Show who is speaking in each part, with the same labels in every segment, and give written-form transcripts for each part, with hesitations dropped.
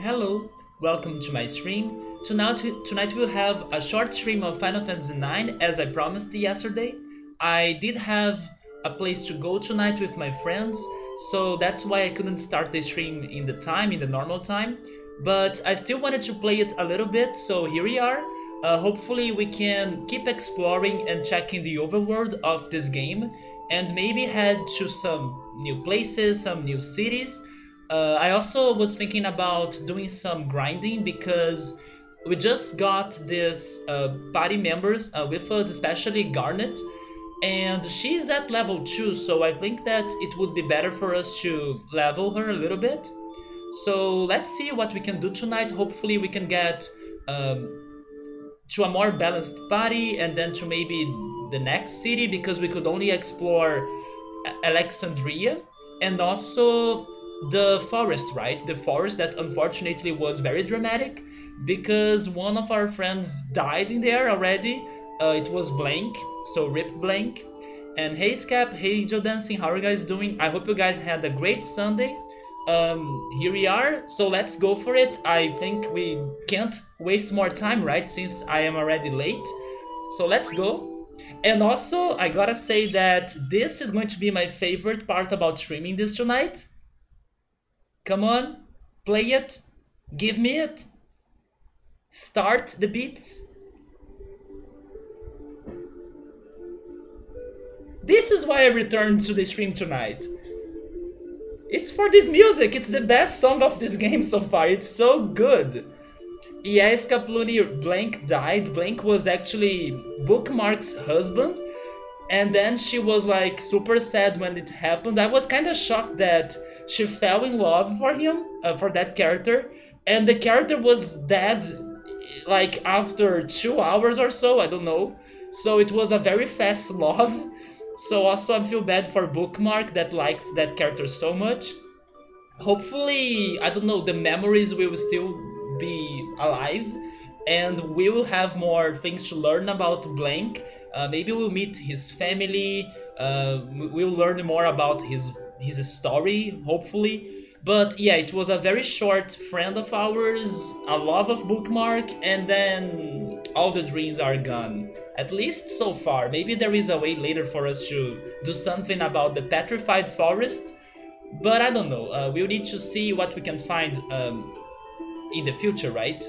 Speaker 1: Hello, welcome to my stream. Tonight we'll have a short stream of Final Fantasy IX as I promised yesterday. I did have a place to go tonight with my friends, so that's why I couldn't start the stream in the normal time. But I still wanted to play it a little bit, so here we are. Hopefully we can keep exploring and checking the overworld of this game and maybe head to some new places, some new cities. I also was thinking about doing some grinding because we just got this party members with us, especially Garnet, and she's at level 2, so I think that it would be better for us to level her a little bit. So let's see what we can do tonight. Hopefully we can get to a more balanced party and then to maybe the next city because we could only explore Alexandria and also the forest, right? The forest that unfortunately was very dramatic because one of our friends died in there already. It was Blank, so rip Blank. And hey Scap, hey Joe Dancing, how are you guys doing? I hope you guys had a great Sunday. Here we are, so let's go for it. I think we can't waste more time, right? Since I am already late. So let's go. And also, I gotta say that this is going to be my favorite part about streaming this tonight. Come on, play it, give me it, start the beats. This is why I returned to the stream tonight. It's for this music, it's the best song of this game so far, it's so good. Yes, Kapluni, Blank died. Blank was actually Bookmark's husband, and then she was like super sad when it happened. I was kind of shocked that she fell in love for him, for that character, and the character was dead like after 2 hours or so, I don't know. So it was a very fast love. So also I feel bad for Bookmark that likes that character so much. Hopefully, I don't know, the memories will still be alive and we will have more things to learn about Blank. Maybe we'll meet his family, we'll learn more about his story, hopefully. But yeah, it was a very short friend of ours, a love of Bookmark, and then all the dreams are gone. At least so far. Maybe there is a way later for us to do something about the petrified forest, but I don't know. We'll need to see what we can find in the future, right?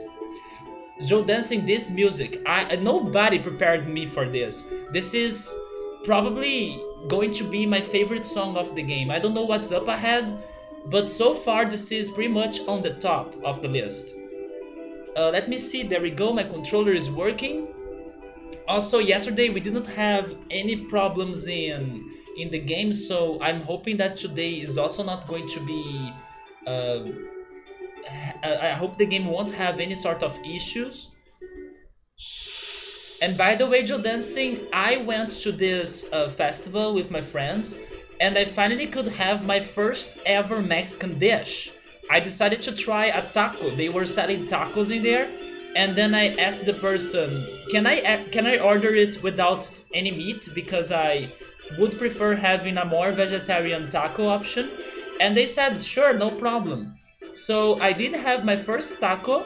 Speaker 1: Joe Dancing, this music, nobody prepared me for this. This is probably going to be my favorite song of the game. I don't know what's up ahead, but so far this is pretty much on the top of the list. Let me see, there we go, my controller is working. Also, yesterday we didn't have any problems in the game, so I'm hoping that today is also not going to be... I hope the game won't have any sort of issues. And by the way, Joe Dancing, I went to this festival with my friends, and I finally could have my first ever Mexican dish. I decided to try a taco. They were selling tacos in there, and then I asked the person, can I order it without any meat because I would prefer having a more vegetarian taco option, and they said sure, no problem. So I did have my first taco.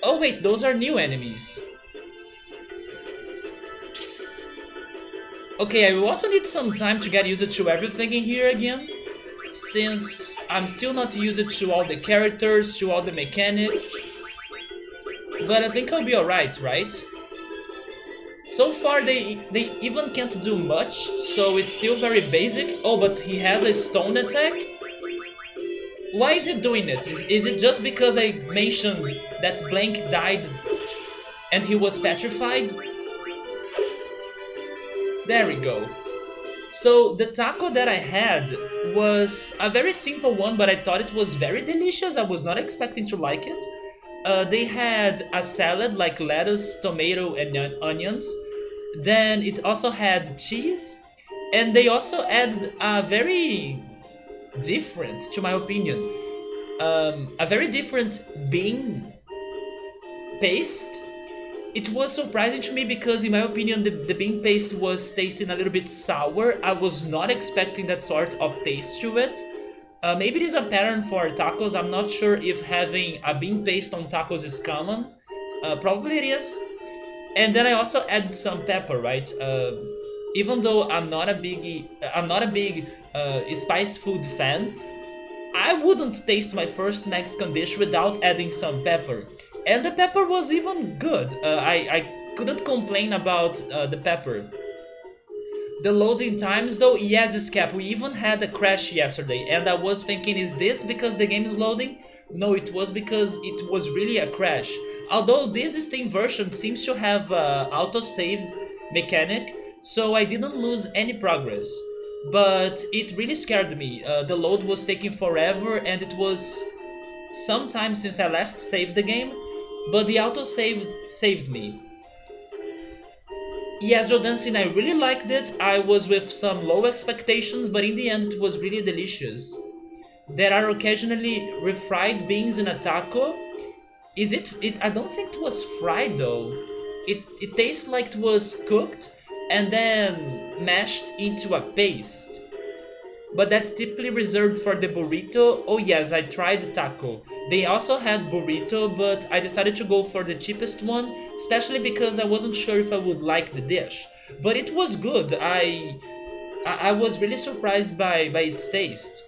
Speaker 1: Oh wait, those are new enemies. Okay, I will also need some time to get used to everything in here again, since I'm still not used to all the characters, to all the mechanics. But I think I'll be alright, right? So far they even can't do much, so it's still very basic. Oh, but he has a stone attack? Why is he doing it? Is it just because I mentioned that Blank died and he was petrified? There we go. So the taco that I had was a very simple one, but I thought it was very delicious. I was not expecting to like it. They had a salad like lettuce, tomato, and onions. Then it also had cheese, and they also added a very different, to my opinion, a very different bean paste. It was surprising to me because, in my opinion, the bean paste was tasting a little bit sour. I was not expecting that sort of taste to it. Maybe it is a pattern for tacos. I'm not sure if having a bean paste on tacos is common. Probably it is. And then I also add some pepper, right? Even though I'm not a big spice food fan, I wouldn't taste my first Mexican dish without adding some pepper. And the pepper was even good. I couldn't complain about the pepper. The loading times though, yes, Scap, we even had a crash yesterday, and I was thinking, is this because the game is loading? No, it was because it was really a crash. Although this Steam version seems to have autosave mechanic, so I didn't lose any progress. But it really scared me. The load was taking forever, and it was some time since I last saved the game, but the autosave saved me. Yes, Jodansin, I really liked it. I was with some low expectations, but in the end it was really delicious. There are occasionally refried beans in a taco. Is it I don't think it was fried though. It tastes like it was cooked and then mashed into a paste. But that's typically reserved for the burrito. Oh yes, I tried taco. They also had burrito, but I decided to go for the cheapest one, especially because I wasn't sure if I would like the dish. But it was good. I was really surprised by its taste.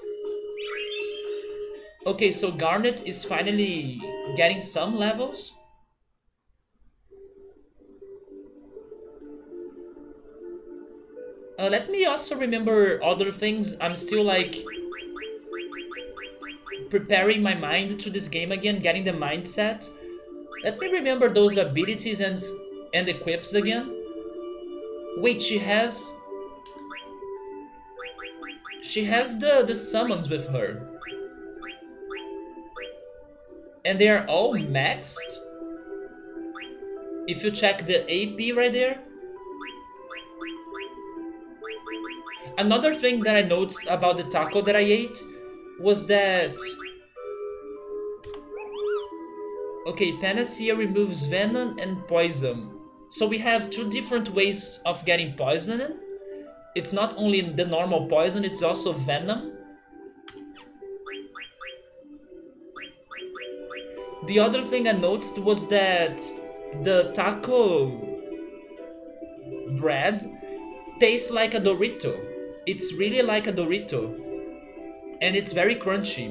Speaker 1: Okay, so Garnet is finally getting some levels. Let me also remember other things. I'm still like preparing my mind to this game again, getting the mindset. Let me remember those abilities and equips again. Wait, she has the summons with her. And they are all maxed. If you check the AP right there. Another thing that I noticed about the taco that I ate was that... Okay, Panacea removes venom and poison. So we have two different ways of getting poison. It's not only the normal poison, it's also venom. The other thing I noticed was that the taco bread tastes like a Dorito. It's really like a Dorito. And it's very crunchy.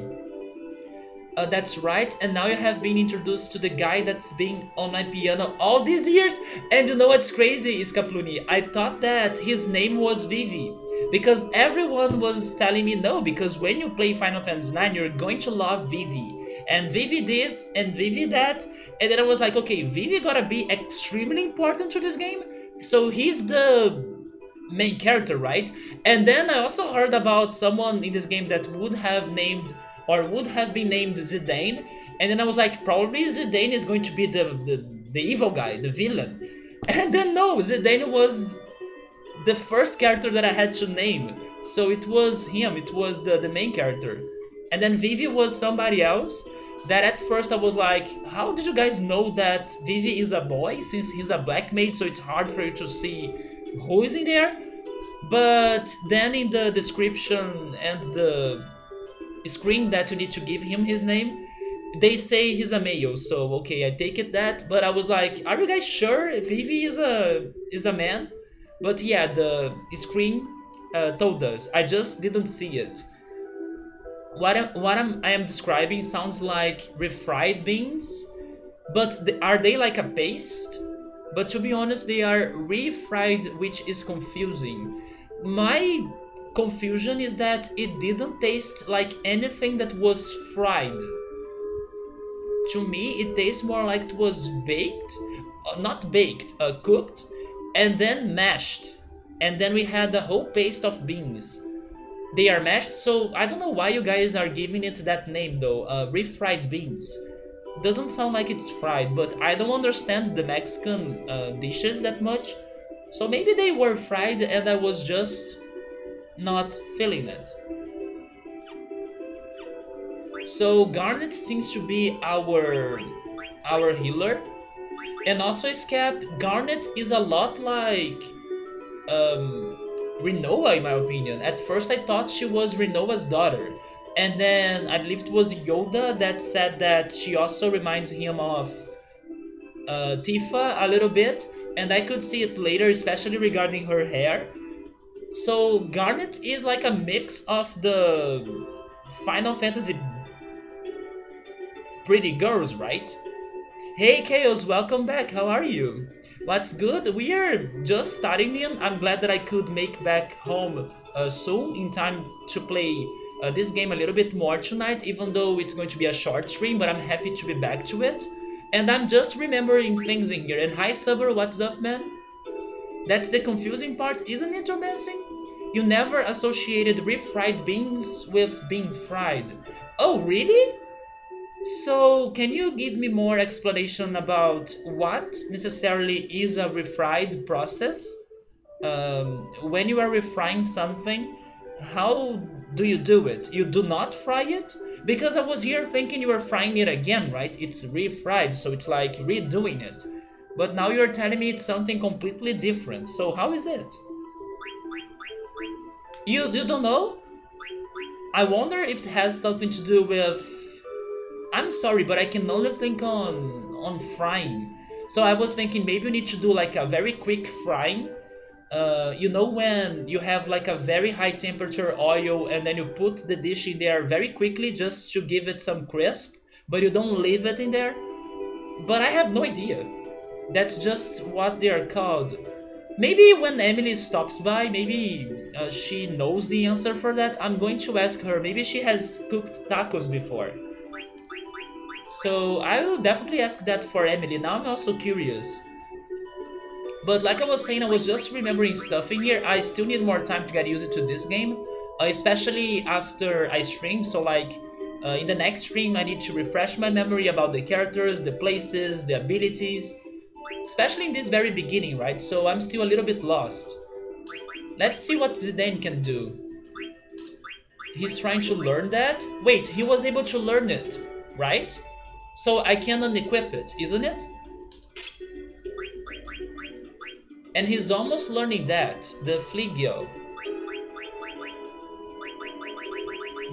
Speaker 1: That's right, and now you have been introduced to the guy that's been on my piano all these years. And you know what's crazy, Scapluni? I thought that his name was Vivi. Because everyone was telling me no, because when you play Final Fantasy IX, you're going to love Vivi. And Vivi this, and Vivi that. And then I was like, okay, Vivi gotta be extremely important to this game. So he's the main character, right? And then I also heard about someone in this game that would have named or would have been named Zidane, and then I was like, probably Zidane is going to be the evil guy, the villain. And then no, Zidane was the first character that I had to name, so it was him, it was the main character. And then Vivi was somebody else that at first I was like, how did you guys know that Vivi is a boy, since he's a black maid, so it's hard for you to see who is in there? But then in the description and the screen that you need to give him his name, they say he's a male, so okay, I take it that. But I was like, are you guys sure Vivi is a man? But yeah, the screen told us. I just didn't see it. What I am describing sounds like refried beans, but are they like a paste? But to be honest, they are refried, which is confusing. My confusion is that it didn't taste like anything that was fried. To me, it tastes more like it was baked, not baked, cooked, and then mashed. And then we had the whole paste of beans. They are mashed, so I don't know why you guys are giving it that name though, refried beans. Doesn't sound like it's fried, but I don't understand the Mexican dishes that much. So maybe they were fried and I was just not feeling it. So Garnet seems to be our healer. And also Scap, Garnet is a lot like Rinoa in my opinion. At first I thought she was Rinoa's daughter. And then I believe it was Yoda that said that she also reminds him of Tifa a little bit, and I could see it later, especially regarding her hair. So Garnet is like a mix of the Final Fantasy pretty girls, right? Hey Chaos, welcome back. How are you? What's good? We are just starting in. I'm glad that I could make back home soon in time to play this game a little bit more tonight, even though it's going to be a short stream, but I'm happy to be back to it. And I'm just remembering things in here. And hi Summer, what's up, man? That's the confusing part, isn't it, Romancing? You never associated refried beans with being fried. Oh, really? So, can you give me more explanation about what necessarily is a refried process? When you are refrying something, how do you do it? You do not fry it? Because I was here thinking you were frying it again, right? It's refried, so it's like redoing it. But now you're telling me it's something completely different. So how is it? You don't know? I wonder if it has something to do with... I'm sorry, but I can only think on frying. So I was thinking maybe you need to do like a very quick frying. You know when you have like a very high temperature oil and then you put the dish in there very quickly just to give it some crisp, but you don't leave it in there? But I have no idea. That's just what they are called. Maybe when Emily stops by, maybe she knows the answer for that. I'm going to ask her. Maybe she has cooked tacos before. So I will definitely ask that for Emily. Now I'm also curious. But like I was saying, I was just remembering stuff in here. I still need more time to get used to this game, especially after I stream. So like in the next stream, I need to refresh my memory about the characters, the places, the abilities, especially in this very beginning, right? So I'm still a little bit lost. Let's see what Zidane can do. He's trying to learn that. Wait, he was able to learn it, right? So I can unequip it, isn't it? And he's almost learning that, the Fligio.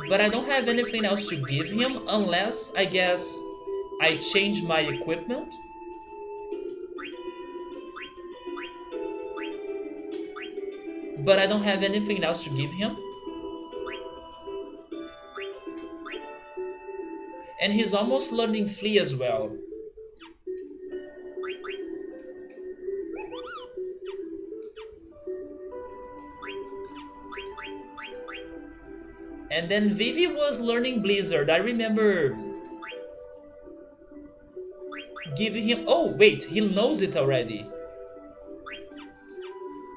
Speaker 1: But I don't have anything else to give him unless, I guess, I change my equipment. But I don't have anything else to give him. And he's almost learning Flea as well. And then Vivi was learning Blizzard. I remember giving him... Oh, wait, he knows it already.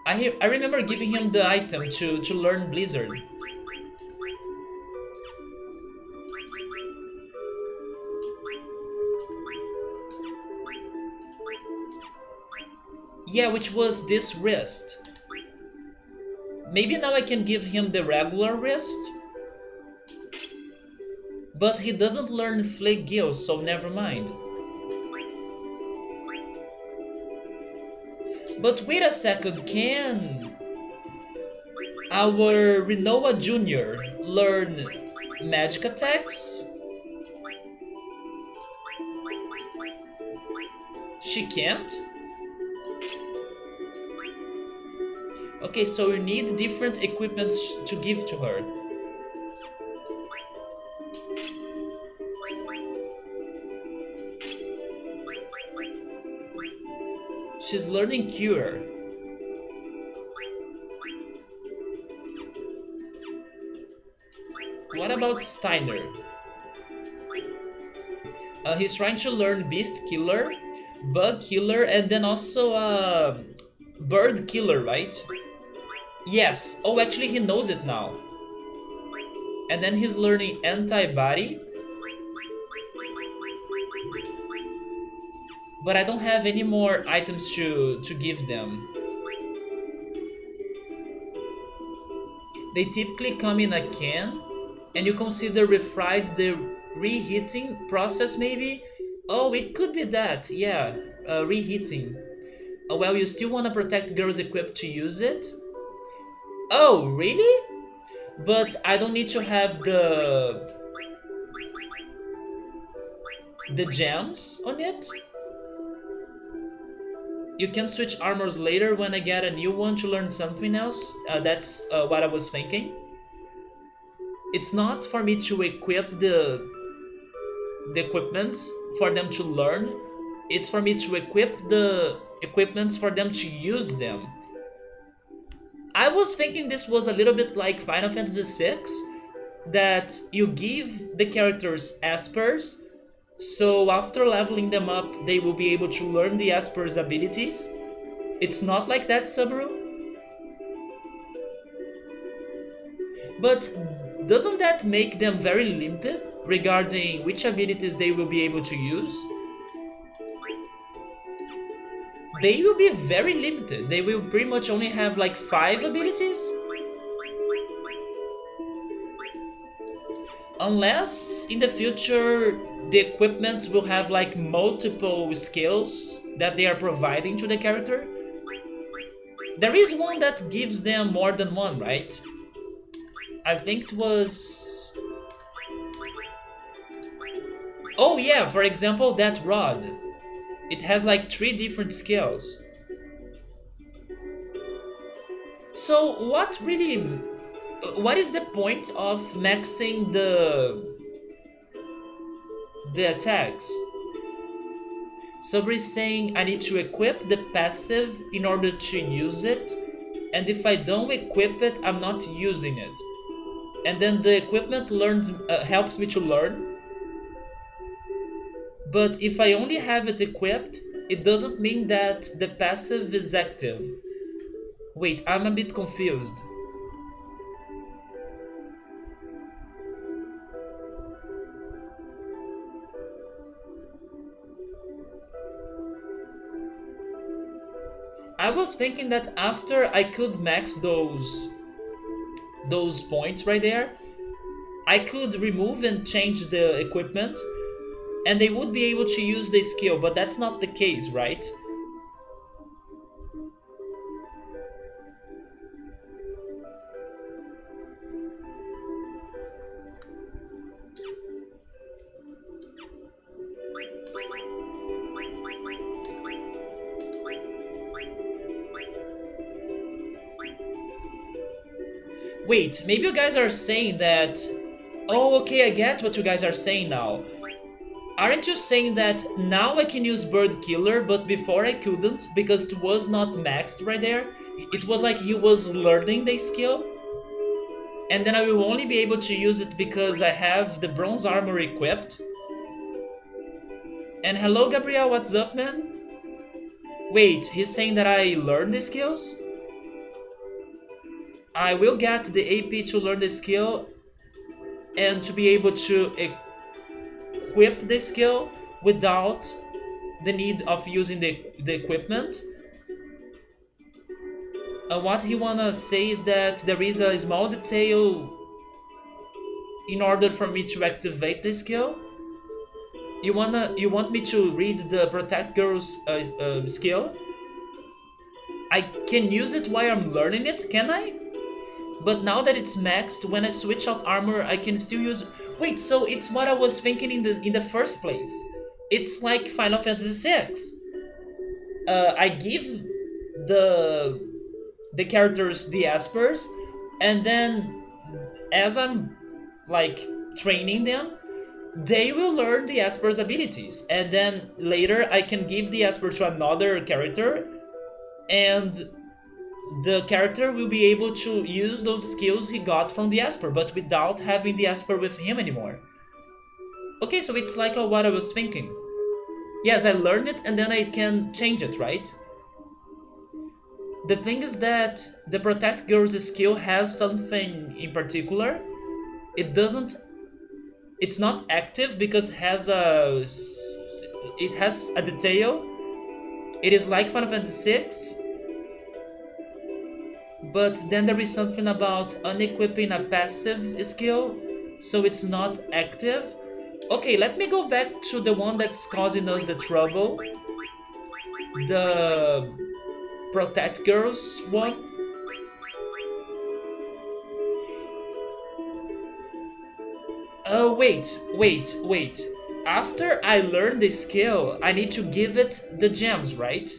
Speaker 1: I remember giving him the item to learn Blizzard. Yeah, which was this wrist. Maybe now I can give him the regular wrist. But he doesn't learn Flegio, so never mind. But wait a second, can our Rinoa Jr. learn magic attacks? She can't? Okay, so you need different equipments to give to her. She's learning Cure. What about Steiner? He's trying to learn Beast Killer, Bug Killer, and then also Bird Killer, right? Yes. Oh, actually he knows it now. And then he's learning Antibody. But I don't have any more items to give them. They typically come in a can, and you consider refried the reheating process maybe? Oh, it could be that, yeah, reheating. Oh, well, you still want to protect girls equipped to use it? Oh, really? but I don't need to have the gems on it. You can switch armors later when I get a new one to learn something else. That's what I was thinking. It's not for me to equip the equipments for them to learn. It's for me to equip the equipments for them to use them. I was thinking this was a little bit like Final Fantasy VI, that you give the characters espers, so after leveling them up, they will be able to learn the espers' abilities. It's not like that, Subaru. But doesn't that make them very limited regarding which abilities they will be able to use? They will be very limited. They will pretty much only have like 5 abilities. Unless in the future the equipment will have like multiple skills that they are providing to the character. There is one that gives them more than one, right? I think it was... Oh yeah, for example, that rod. It has like 3 different skills. So what really... What is the point of maxing the attacks? Somebody's saying I need to equip the passive in order to use it, and if I don't equip it, I'm not using it. And then the equipment helps me to learn. But if I only have it equipped, it doesn't mean that the passive is active. Wait, I'm a bit confused. I was thinking that after I could max those points right there, I could remove and change the equipment, and they would be able to use the skill, but that's not the case, right? Wait, maybe you guys are saying that... Oh, okay, I get what you guys are saying now. Aren't you saying that now I can use Bird Killer, but before I couldn't because it was not maxed right there? It was like he was learning the skill? And then I will only be able to use it because I have the bronze armor equipped? And hello Gabriel, what's up, man? Wait, he's saying that I learned the skills? I will get the AP to learn the skill and to be able to equip the skill without the need of using the equipment. What he wanna say is that there is a small detail in order for me to activate the skill. You want me to read the Protect Girl's skill? I can use it while I'm learning it, can I? But now that it's maxed, when I switch out armor, I can still use... Wait, so it's what I was thinking in the first place. It's like Final Fantasy VI. I give the characters the espers, and then as I'm like training them, they will learn the esper's abilities, and then later I can give the esper to another character, and the character will be able to use those skills he got from the esper, but without having the esper with him anymore. Okay, so it's like what I was thinking. Yes, I learned it and then I can change it, right? The thing is that the Protect Girl's skill has something in particular. It's not active because it has a detail. It is like Final Fantasy VI, but then there is something about unequipping a passive skill, so it's not active. Okay, let me go back to the one that's causing us the trouble. The Protect Girls one. Oh, wait. After I learn the skill, I need to give it the gems, right?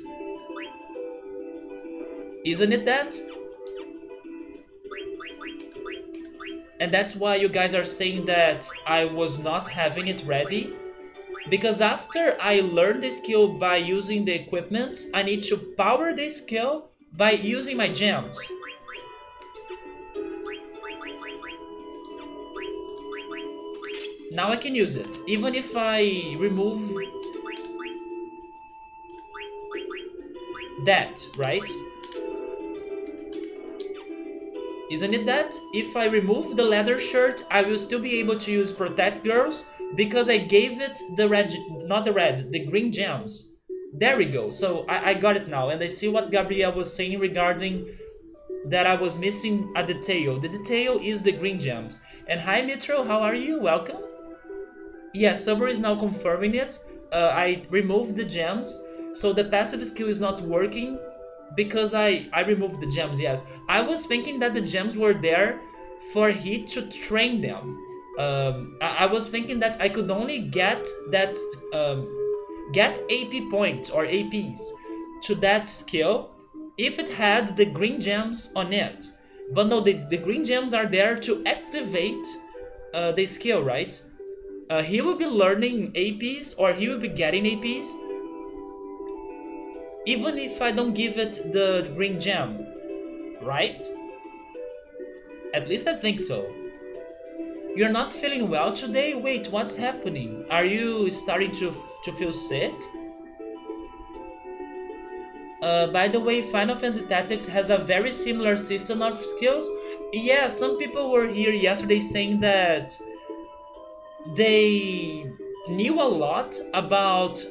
Speaker 1: Isn't it that? And that's why you guys are saying that I was not having it ready. Because after I learn the skill by using the equipments, I need to power the skill by using my gems. Now I can use it, even if I remove that, right? Isn't it that? If I remove the leather shirt, I will still be able to use Protect Girls because I gave it the red, not the red, the green gems. There we go. So I got it now, and I see what Gabrielle was saying regarding that I was missing a detail. The detail is the green gems. And hi Mitro, how are you? Welcome. Yes, Summer is now confirming it. I removed the gems, so the passive skill is not working because I removed the gems, yes. I was thinking that the gems were there for he to train them. I was thinking that I could only get that get AP points or APs to that skill if it had the green gems on it. But no, the green gems are there to activate the skill, right? He will be learning APs or he will be getting APs even if I don't give it the green gem, right? At least I think so. You're not feeling well today? Wait, what's happening? Are you starting to feel sick? By the way, Final Fantasy Tactics has a very similar system of skills. Yeah, some people were here yesterday saying that they knew a lot about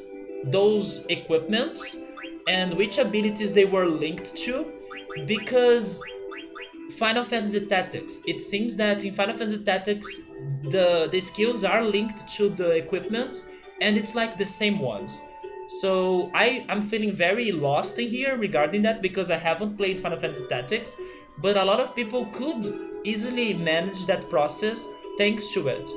Speaker 1: those equipments and which abilities they were linked to because Final Fantasy Tactics. It seems that in Final Fantasy Tactics the skills are linked to the equipments and it's like the same ones. So I'm feeling very lost in here regarding that because I haven't played Final Fantasy Tactics, but a lot of people could easily manage that process thanks to it.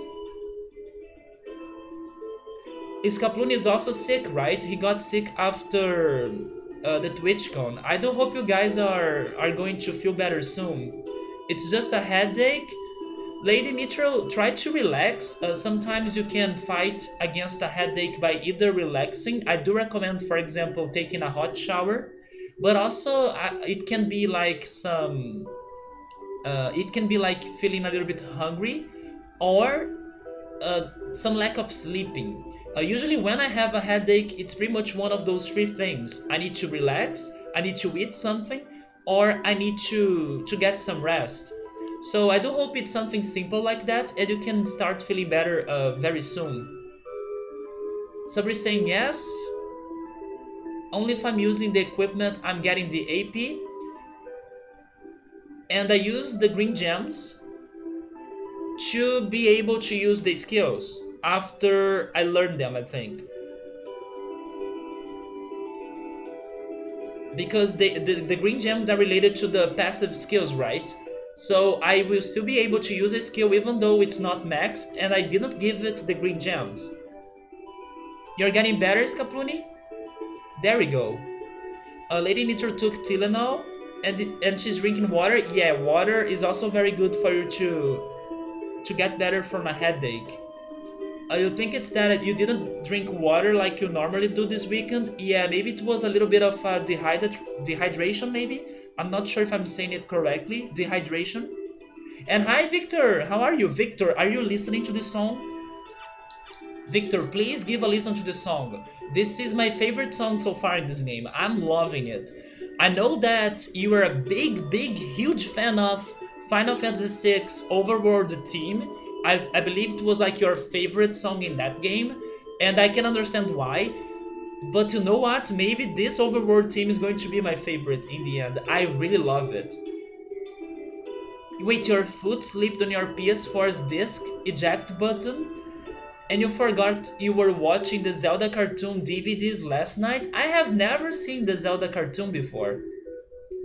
Speaker 1: Skaplun is also sick, right? He got sick after the TwitchCon. I do hope you guys are going to feel better soon. It's just a headache. Lady Mitro, try to relax. Sometimes you can fight against a headache by either relaxing. I do recommend, for example, taking a hot shower. But also, it can be like some... it can be like feeling a little bit hungry. Or some lack of sleeping. Usually when I have a headache, it's pretty much one of those three things. I need to relax, I need to eat something, or I need to get some rest. So I do hope it's something simple like that and you can start feeling better very soon. Sabri saying yes. Only if I'm using the equipment I'm getting the AP. And I use the green gems to be able to use the skills after I learn them, I think. Because the green gems are related to the passive skills, right? So I will still be able to use a skill even though it's not maxed and I didn't give it the green gems. You're getting better, Scapluni? There we go. Lady Nitro took Tylenol and she's drinking water. Yeah, water is also very good for you to get better from a headache. You think it's that you didn't drink water like you normally do this weekend? Yeah, maybe it was a little bit of dehydration maybe? I'm not sure if I'm saying it correctly. Dehydration. And hi Victor, how are you? Victor, are you listening to this song? Victor, please give a listen to the song. This is my favorite song so far in this game. I'm loving it. I know that you are a big, huge fan of Final Fantasy VI Overworld team. I believe it was like your favorite song in that game, and I can understand why. But you know what? Maybe this Overworld team is going to be my favorite in the end. I really love it. Wait, your foot slipped on your PS4's disc eject button? And you forgot you were watching the Zelda cartoon DVDs last night? I have never seen the Zelda cartoon before.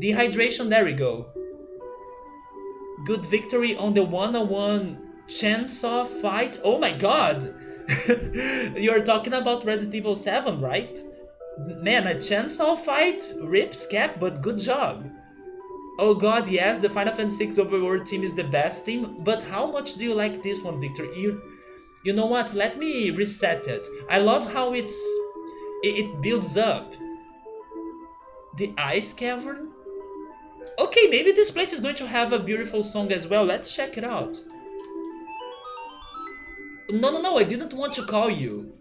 Speaker 1: Dehydration, there we go. Good victory on the 101 Chainsaw Fight? Oh my god! You're talking about Resident Evil 7, right? Man, a chainsaw fight rips cap, but good job. Oh god, yes, the Final Fantasy VI Overworld team is the best team, but how much do you like this one, Victor? You know what? Let me reset it. I love how it builds up. The Ice Cavern? Okay, maybe this place is going to have a beautiful song as well. Let's check it out. No, no, no, I didn't want to call you.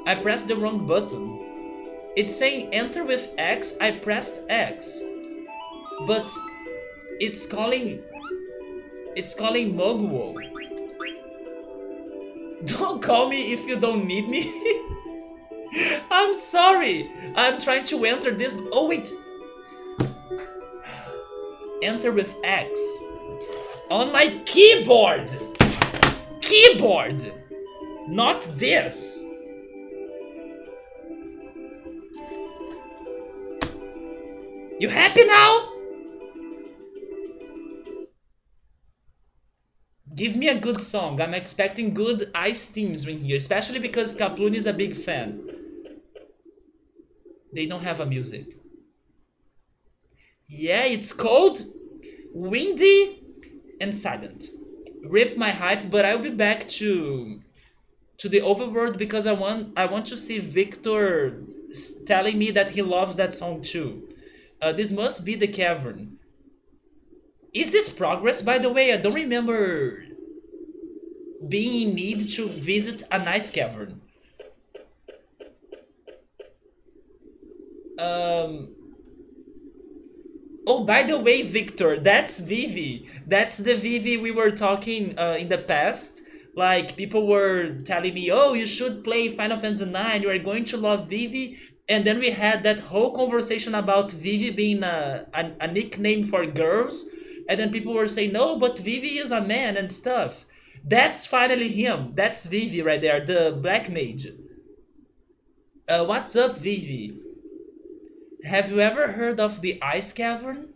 Speaker 1: I pressed the wrong button. It's saying enter with X, I pressed X. But it's calling Mogwai. Don't call me if you don't need me. I'm sorry. I'm trying to enter this. Oh wait. Enter with X. On my keyboard. Keyboard. Not this. You happy now? Give me a good song. I'm expecting good ice themes in here, especially because Kaplun is a big fan. They don't have a music. Yeah, it's cold, windy, and silent. Rip my hype, but I'll be back to the Overworld because I want to see Victor telling me that he loves that song too. This must be the Cavern. Is this progress, by the way? I don't remember being in need to visit a nice cavern. Oh, by the way, Victor, that's Vivi. That's the Vivi we were talking in the past. Like, people were telling me, oh, you should play Final Fantasy IX, you are going to love Vivi. And then we had that whole conversation about Vivi being a nickname for girls. And then people were saying, no, but Vivi is a man and stuff. That's finally him. That's Vivi right there, the black mage. What's up, Vivi? Have you ever heard of the Ice Cavern?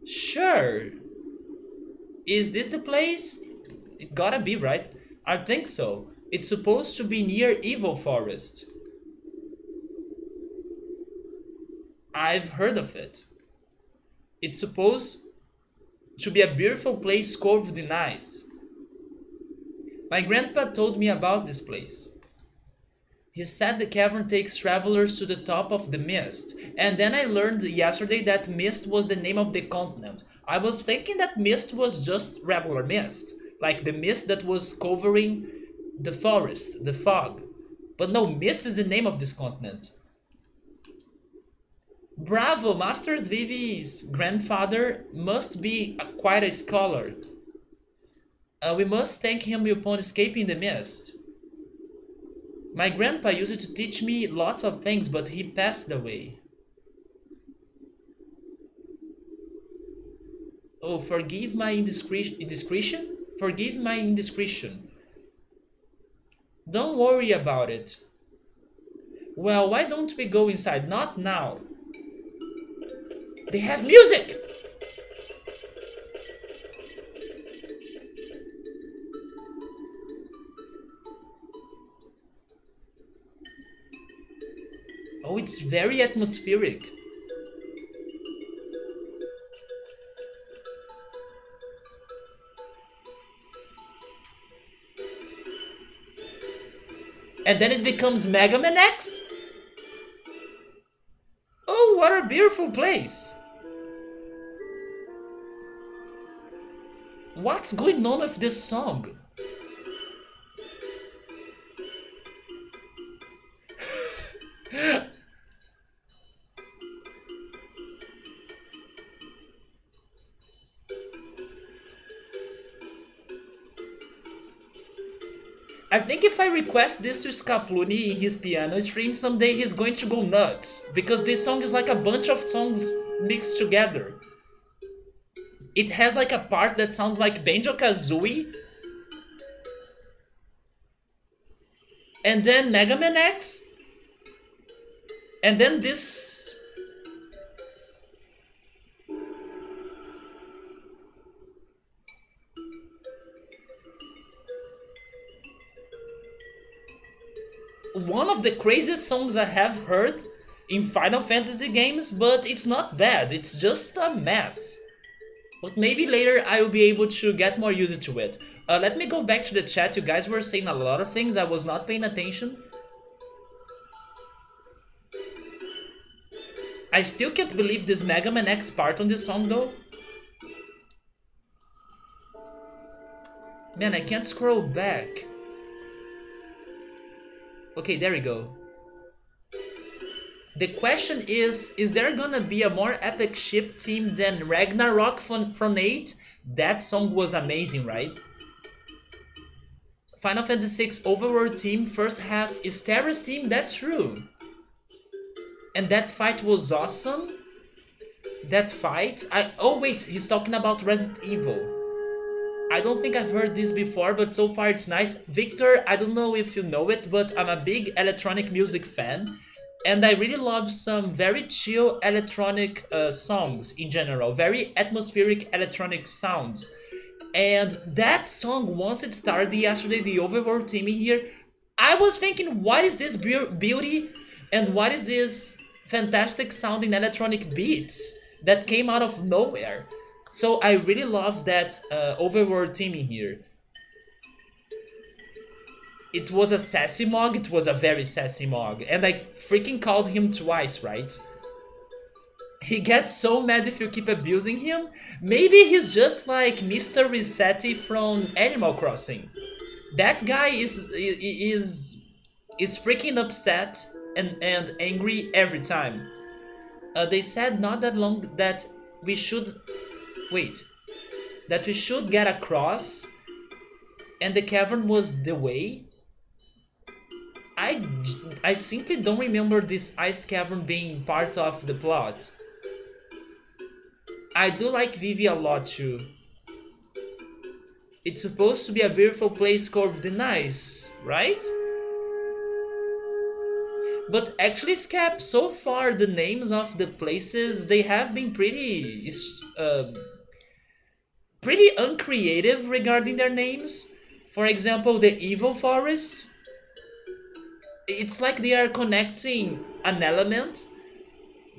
Speaker 1: Sure. Is this the place? It gotta be, right? I think so. It's supposed to be near Evil Forest. I've heard of it. It's supposed to be a beautiful place covered in ice. My grandpa told me about this place. He said the cavern takes travelers to the top of the mist. And then I learned yesterday that mist was the name of the continent. I was thinking that mist was just regular mist. Like the mist that was covering the forest, the fog. But no, mist is the name of this continent. Bravo, Masters Vivi's grandfather must be quite a scholar. We must thank him upon escaping the mist. My grandpa used to teach me lots of things, but he passed away. Oh, forgive my indiscretion? Forgive my indiscretion. Don't worry about it. Well, why don't we go inside? Not now. They have music! Oh, it's very atmospheric. And then it becomes Mega Man X? Oh, what a beautiful place! What's going on with this song? I think if I request this to Scapluni in his piano stream, someday he's going to go nuts. Because this song is like a bunch of songs mixed together. It has like a part that sounds like Banjo-Kazooie. And then Mega Man X. And then this... one of the craziest songs I have heard in Final Fantasy games, but it's not bad, it's just a mess. But maybe later I will be able to get more used to it. Let me go back to the chat, you guys were saying a lot of things, I was not paying attention. I still can't believe this Mega Man X part on this song though. Man, I can't scroll back. Okay, there we go. The question is there gonna be a more epic ship theme than Ragnarok from 8? That song was amazing, right? Final Fantasy VI Overworld theme, first half is Terra's theme, that's true. And that fight was awesome. That fight, oh wait, he's talking about Resident Evil. I don't think I've heard this before, but so far it's nice. Victor, I don't know if you know it, but I'm a big electronic music fan. And I really love some very chill electronic songs in general. Very atmospheric electronic sounds. And that song, once it started yesterday, the Overworld theme here, I was thinking, what is this beauty? And what is this fantastic sounding electronic beats that came out of nowhere? So I really love that Overworld theme here. It was a sassy Mog, it was a very sassy Mog, and I freaking called him twice, right? He gets so mad if you keep abusing him. Maybe he's just like Mr. Resetti from Animal Crossing. That guy is freaking upset and angry every time. They said not that long that we should... Wait. That we should get across, and the cavern was the way? I simply don't remember this ice cavern being part of the plot. I do like Vivi a lot too. It's supposed to be a beautiful place called the Nice, right? But actually, Scap, so far the names of the places, they have been pretty uncreative regarding their names. For example, the Evil Forest. It's like they are connecting an element,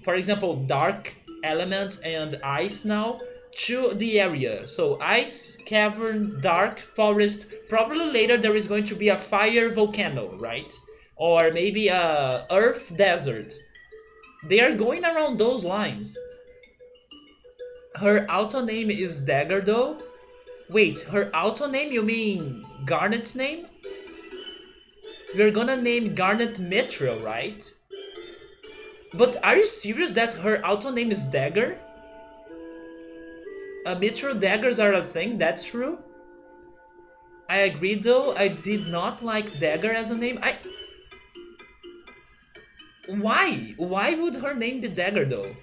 Speaker 1: for example, dark element and ice now, to the area. So ice, cavern, dark, forest. Probably later there is going to be a fire volcano, right? Or maybe a earth desert. They are going around those lines. Her auto name is Dagger though. Wait, her auto name, you mean Garnet's name? We're gonna name Garnet Metro, right? But are you serious that her auto name is Dagger? Metro daggers are a thing, that's true. I agree though, I did not like Dagger as a name. Why? Why would her name be Dagger though?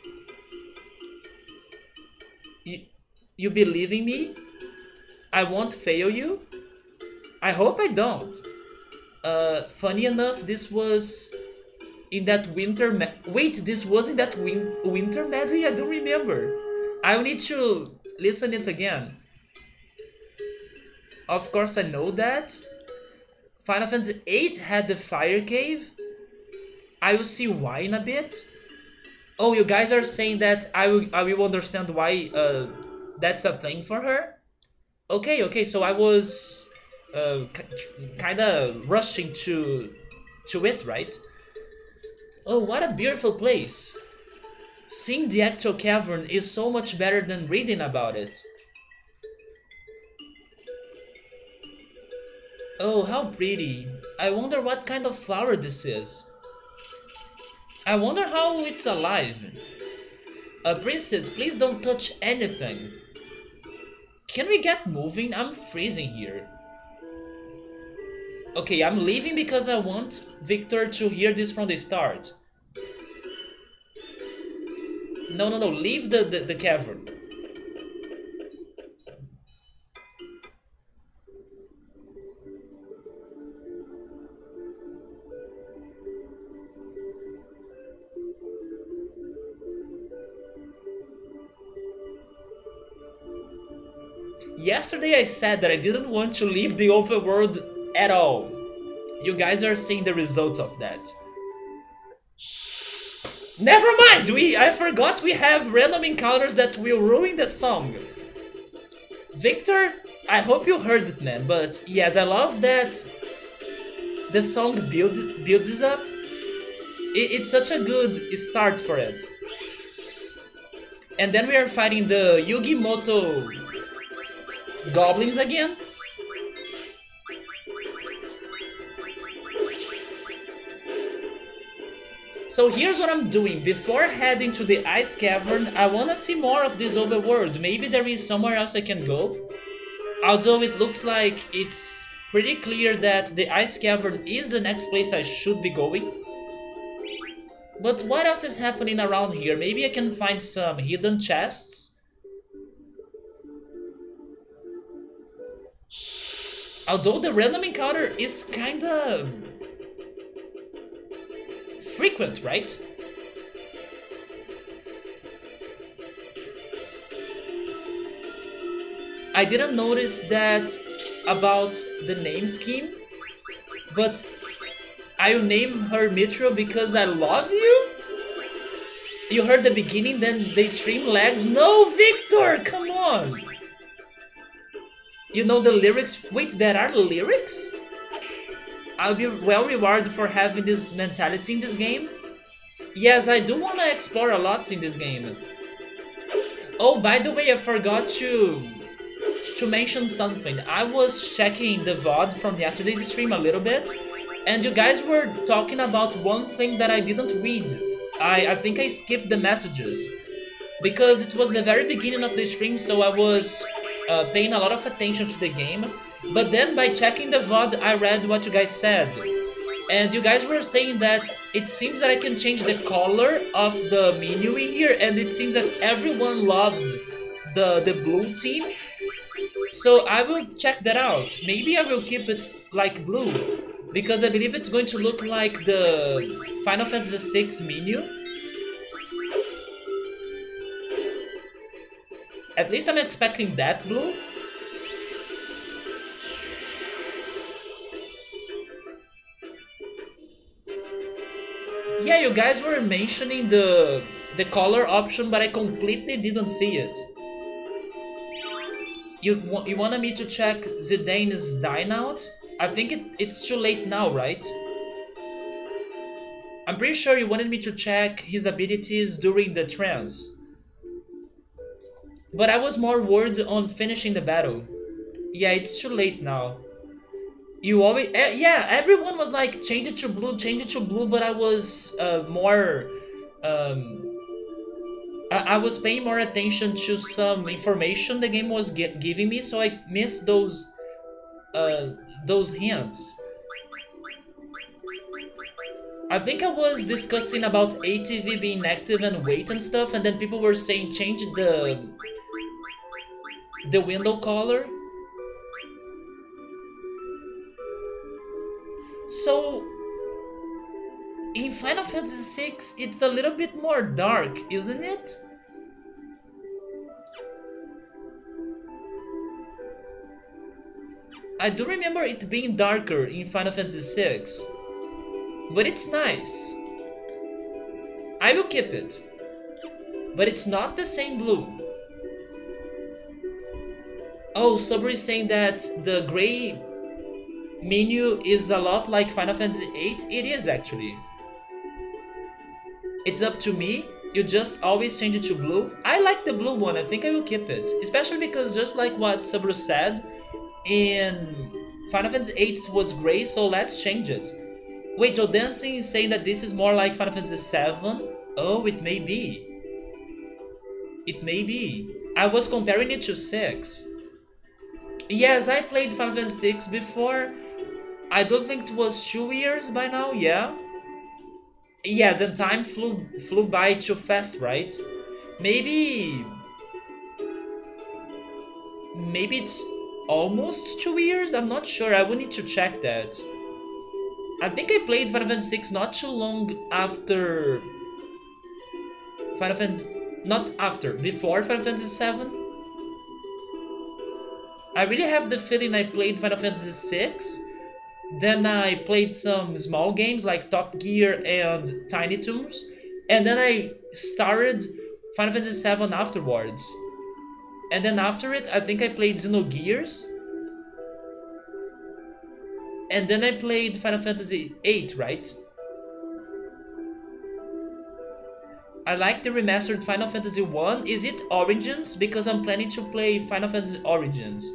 Speaker 1: You believe in me? I won't fail you? I hope I don't. Funny enough, this was in that winter... Wait, this was in that winter medley? I don't remember. I will need to listen it again. Of course I know that. Final Fantasy VIII had the fire cave. I will see why in a bit. Oh, you guys are saying that I will understand why that's a thing for her? Okay, so I was... kind of rushing to it, right? Oh, what a beautiful place! Seeing the actual cavern is so much better than reading about it. Oh, how pretty! I wonder what kind of flower this is. I wonder how it's alive. Princess, please don't touch anything. Can we get moving? I'm freezing here. Okay, I'm leaving because I want Victor to hear this from the start. No, leave the cavern. Yesterday I said that I didn't want to leave the overworld at all. You guys are seeing the results of that. Never mind! I forgot we have random encounters that will ruin the song. Victor, I hope you heard it, man, but yes, I love that the song builds up. It's such a good start for it. And then we are fighting the Yugimoto goblins again. So here's what I'm doing. Before heading to the Ice Cavern, I wanna see more of this overworld. Maybe there is somewhere else I can go. Although it looks like it's pretty clear that the Ice Cavern is the next place I should be going. But what else is happening around here? Maybe I can find some hidden chests. Although the random encounter is kinda frequent, right? I didn't notice that about the name scheme, but I'll name her Mitro because I love you? You heard the beginning, then the stream lagged? No, Victor, come on! You know the lyrics? Wait, there are lyrics? I'll be well rewarded for having this mentality in this game. Yes, I do want to explore a lot in this game. Oh, by the way, I forgot to mention something. I was checking the VOD from yesterday's stream a little bit, and you guys were talking about one thing that I didn't read. I think I skipped the messages, because it was the very beginning of the stream, so I was paying a lot of attention to the game. But then by checking the VOD, I read what you guys said. And you guys were saying that it seems that I can change the color of the menu in here, and it seems that everyone loved the blue team. So I will check that out. Maybe I will keep it like blue, because I believe it's going to look like the Final Fantasy VI menu. At least I'm expecting that blue. Yeah, you guys were mentioning the color option, but I completely didn't see it. You wanted me to check Zidane's Dine Out? I think it's too late now, right? I'm pretty sure you wanted me to check his abilities during the trance. But I was more worried on finishing the battle. Yeah, it's too late now. You always... yeah, everyone was like, change it to blue, but I was more... I was paying more attention to some information the game was giving me, so I missed those hints. I think I was discussing about ATV being active and weight and stuff, and then people were saying change the window color. So in Final Fantasy VI, it's a little bit more dark, isn't it? I do remember it being darker in Final Fantasy VI, but it's nice. I will keep it, but it's not the same blue. Oh, Sabri is saying that the gray menu is a lot like Final Fantasy VIII. It is actually. It's up to me. You just always change it to blue. I like the blue one. I think I will keep it, especially because just like what Sabru said, in Final Fantasy VIII it was gray, so let's change it. Wait, so Dancing is saying that this is more like Final Fantasy VII? Oh, it may be. It may be. I was comparing it to 6. Yes, I played Final Fantasy VI before. I don't think it was 2 years by now, yeah? Yes, and time flew by too fast, right? Maybe it's almost 2 years? I'm not sure, I would need to check that. I think I played Final Fantasy VI not too long after Final Fantasy... not after, before Final Fantasy VII. I really have the feeling I played Final Fantasy VI Then I played some small games like Top Gear and Tiny Toons. And then I started Final Fantasy VII afterwards. And then after it, I think I played Xenogears. And then I played Final Fantasy VIII, right? I like the remastered Final Fantasy 1. Is it Origins? Because I'm planning to play Final Fantasy Origins,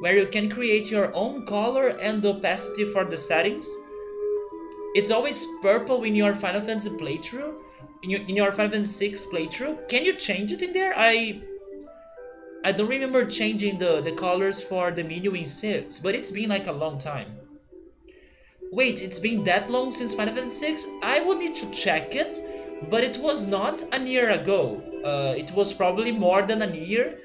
Speaker 1: where you can create your own color and opacity for the settings. It's always purple in your Final Fantasy playthrough, in your Final Fantasy 6 playthrough. Can you change it in there? I don't remember changing the colors for the menu in 6, but it's been like a long time. Wait, it's been that long since Final Fantasy 6? I would need to check it, but it was not a year ago. It was probably more than a year.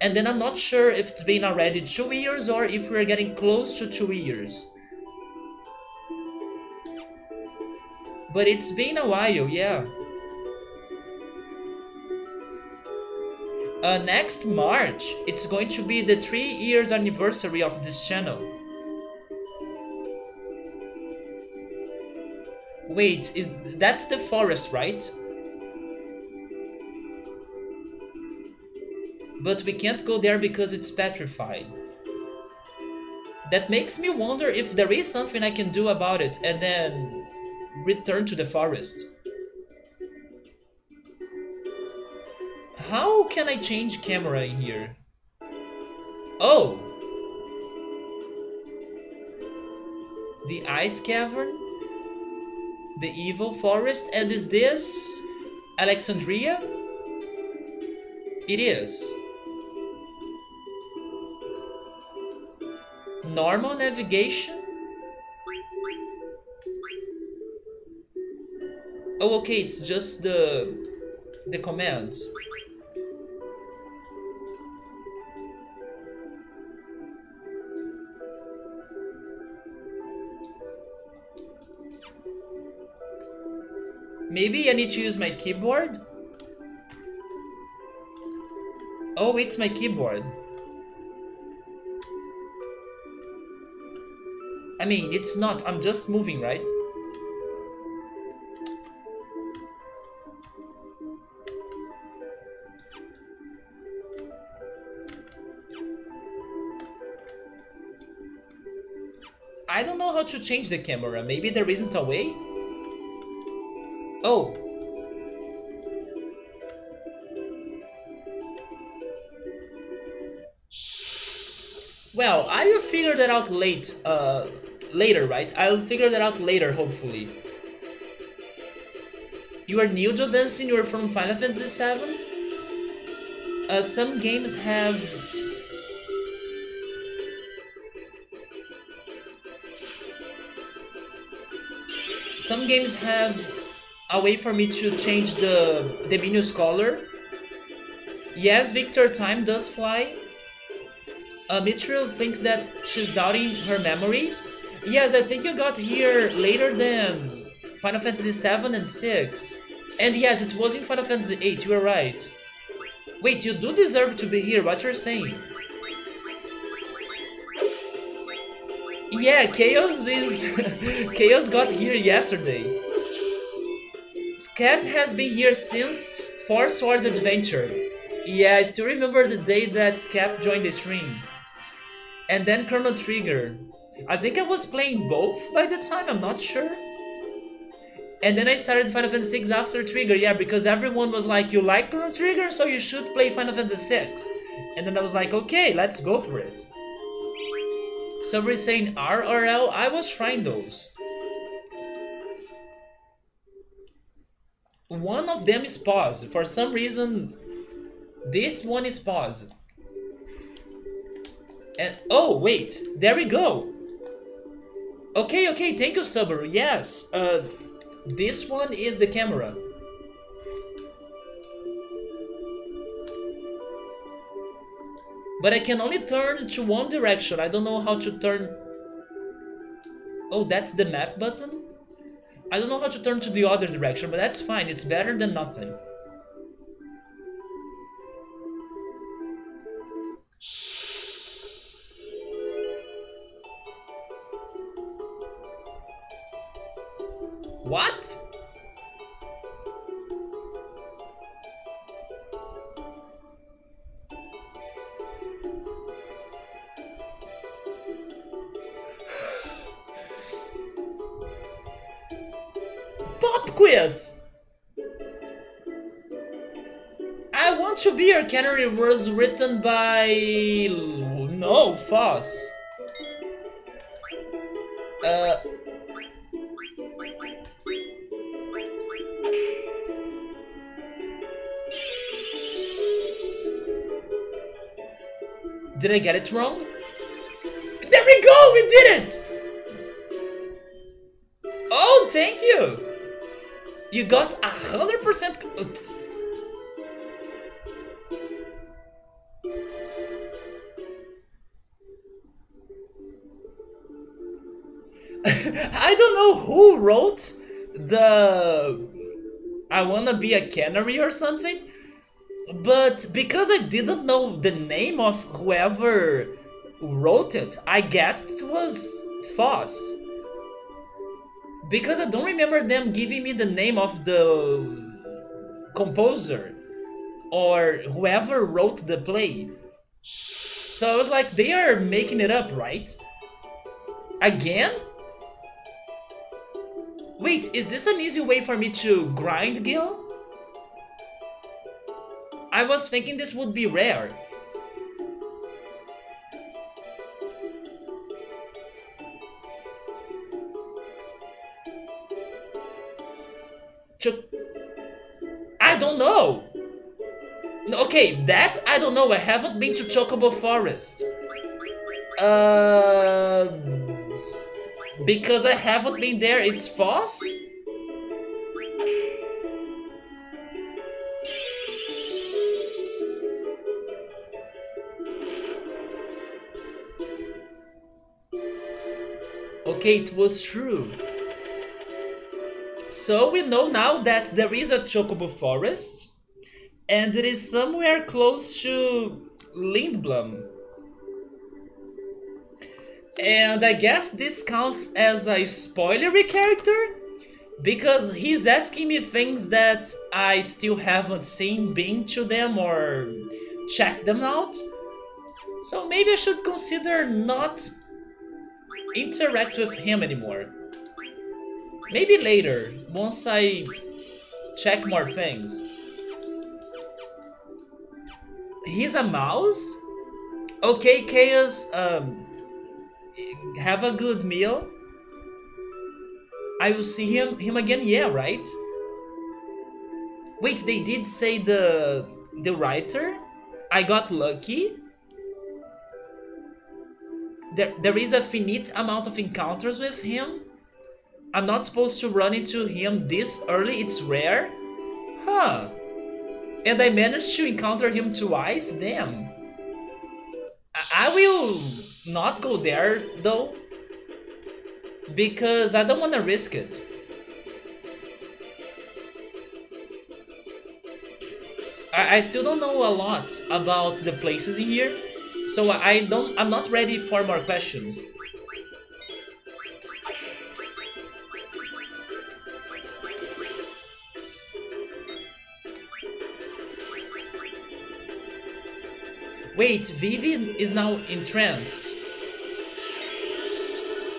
Speaker 1: And then I'm not sure if it's been already 2 years or if we're getting close to 2 years. But it's been a while, yeah. Next March, it's going to be the 3 years anniversary of this channel. Wait, that's the forest, right? But we can't go there because it's petrified. That makes me wonder if there is something I can do about it and then return to the forest. How can I change camera in here? Oh! The ice cavern? The evil forest? And is this Alexandria? It is. Normal navigation? Oh, okay, it's just the commands. Maybe I need to use my keyboard? Oh, it's my keyboard. I mean, it's not, I'm just moving, right? I don't know how to change the camera. Maybe there isn't a way? Oh. Well, I will figure that out later, right? I'll figure that out later, hopefully. You are new to dancing, you're from Final Fantasy VII? Some games have... Some games have a way for me to change the menu's color. Yes, Victor, time does fly. Mithril thinks that she's doubting her memory. Yes, I think you got here later than Final Fantasy 7 and 6. And yes, it was in Final Fantasy 8, you were right. Wait, you do deserve to be here, what you're saying? Yeah, Chaos is... Chaos got here yesterday. Scap has been here since Four Swords Adventure. Yeah, I still remember the day that Scap joined the stream. And then Chrono Trigger. I think I was playing both by the time, I'm not sure. And then I started Final Fantasy VI after Trigger, yeah, because everyone was like, you like Chrono Trigger, so you should play Final Fantasy VI. And then I was like, okay, let's go for it. Somebody saying R or L, I was trying those. One of them is pause. For some reason, this one is pause. And oh, wait, there we go. Okay, thank you, Subaru. Yes, this one is the camera. But I can only turn to one direction. I don't know how to turn... Oh, that's the map button? I don't know how to turn to the other direction, but that's fine. It's better than nothing. What? Pop quiz! I Want to Be Your Canary was written by... No, Foss. Uh... Did I get it wrong? There we go! We did it! Oh, thank you! You got 100%. I don't know who wrote the I wanna be a canary or something, but because I didn't know the name of whoever wrote it, I guessed it was Foss. Because I don't remember them giving me the name of the composer or whoever wrote the play. So I was like, they are making it up, right? Again? Wait, is this an easy way for me to grind Gil? I was thinking this would be rare. I don't know. Okay, that I don't know. I haven't been to Chocobo Forest. Because I haven't been there, it's Foss? Okay, it was true. So we know now that there is a Chocobo Forest, and it is somewhere close to Lindblom. And I guess this counts as a spoilery character, because he's asking me things that I still haven't seen, been to them, or checked them out. So maybe I should consider not interact with him anymore. Maybe later, once I check more things. He's a mouse? Okay, Chaos, have a good meal. I will see him again, yeah, right? Wait, they did say the writer? I got lucky? There is a finite amount of encounters with him? I'm not supposed to run into him this early, it's rare? Huh. And I managed to encounter him twice? Damn. I will not go there, though, because I don't want to risk it. I still don't know a lot about the places in here, so I'm not ready for more questions. Wait, Vivian is now in trance.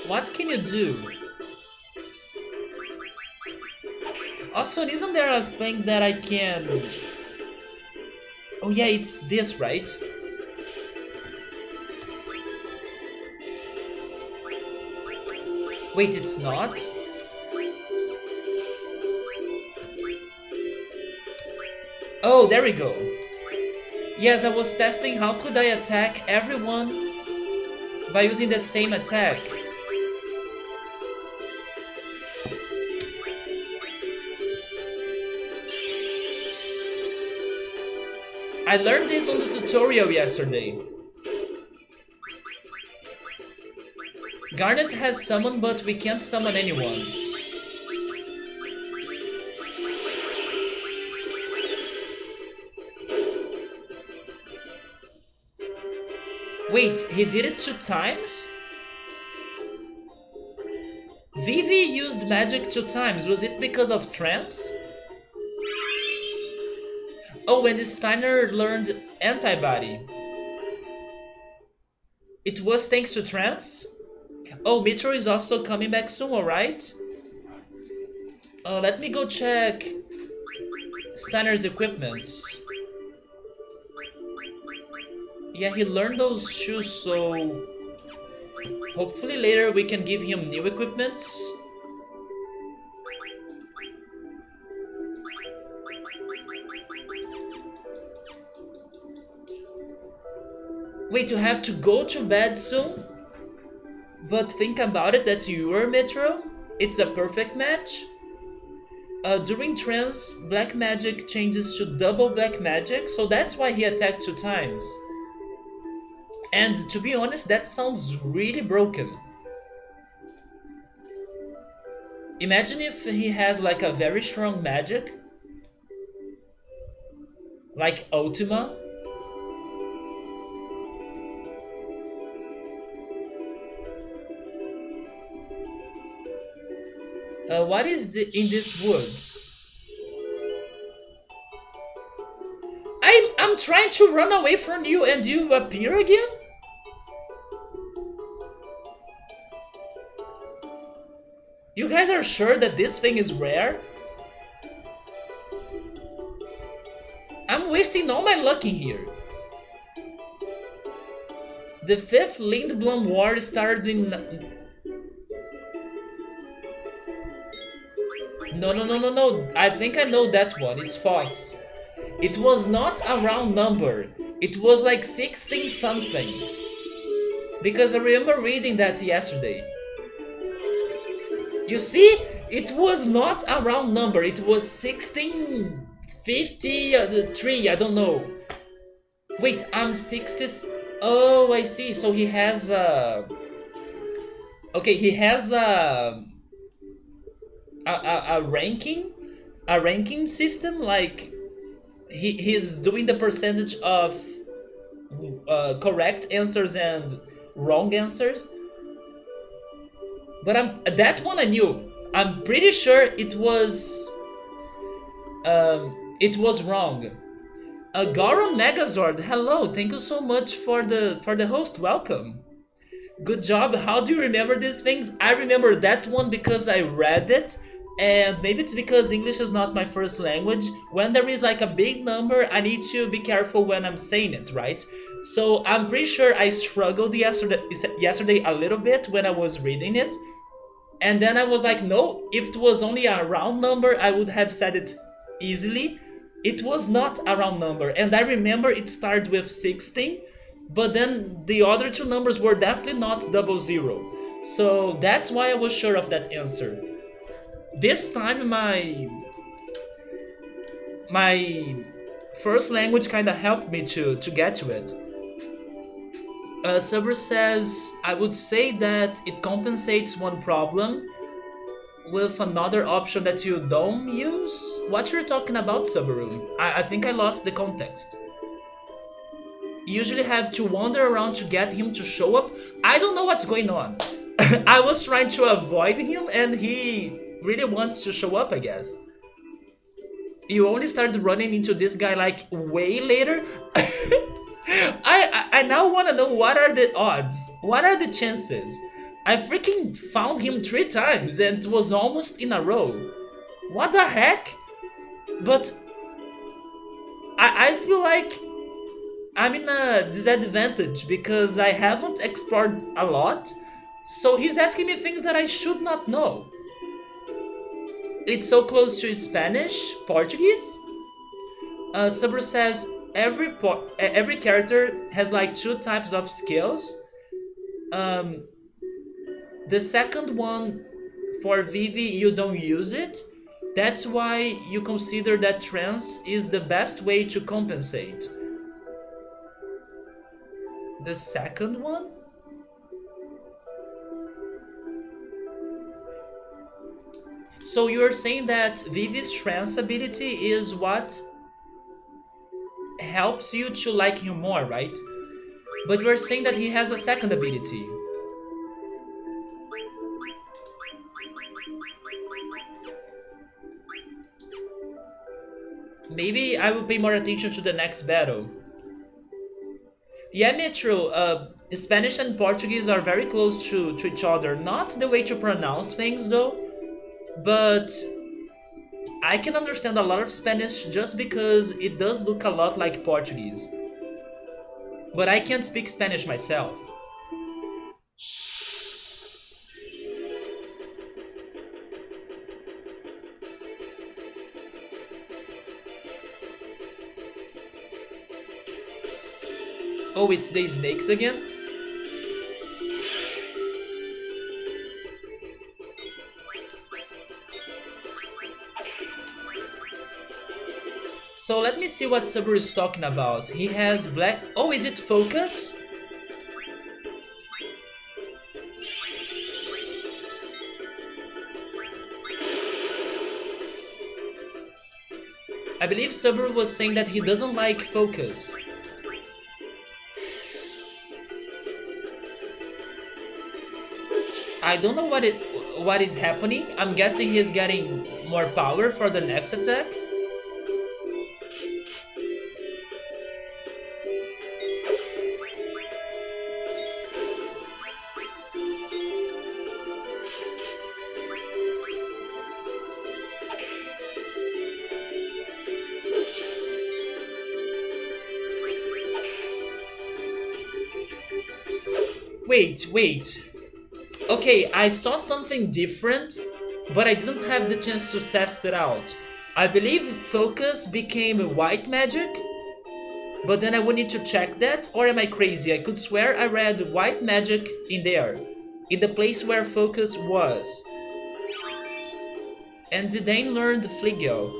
Speaker 1: What can you do? Also, isn't there a thing that I can... Oh yeah, it's this, right? Wait, it's not? Oh, there we go. Yes, I was testing how could I attack everyone by using the same attack. I learned this on the tutorial yesterday. Garnet has summon, but we can't summon anyone. Wait, he did it 2 times? Vivi used magic 2 times. Was it because of trance? Oh, when Steiner learned antibody. It was thanks to trance? Oh, Metro is also coming back soon, alright? Let me go check Steiner's equipments. Yeah, he learned those shoes, so hopefully later we can give him new equipments. Wait, you have to go to bed soon? But think about it, that you are Metro. It's a perfect match. During trance, black magic changes to double black magic, so that's why he attacked 2 times. And to be honest, that sounds really broken. Imagine if he has like a very strong magic, like Ultima. What is in these woods? I'm trying to run away from you and you appear again? You guys are sure that this thing is rare? I'm wasting all my luck in here. The 5th Lindblom War started in... No. I think I know that one. It's false. It was not a round number. It was like 16 something. Because I remember reading that yesterday. You see? It was not a round number. It was 1653, I don't know. Wait, I'm 60... Oh, I see. So he has okay, he has a ranking system, like he's doing the percentage of correct answers and wrong answers. But that one I knew. I'm pretty sure it was wrong. Garon Megazord, hello, thank you so much for the host, welcome. Good job. How do you remember these things? I remember that one because I read it, and maybe it's because English is not my first language. When there is like a big number, I need to be careful when I'm saying it, right? So I'm pretty sure I struggled yesterday a little bit when I was reading it, and then I was like, no, if it was only a round number, I would have said it easily. It was not a round number, and I remember it started with 16, but then the other 2 numbers were definitely not 00. So that's why I was sure of that answer. This time my first language kind of helped me to get to it. Subber says, I would say that it compensates one problem with another option that you don't use. What you're talking about, Subaru? I think I lost the context. You usually have to wander around to get him to show up. I don't know what's going on. I was trying to avoid him and he really wants to show up, I guess. You only started running into this guy like way later. I now want to know, what are the odds? What are the chances? I freaking found him 3 times and it was almost in a row. What the heck? But I feel like I'm in a disadvantage because I haven't explored a lot. So he's asking me things that I should not know. It's so close to Spanish, Portuguese. Subber says every character has like 2 types of skills. The second one, for Vivi, you don't use it. That's why you consider that trance is the best way to compensate. The second one? So you're saying that Vivi's trance ability is what helps you to like him more, right? But you're saying that he has a second ability. Maybe I will pay more attention to the next battle. Yeah, Metro, Spanish and Portuguese are very close to each other. Not the way to pronounce things though, but I can understand a lot of Spanish just because it does look a lot like Portuguese. But I can't speak Spanish myself. Oh, it's the snakes again? So let me see what Sabur is talking about. He has black... Oh, is it focus? I believe Sabur was saying that he doesn't like focus. I don't know what is happening. I'm guessing he's getting more power for the next attack. Wait. Okay, I saw something different, but I didn't have the chance to test it out. I believe focus became white magic, but then I would need to check that, or am I crazy? I could swear I read white magic in there, in the place where focus was. And Zidane learned Fligel.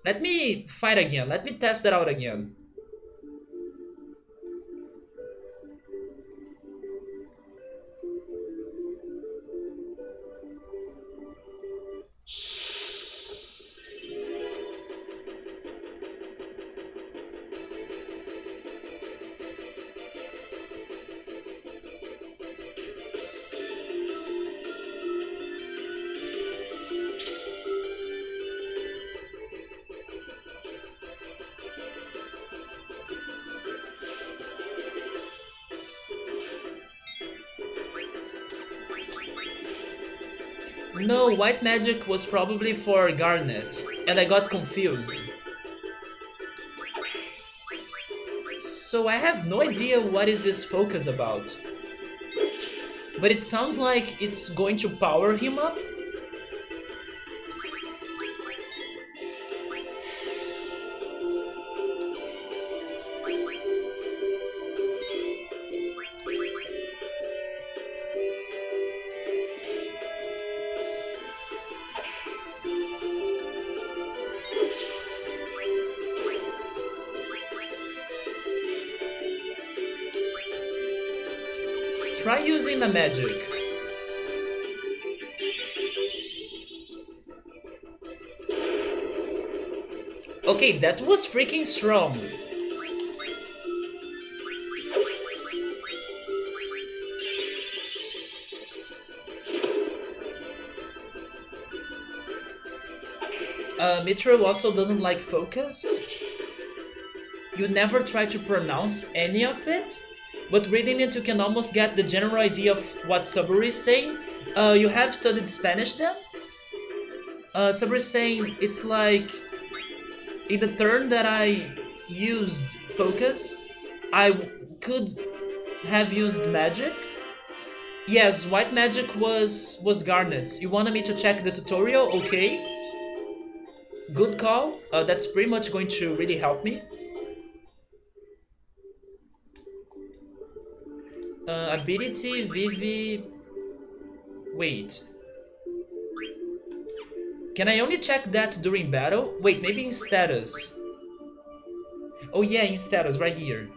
Speaker 1: Let me fight again, let me test that out again. No, white magic was probably for Garnet, and I got confused. So I have no idea what is this focus about. But it sounds like it's going to power him up. Try using the magic. Okay, that was freaking strong. Mitro also doesn't like focus. You never try to pronounce any of it, but reading it you can almost get the general idea of what Saburi is saying. You have studied Spanish then? Saburi is saying it's like in the turn that I used focus, I could have used magic. Yes, white magic was Garnet's. You wanted me to check the tutorial? Okay. Good call. That's pretty much going to really help me. Ability, Vivi... Wait. Can I only check that during battle? Wait, maybe in status. Oh yeah, in status, right here.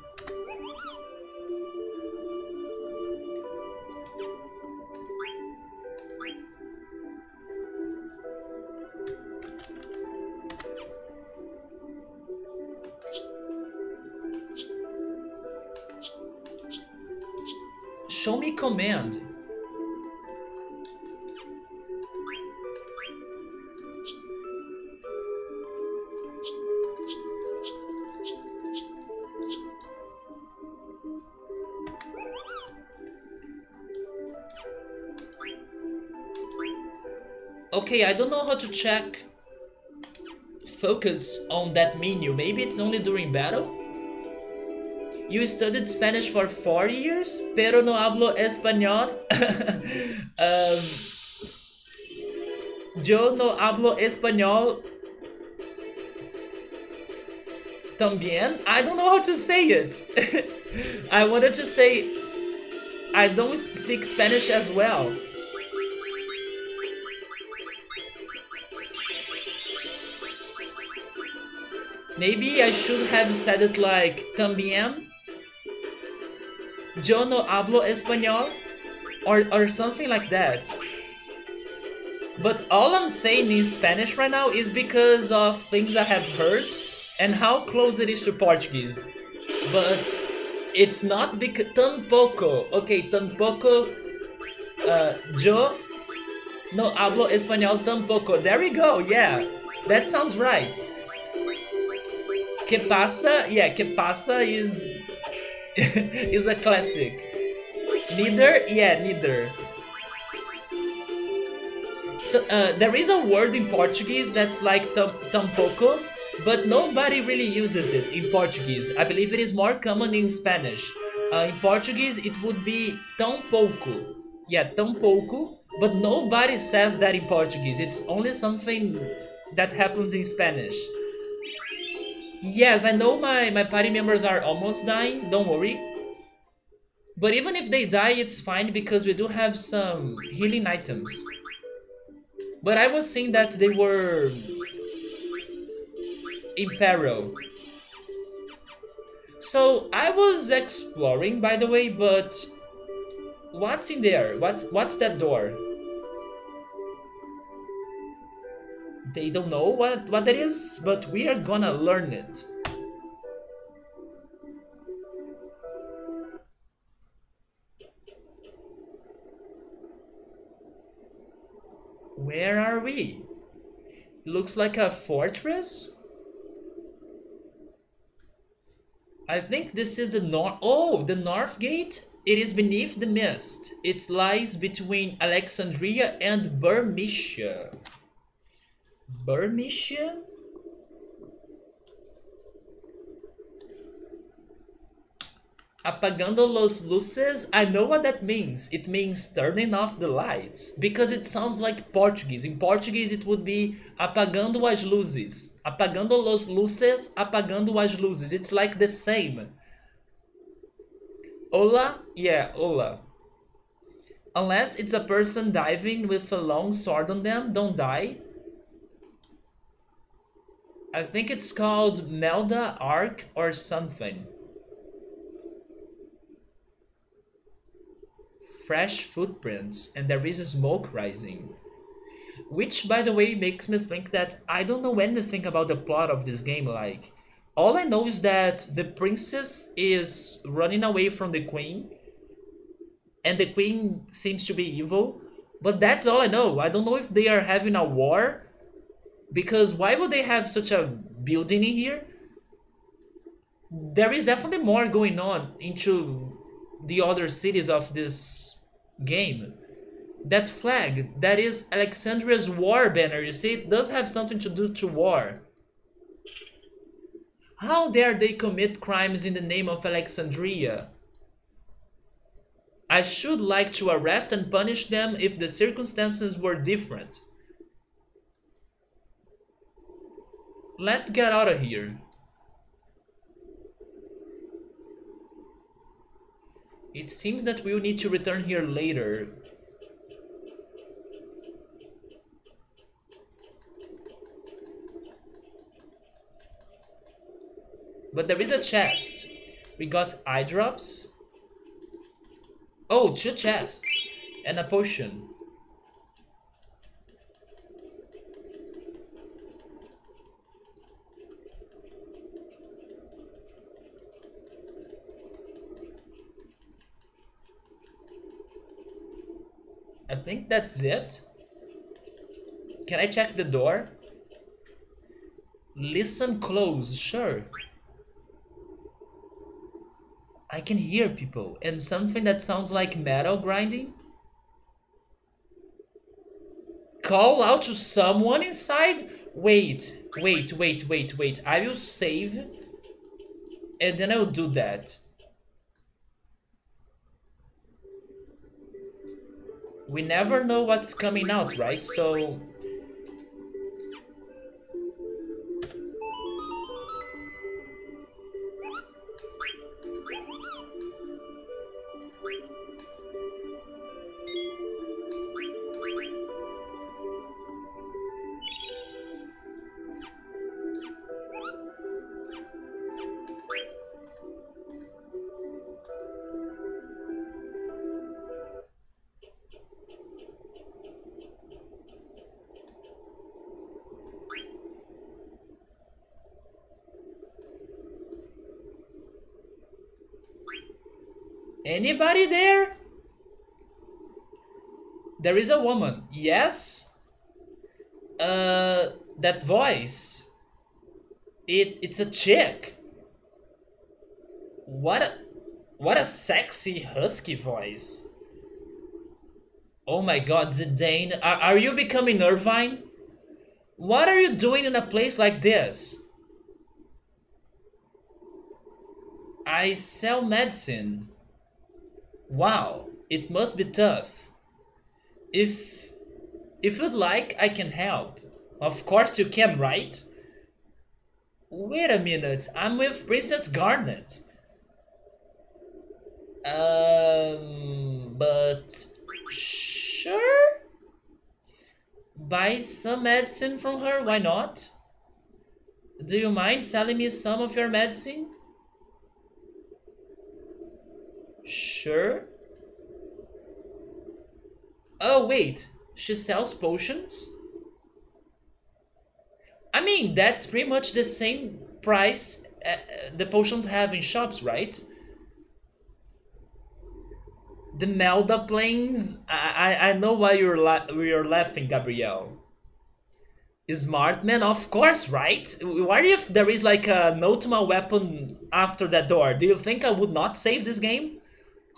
Speaker 1: Show me command. Okay, I don't know how to check focus on that menu. Maybe it's only during battle? You studied Spanish for 4 years, pero no hablo español. um, yo no hablo español también. I don't know how to say it. I wanted to say I don't speak Spanish as well. Maybe I should have said it like también. Yo no hablo español, or something like that. But all I'm saying in Spanish right now is because of things I have heard and how close it is to Portuguese. But it's not because tampoco. Okay, tampoco. Yo no hablo español tampoco. There we go. Yeah, that sounds right. Que pasa? Yeah, que pasa is is a classic. Neither? Yeah, neither. There is a word in Portuguese that's like tampoco, but nobody really uses it in Portuguese. I believe it is more common in Spanish. In Portuguese, it would be tão pouco. Yeah, tão pouco, but nobody says that in Portuguese. It's only something that happens in Spanish. Yes, I know my party members are almost dying, don't worry. But even if they die, it's fine because we do have some healing items. But I was seeing that they were in peril. So I was exploring, by the way, but what's in there? What's that door? They don't know what that is, but we are gonna learn it. Where are we? Looks like a fortress? I think this is the north. Oh, the north gate? It is beneath the mist. It lies between Alexandria and Burmecia. Burmecia? Apagando los luces, I know what that means. It means turning off the lights. Because it sounds like Portuguese. In Portuguese it would be apagando as luzes. Apagando los luces, apagando as luzes. It's like the same. Hola? Yeah, hola. Unless it's a person diving with a long sword on them, don't die. I think it's called Melda Arc or something. Fresh footprints, and there is a smoke rising. Which, by the way, makes me think that I don't know anything about the plot of this game. Like, all I know is that the princess is running away from the queen, and the queen seems to be evil, but that's all I know. I don't know if they are having a war, because why would they have such a building in here? There is definitely more going on into the other cities of this game. That flag, that is Alexandria's war banner, you see, it does have something to do to war. How dare they commit crimes in the name of Alexandria? I should like to arrest and punish them if the circumstances were different. Let's get out of here. It seems that we'll need to return here later. But there is a chest. We got eye drops. Oh, 2 chests. And a potion. I think that's it. Can I check the door? Listen close, sure. I can hear people and something that sounds like metal grinding. Call out to someone inside? Wait. I will save and then I'll do that. We never know what's coming out, right? So... Anybody there? There is a woman. Yes? That voice. It's a chick. What a sexy husky voice. Oh my god, Zidane, are you becoming Irvine? What are you doing in a place like this? I sell medicine. Wow, it must be tough. If you'd like, I can help. Of course you can, right? Wait a minute, I'm with Princess Garnet. But sure? Buy some medicine from her, why not? Do you mind selling me some of your medicine? Sure. Oh wait, she sells potions? I mean, that's pretty much the same price the potions have in shops, right? The Melda planes? I know why you're laughing, Gabrielle. Smart man, of course, right? What if there is like an ultimate weapon after that door? Do you think I would not save this game?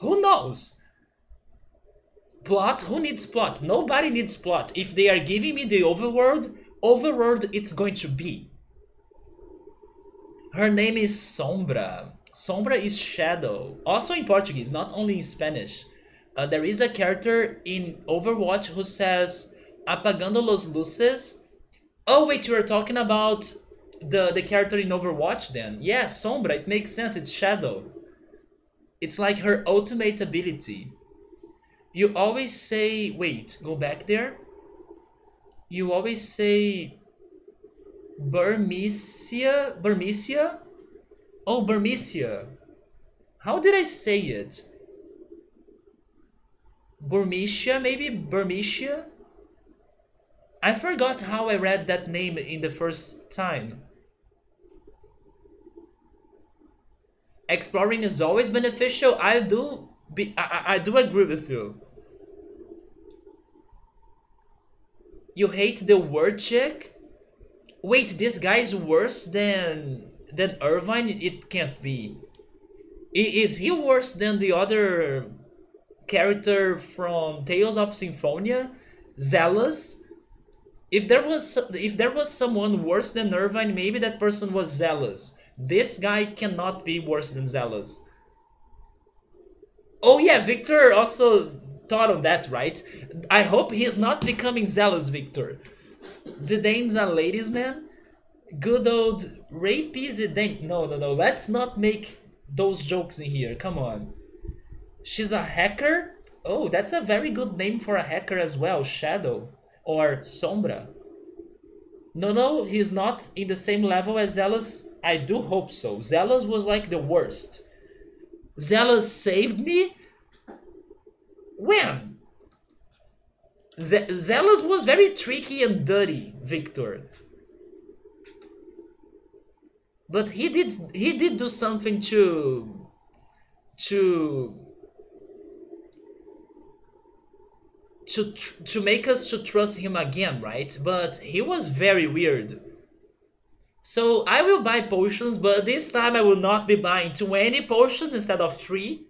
Speaker 1: Who knows? Plot? Who needs plot? Nobody needs plot. If they are giving me the overworld it's going to be. Her name is Sombra. Sombra is shadow. Also in Portuguese, not only in Spanish. There is a character in Overwatch who says apagando los luces. Oh wait, you were talking about the character in Overwatch then. Yeah, Sombra, it makes sense, it's shadow. It's like her ultimate ability. You always say... Wait, go back there. You always say... Burmecia? Burmecia? Oh, Burmecia. How did I say it? Burmecia, maybe? Burmecia? I forgot how I read that name in the first time. Exploring is always beneficial. I do agree with you. You hate the word chick? Wait, this guy is worse than Irvine? It can't be. Is he worse than the other character from Tales of Symphonia? Zealous? If there was someone worse than Irvine, maybe that person was Zealous. This guy cannot be worse than Zealous. Oh yeah, Victor also thought of that, right? I hope he is not becoming Zealous, Victor. Zidane's a ladies' man? Good old rapey Zidane. No, let's not make those jokes in here, come on. She's a hacker? Oh, that's a very good name for a hacker as well, Shadow. Or Sombra. No, he's not in the same level as Zealous. I do hope so. Zealous was like the worst. Zealous saved me? When? Zealous was very tricky and dirty, Victor. But he did do something to make us to trust him again, right? But he was very weird. So I will buy potions, but this time I will not be buying 20 potions instead of 3.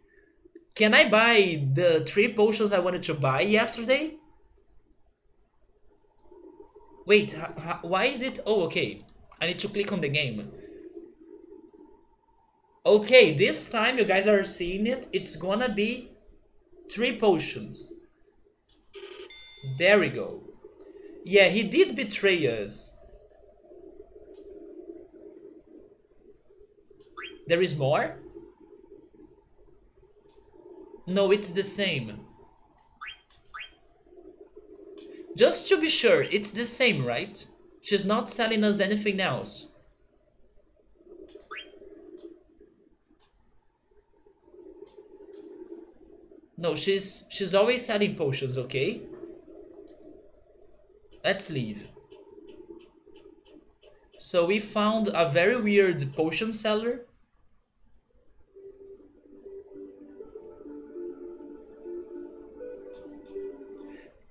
Speaker 1: Can I buy the 3 potions I wanted to buy yesterday? Wait, why is it? Oh, okay. I need to click on the game. Okay, this time you guys are seeing it. It's gonna be 3 potions. There we go. Yeah, he did betray us. There is more? No, it's the same. Just to be sure, it's the same, right? She's not selling us anything else. No, she's always selling potions, okay? Let's leave. So we found a very weird potion seller.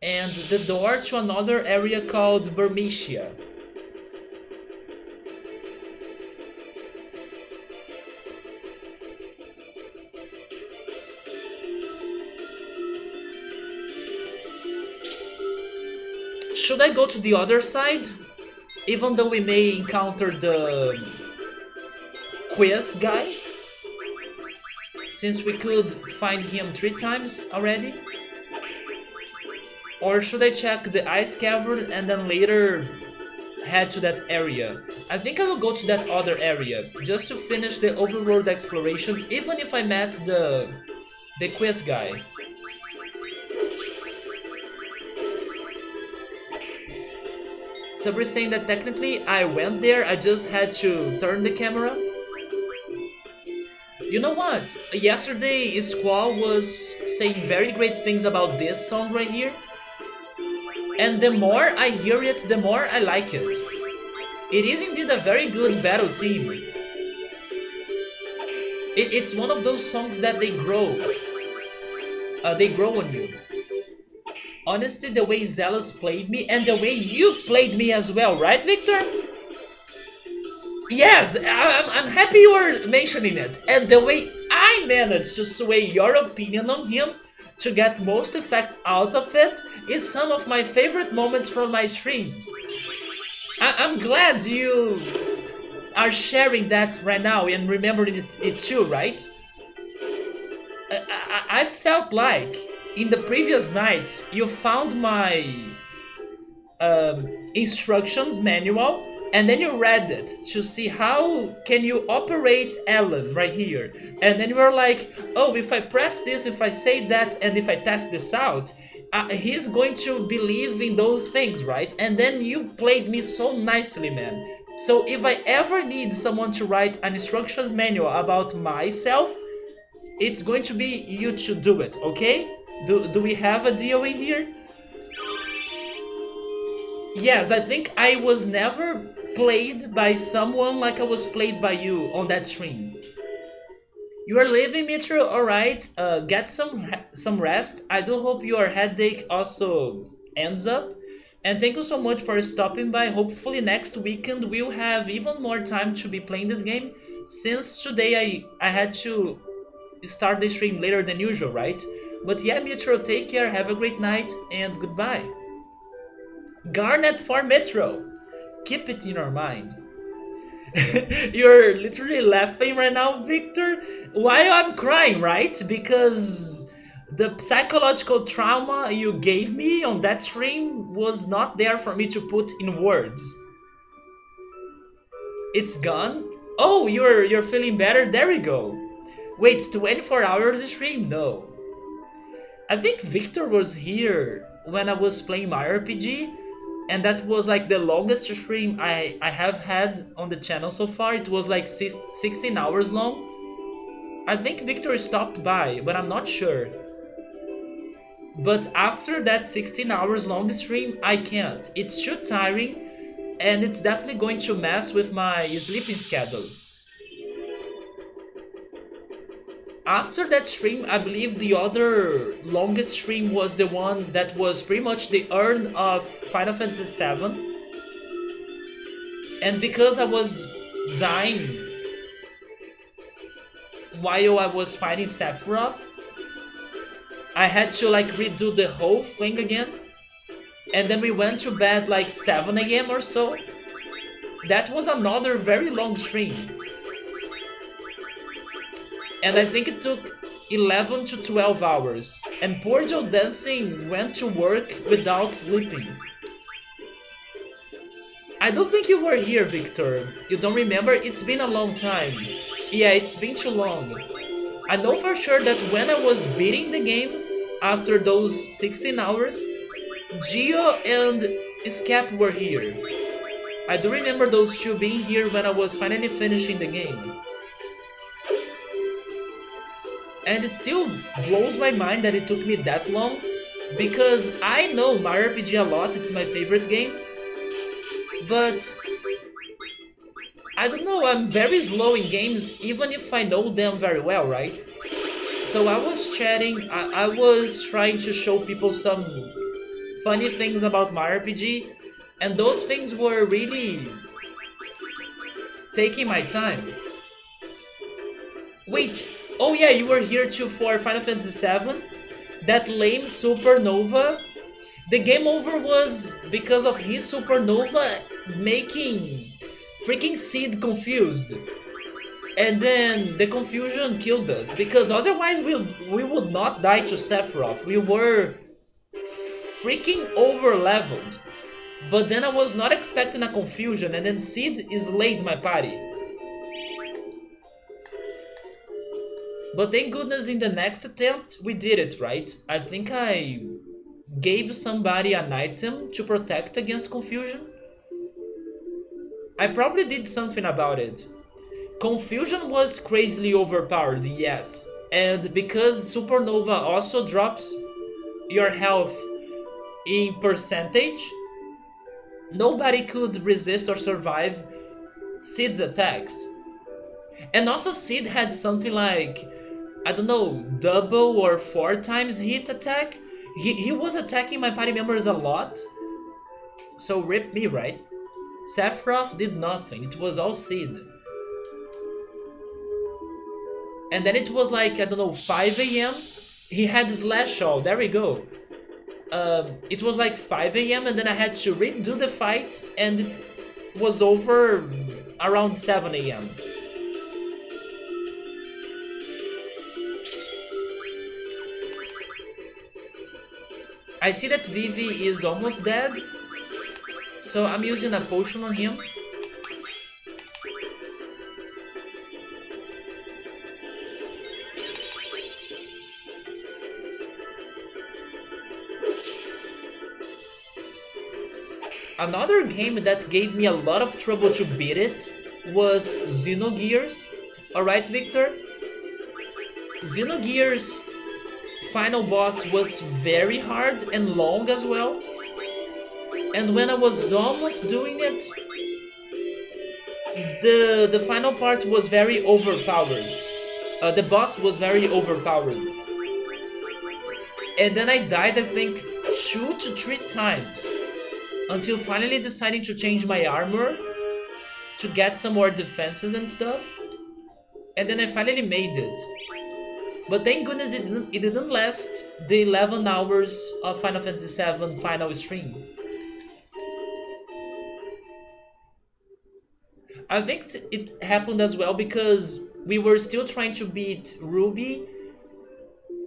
Speaker 1: And the door to another area called Burmecia. Should I go to the other side? Even though we may encounter the quiz guy? Since we could find him 3 times already? Or should I check the ice cavern and then later head to that area? I think I will go to that other area, just to finish the overworld exploration, even if I met the quiz guy. So we're saying that technically I went there, I just had to turn the camera. You know what? Yesterday Squall was saying very great things about this song right here. And the more I hear it, the more I like it. It is indeed a very good battle theme. It's one of those songs that they grow. They grow on you. Honestly, the way Zealous played me and the way you played me as well, right, Victor? Yes, I'm happy you are mentioning it. And the way I managed to sway your opinion on him to get most effect out of it is some of my favorite moments from my streams. I'm glad you are sharing that right now and remembering it too, right? I felt like in the previous night you found my instructions manual and then you read it to see how can you operate Ellen right here, and then you were like, oh, if I press this, if I say that, and if I test this out, he's going to believe in those things, right? And then you played me so nicely, man. So if I ever need someone to write an instructions manual about myself, it's going to be you to do it, okay? Do we have a deal in here? Yes, I think I was never played by someone like I was played by you on that stream. You are leaving, Mitro? Alright, get some rest. I do hope your headache also ends up. And thank you so much for stopping by. Hopefully next weekend we'll have even more time to be playing this game. Since today I had to start the stream later than usual, right? But yeah, Mitro, take care, have a great night, and goodbye. Garnet for Metro. Keep it in your mind. You're literally laughing right now, Victor, while I'm crying, right? Because the psychological trauma you gave me on that stream was not there for me to put in words. It's gone? Oh, you're feeling better? There we go. Wait, 24 hours stream? No. I think Victor was here when I was playing my RPG, and that was like the longest stream I have had on the channel so far. It was like 16 hours long. I think Victor stopped by, but I'm not sure. But after that 16 hours long stream, I can't. It's too tiring, and it's definitely going to mess with my sleeping schedule. After that stream, I believe the other longest stream was the one that was pretty much the urn of Final Fantasy VII. And because I was dying while I was fighting Sephiroth, I had to like redo the whole thing again. and then we went to bed like 7 a.m. or so. That was another very long stream. And I think it took 11 to 12 hours. And poor Joe Dancing went to work without sleeping. I don't think you were here, Victor. You don't remember? It's been a long time. Yeah, it's been too long. I know for sure that when I was beating the game, after those 16 hours, Gio and Scap were here. I do remember those two being here when I was finally finishing the game. And it still blows my mind that it took me that long, because I know Mario RPG a lot, it's my favorite game, but I don't know, I'm very slow in games even if I know them very well, right? So I was chatting, I was trying to show people some funny things about Mario RPG, and those things were really taking my time. Wait, oh yeah, you were here too for Final Fantasy VII? That lame supernova? The game over was because of his supernova making freaking Sid confused. And then the confusion killed us, because otherwise we would not die to Sephiroth. We were freaking over leveled. But then I was not expecting a confusion, and then Sid slayed my party. But thank goodness in the next attempt we did it, right? I think I gave somebody an item to protect against confusion. I probably did something about it. Confusion was crazily overpowered, yes. And because Supernova also drops your health in percentage, nobody could resist or survive Sid's attacks. And also Sid had something like, I don't know, double or 4 times hit attack. He was attacking my party members a lot. So rip me, right? Sephiroth did nothing, it was all Sid. And then it was like, I don't know, 5 a.m. He had Slash All, there we go. It was like 5 a.m. and then I had to redo the fight, and it was over around 7 a.m. I see that Vivi is almost dead, so I'm using a potion on him. Another game that gave me a lot of trouble to beat it was Xenogears. Alright, Victor? Xenogears final boss was very hard and long as well. And when I was almost doing it, the final part was very overpowered. The boss was very overpowered. And then I died, I think, 2 to 3 times. Until finally deciding to change my armor to get some more defenses and stuff. And then I finally made it. But thank goodness it didn't last the 11 hours of Final Fantasy VII final stream. I think it happened as well because we were still trying to beat Ruby,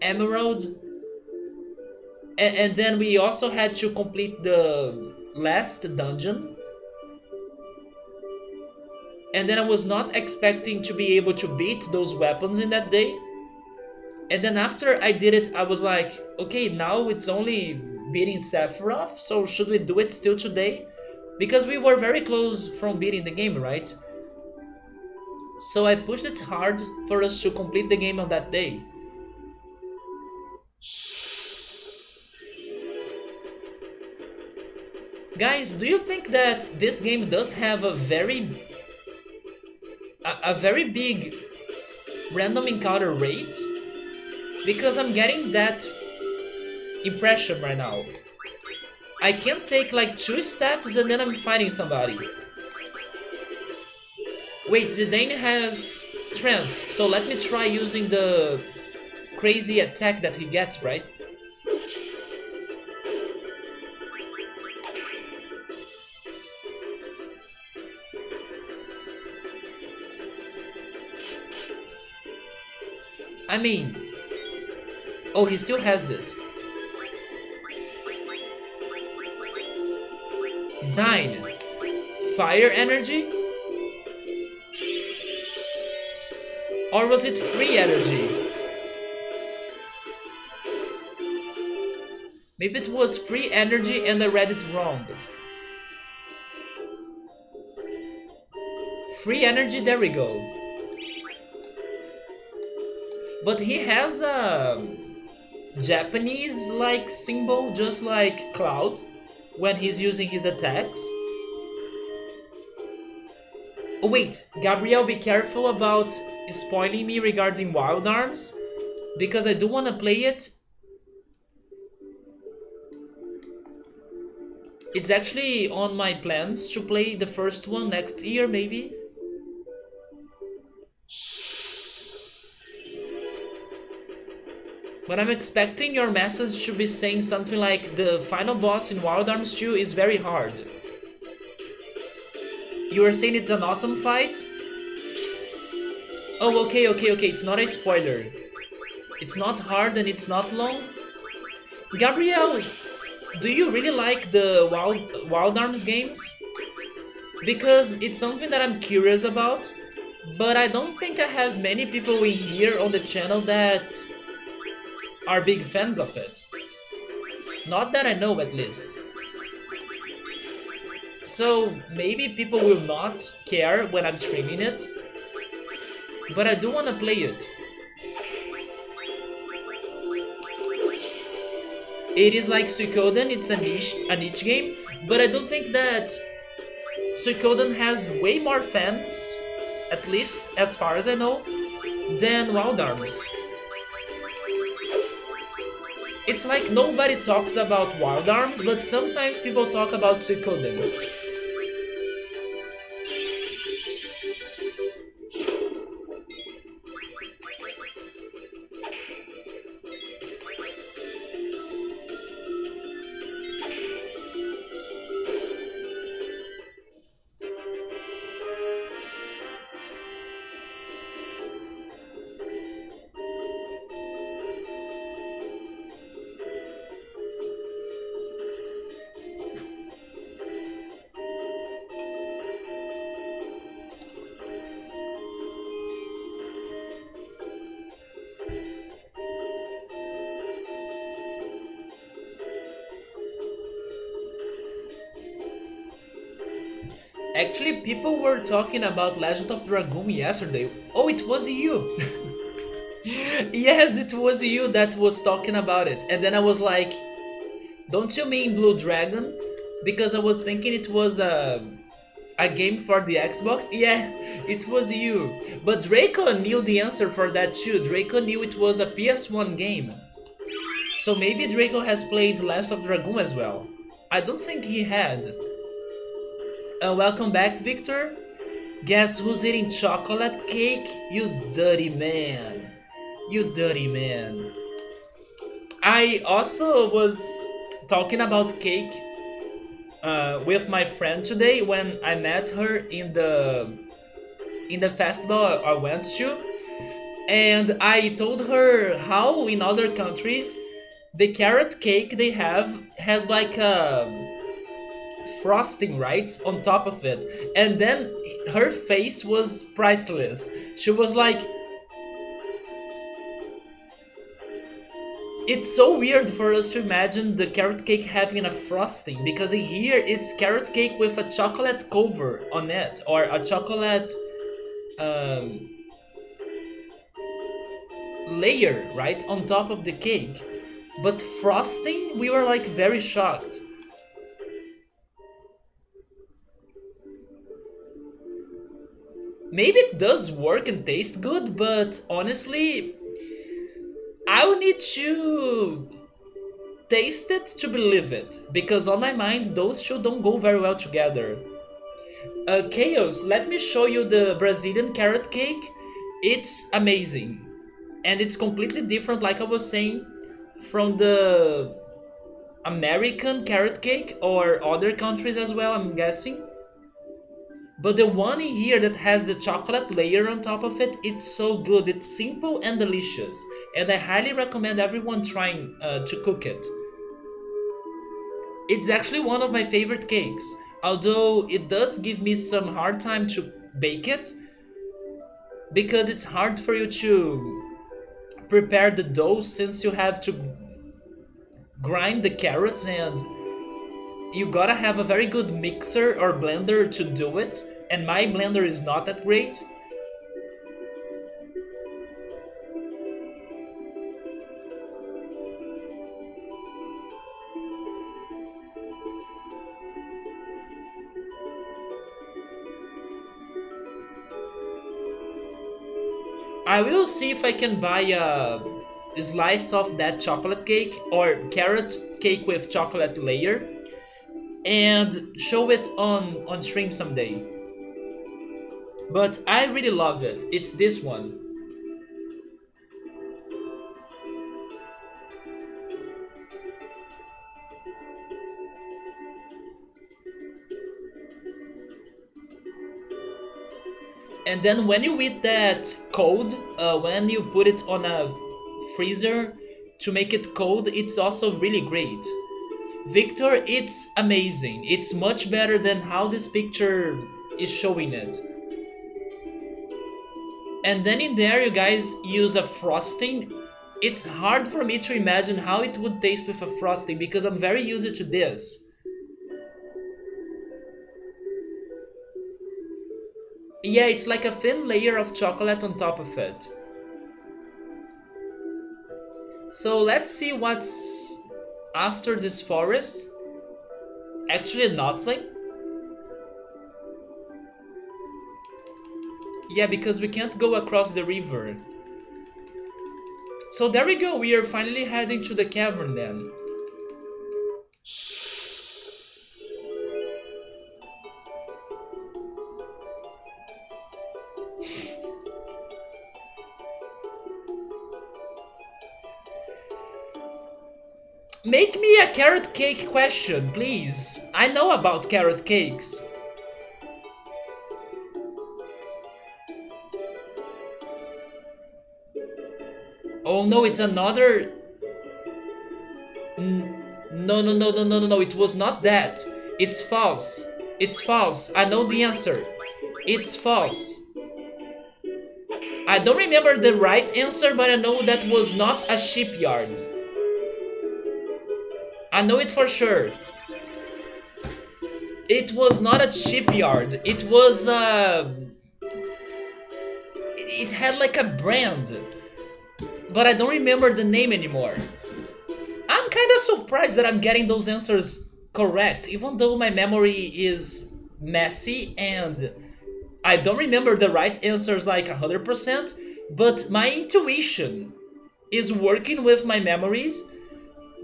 Speaker 1: Emerald, and then we also had to complete the last dungeon. And then I was not expecting to be able to beat those weapons in that day. And then after I did it, I was like, okay, now it's only beating Sephiroth, so should we do it still today? Because we were very close from beating the game, right? So I pushed it hard for us to complete the game on that day. Guys, do you think that this game does have a very big random encounter rate? Because I'm getting that impression right now. I can take like 2 steps and then I'm fighting somebody. Wait, Zidane has trance, so let me try using the crazy attack that he gets, right? I mean, oh, he still has it. Dine. Fire energy? Or was it free energy? Maybe it was free energy and I read it wrong. Free energy, there we go. But he has a Japanese like symbol, just like Cloud, when he's using his attacks. Oh wait, Gabriel, be careful about spoiling me regarding Wild Arms, because I do want to play it. It's actually on my plans to play the first one next year, maybe. But I'm expecting your message to be saying something like the final boss in Wild Arms 2 is very hard. You were saying it's an awesome fight? Oh, okay, it's not a spoiler. It's not hard and it's not long. Gabriel, do you really like the Wild Arms games? Because it's something that I'm curious about, but I don't think I have many people in here on the channel that are big fans of it. Not that I know, at least. So maybe people will not care when I'm streaming it, but I do want to play it. It is like Suikoden, it's a niche game, but I don't think that Suikoden has way more fans, at least as far as I know, than Wild Arms. It's like nobody talks about Wild Arms, but sometimes people talk about Suikoden. Actually, people were talking about Legend of Dragoon yesterday. Oh, it was you! Yes, it was you that was talking about it. And then I was like, don't you mean Blue Dragon? Because I was thinking it was a game for the Xbox. Yeah, it was you. But Draco knew the answer for that too. Draco knew it was a PS1 game. So maybe Draco has played Last of Dragoon as well. I don't think he had. Welcome back, Victor. Guess who's eating chocolate cake? You dirty man. You dirty man. I also was talking about cake with my friend today when I met her in the festival I went to, and I told her how in other countries the carrot cake they have has like a frosting right on top of it, and then her face was priceless. She was like, it's so weird for us to imagine the carrot cake having a frosting, because in here it's carrot cake with a chocolate cover on it, or a chocolate layer right on top of the cake. But frosting, we were like very shocked. Maybe it does work and taste good, but honestly, I will need to taste it to believe it, because on my mind those two don't go very well together. Chaos, let me show you the Brazilian carrot cake. It's amazing, and it's completely different, like I was saying, from the American carrot cake, or other countries as well, I'm guessing. But the one in here that has the chocolate layer on top of it, it's so good. It's simple and delicious. And I highly recommend everyone trying to cook it. It's actually one of my favorite cakes. Although it does give me some hard time to bake it. Because it's hard for you to prepare the dough since you have to grind the carrots and you gotta have a very good mixer or blender to do it, and my blender is not that great. I will see if I can buy a slice of that chocolate cake or carrot cake with chocolate layer and show it on stream someday. But I really love it. It's this one. And then when you eat that cold, when you put it on a freezer to make it cold, it's also really great. Victor, it's amazing. It's much better than how this picture is showing it. And then in there you guys use a frosting. It's hard for me to imagine how it would taste with a frosting because I'm very used to this. Yeah, it's like a thin layer of chocolate on top of it. So let's see what's after this forest. Actually nothing. Yeah, because we can't go across the river. So there we go, we are finally heading to the cavern then. Make me a carrot cake question, please. I know about carrot cakes. Oh no, it's another... No, it was not that. It's false. It's false. I know the answer. It's false. I don't remember the right answer, but I know that was not a shipyard. I know it for sure. It was not a shipyard. It was it had like a brand, but I don't remember the name anymore. I'm kind of surprised that I'm getting those answers correct, even though my memory is messy and I don't remember the right answers like 100%, but my intuition is working with my memories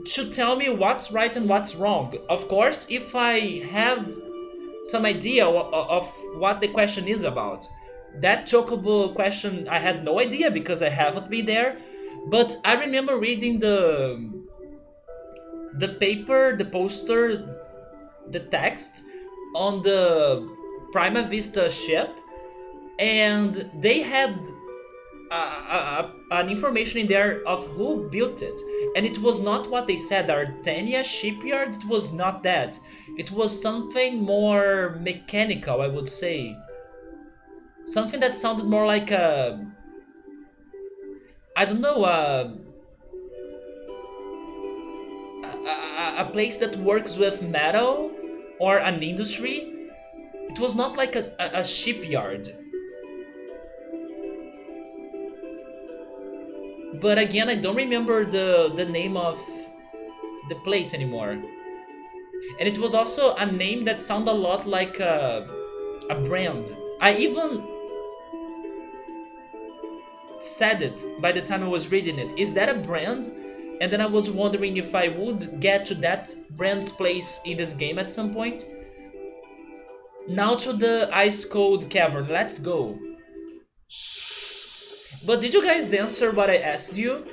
Speaker 1: to tell me what's right and what's wrong. Of course, if I have some idea of what the question is about. That chocobo question, I had no idea because I haven't been there, but I remember reading the paper, the poster, the text on the Prima Vista ship, and they had an information in there of who built it, and it was not what they said, Artenia shipyard. It was not that. It was something more mechanical, I would say. Something that sounded more like a... I don't know, a place that works with metal or an industry. It was not like a shipyard. But again, I don't remember the name of the place anymore. And it was also a name that sounded a lot like a brand. I even said it by the time I was reading it. Is that a brand? And then I was wondering if I would get to that brand's place in this game at some point. Now to the ice cold cavern. Let's go. But did you guys answer what I asked you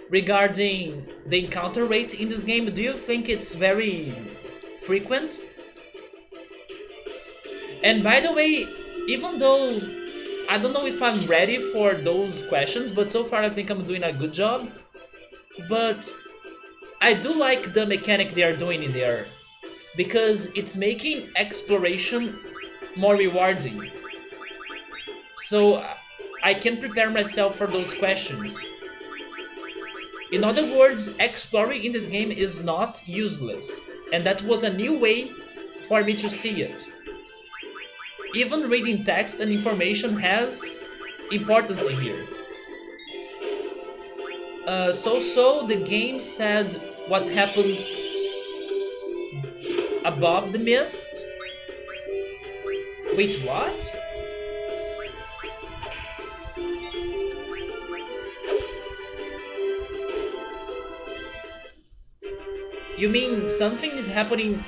Speaker 1: regarding the encounter rate in this game? Do you think it's very frequent? And by the way, even though I don't know if I'm ready for those questions, but so far I think I'm doing a good job. But I do like the mechanic they are doing in there, because it's making exploration more rewarding. So I can prepare myself for those questions. In other words, exploring in this game is not useless, and that was a new way for me to see it. Even reading text and information has importance here. So the game said what happens above the mist. Wait, what? You mean something is happening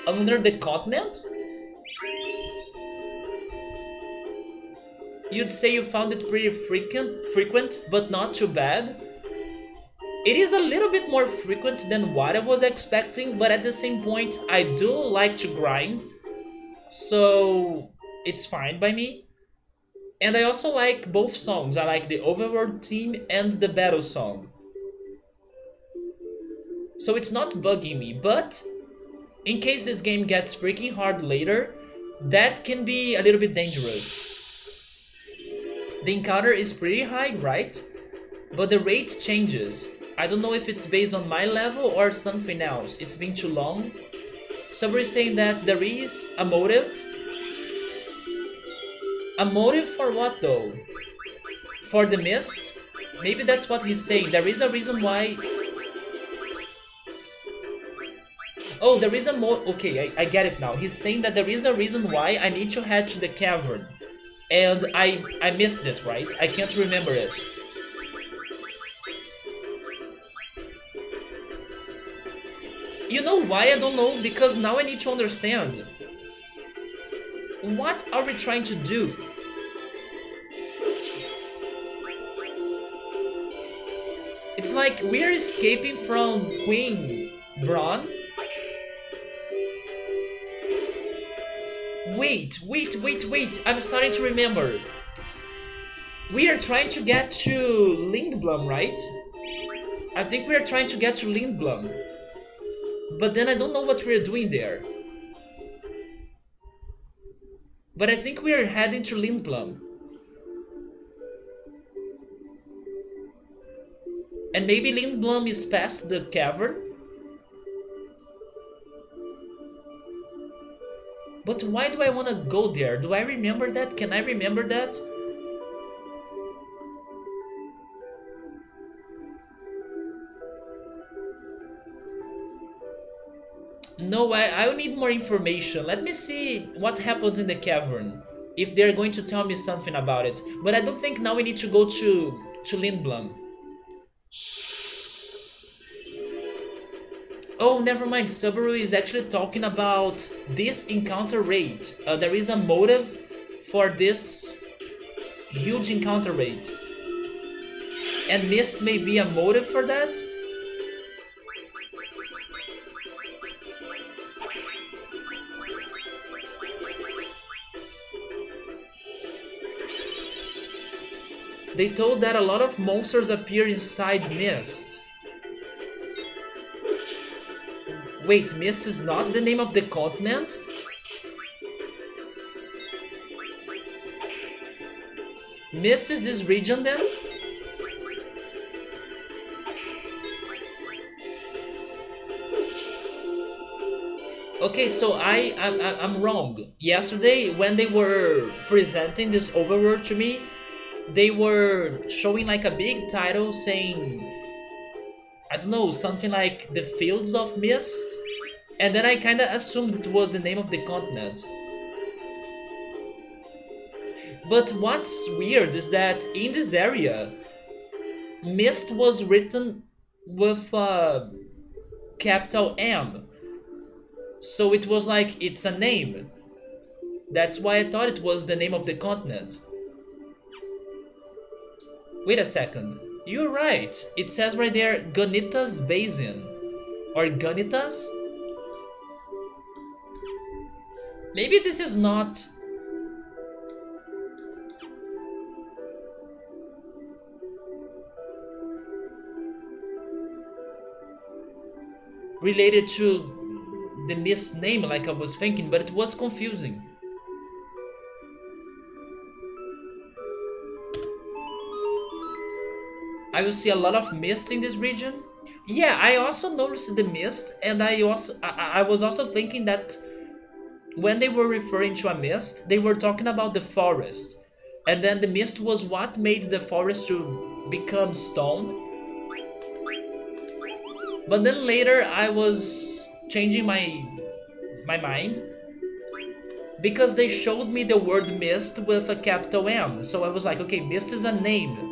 Speaker 1: under the continent? You'd say you found it pretty frequent, but not too bad. It is a little bit more frequent than what I was expecting, but at the same point, I do like to grind, so it's fine by me. And I also like both songs. I like the Overworld theme and the battle song. So it's not bugging me, but in case this game gets freaking hard later, that can be a little bit dangerous. The encounter is pretty high, right? But the rate changes. I don't know if it's based on my level or something else. It's been too long. Somebody is saying that there is a motive. A motive for what though? For the mist? Maybe that's what he's saying. There is a reason why... Oh, there is a okay, I get it now. He's saying that there is a reason why I need to head to the cavern. And I missed it, right? I can't remember it. You know why I don't know? Because now I need to understand. What are we trying to do? It's like we're escaping from Queen Braun. Wait, I'm starting to remember. We are trying to get to Lindblom, right? I think we are trying to get to Lindblom. But then I don't know what we're doing there. But I think we are heading to Lindblom. And maybe Lindblom is past the cavern? But why do I want to go there? Do I remember that? Can I remember that? No, I need more information. Let me see what happens in the cavern. If they're going to tell me something about it. But I don't think now we need to go to Lindblom. Oh, never mind. Subaru is actually talking about this encounter rate. There is a motive for this huge encounter rate. And Mist may be a motive for that? They told that a lot of monsters appear inside Mist. Wait, Mist is not the name of the continent? Mist is this region then? Okay, so I'm wrong. Yesterday, when they were presenting this Overworld to me, they were showing like a big title saying, I don't know, something like the Fields of Mist, and then I kinda assumed it was the name of the continent. But what's weird is that in this area, Mist was written with a capital M. So it was like, it's a name. That's why I thought it was the name of the continent. Wait a second. You're right. It says right there, Gunita's Basin. Or Gunitas? Maybe this is not related to the misname like I was thinking, but it was confusing. I will see a lot of mist in this region. Yeah, I also noticed the mist, and I was also thinking that when they were referring to a mist, they were talking about the forest, and then the mist was what made the forest to become stone. But then later I was changing my mind because they showed me the word mist with a capital M. So I was like, okay, mist is a name.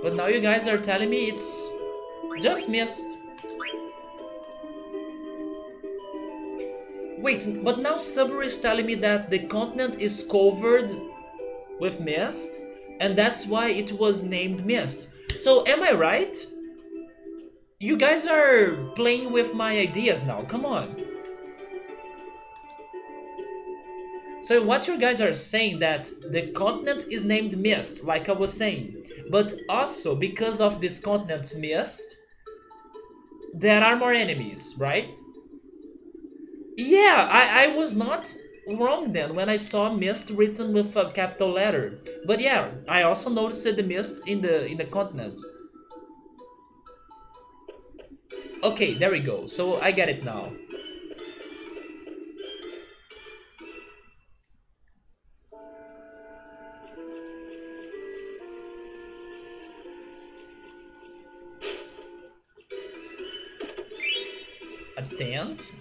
Speaker 1: But now you guys are telling me it's just mist. Wait, but now Subaru is telling me that the continent is covered with mist, and that's why it was named Mist. So am I right? You guys are playing with my ideas now, come on. So what you guys are saying that the continent is named Mist, like I was saying, but also because of this continent's mist, there are more enemies, right? Yeah, I was not wrong then when I saw mist written with a capital letter. But yeah, I also noticed the mist in the continent. Okay, there we go. So I get it now. A tent?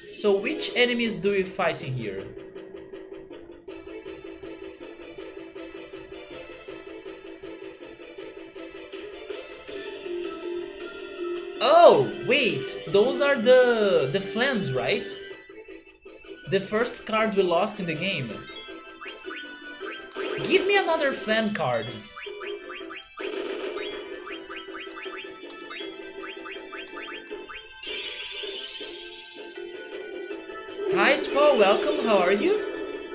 Speaker 1: So which enemies do we fight in here? Oh, wait, those are the flans, right? The first card we lost in the game. Give me another flan card. Hi Squall, welcome, how are you?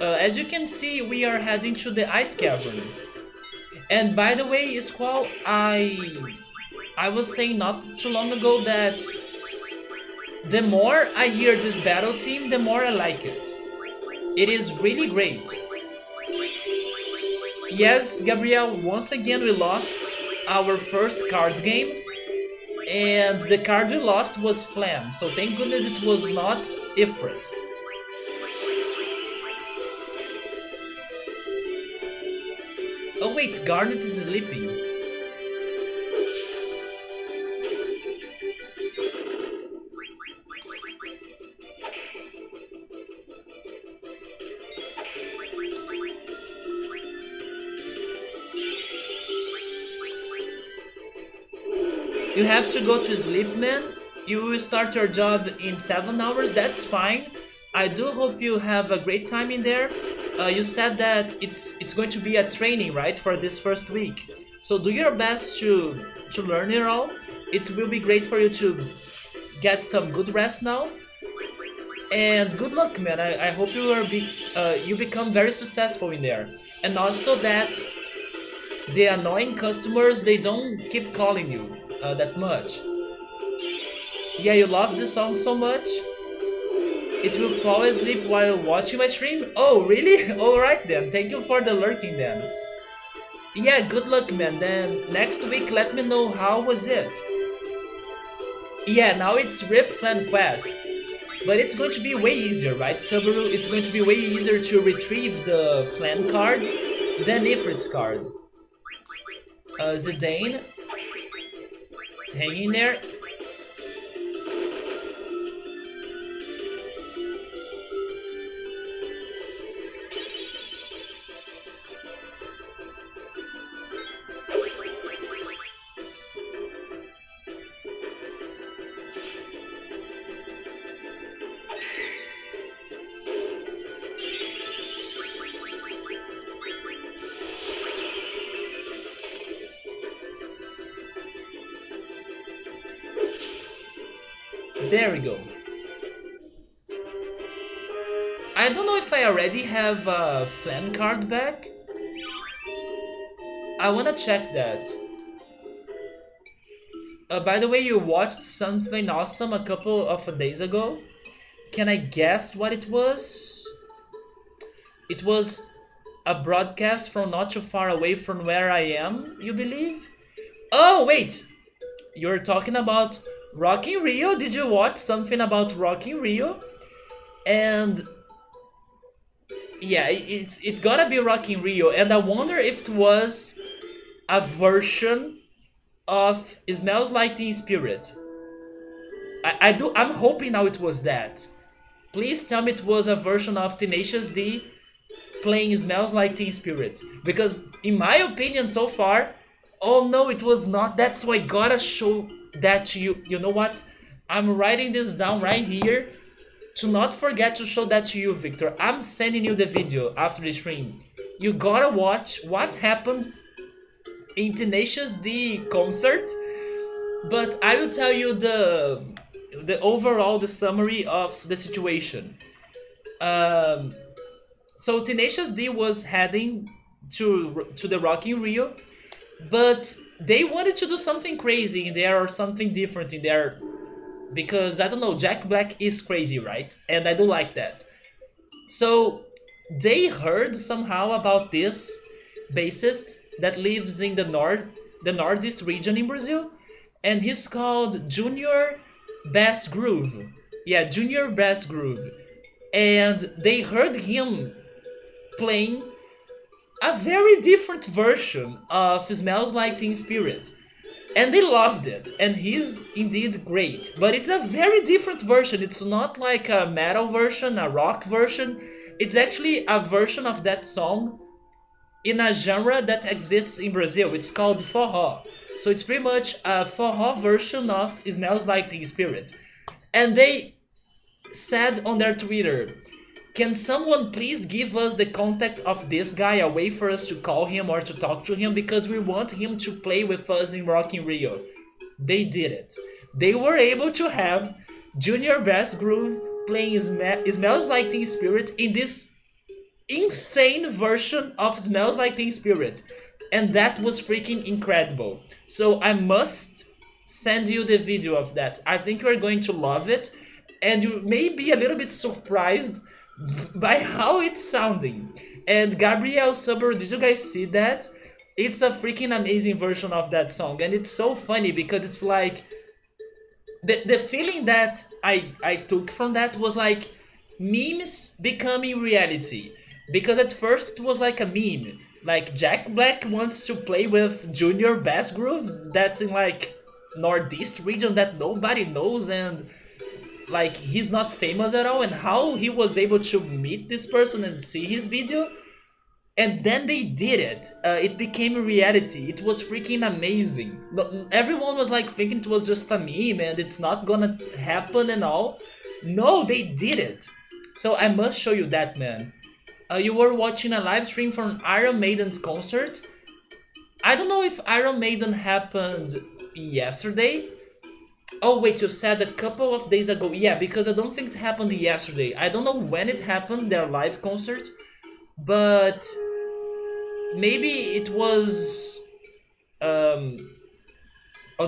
Speaker 1: As you can see, we are heading to the Ice Cavern. And by the way, Squall, I was saying not too long ago that the more I hear this battle team, the more I like it. It is really great. Yes, Gabriel, once again we lost our first card game, and the card we lost was Flan, so thank goodness it was not Ifrit. Oh wait, Garnet is sleeping. You have to go to sleep, man. You will start your job in 7 hours, that's fine. I do hope you have a great time in there. You said that it's going to be a training, right, for this first week. So do your best to learn it all. It will be great for you to get some good rest now. And good luck, man. I hope you become very successful in there. And also that the annoying customers, they don't keep calling you that much. Yeah, you love the song so much? It will fall asleep while watching my stream? Oh, really? Alright then, thank you for the lurking then. Yeah, good luck man, then next week let me know how was it. Yeah, now it's Rip Flan Quest. But it's going to be way easier, right, Subaru? It's going to be way easier to retrieve the Flan card than Ifrit's card. Zidane, hang in there. There we go. I don't know if I already have a fan card back. I wanna check that. By the way, you watched something awesome a couple of days ago. Can I guess what it was? It was a broadcast from not too far away from where I am, you believe? Oh, wait! You're talking about Rock in Rio? Did you watch something about Rock in Rio? And yeah, it gotta be Rock in Rio, and I wonder if it was a version of It Smells Like Teen Spirit. I'm hoping now it was that. Please tell me it was a version of Tenacious D playing Smells Like Teen Spirit. Because in my opinion so far, oh no, it was not that, so I gotta show that to you. You know what? I'm writing this down right here to not forget to show that to you, Victor. I'm sending you the video after the stream. You gotta watch what happened in Tenacious D concert, but I will tell you the overall, the summary of the situation. So Tenacious D was heading to the Rock in Rio, but they wanted to do something crazy in there or something different in there, because I don't know, Jack Black is crazy, right? And I do like that. So they heard somehow about this bassist that lives in the northeast region in Brazil, and he's called Junior Bass Groove. Yeah, Junior Bass Groove. And they heard him playing a very different version of Smells Like Teen Spirit. And they loved it, and he's indeed great. But it's a very different version. It's not like a metal version, a rock version. It's actually a version of that song in a genre that exists in Brazil. It's called forró. So it's pretty much a forró version of Smells Like Teen Spirit. And they said on their Twitter, can someone please give us the contact of this guy, a way for us to call him or to talk to him, because we want him to play with us in Rock in Rio. They did it. They were able to have Junior Bass Groove playing Smells Like Teen Spirit in this insane version of Smells Like Teen Spirit, and that was freaking incredible. So I must send you the video of that. I think you're going to love it, and you may be a little bit surprised by how it's sounding. And Gabriel Subaru, did you guys see that? It's a freaking amazing version of that song, and it's so funny because it's like the feeling that I took from that was like memes becoming reality. Because at first it was like a meme, like Jack Black wants to play with Junior Bass Groove that's in like northeast region that nobody knows, and like he's not famous at all, and how he was able to meet this person and see his video. And then they did it. It became a reality. It was freaking amazing. Everyone was like thinking it was just a meme and it's not gonna happen and all. No, they did it. So I must show you that, man. You were watching a live stream from Iron Maiden's concert. I don't know if Iron Maiden happened yesterday. Oh wait, you said a couple of days ago. Yeah, because I don't think it happened yesterday. I don't know when it happened, their live concert. But maybe it was on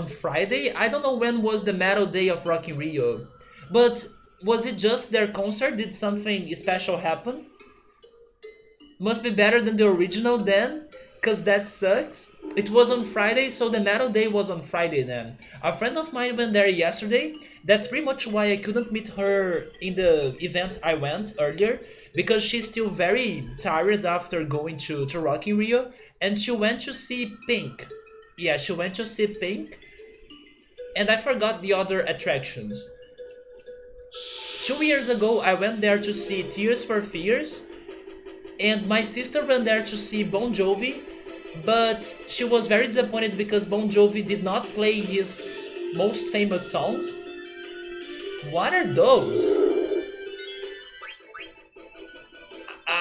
Speaker 1: Friday. I don't know when was the Metal Day of Rock in Rio. But was it just their concert? Did something special happen? Must be better than the original then, cause that sucks. It was on Friday, so the Metal Day was on Friday then. A friend of mine went there yesterday. That's pretty much why I couldn't meet her in the event I went earlier, because she's still very tired after going to Rock in Rio, and she went to see Pink. Yeah, she went to see Pink, and I forgot the other attractions. 2 years ago, I went there to see Tears for Fears, and my sister went there to see Bon Jovi, but she was very disappointed because Bon Jovi did not play his most famous songs. What are those?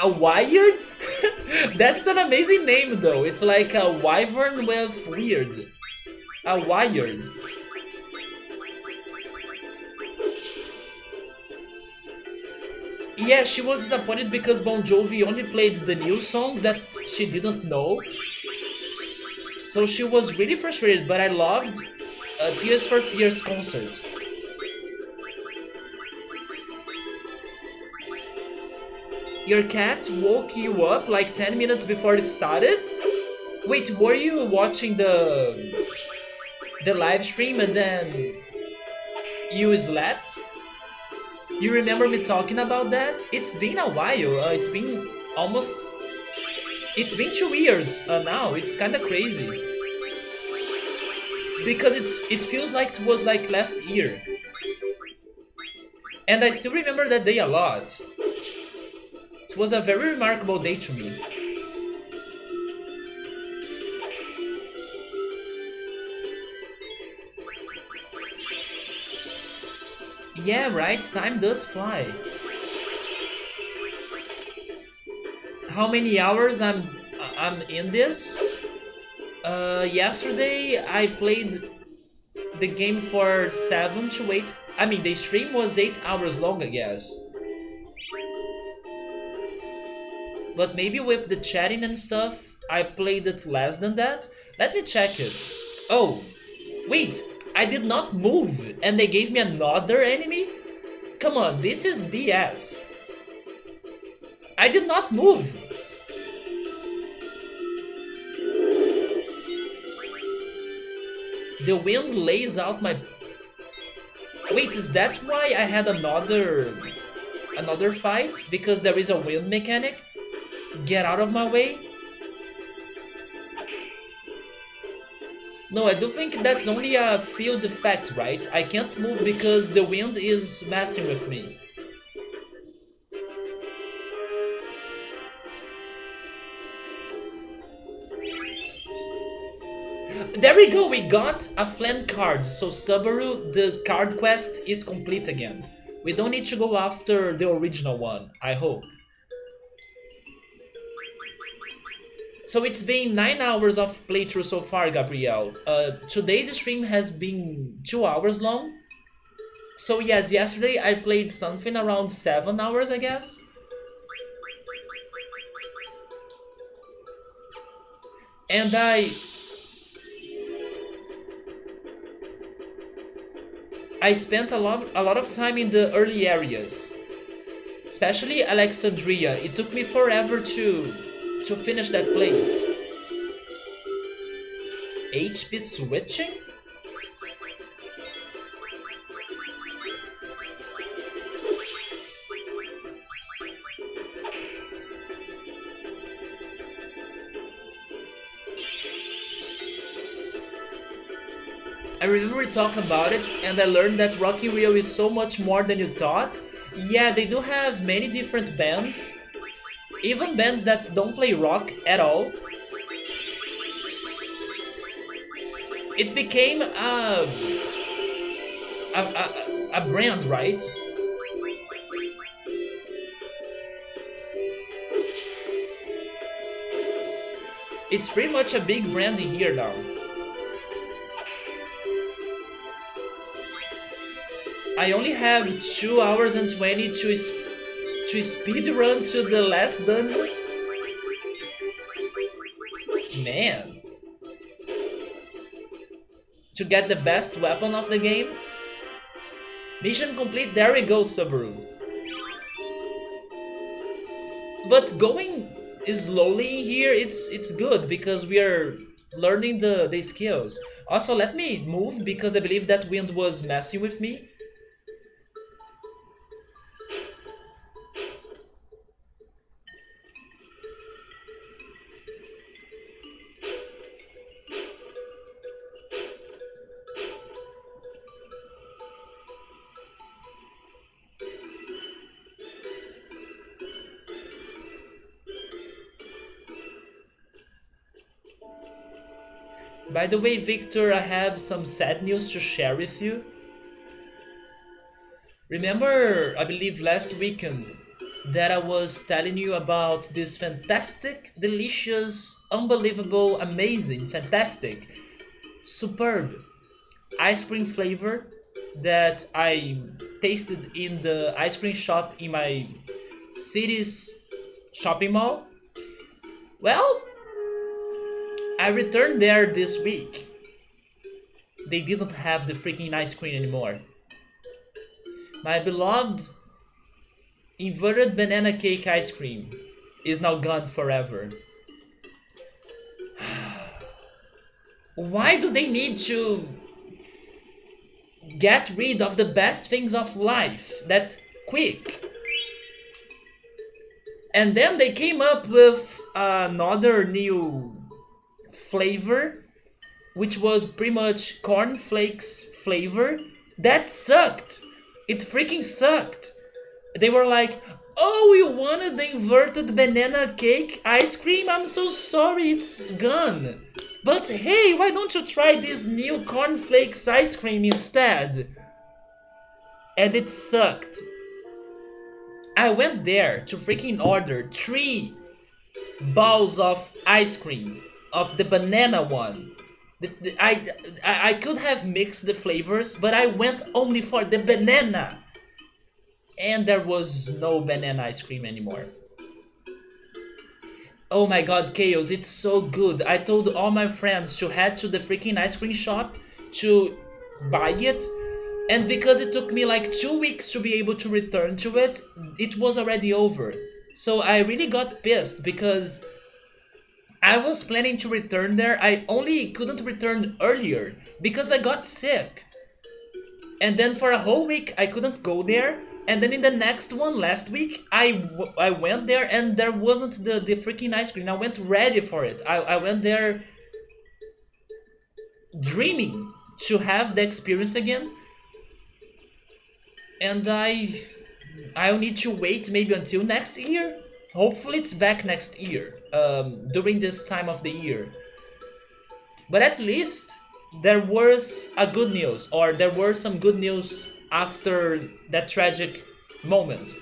Speaker 1: A Wired? That's an amazing name though. It's like a wyvern with weird. A Wired. yeah, she was disappointed because Bon Jovi only played the new songs that she didn't know. So she was really frustrated, but I loved Tears for Fears concert. Your cat woke you up like 10 minutes before it started? Wait, were you watching the live stream and then you slept? You remember me talking about that? It's been a while. Almost it's been 2 years now. It's kind of crazy because it feels like it was like last year, and I still remember that day a lot. It was a very remarkable day to me. Yeah, right. Time does fly. How many hours I'm in this? Yesterday I played the game for 7 to 8. I mean, the stream was 8 hours long, I guess. But maybe with the chatting and stuff, I played it less than that. Let me check it. Oh, wait, I did not move and they gave me another enemy? Come on, this is BS. I did not move. The wind lays out my... Wait, is that why I had another fight? Because there is a wind mechanic? Get out of my way? No, I do think that's only a field effect, right? I can't move because the wind is messing with me. There we go, we got a Flan card. So Subaru, the card quest is complete again. We don't need to go after the original one, I hope. So it's been 9 hours of playthrough so far, Gabriel. Today's stream has been 2 hours long. So yes, yesterday I played something around 7 hours, I guess. And I spent a lot of time in the early areas, especially Alexandria. It took me forever to finish that place. HP switching? I remember we talked about it, and I learned that Rock in Rio is so much more than you thought. Yeah, they do have many different bands, even bands that don't play rock at all. It became a brand, right? It's pretty much a big brand in here now. I only have 2 hours and 20 to speed run to the last dungeon. Man. To get the best weapon of the game. Mission complete, there we go, Subaru. But going slowly here, it's good because we are learning the skills. Also, let me move because I believe that wind was messing with me. By the way, Victor, I have some sad news to share with you. Remember, I believe last weekend, that I was telling you about this fantastic, delicious, unbelievable, amazing, fantastic, superb ice cream flavor that I tasted in the ice cream shop in my City's shopping mall. Well, I returned there this week. They didn't have the freaking ice cream anymore. My beloved inverted banana cake ice cream is now gone forever. Why do they need to get rid of the best things of life that quick? And then they came up with another new flavor, which was pretty much cornflakes flavor. That sucked. It freaking sucked. They were like, oh, you wanted the inverted banana cake ice cream? I'm so sorry, it's gone. But hey, why don't you try this new cornflakes ice cream instead? And it sucked. I went there to freaking order 3 balls of ice cream, of the banana one. I could have mixed the flavors, but I went only for the banana. And there was no banana ice cream anymore. Oh my god, Chaos, it's so good. I told all my friends to head to the freaking ice cream shop to buy it. And because it took me like 2 weeks to be able to return to it, it was already over. So I really got pissed because I was planning to return there. I only couldn't return earlier because I got sick. And then for a whole week I couldn't go there. And then in the next one, last week, I went there and there wasn't the freaking ice cream. I went ready for it. I went there dreaming to have the experience again. And I'll need to wait maybe until next year. Hopefully it's back next year, during this time of the year. But at least there was a good news, or there were some good news after that tragic moment.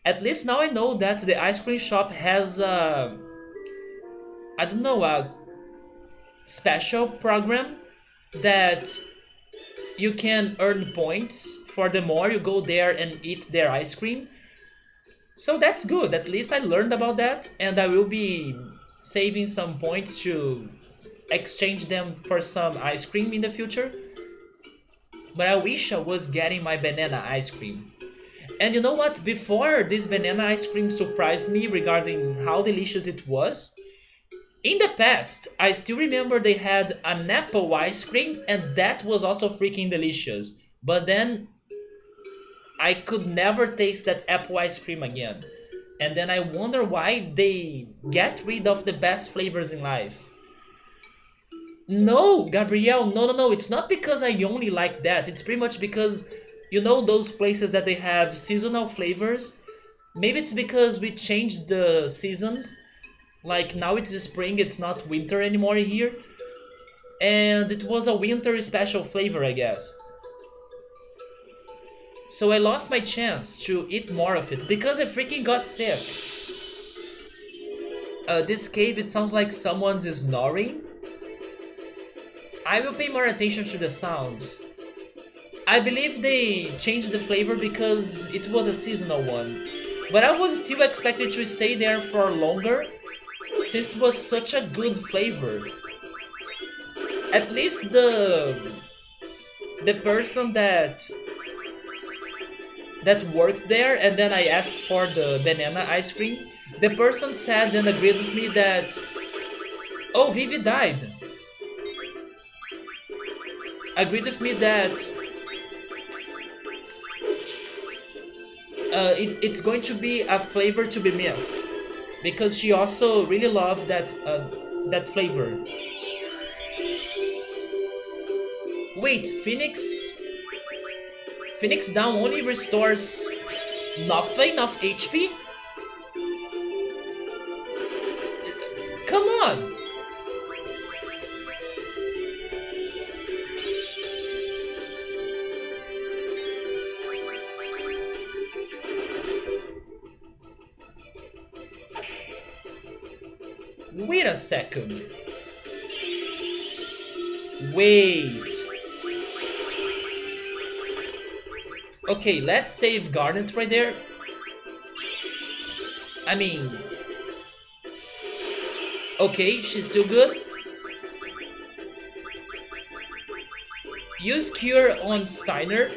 Speaker 1: At least now I know that the ice cream shop has a special program that you can earn points for the more you go there and eat their ice cream. So that's good. At least I learned about that, and I will be saving some points to exchange them for some ice cream in the future. But I wish I was getting my banana ice cream. And you know what? Before this banana ice cream surprised me regarding how delicious it was, in the past, I still remember they had an apple ice cream, and that was also freaking delicious. But then I could never taste that apple ice cream again. And then I wonder why they get rid of the best flavors in life. No, Gabrielle, no, it's not because I only like that. It's pretty much because, you know, those places that they have seasonal flavors. Maybe it's because we changed the seasons. Like now it's spring, it's not winter anymore here. And it was a winter special flavor, I guess. So I lost my chance to eat more of it because I freaking got sick. This cave, it sounds like someone's snoring. I will pay more attention to the sounds. I believe they changed the flavor because it was a seasonal one. But I was still expected to stay there for longer, since it was such a good flavor. At least the person that worked there, and then I asked for the banana ice cream, the person said and agreed with me that, oh, Vivi died. Agreed with me that it's going to be a flavor to be missed, because she also really loved that flavor. Wait, Phoenix Down only restores nothing of HP? Come on! Wait a second. Wait. Okay, let's save Garnet right there. I mean, okay, she's still good. Use Cure on Steiner.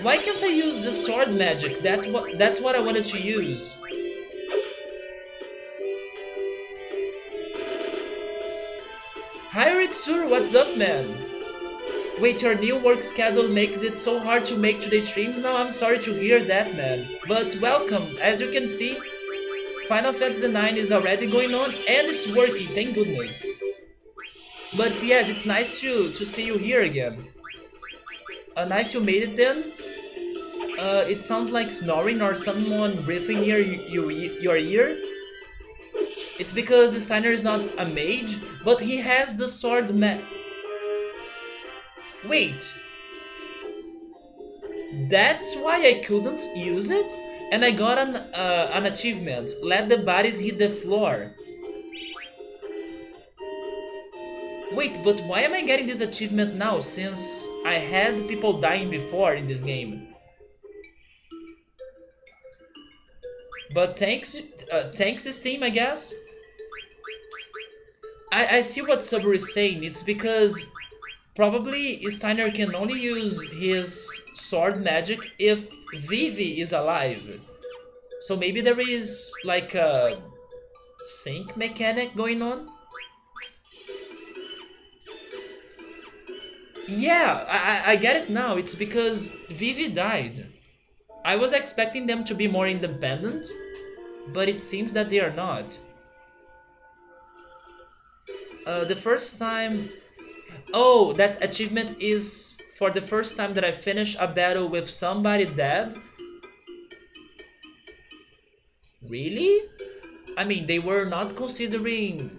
Speaker 1: Why can't I use the sword magic? That's what I wanted to use. Hi Ritsur, what's up man? Wait, your new work schedule makes it so hard to make today's streams now? I'm sorry to hear that man. But welcome, as you can see, Final Fantasy IX is already going on and it's working, thank goodness. But yes, it's nice to see you here again. Nice you made it then. It sounds like snoring or someone breathing near your ear. It's because Steiner is not a mage, but he has the sword Wait. That's why I couldn't use it? And I got an achievement. Let the bodies hit the floor. Wait, but why am I getting this achievement now, since I had people dying before in this game? But thanks Steam, I guess? I see what Subru is saying. It's because probably Steiner can only use his sword magic if Vivi is alive. So maybe there is like a sync mechanic going on? Yeah, I get it now. It's because Vivi died. I was expecting them to be more independent, but it seems that they are not. The first time... Oh, that achievement is for the first time that I finish a battle with somebody dead? Really? I mean, they were not considering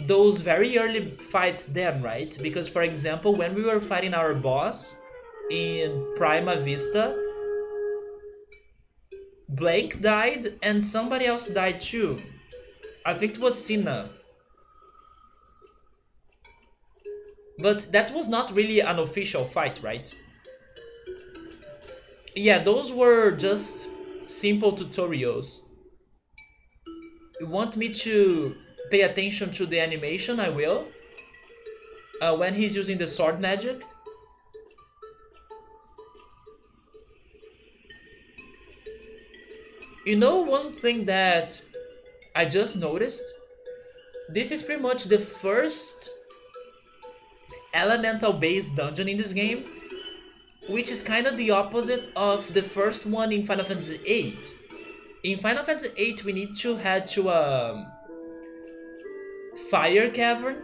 Speaker 1: those very early fights then, right? Because, for example, when we were fighting our boss in Prima Vista, Blake died and somebody else died too. I think it was Sina. But that was not really an official fight, right? Yeah, those were just simple tutorials. You want me to pay attention to the animation? I will. When he's using the sword magic. You know one thing that I just noticed? This is pretty much the first elemental based dungeon in this game, which is kind of the opposite of the first one in Final Fantasy VIII. In Final Fantasy VIII we need to head to a fire cavern,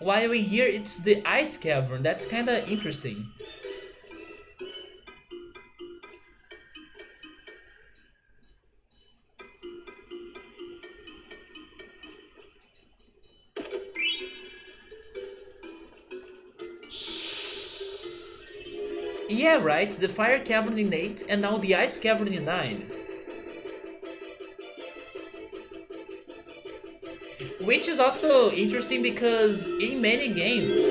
Speaker 1: while in here it's the ice cavern. That's kind of interesting. Yeah, right, the fire cavern in 8 and now the ice cavern in 9. Which is also interesting because in many games,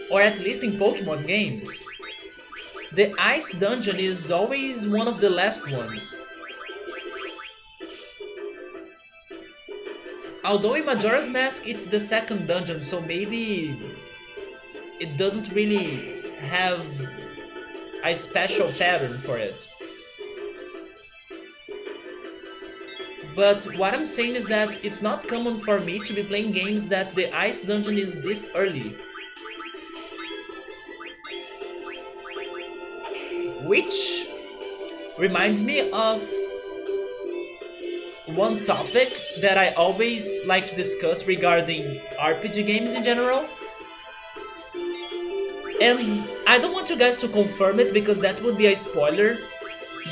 Speaker 1: or at least in Pokemon games, the ice dungeon is always one of the last ones. Although in Majora's Mask it's the second dungeon, so maybe it doesn't really have a special pattern for it. But what I'm saying is that it's not common for me to be playing games that the ice dungeon is this early. Which reminds me of one topic that I always like to discuss regarding RPG games in general. And I don't want you guys to confirm it because that would be a spoiler,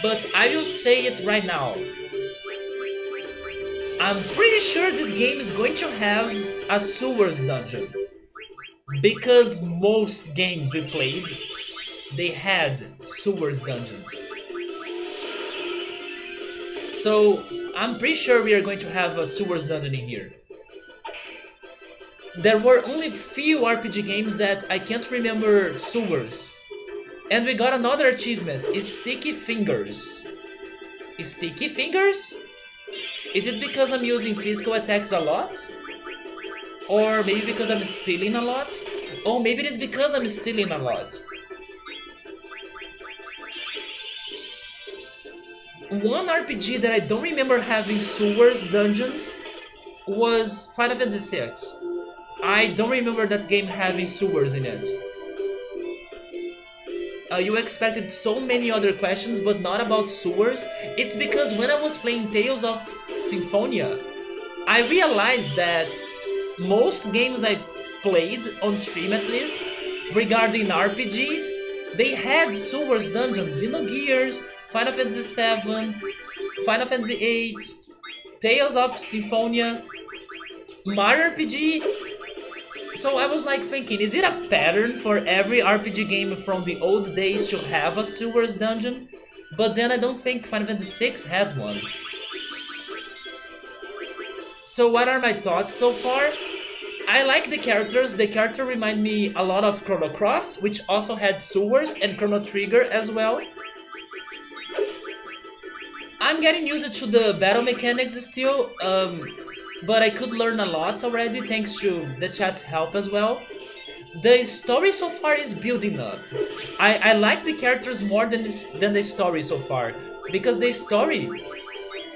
Speaker 1: but I will say it right now. I'm pretty sure this game is going to have a sewers dungeon, because most games we played they had sewers dungeons. So I'm pretty sure we are going to have a sewers dungeon in here. There were only few RPG games that I can't remember sewers. And we got another achievement, Sticky Fingers. Sticky Fingers? Is it because I'm using physical attacks a lot? Or maybe because I'm stealing a lot? Oh, maybe it is because I'm stealing a lot. One RPG that I don't remember having sewers dungeons was Final Fantasy VI. I don't remember that game having sewers in it. You expected so many other questions, but not about sewers. It's because when I was playing Tales of Symphonia, I realized that most games I played, on stream at least, regarding RPGs, they had sewers dungeons. Xenogears, Final Fantasy VII, Final Fantasy VIII, Tales of Symphonia, Mario RPG. So I was like thinking, is it a pattern for every RPG game from the old days to have a sewers dungeon? But then I don't think Final Fantasy VI had one. So what are my thoughts so far? I like the characters. The character remind me a lot of Chrono Cross, which also had sewers, and Chrono Trigger as well. I'm getting used to the battle mechanics still, but I could learn a lot already thanks to the chat's help as well. The story so far is building up. I like the characters more than the story so far, because the story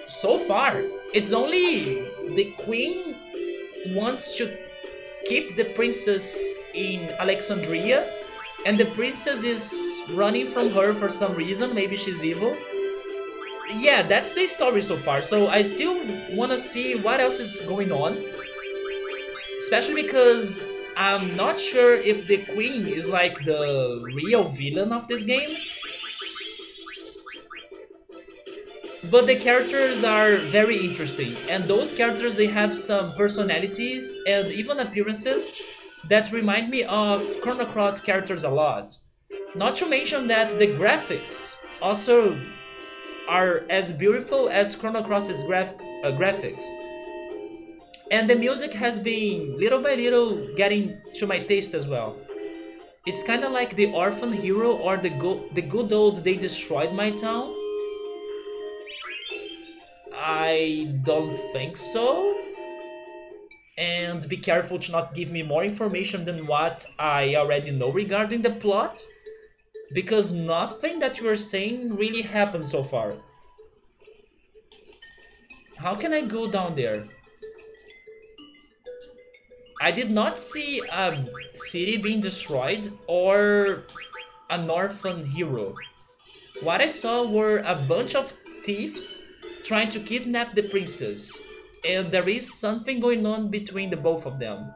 Speaker 1: so far, it's only the queen wants to keep the princess in Alexandria, and the princess is running from her for some reason. Maybe she's evil. Yeah, that's the story so far, so I still wanna see what else is going on. Especially because I'm not sure if the queen is like the real villain of this game. But the characters are very interesting, and those characters, they have some personalities and even appearances that remind me of Chrono Cross characters a lot. Not to mention that the graphics also are as beautiful as Chrono Cross's graphics. And the music has been, little by little, getting to my taste as well. It's kinda like the Orphan Hero or the good old They Destroyed My Town. I don't think so. And be careful to not give me more information than what I already know regarding the plot, because nothing that you are saying really happened so far. How can I go down there? I did not see a city being destroyed or an orphan hero. What I saw were a bunch of thieves trying to kidnap the princess, and there is something going on between the both of them.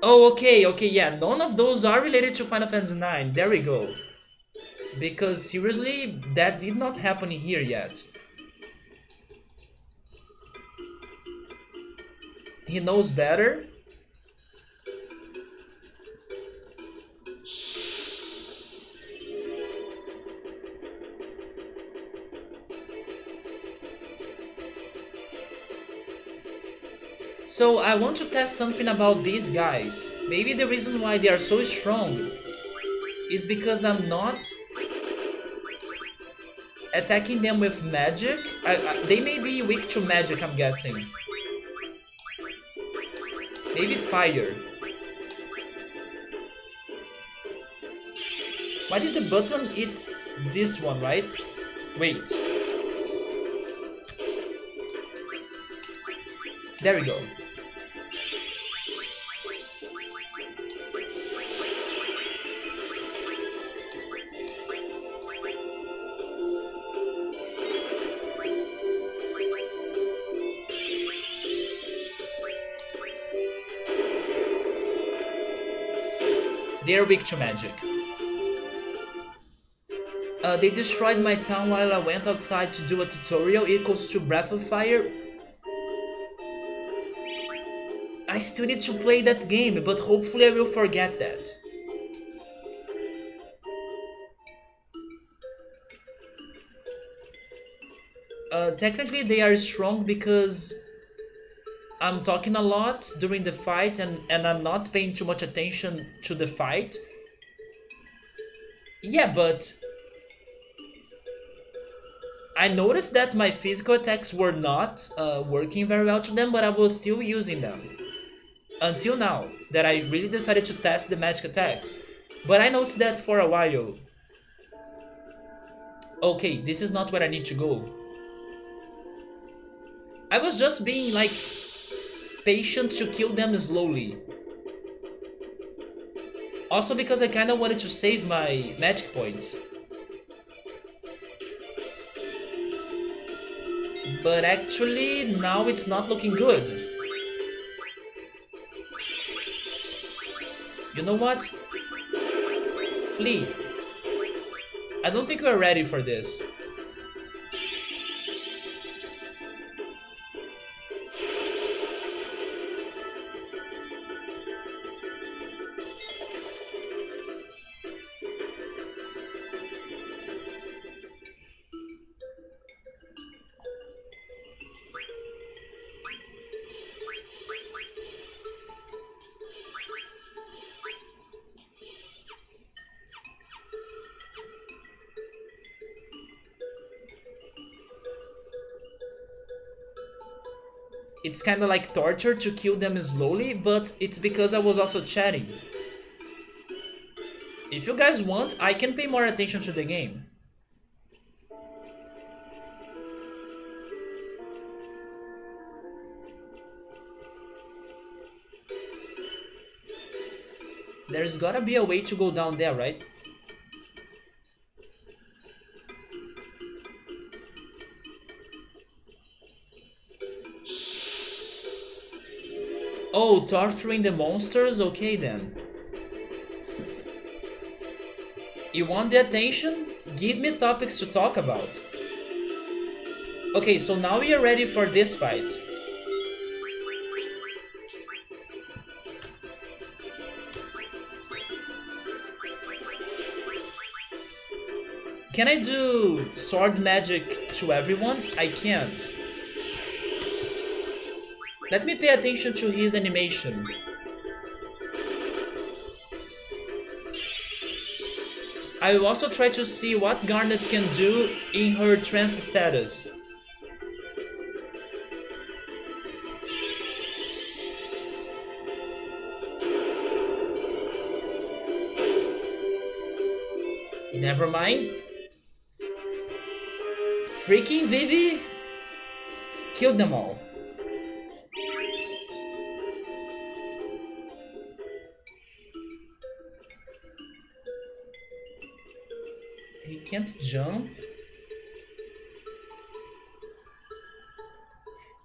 Speaker 1: Oh, okay, yeah, none of those are related to Final Fantasy IX. There we go. Because seriously, that did not happen here yet. He knows better. So I want to test something about these guys. Maybe the reason why they are so strong is because I'm not attacking them with magic. They may be weak to magic, I'm guessing. Maybe fire. What is the button? It's this one, right? Wait. There we go. They're weak to magic. They destroyed my town while I went outside to do a tutorial equals to Breath of Fire. I still need to play that game, but hopefully I will forget that. Technically, they are strong because I'm talking a lot during the fight and I'm not paying too much attention to the fight. Yeah, but I noticed that my physical attacks were not working very well to them, but I was still using them. Until now, that I really decided to test the magic attacks. But I noticed that for a while. Okay, this is not where I need to go. I was just being like patient to kill them slowly. Also because I kinda wanted to save my magic points. But actually, now it's not looking good. You know what? Flee. I don't think we're ready for this. It's kinda like torture to kill them slowly, but it's because I was also chatting. If you guys want, I can pay more attention to the game. There's gotta be a way to go down there, right? Oh, torturing the monsters? Okay then. You want the attention? Give me topics to talk about. Okay, so now we are ready for this fight. Can I do sword magic to everyone? I can't. Let me pay attention to his animation. I will also try to see what Garnet can do in her trance status. Never mind. Freaking Vivi killed them all. He can't jump.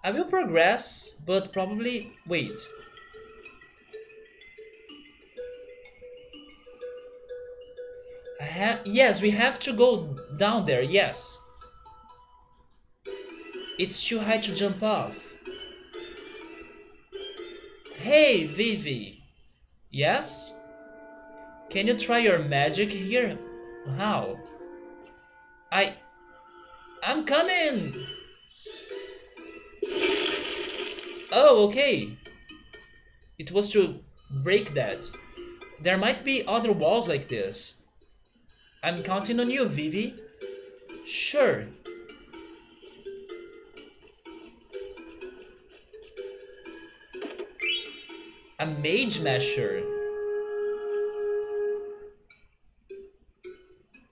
Speaker 1: I will progress, but probably... Wait. Yes, we have to go down there, yes. It's too high to jump off. Hey, Vivi. Yes? Can you try your magic here? How? I... I'm coming! Oh, okay. It was to break that. There might be other walls like this. I'm counting on you, Vivi. Sure. A mage masher.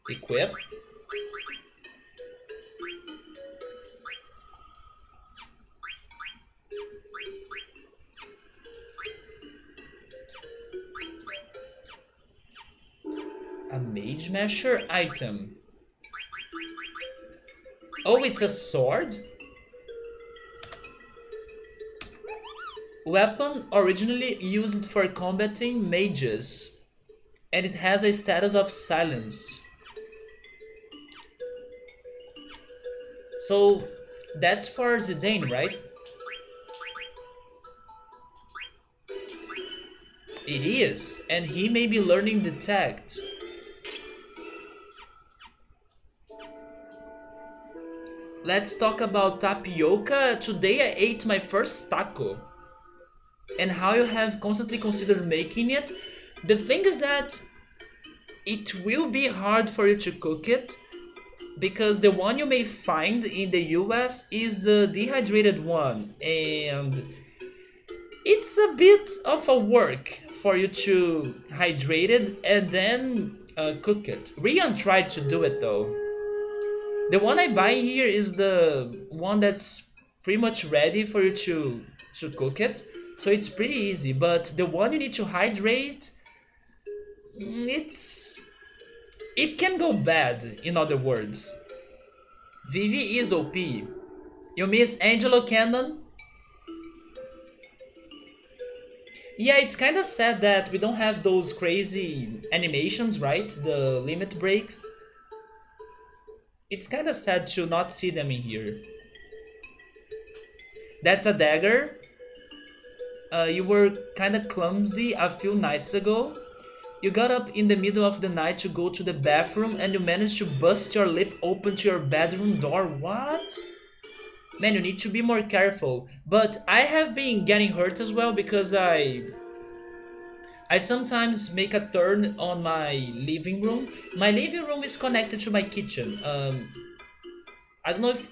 Speaker 1: Equip. A mage masher item. Oh, it's a sword? Weapon originally used for combating mages, and it has a status of silence. So that's for Zidane, right? It is, and he may be learning Detect. Let's talk about tapioca. Today I ate my first taco. And how you have constantly considered making it. The thing is that it will be hard for you to cook it because the one you may find in the US is the dehydrated one, and it's a bit of a work for you to hydrate it and then cook it. Rian tried to do it though. The one I buy here is the one that's pretty much ready for you to cook it, so it's pretty easy. But the one you need to hydrate, it can go bad. In other words, Vivi is OP. You miss Angelo Cannon? Yeah, it's kind of sad that we don't have those crazy animations, right? The limit breaks. It's kind of sad to not see them in here. That's a dagger. You were kind of clumsy a few nights ago. You got up in the middle of the night to go to the bathroom and you managed to bust your lip open to your bedroom door. What? Man, you need to be more careful. But I have been getting hurt as well because I sometimes make a turn on my living room. My living room is connected to my kitchen. I don't know if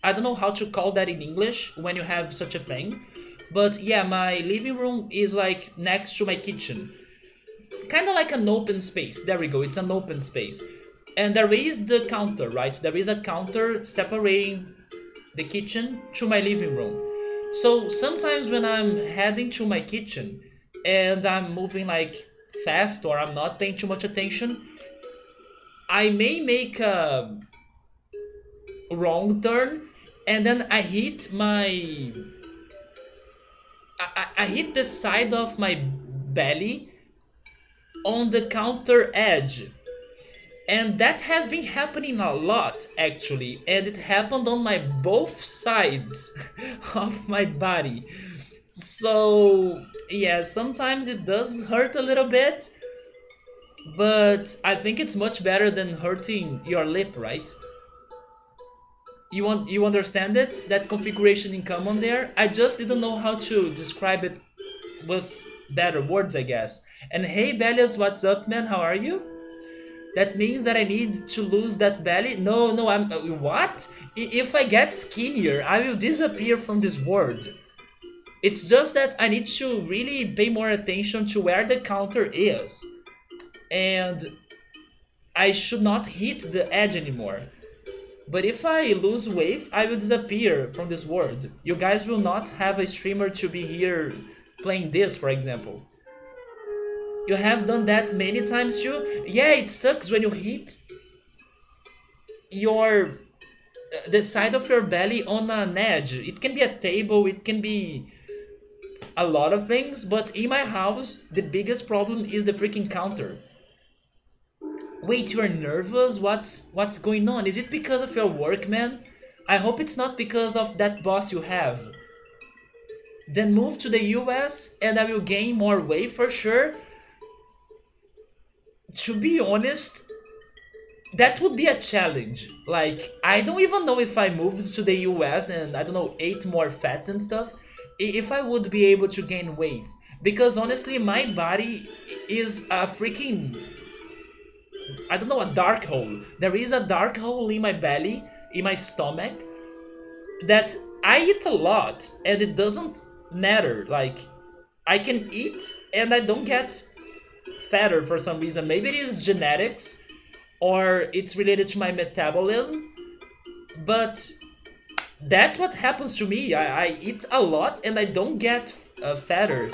Speaker 1: I don't know how to call that in English when you have such a thing. But yeah, my living room is like next to my kitchen. Kind of like an open space. There we go. It's an open space. And there is the counter, right? There is a counter separating the kitchen to my living room. So sometimes when I'm heading to my kitchen and I'm moving like fast or I'm not paying too much attention, I may make a wrong turn and then I hit I hit the side of my belly on the counter edge. And that has been happening a lot actually, and it happened on my both sides of my body. So yeah, sometimes it does hurt a little bit, but I think it's much better than hurting your lip, right? You understand it? That configuration in common there? I just didn't know how to describe it with better words, I guess. And hey Bellius, what's up man? How are you? That means that I need to lose that belly? No, no, I'm... what? If I get skinnier, I will disappear from this world. It's just that I need to really pay more attention to where the counter is. And I should not hit the edge anymore. But if I lose weight, I will disappear from this world. You guys will not have a streamer to be here playing this, for example. You have done that many times too? Yeah, it sucks when you hit your the side of your belly on an edge. It can be a table, it can be a lot of things, but in my house, the biggest problem is the freaking counter. Wait, you are nervous? What's going on? Is it because of your work, man? I hope it's not because of that boss you have. Then move to the US and I will gain more weight for sure. To be honest, that would be a challenge. Like, I don't even know if I moved to the US and, I don't know, ate more fats and stuff, if I would be able to gain weight. Because honestly, my body is a freaking, I don't know, a dark hole. There is a dark hole in my belly, in my stomach, that I eat a lot and it doesn't matter. Like, I can eat and I don't get fatter for some reason. Maybe it is genetics or it's related to my metabolism, but that's what happens to me. I eat a lot and I don't get fatter.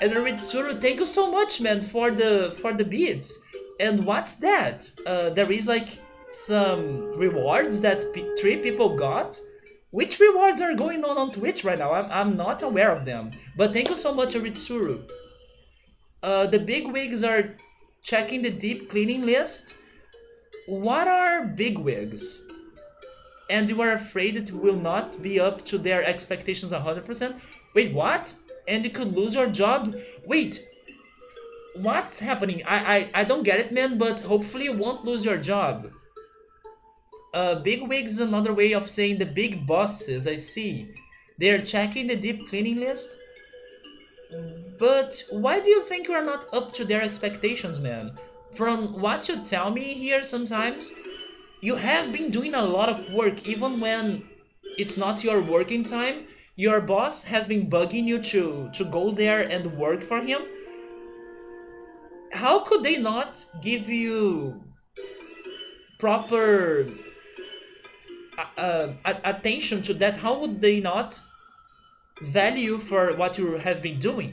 Speaker 1: And Ritsuru, thank you so much, man, for the beats. And what's that? There is like some rewards that 3 people got. Which rewards are going on Twitch right now? I'm not aware of them. But thank you so much, Ritsuru. The big wigs are checking the deep cleaning list. What are big wigs? And you are afraid it will not be up to their expectations 100%? Wait, what? And you could lose your job? Wait, what's happening? I don't get it, man, but hopefully you won't lose your job. Big wigs is another way of saying the big bosses, I see. They're checking the deep cleaning list. But why do you think you are not up to their expectations, man? From what you tell me here sometimes, you have been doing a lot of work even when it's not your working time. Your boss has been bugging you to go there and work for him. How could they not give you proper attention to that? How would they not value for what you have been doing?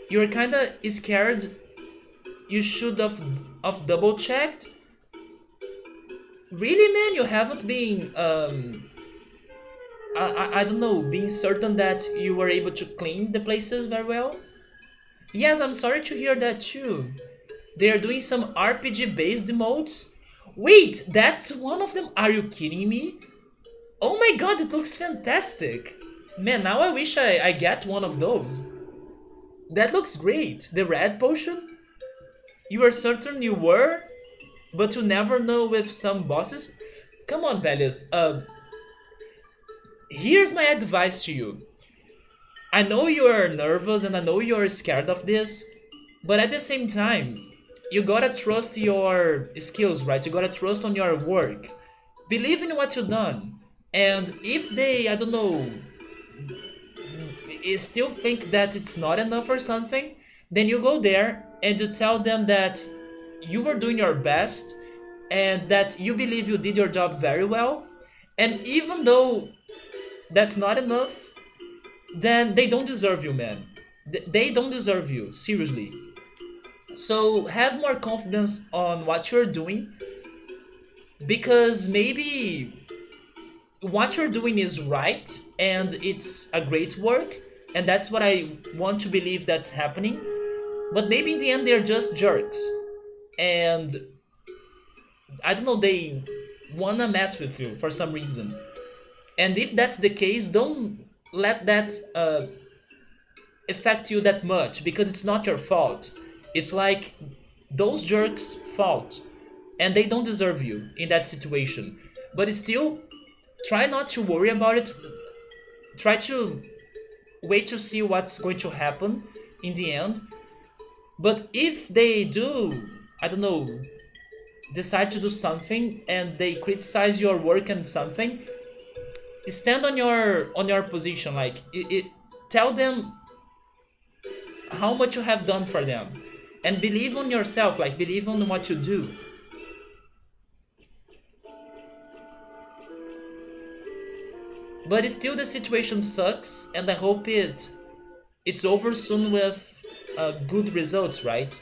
Speaker 1: You're kind of scared. You should have double checked. Really, man, you haven't been I don't know, being certain that you were able to clean the places very well. Yes, I'm sorry to hear that too. They are doing some RPG based modes. Wait, that's one of them. Are you kidding me? Oh my god, it looks fantastic. Man, now I wish I get one of those. That looks great. The red potion? You are certain you were, but you never know with some bosses? Come on, Velius. Here's my advice to you. I know you are nervous and I know you are scared of this, but at the same time, you gotta trust your skills, right? You gotta trust on your work. Believe in what you've done. And if they, I don't know, still think that it's not enough or something, then you go there and you tell them that you were doing your best and that you believe you did your job very well. And even though that's not enough, then they don't deserve you, man. They don't deserve you, seriously. So have more confidence on what you're doing, because maybe what you're doing is right and it's a great work, and that's what I want to believe that's happening. But maybe in the end they're just jerks, and I don't know, they wanna mess with you for some reason. And if that's the case, don't let that affect you that much, because it's not your fault. It's like those jerks' fault, and they don't deserve you in that situation. But still, try not to worry about it. Try to wait to see what's going to happen in the end. But if they do, I don't know, decide to do something and they criticize your work and something, stand on your position. Like tell them how much you have done for them, and believe on yourself. Like believe on what you do. But still, the situation sucks, and I hope it's over soon with good results, right?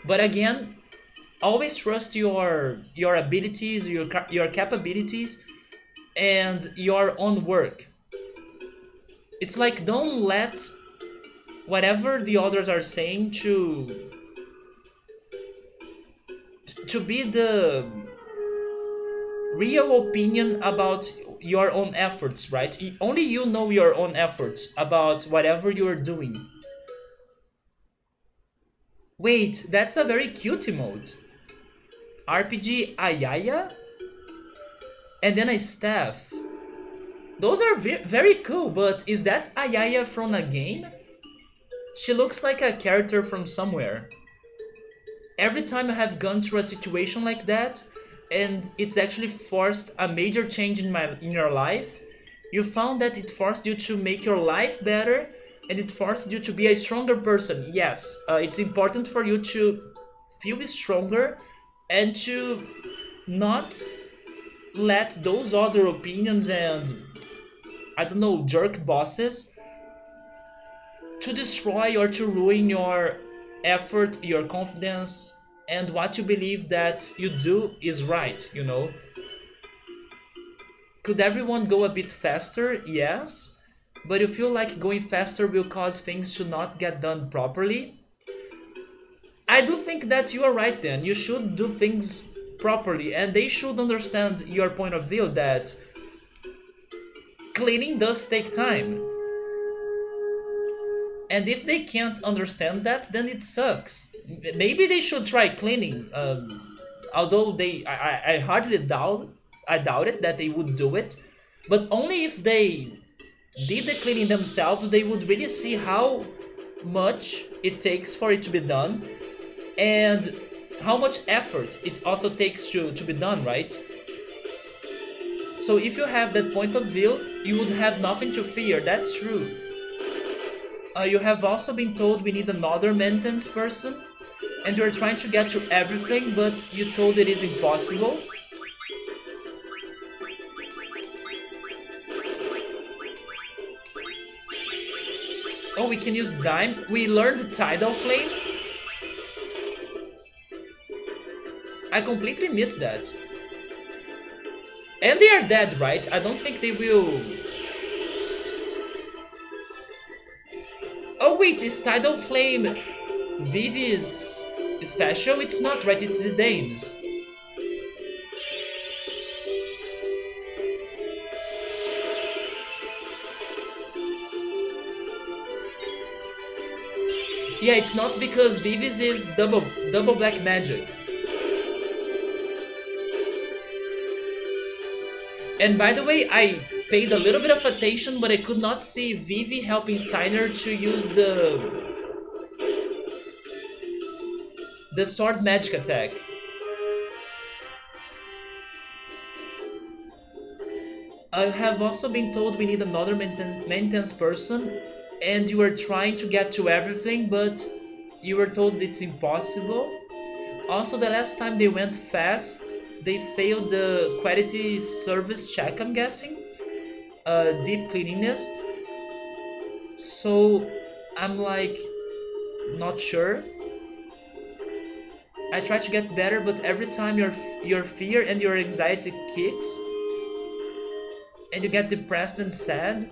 Speaker 1: But again, always trust your abilities, your capabilities, and your own work. It's like, don't let whatever the others are saying to be the real opinion about your own efforts, right? Only you know your own efforts about whatever you're doing. Wait, that's a very cute emote. RPG Ayaya? And then a staff. Those are very cool, but is that Ayaya from a game? She looks like a character from somewhere. Every time I have gone through a situation like that, and it's actually forced a major change in your life, you found that it forced you to make your life better, and it forced you to be a stronger person. Yes, it's important for you to feel stronger and to not let those other opinions and, I don't know, jerk bosses to destroy or to ruin your effort, your confidence, and what you believe that you do is right, you know? Could everyone go a bit faster? Yes. But you feel like going faster will cause things to not get done properly? I do think that you are right then. You should do things properly, and they should understand your point of view that cleaning does take time. And if they can't understand that, then it sucks. Maybe they should try cleaning Although I hardly doubt it that they would do it, but only if they did the cleaning themselves, they would really see how much it takes for it to be done, and how much effort it also takes to be done, right? So if you have that point of view, you would have nothing to fear, that's true. You have also been told we need another maintenance person, and you're trying to get to everything, but you told it is impossible. Oh, we can use Dime. We learned Tidal Flame. I completely missed that. And they are dead, right? I don't think they will... Oh wait, is Tidal Flame Vivi's special? It's not, right? It's Zidane's. Yeah, it's not because Vivi's is double black magic. And by the way, I paid a little bit of attention, but I could not see Vivi helping Steiner to use the sword magic attack. I have also been told we need another maintenance person, and you were trying to get to everything, but you were told it's impossible. Also, the last time they went fast, they failed the quality service check, I'm guessing. Deep cleanliness. So, I'm like, not sure. I try to get better, but every time your fear and your anxiety kicks, and you get depressed and sad.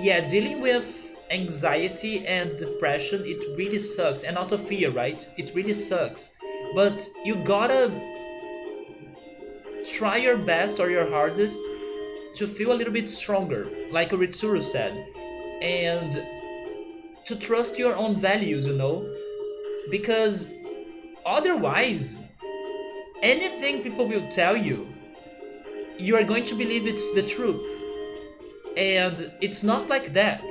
Speaker 1: Yeah, dealing with anxiety and depression, it really sucks. And also fear, right? It really sucks. But you gotta try your best or your hardest to feel a little bit stronger, like Ritsuru said. And to trust your own values, you know? Because otherwise, anything people will tell you, you are going to believe it's the truth. And it's not like that.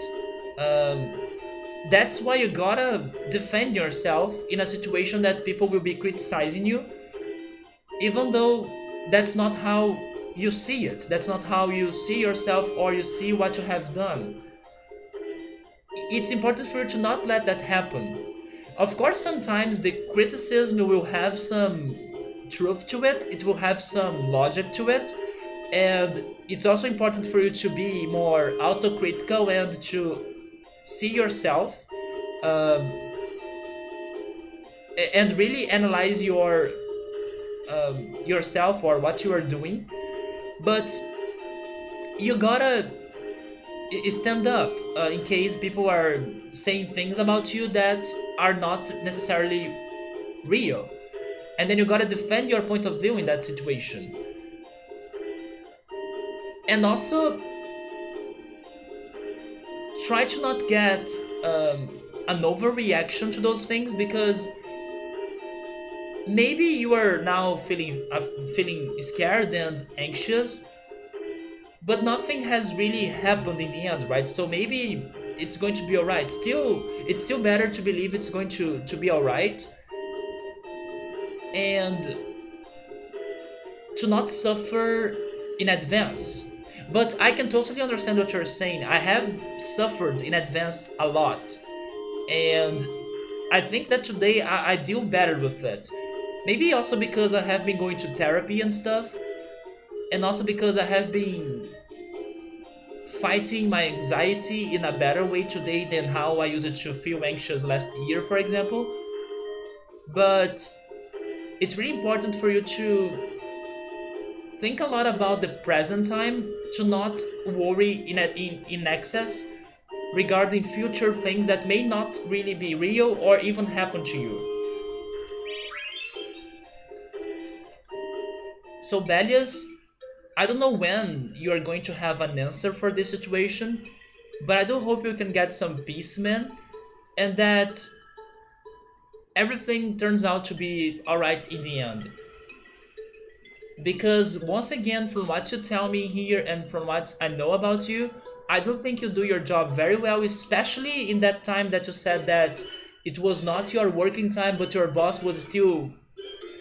Speaker 1: That's why you gotta defend yourself in a situation that people will be criticizing you, even though that's not how you see it. That's not how you see yourself or you see what you have done. It's important for you to not let that happen. Of course, sometimes the criticism will have some truth to it, it will have some logic to it, and it's also important for you to be more autocritical and to see yourself and really analyze yourself or what you are doing. But you gotta stand up in case people are saying things about you that are not necessarily real, and then you gotta defend your point of view in that situation. And also try to not get an overreaction to those things, because maybe you are now feeling scared and anxious, but nothing has really happened in the end, right? So maybe it's going to be alright. It's still better to believe it's going to be alright, and to not suffer in advance. But I can totally understand what you're saying. I have suffered in advance a lot, and I think that today I deal better with it. Maybe also because I have been going to therapy and stuff, and also because I have been fighting my anxiety in a better way today than how I used to feel anxious last year, for example. But it's really important for you to think a lot about the present time, to not worry in excess regarding future things that may not really be real or even happen to you. So Belias, I don't know when you are going to have an answer for this situation, but I do hope you can get some peace, man, and that everything turns out to be alright in the end. Because once again, from what you tell me here and from what I know about you, I do think you do your job very well, especially in that time that you said that it was not your working time, but your boss was still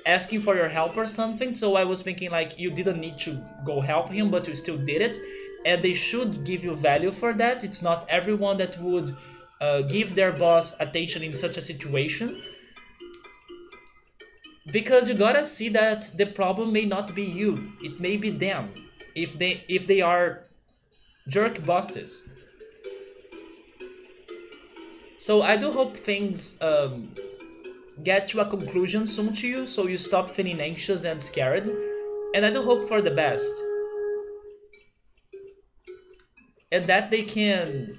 Speaker 1: asking for your help or something. So I was thinking like you didn't need to go help him, but you still did it, and they should give you value for that. It's not everyone that would give their boss attention in such a situation, because you gotta see that the problem may not be you, it may be them, if they are jerk bosses. So I do hope things get to a conclusion soon to you, so you stop feeling anxious and scared, and I do hope for the best, and that they can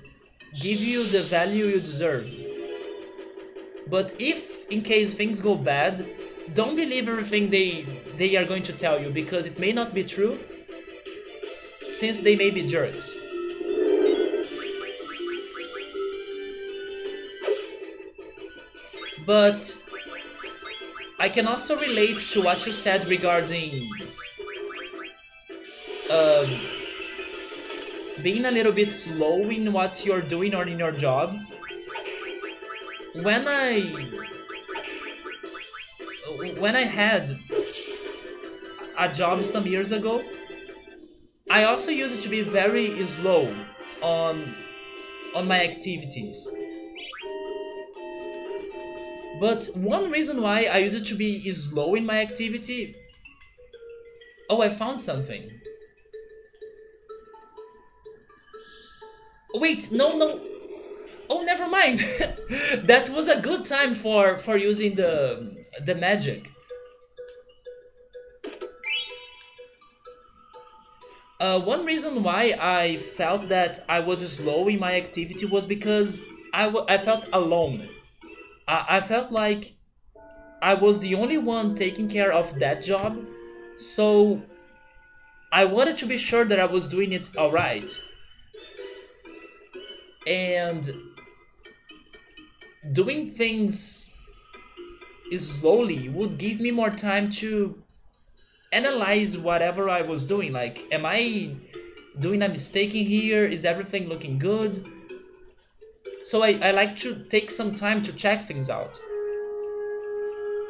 Speaker 1: give you the value you deserve. But if in case things go bad, don't believe everything they are going to tell you, because it may not be true, since they may be jerks. But I can also relate to what you said regarding um, being a little bit slow in what you're doing or in your job. When I had a job some years ago, I also used to be very slow on my activities. But one reason why I used to be slow in my activity... Oh, I found something. Wait, no. Oh, never mind. That was a good time for using the magic. One reason why I felt that I was slow in my activity was because I felt alone. I felt like I was the only one taking care of that job, so I wanted to be sure that I was doing it alright. And doing things slowly would give me more time to analyze whatever I was doing. Like, am I doing a mistake in here? Is everything looking good? So I like to take some time to check things out.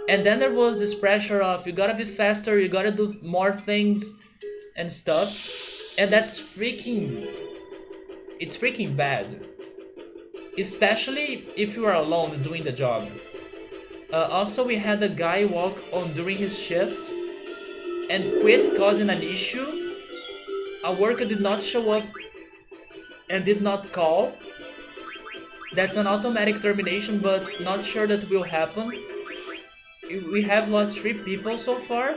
Speaker 1: And then there was this pressure of you gotta be faster, you gotta do more things and stuff. And it's freaking bad. Especially if you are alone doing the job. Also, we had a guy walk on during his shift and quit causing an issue. A worker did not show up and did not call. That's an automatic termination, but not sure that will happen. We have lost 3 people so far.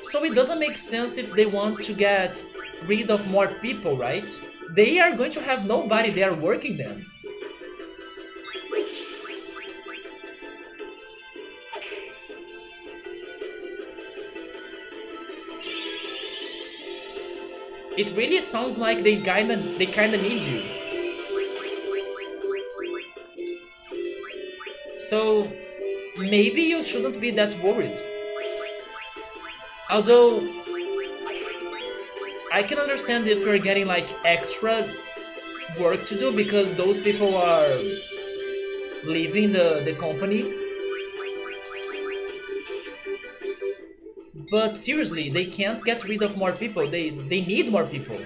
Speaker 1: So it doesn't make sense if they want to get rid of more people, right? They are going to have nobody there working then. It really sounds like they kinda need you. So maybe you shouldn't be that worried. Although I can understand if you're getting like extra work to do because those people are leaving the company. But seriously, they can't get rid of more people. They need more people.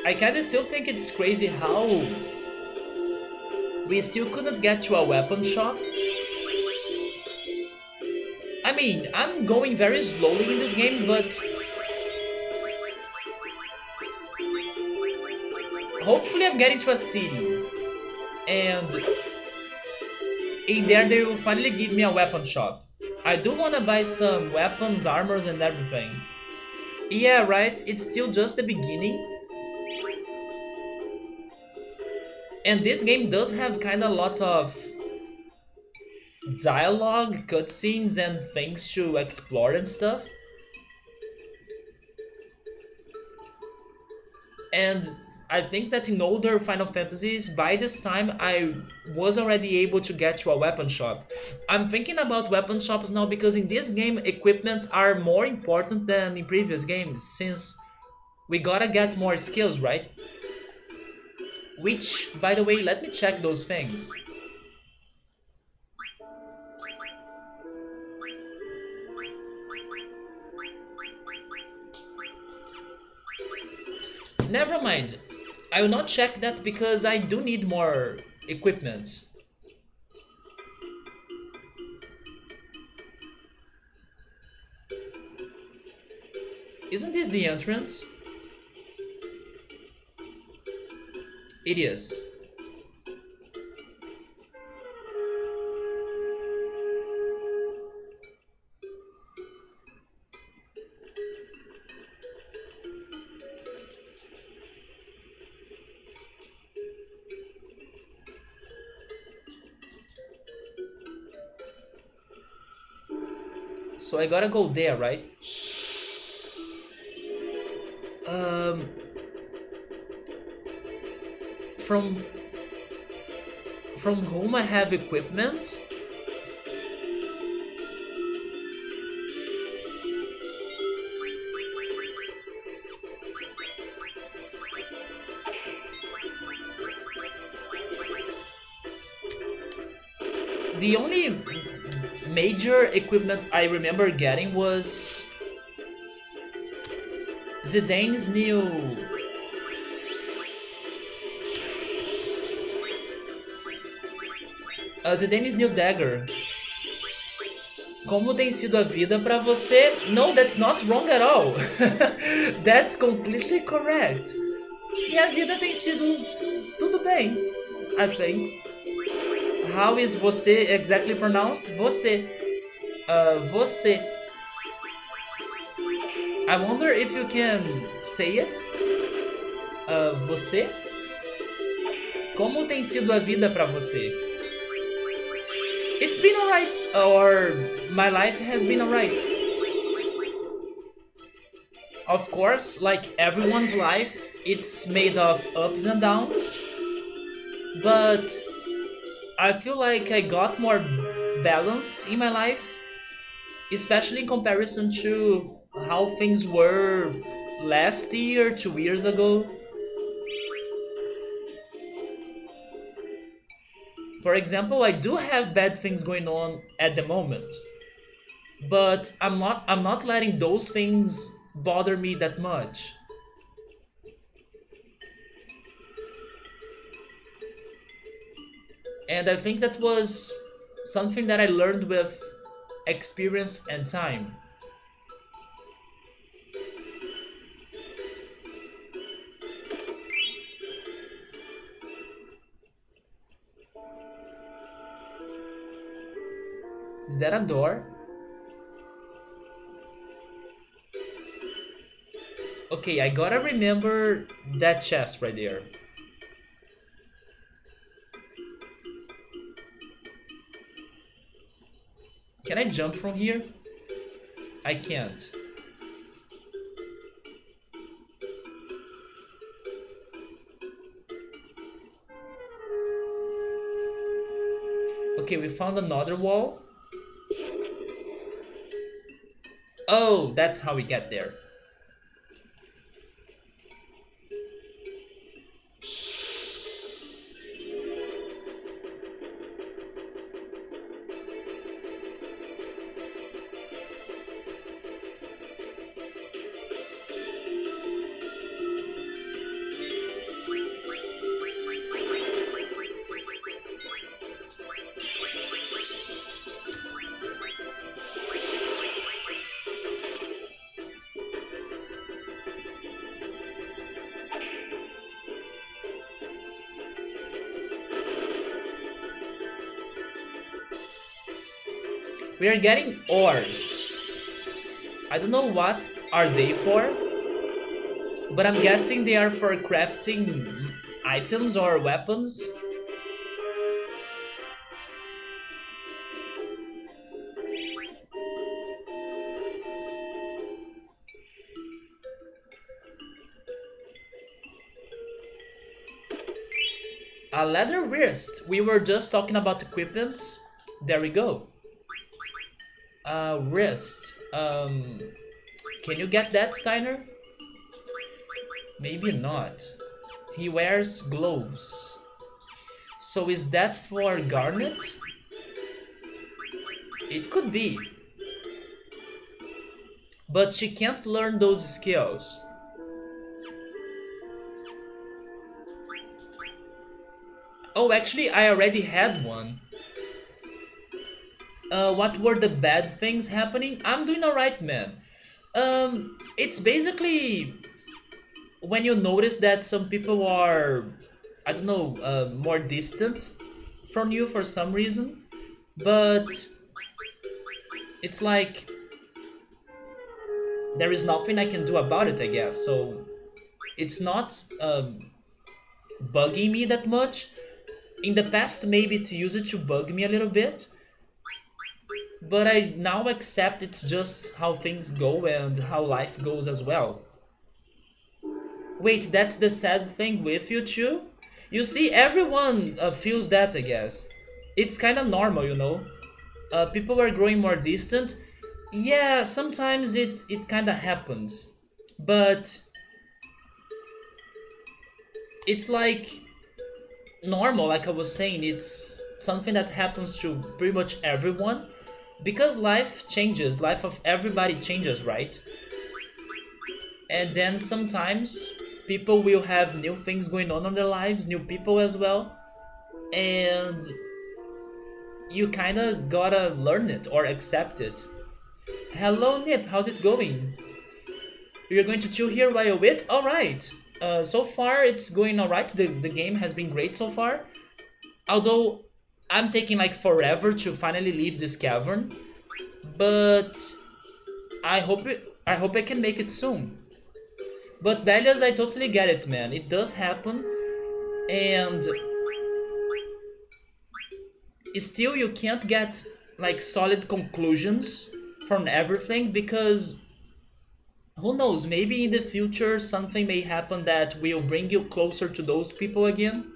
Speaker 1: I kinda still think it's crazy how we still couldn't get to a weapon shop. I mean, I'm going very slowly in this game, but Hopefully I'm getting to a city, and in there they will finally give me a weapon shop. I do wanna buy some weapons, armors, and everything. Yeah, right, it's still just the beginning. And this game does have kinda a lot of dialogue, cutscenes, and things to explore and stuff. And I think that in older Final Fantasies, by this time, I was already able to get to a weapon shop. I'm thinking about weapon shops now because in this game, equipment are more important than in previous games, since we gotta get more skills, right? Which, by the way, let me check those things. Never mind. I will not check that because I do need more equipment. Isn't this the entrance? It is. So I gotta go there, right? Um, from whom I have equipment? The only major equipment I remember getting was Zidane's new Zidane's new dagger. Como tem sido a vida pra você? No, that's not wrong at all. That's completely correct. Minha vida tem sido tudo bem, I think. How is você exactly pronounced? Você. Você. I wonder if you can say it. Você? Como tem sido a vida pra você? It's been alright, or my life has been alright. Of course, like everyone's life, it's made of ups and downs, but I feel like I got more balance in my life, especially in comparison to how things were last year, 2 years ago. For example, I do have bad things going on at the moment, but I'm not letting those things bother me that much. And I think that was something that I learned with experience and time. Is that a door? Okay, I gotta remember that chest right there. Can I jump from here? I can't. Okay, we found another wall. Oh, that's how we get there. We are getting ores. I don't know what are they for, but I'm guessing they are for crafting items or weapons. A leather wrist. We were just talking about equipments. There we go. Wrist. Can you get that, Steiner? Maybe not. He wears gloves. So is that for Garnet? It could be. But she can't learn those skills. Oh, actually, I already had one. What were the bad things happening? I'm doing alright, man. It's basically when you notice that some people are, I don't know, more distant from you for some reason, but it's like there is nothing I can do about it, I guess. So it's not bugging me that much. In the past, maybe it used to bug me a little bit, but I now accept it's just how things go and how life goes as well. Wait, that's the sad thing with you too? You see, everyone feels that, I guess. It's kind of normal, you know? People are growing more distant. Yeah, sometimes it kind of happens. But it's like normal, like I was saying. It's something that happens to pretty much everyone. Because life changes, life of everybody changes, right? And then sometimes people will have new things going on in their lives, new people as well, and you kind of gotta learn it or accept it. Hello Nip, how's it going? You're going to chill here while you wait? Alright. So far it's going alright, the game has been great so far. Although I'm taking like forever to finally leave this cavern, but I hope I can make it soon. But Belias, I totally get it, man. It does happen, and still you can't get like solid conclusions from everything because who knows, maybe in the future something may happen that will bring you closer to those people again.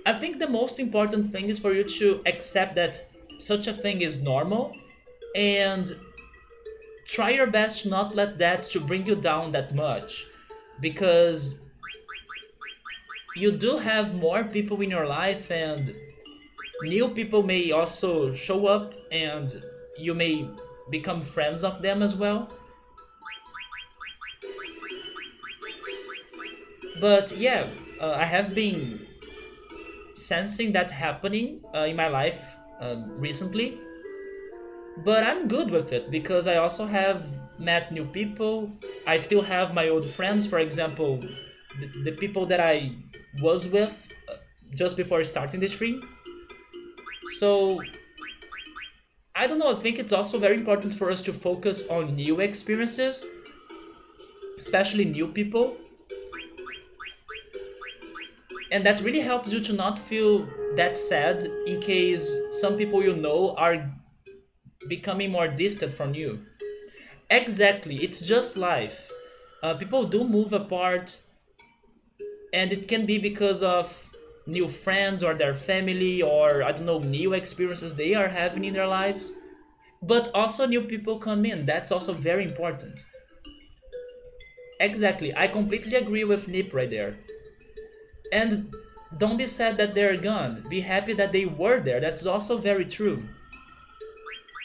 Speaker 1: I think the most important thing is for you to accept that such a thing is normal and try your best to not let that to bring you down that much, because you do have more people in your life and new people may also show up and you may become friends of them as well. But yeah, I have been sensing that happening in my life recently, but I'm good with it because I also have met new people. I still have my old friends, for example, the people that I was with just before starting the stream. So I don't know, I think it's also very important for us to focus on new experiences, especially new people. And that really helps you to not feel that sad in case some people you know are becoming more distant from you. Exactly, it's just life. People do move apart, and it can be because of new friends or their family or I don't know, new experiences they are having in their lives. But also new people come in, that's also very important. Exactly, I completely agree with Nip right there. And don't be sad that they're gone, be happy that they were there, that's also very true.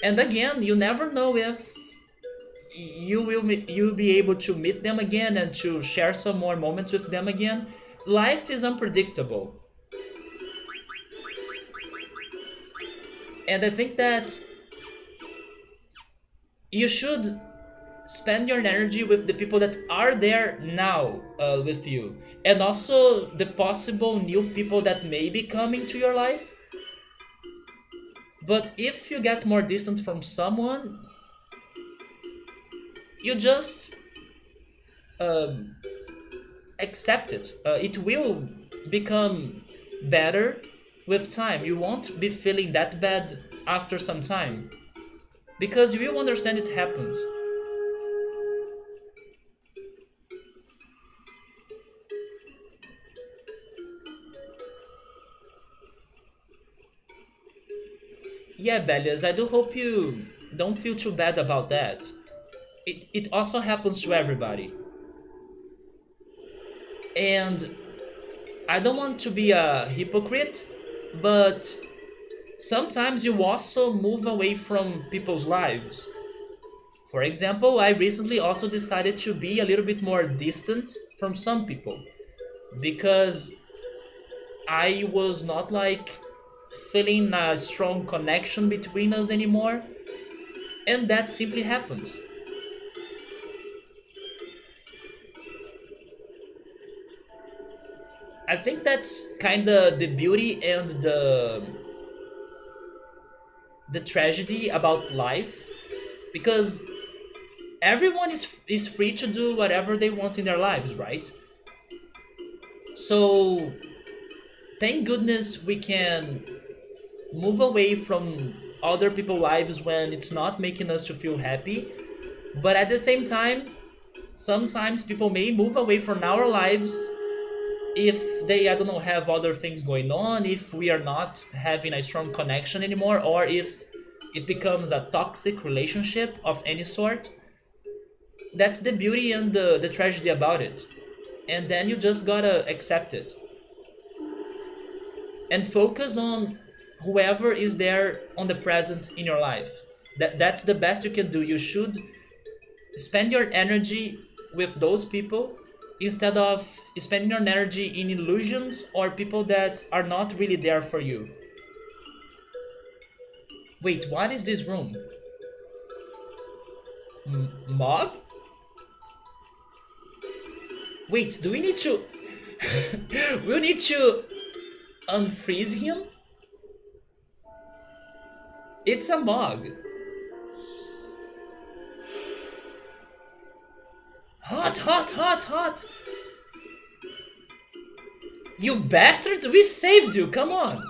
Speaker 1: And again, you never know if you'll be able to meet them again and to share some more moments with them again. Life is unpredictable. And I think that you should spend your energy with the people that are there now with you, and also the possible new people that may be coming to your life. But if you get more distant from someone, you just um, accept it. It will become better with time. You won't be feeling that bad after some time because you will understand it happens. Yeah, Bellias, I do hope you don't feel too bad about that. It also happens to everybody. And I don't want to be a hypocrite, but sometimes you also move away from people's lives. For example, I recently also decided to be a little bit more distant from some people because I was not like feeling a strong connection between us anymore, and that simply happens. I think that's kind of the beauty and the tragedy about life because everyone is free to do whatever they want in their lives, right? So thank goodness we can move away from other people's lives when it's not making us to feel happy. But at the same time, sometimes people may move away from our lives if they, I don't know, have other things going on, if we are not having a strong connection anymore, or if it becomes a toxic relationship of any sort. That's the beauty and the tragedy about it. And then you just gotta accept it and focus on whoever is there on the present in your life. That's the best you can do. You should spend your energy with those people instead of spending your energy in illusions or people that are not really there for you. Wait, what is this room? Mob? Wait, do we need to... we need to unfreeze him? It's a Mog. Hot, hot, hot, hot! You bastards, we saved you, come on!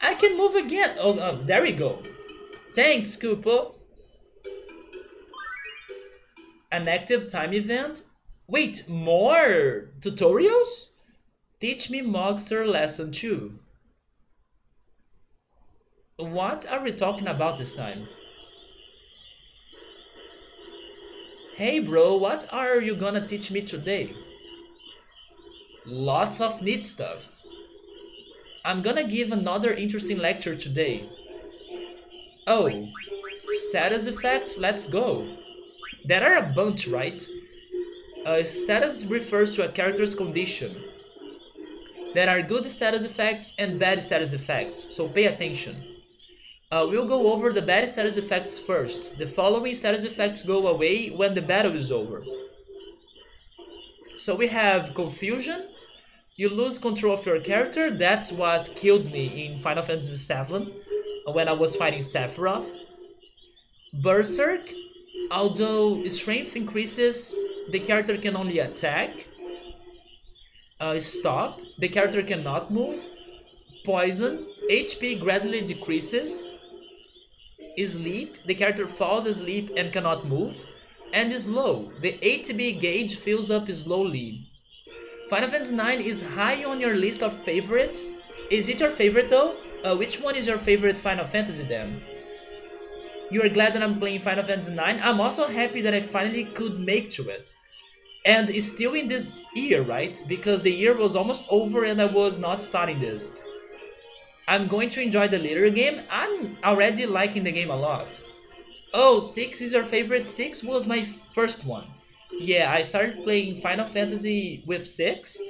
Speaker 1: I can move again. Oh, there we go. Thanks, Koopo. An active time event? Wait, more tutorials? Teach me Mogster Lesson 2. What are we talking about this time? Hey bro, what are you gonna teach me today? Lots of neat stuff. I'm gonna give another interesting lecture today. Oh, status effects, let's go. There are a bunch, right? Status refers to a character's condition. There are good status effects and bad status effects, so pay attention. We'll go over the bad status effects first. The following status effects go away when the battle is over. So we have confusion. You lose control of your character. That's what killed me in Final Fantasy VII when I was fighting Sephiroth. Berserk. Although strength increases, the character can only attack. Stop. The character cannot move. Poison. HP gradually decreases. Sleep. The character falls asleep and cannot move. And slow. The ATB gauge fills up slowly. Final Fantasy IX is high on your list of favorites. Is it your favorite though? Which one is your favorite Final Fantasy then? You are glad that I'm playing Final Fantasy IX? I'm also happy that I finally could make to it. And it's still in this year, right? Because the year was almost over and I was not starting this. I'm going to enjoy the later game. I'm already liking the game a lot. Oh, 6 is your favorite? 6 was my first one. Yeah, I started playing Final Fantasy with 6.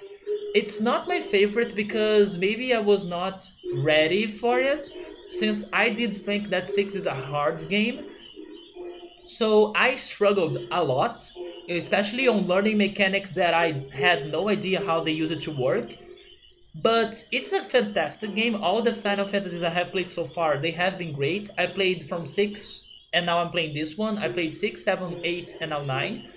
Speaker 1: It's not my favorite because maybe I was not ready for it, since I did think that 6 is a hard game. So I struggled a lot, especially on learning mechanics that I had no idea how they use it to work. But it's a fantastic game. All the Final Fantasies I have played so far, they have been great. I played from 6 and now I'm playing this one. I played 6, 7, 8, and now 9.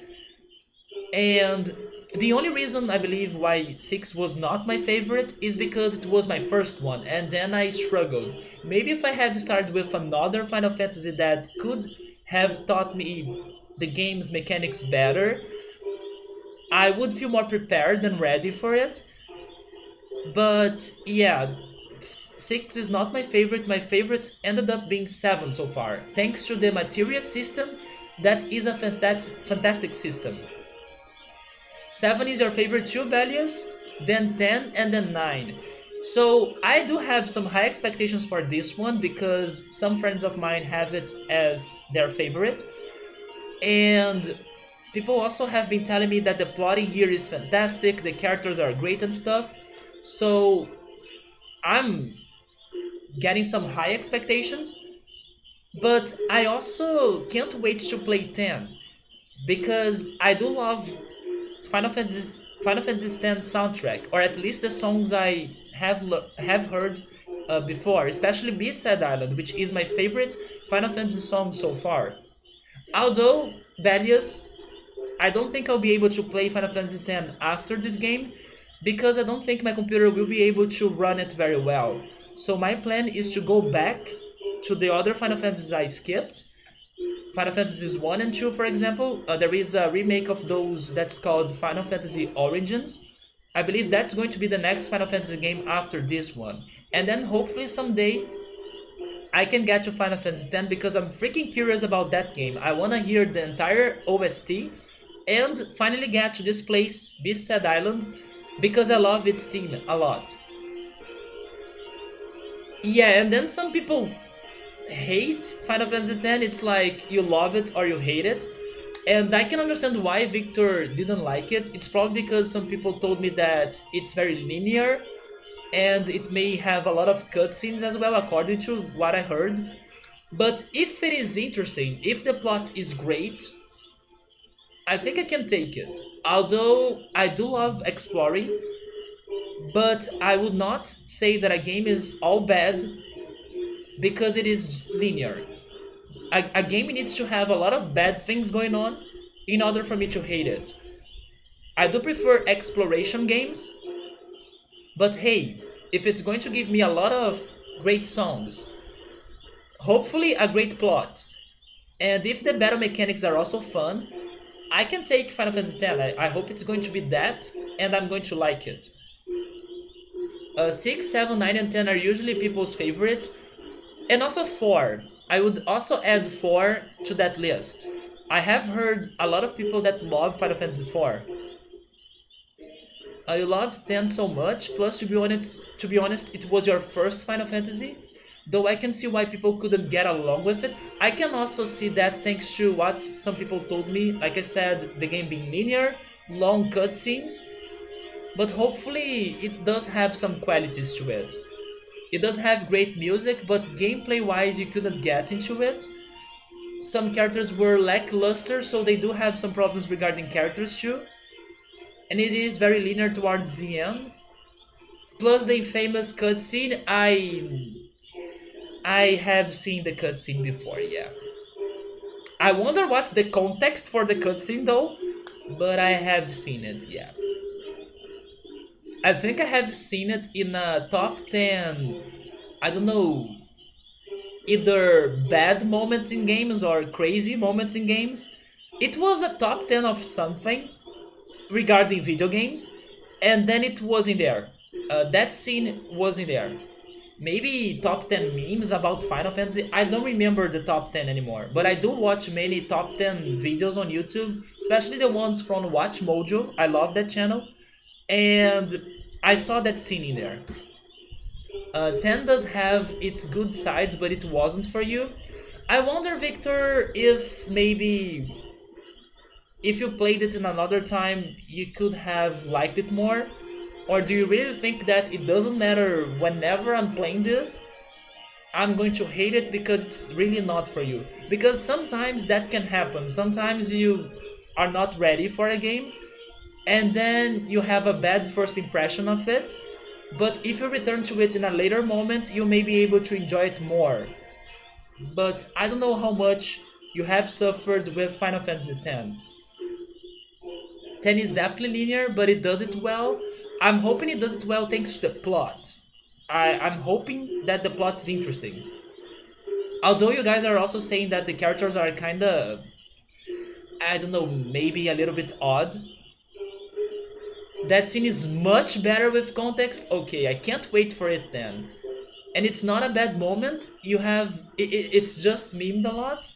Speaker 1: And the only reason I believe why 6 was not my favorite is because it was my first one and then I struggled. Maybe if I had started with another Final Fantasy that could have taught me the game's mechanics better, I would feel more prepared and ready for it. But yeah, 6 is not my favorite. My favorite ended up being 7 so far, thanks to the materia system that is a fantastic system. 7 is your favorite too, Belius? Then 10 and then 9. So I do have some high expectations for this one because some friends of mine have it as their favorite. And people also have been telling me that the plotting here is fantastic, the characters are great and stuff. So I'm getting some high expectations. But I also can't wait to play 10 because I do love Final Fantasy X soundtrack, or at least the songs I have heard before, especially B-Side Island, which is my favorite Final Fantasy song so far. Although, Belius, I don't think I'll be able to play Final Fantasy X after this game, because I don't think my computer will be able to run it very well. So my plan is to go back to the other Final Fantasies I skipped, Final Fantasies 1 and 2, for example. There is a remake of those that's called Final Fantasy Origins. I believe that's going to be the next Final Fantasy game after this one. And then hopefully someday I can get to Final Fantasy X because I'm freaking curious about that game. I want to hear the entire OST and finally get to this place, Beast Island, because I love its theme a lot. Yeah, and then some people hate Final Fantasy X. It's like you love it or you hate it. And I can understand why Victor didn't like it. It's probably because some people told me that it's very linear and it may have a lot of cutscenes as well, according to what I heard. But if it is interesting, if the plot is great, I think I can take it. Although I do love exploring, but I would not say that a game is all bad because it is linear. A game needs to have a lot of bad things going on in order for me to hate it. I do prefer exploration games, but hey, if it's going to give me a lot of great songs, hopefully a great plot, and if the battle mechanics are also fun, I can take Final Fantasy X. I hope it's going to be that, and I'm going to like it. 6, 7, 9, and 10 are usually people's favorites, and also 4. I would also add 4 to that list. I have heard a lot of people that love Final Fantasy 4. You loved 10 so much, plus to be honest, it was your first Final Fantasy. Though I can see why people couldn't get along with it. I can also see that thanks to what some people told me. Like I said, the game being linear, long cutscenes. But hopefully it does have some qualities to it. It does have great music, but gameplay wise you couldn't get into it. Some characters were lackluster, so they do have some problems regarding characters too. And it is very linear towards the end. Plus the famous cutscene, I have seen the cutscene before, yeah. I wonder what's the context for the cutscene though, but I have seen it, yeah. I think I have seen it in a top 10, I don't know, either bad moments in games or crazy moments in games. It was a top 10 of something regarding video games, and then it was in there. That scene was in there. Maybe top 10 memes about Final Fantasy. I don't remember the top 10 anymore, but I do watch many top 10 videos on YouTube, especially the ones from Watch Mojo. I love that channel, and I saw that scene in there. 10 does have its good sides, but it wasn't for you. I wonder, Victor, if maybe if you played it in another time, you could have liked it more? Or do you really think that it doesn't matter whenever I'm playing this, I'm going to hate it because it's really not for you? Because sometimes that can happen. Sometimes you are not ready for a game, and then you have a bad first impression of it, But if you return to it in a later moment, you may be able to enjoy it more. But I don't know how much you have suffered with Final Fantasy X. 10 is definitely linear, but it does it well. I'm hoping it does it well thanks to the plot. I'm hoping that the plot is interesting. Although you guys are also saying that the characters are kinda, I don't know, maybe a little bit odd. That scene is much better with context. Okay, I can't wait for it then. And it's not a bad moment. You have, it's just memed a lot.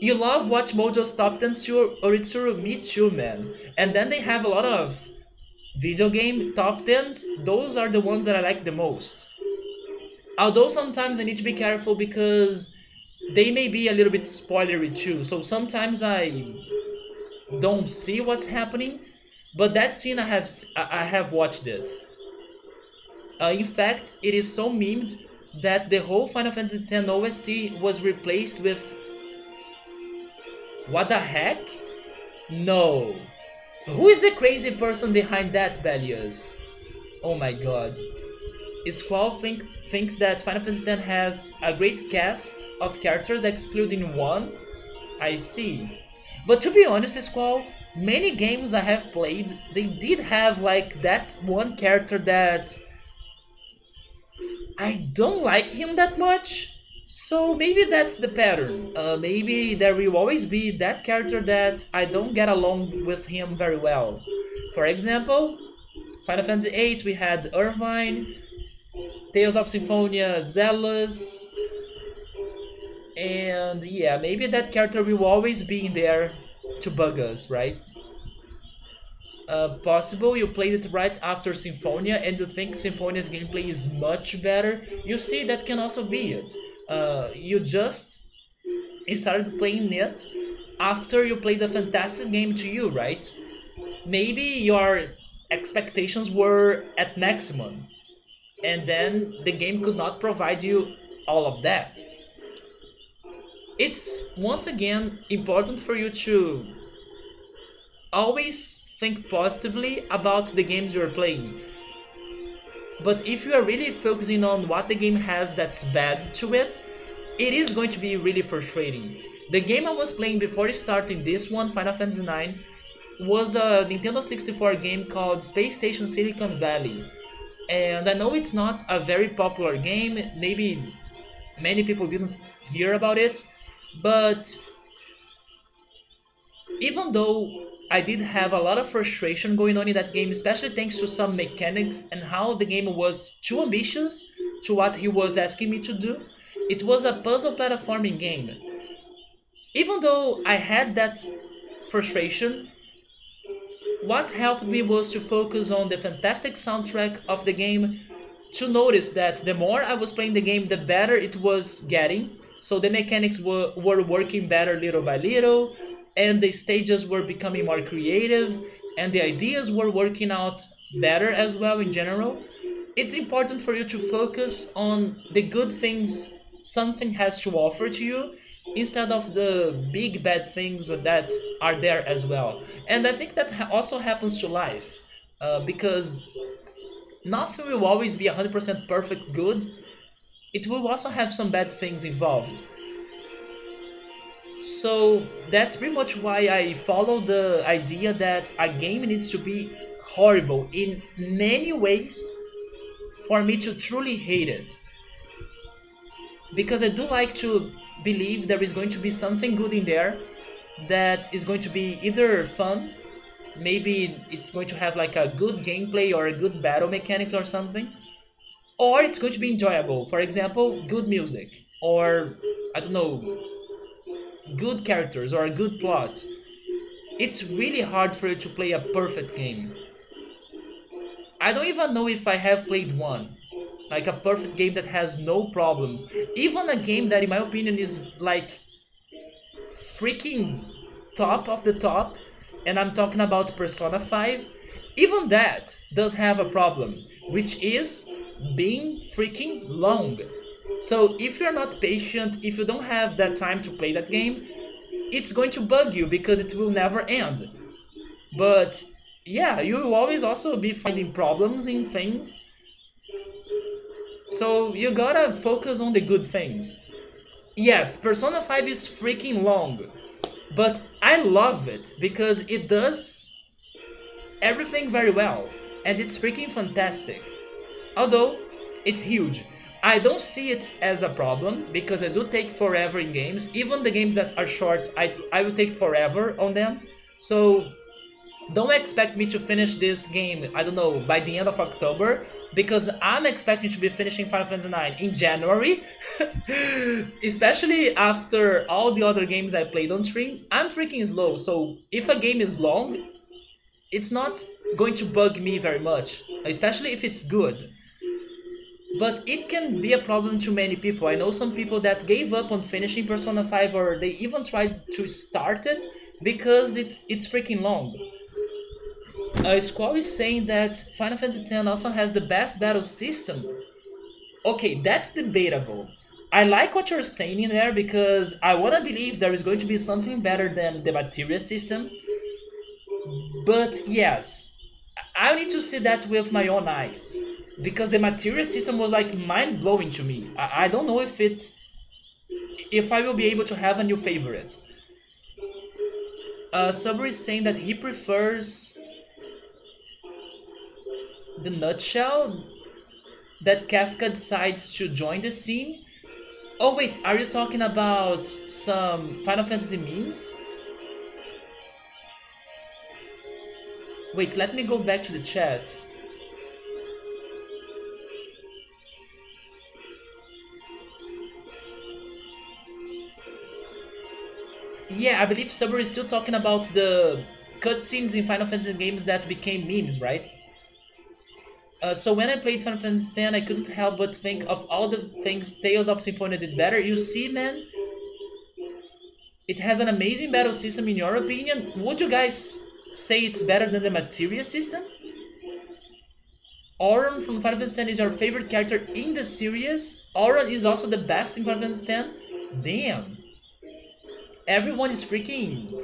Speaker 1: You love watch Mojo's top 10 Oritsuru, me too, man. And then they have a lot of video game top 10s. Those are the ones that I like the most. Although sometimes I need to be careful because they may be a little bit spoilery too. So sometimes I don't see what's happening. But that scene I have watched it. In fact, it is so memed that the whole Final Fantasy X OST was replaced with what the heck? No. Who is the crazy person behind that, Belius? Oh my god. Squall thinks that Final Fantasy X has a great cast of characters excluding one? I see. But to be honest, Squall, many games I have played, they did have like that one character that I don't like him that much. So maybe that's the pattern. Maybe there will always be that character that I don't get along with him very well. For example, Final Fantasy VIII we had Irvine, Tales of Symphonia Zealous, and yeah, maybe that character will always be in there to bug us, right? Possible you played it right after Symphonia and you think Symphonia's gameplay is much better. You see, that can also be it. You just started playing it after you played a fantastic game to you, right? Maybe your expectations were at maximum, and then the game could not provide you all of that. It's once again important for you to always think positively about the games you're playing. But if you are really focusing on what the game has that's bad to it, it is going to be really frustrating. The game I was playing before starting this one, Final Fantasy IX, was a Nintendo 64 game called Space Station Silicon Valley. And I know it's not a very popular game, maybe many people didn't hear about it, but even though I did have a lot of frustration going on in that game, especially thanks to some mechanics and how the game was too ambitious to what he was asking me to do. It was a puzzle platforming game. Even though I had that frustration, what helped me was to focus on the fantastic soundtrack of the game, to notice that the more I was playing the game, the better it was getting. So the mechanics were working better little by little, and the stages were becoming more creative, and the ideas were working out better as well in general. It's important for you to focus on the good things something has to offer to you, instead of the big bad things that are there as well. And I think that also happens to life, because nothing will always be 100% perfect good. It will also have some bad things involved. So that's pretty much why I follow the idea that a game needs to be horrible in many ways for me to truly hate it. Because I do like to believe there is going to be something good in there that is going to be either fun, maybe it's going to have like a good gameplay or a good battle mechanics or something, or it's going to be enjoyable. For example, good music, or I don't know, good characters or a good plot. It's really hard for you to play a perfect game. I don't even know if I have played one. Like a perfect game that has no problems. Even a game that in my opinion is like freaking top of the top, and I'm talking about Persona 5, even that does have a problem, which is being freaking long. So if you're not patient, if you don't have that time to play that game, it's going to bug you because it will never end. But yeah, you will always also be finding problems in things, So you gotta focus on the good things. Yes, Persona 5 is freaking long, but I love it because it does everything very well, and it's freaking fantastic. Although it's huge. I don't see it as a problem because I do take forever in games. Even the games that are short, I will take forever on them. So don't expect me to finish this game, I don't know, by the end of October, because I'm expecting to be finishing Final Fantasy IX in January. Especially after all the other games I played on stream. I'm freaking slow, so if a game is long, it's not going to bug me very much, especially if it's good. But it can be a problem to many people. I know some people that gave up on finishing Persona 5, or they even tried to start it because it's freaking long. Squall is saying that Final Fantasy X also has the best battle system. Okay, that's debatable. I like what you're saying in there because I want to believe there is going to be something better than the materia system. But yes, I need to see that with my own eyes. Because the materia system was like mind blowing to me. I don't know if I will be able to have a new favorite. Sabri is saying that he prefers the nutshell that Kafka decides to join the scene. Oh wait, are you talking about some Final Fantasy memes? Wait, let me go back to the chat. Yeah, I believe Saber is still talking about the cutscenes in Final Fantasy games that became memes, right? So when I played Final Fantasy X, I couldn't help but think of all the things Tales of Symphonia did better. You see, man, it has an amazing battle system in your opinion. Would you guys say it's better than the materia system? Auron from Final Fantasy X is your favorite character in the series. Auron is also the best in Final Fantasy X. Damn. Everyone is freaking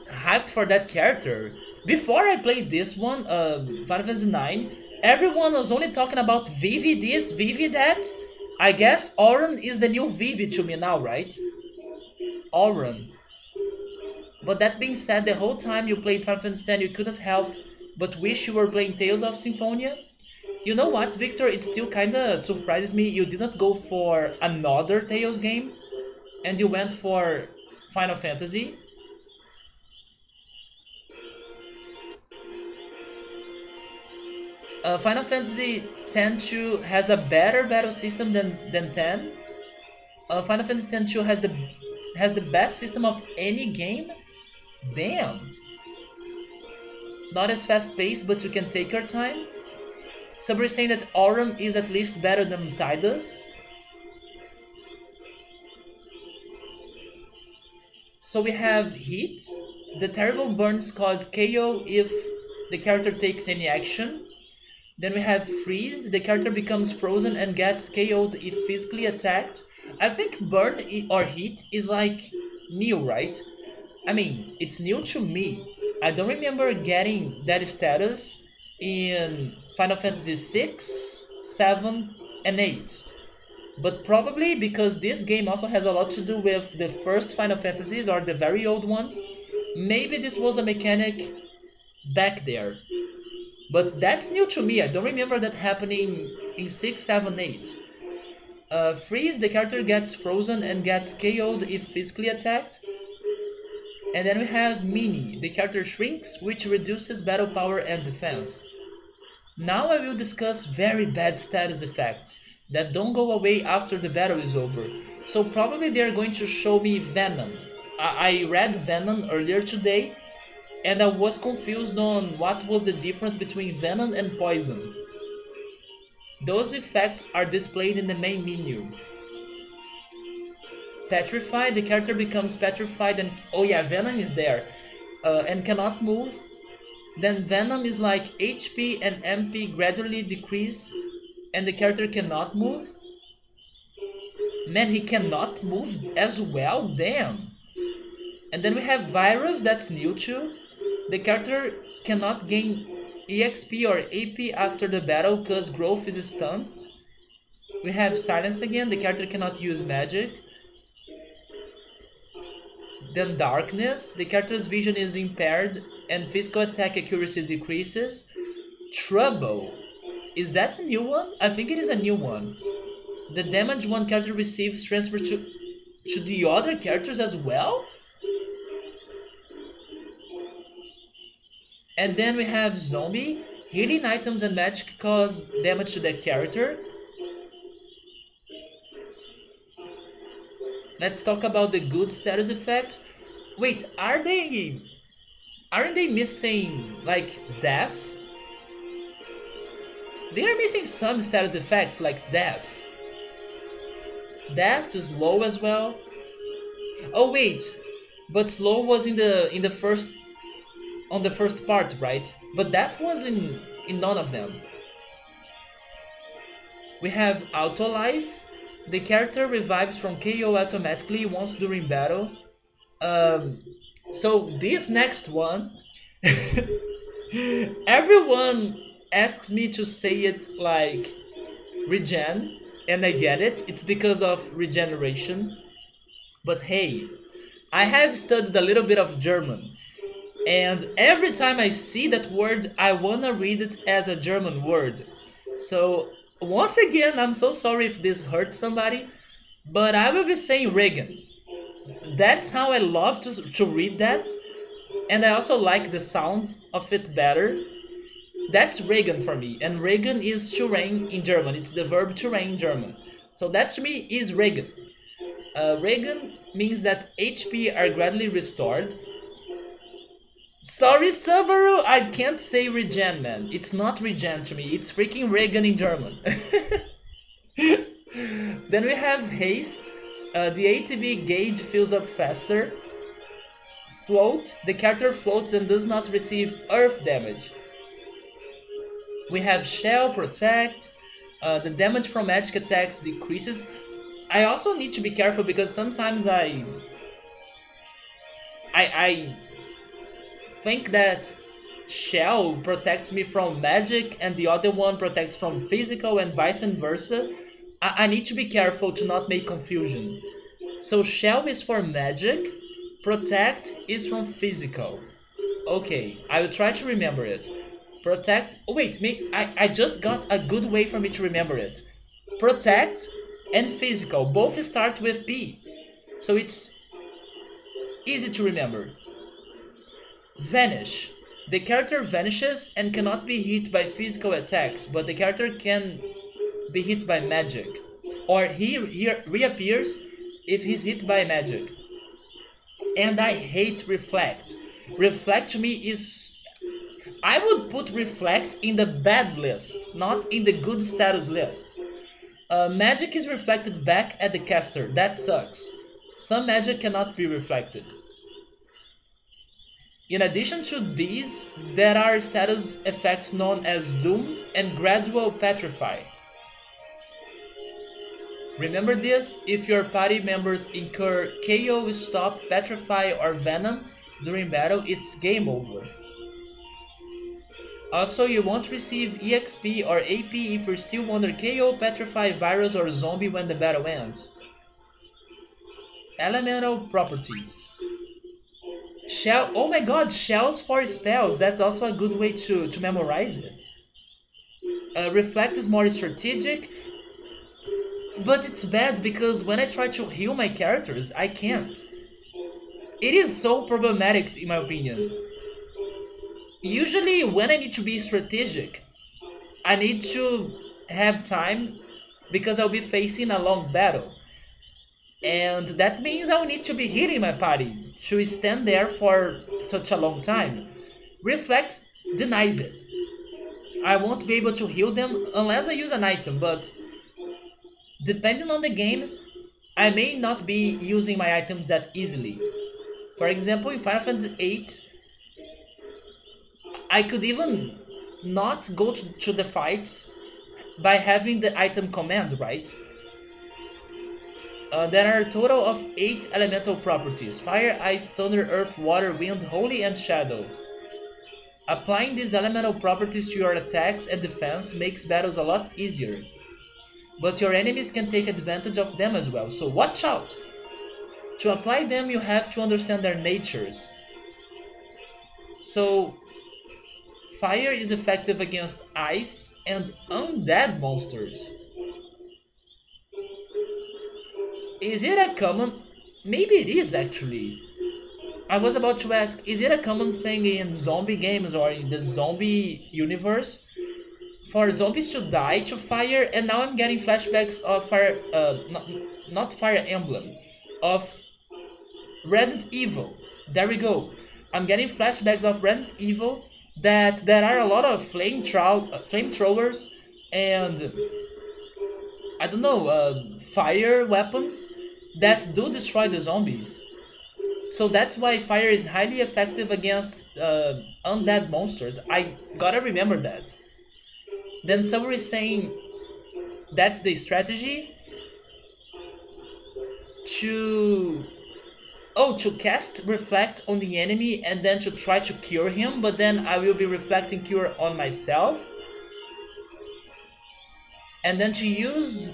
Speaker 1: hyped for that character. Before I played this one, Final Fantasy IX, everyone was only talking about Vivi this, Vivi that. I guess Auron is the new Vivi to me now, right? Auron. But that being said, the whole time you played Final Fantasy X, you couldn't help but wish you were playing Tales of Symphonia. You know what, Victor? It still kinda surprises me you didn't go for another Tales game and you went for Final Fantasy. Final Fantasy X-2 has a better battle system than 10. Final Fantasy X-2 has the best system of any game. Damn. Not as fast paced, but you can take your time. Sabri is saying that Aurum is at least better than Tidus. So we have Heat. The terrible burns cause KO if the character takes any action. Then we have Freeze. The character becomes frozen and gets KO'd if physically attacked. I think Burn or Heat is like new, right? I mean, it's new to me. I don't remember getting that status in Final Fantasy 6, 7, and 8. But probably because this game also has a lot to do with the first Final Fantasies or the very old ones, maybe this was a mechanic back there. But that's new to me. I don't remember that happening in 6, 7, 8. Freeze, the character gets frozen and gets KO'd if physically attacked. And then we have Mini, the character shrinks, which reduces battle power and defense. Now I will discuss very bad status effects that don't go away after the battle is over. So probably they're going to show me Venom. I read Venom earlier today and I was confused on what was the difference between Venom and Poison. Those effects are displayed in the main menu. Petrified, the character becomes petrified and oh yeah, Venom is there and cannot move. Then Venom is like HP and MP gradually decrease and the character cannot move. Man, he cannot move as well, damn. And then we have Virus, that's new too. The character cannot gain EXP or AP after the battle cause growth is stunned. We have silence again, the character cannot use magic. Then darkness, the character's vision is impaired and physical attack accuracy decreases. Trouble, is that a new one? I think it is a new one. The damage one character receives transfers to the other characters as well? And then we have zombie, healing items and magic cause damage to the character. Let's talk about the good status effects. Wait, aren't they missing like death? They are missing some status effects like death. Death is slow as well. Oh wait, but slow was in the first on the first part, right? But death was in none of them. We have auto life. The character revives from KO automatically once during battle. So this next one, everyone asks me to say it like regen, and I get it. It's because of regeneration. But hey, I have studied a little bit of German, and every time I see that word, I wanna read it as a German word. So once again, I'm so sorry if this hurts somebody, but I will be saying Reagan. That's how I love to read that, and I also like the sound of it better. That's Reagan for me, and Reagan is to reign in German. It's the verb to reign in German. So that to me is Reagan. Reagan means that HP are gradually restored. Sorry, Subaru, I can't say regen, man. It's not regen to me. It's freaking Reagan in German. Then we have haste. The ATB gauge fills up faster. Float. The character floats and does not receive earth damage. We have shell, protect. The damage from magic attacks decreases. I also need to be careful because sometimes I think that shell protects me from magic and the other one protects from physical and vice versa. I need to be careful to not make confusion. So shell is for magic, protect is from physical. Okay, I will try to remember it. Protect, oh wait, I just got a good way for me to remember it. Protect and physical both start with P, so it's easy to remember. Vanish. The character vanishes and cannot be hit by physical attacks, but the character can be hit by magic. Or he reappears if he's hit by magic. And I hate reflect. Reflect to me is... I would put reflect in the bad list, not in the good status list. Magic is reflected back at the caster. That sucks. Some magic cannot be reflected. In addition to these, there are status effects known as Doom and Gradual Petrify. Remember this, if your party members incur KO, Stop, Petrify or Venom during battle, it's game over. Also, you won't receive EXP or AP if you're still under KO, Petrify, Virus or Zombie when the battle ends. Elemental properties. Shell, oh my god, shells for spells, that's also a good way to memorize it. Reflect is more strategic, but it's bad because when I try to heal my characters, I can't. It is so problematic in my opinion. Usually when I need to be strategic, I need to have time because I'll be facing a long battle. And that means I'll need to be healing my party to stand there for such a long time. Reflect denies it. I won't be able to heal them unless I use an item, but depending on the game, I may not be using my items that easily. For example, in Final Fantasy VIII, I could even not go to the fights by having the item command, right? There are a total of 8 elemental properties: Fire, Ice, Thunder, Earth, Water, Wind, Holy, and Shadow. Applying these elemental properties to your attacks and defense makes battles a lot easier. but your enemies can take advantage of them as well, so watch out. To apply them, you have to understand their natures. So, fire is effective against ice and undead monsters. Is it a common... Maybe it is actually. I was about to ask, is it a common thing in zombie games or in the zombie universe for zombies to die to fire? And now I'm getting flashbacks of Fire... not Fire Emblem. Of Resident Evil. There we go. I'm getting flashbacks of Resident Evil that there are a lot of flamethrowers and I don't know, fire weapons that do destroy the zombies. So that's why fire is highly effective against undead monsters. I gotta remember that. Then someone is saying that's the strategy to... Oh, to cast Reflect on the enemy and then to try to cure him, but then I will be reflecting Cure on myself. And then to use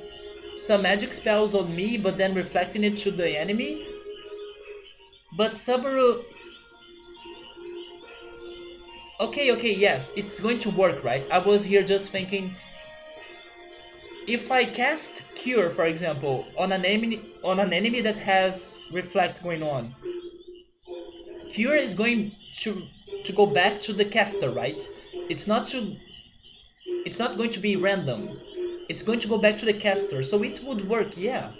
Speaker 1: some magic spells on me, but then reflecting it to the enemy. But Subaru... Okay, yes, it's going to work, right? I was here just thinking... If I cast Cure, for example, on an enemy that has Reflect going on, Cure is going to go back to the caster, right? It's not going to be random. It's going to go back to the caster, so it would work, yeah.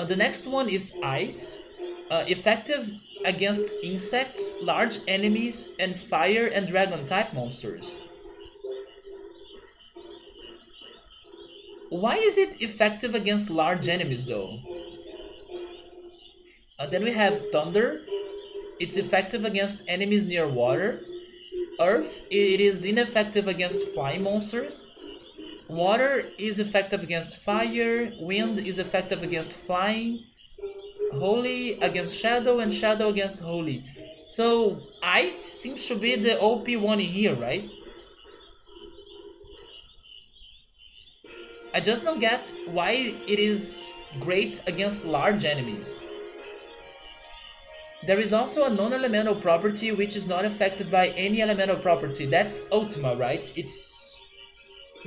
Speaker 1: The next one is Ice. Effective against insects, large enemies, and fire and dragon type monsters. Why is it effective against large enemies though? Then we have Thunder. It's effective against enemies near water. Earth, it is ineffective against flying monsters. Water is effective against fire. Wind is effective against flying. Holy against shadow, and shadow against holy. So ice seems to be the OP one in here, right? I just don't get why it is great against large enemies. There is also a non-elemental property which is not affected by any elemental property. That's Ultima, right? It's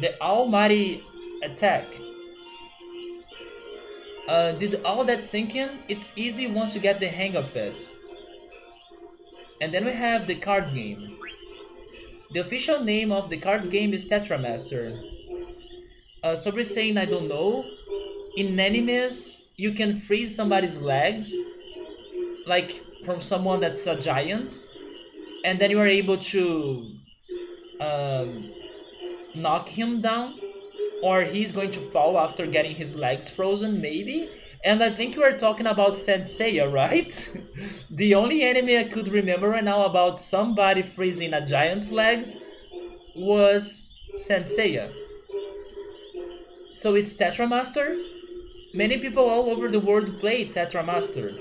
Speaker 1: the almighty attack. Did all that sink in? It's easy once you get the hang of it. And then we have the card game. The official name of the card game is Tetramaster. So we're saying, I don't know. In animes, you can freeze somebody's legs, like from someone that's a giant, and then you are able to knock him down, or he's going to fall after getting his legs frozen, maybe. And I think you are talking about Saint Seiya, right? The only anime I could remember right now about somebody freezing a giant's legs was Saint Seiya. So it's Tetramaster. Many people all over the world play Tetramaster.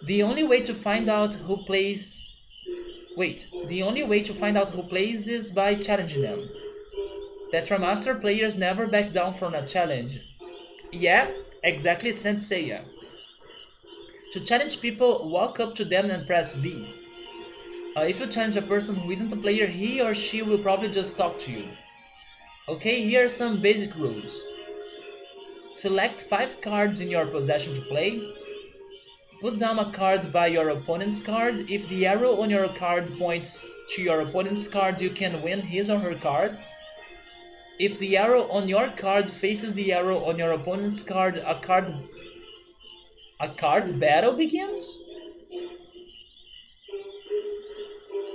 Speaker 1: The only way to find out who plays... the only way to find out who plays is by challenging them. Tetramaster players never back down from a challenge. Yeah, exactly, Saint Seiya. To challenge people, walk up to them and press B. If you challenge a person who isn't a player, he or she will probably just talk to you. Okay, here are some basic rules. Select 5 cards in your possession to play. Put down a card by your opponent's card. If the arrow on your card points to your opponent's card, you can win his or her card. If the arrow on your card faces the arrow on your opponent's card, a card battle begins?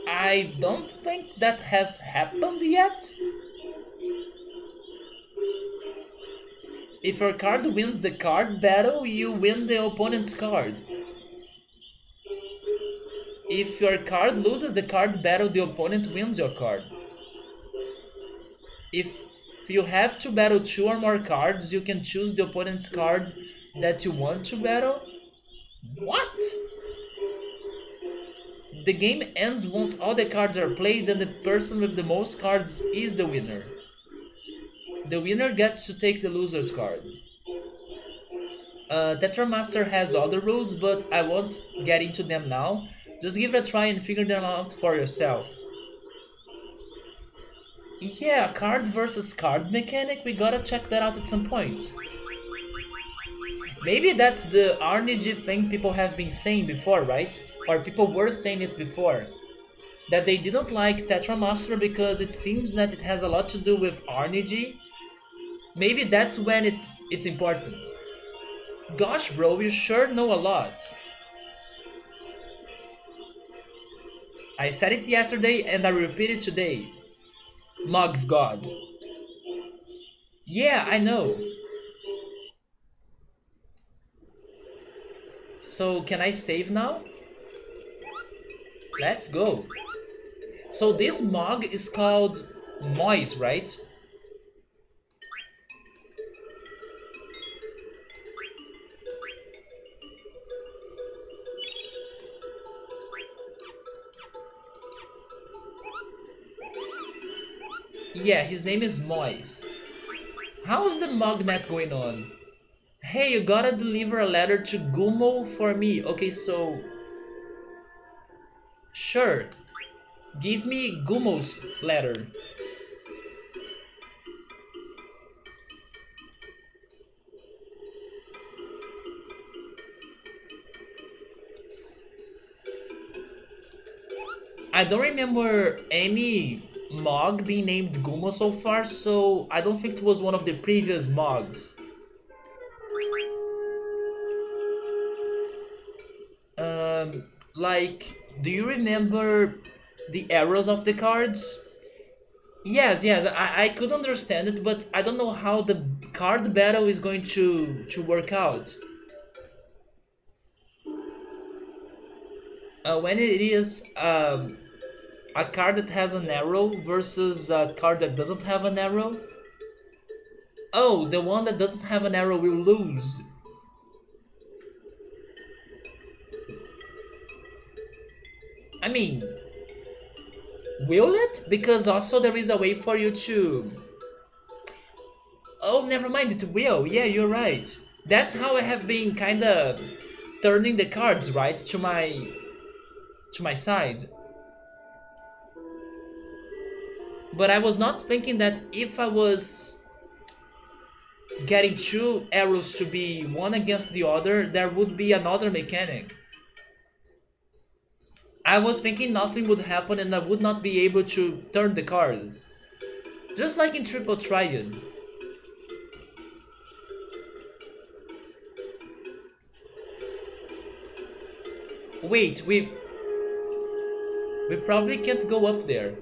Speaker 1: I don't think that has happened yet. If your card wins the card battle, you win the opponent's card. If your card loses the card battle, the opponent wins your card. If you have to battle 2 or more cards, you can choose the opponent's card that you want to battle. What? The game ends once all the cards are played and the person with the most cards is the winner. The winner gets to take the loser's card. Tetramaster has other rules, but I won't get into them now. Just give it a try and figure them out for yourself. Yeah, card versus card mechanic, we gotta check that out at some point. Maybe that's the RNG thing people have been saying before, right? Or people were saying it before. That they didn't like Tetramaster because it seems that it has a lot to do with RNG. Maybe that's when it's important. Gosh bro, you sure know a lot. I said it yesterday and I repeat it today. Mog's God. Yeah, I know. So can I save now? Let's go. So this Mog is called Moise, right? Yeah, his name is Moise. How's the Mognet going on? Hey, you gotta deliver a letter to Gumo for me. Okay, so... Sure. Give me Gumo's letter. I don't remember any Mog being named Gumo so far, so I don't think it was one of the previous Mogs. Like, do you remember the arrows of the cards? Yes, I could understand it, but I don't know how the card battle is going to work out. When it is a card that has an arrow versus a card that doesn't have an arrow. Oh, the one that doesn't have an arrow will lose. I mean, will it? Because also there is a way for you to... Oh, never mind, it will. Yeah, you're right. That's how I have been kinda turning the cards, right, to my side. But I was not thinking that if I was getting two arrows to be one against the other, there would be another mechanic. I was thinking nothing would happen and I would not be able to turn the card. Just like in Triple Triad. Wait, we probably can't go up there.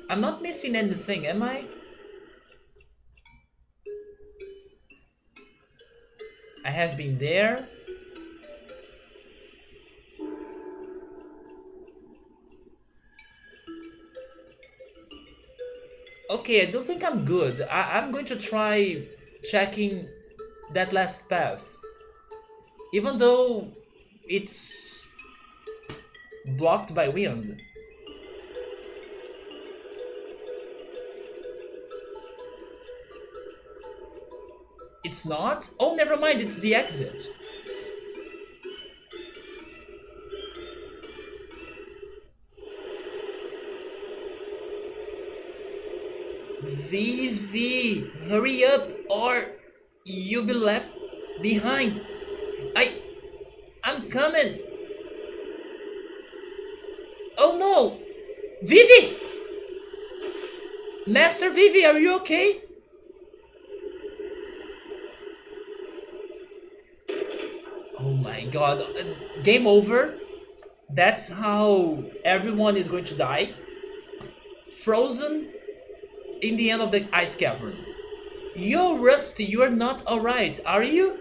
Speaker 1: I'm not missing anything, am I? I have been there. Okay, I don't think I'm good. I'm going to try checking that last path. Even though it's blocked by wind. It's not? Oh, never mind, it's the exit. Vivi, hurry up or you'll be left behind. I'm coming. Oh no! Vivi! Master Vivi, are you okay? Oh my god. Game over. That's how everyone is going to die. Frozen in the end of the ice cavern. Yo, Rusty, you're not alright, are you?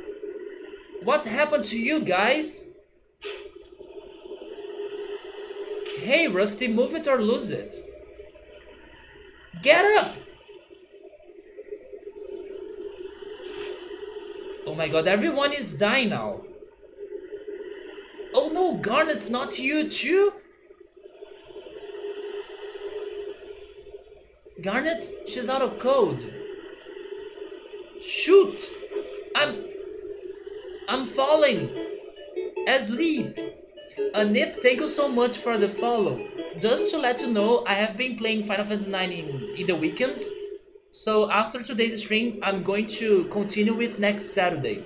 Speaker 1: What happened to you guys? Hey, Rusty, move it or lose it. Get up! Oh my god, everyone is dying now. Oh no, Garnet, not you too? Garnet, she's out of code. Shoot! I'm I'm falling. Asleep. Nip, thank you so much for the follow. Just to let you know, I have been playing Final Fantasy IX in the weekends. So after today's stream, I'm going to continue it next Saturday.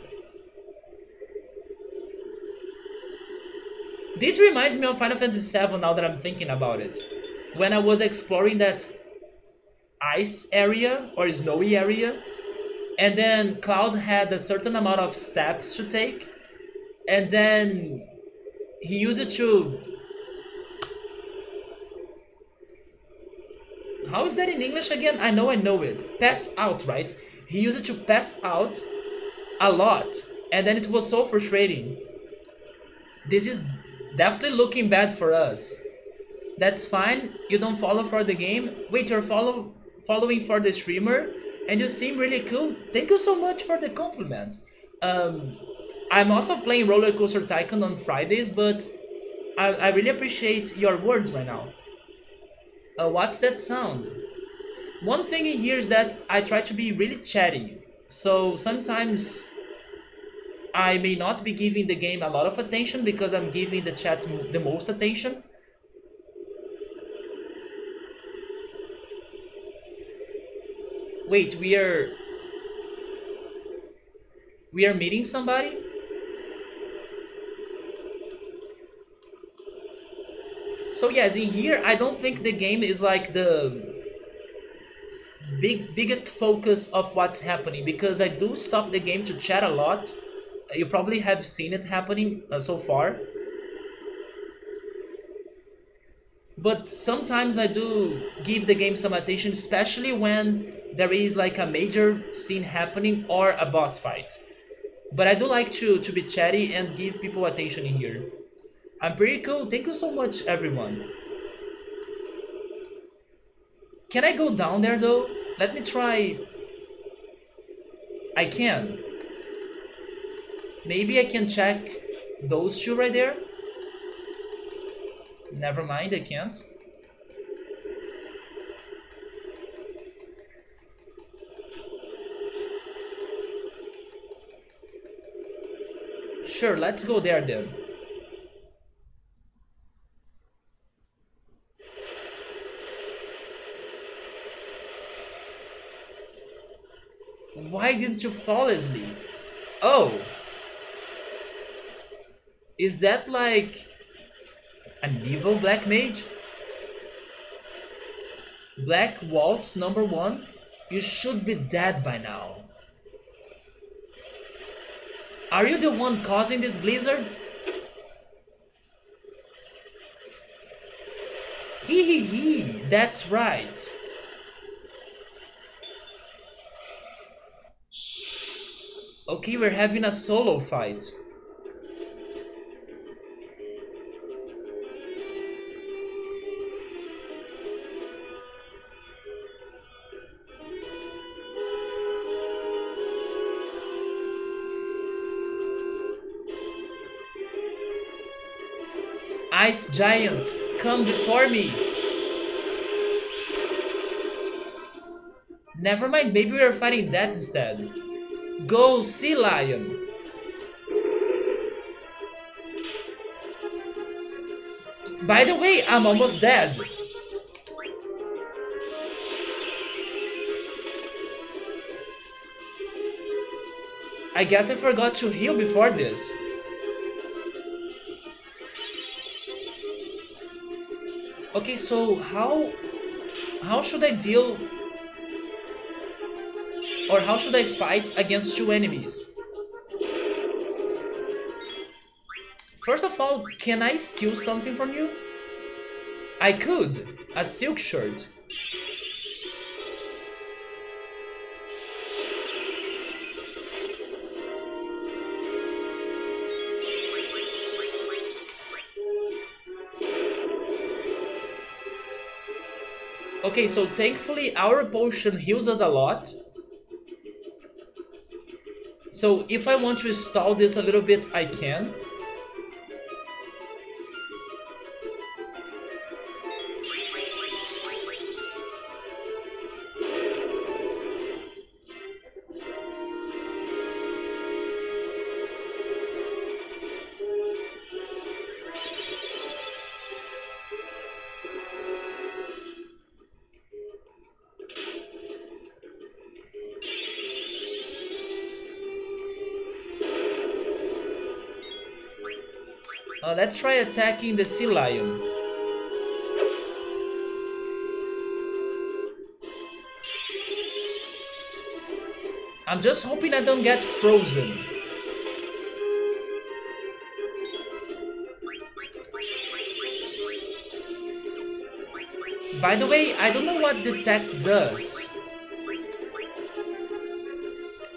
Speaker 1: This reminds me of Final Fantasy VII now that I'm thinking about it. When I was exploring that ice area or snowy area, and then Cloud had a certain amount of steps to take, and then he used it to... How is that in English again? I know it. Pass out, right? He used it to pass out a lot, and then it was so frustrating. This is definitely looking bad for us. That's fine, you don't follow for the game. Wait, you're following for the streamer? And you seem really cool. Thank you so much for the compliment. I'm also playing Roller Coaster Tycoon on Fridays, but I really appreciate your words right now. What's that sound? One thing in here is that I try to be really chatty. So sometimes I may not be giving the game a lot of attention because I'm giving the chat the most attention. Wait, we are meeting somebody? So yes, in here I don't think the game is like the biggest focus of what's happening, because I do stop the game to chat a lot. You probably have seen it happening so far. But sometimes I do give the game some attention, especially when there is like a major scene happening or a boss fight. But I do like to be chatty and give people attention in here. I'm pretty cool. Thank you so much, everyone. Can I go down there though? Let me try. I can. Maybe I can check those two right there. Never mind, I can't. Sure, let's go there then. Why didn't you fall asleep? Oh! Is that like an evil black mage? Black Waltz number 1? You should be dead by now. Are you the one causing this blizzard? Hee, that's right. Okay, we're having a solo fight. Ice giant, come before me. Never mind, maybe we are fighting that instead. Go, sea lion. By the way, I'm almost dead. I guess I forgot to heal before this. Okay, so how should I deal, or how should I fight against two enemies? First of all, can I steal something from you? I could, a silk shirt. Okay, so thankfully our potion heals us a lot. So if I want to stall this a little bit, I can. Let's try attacking the sea lion. I'm just hoping I don't get frozen. By the way, I don't know what the tech does.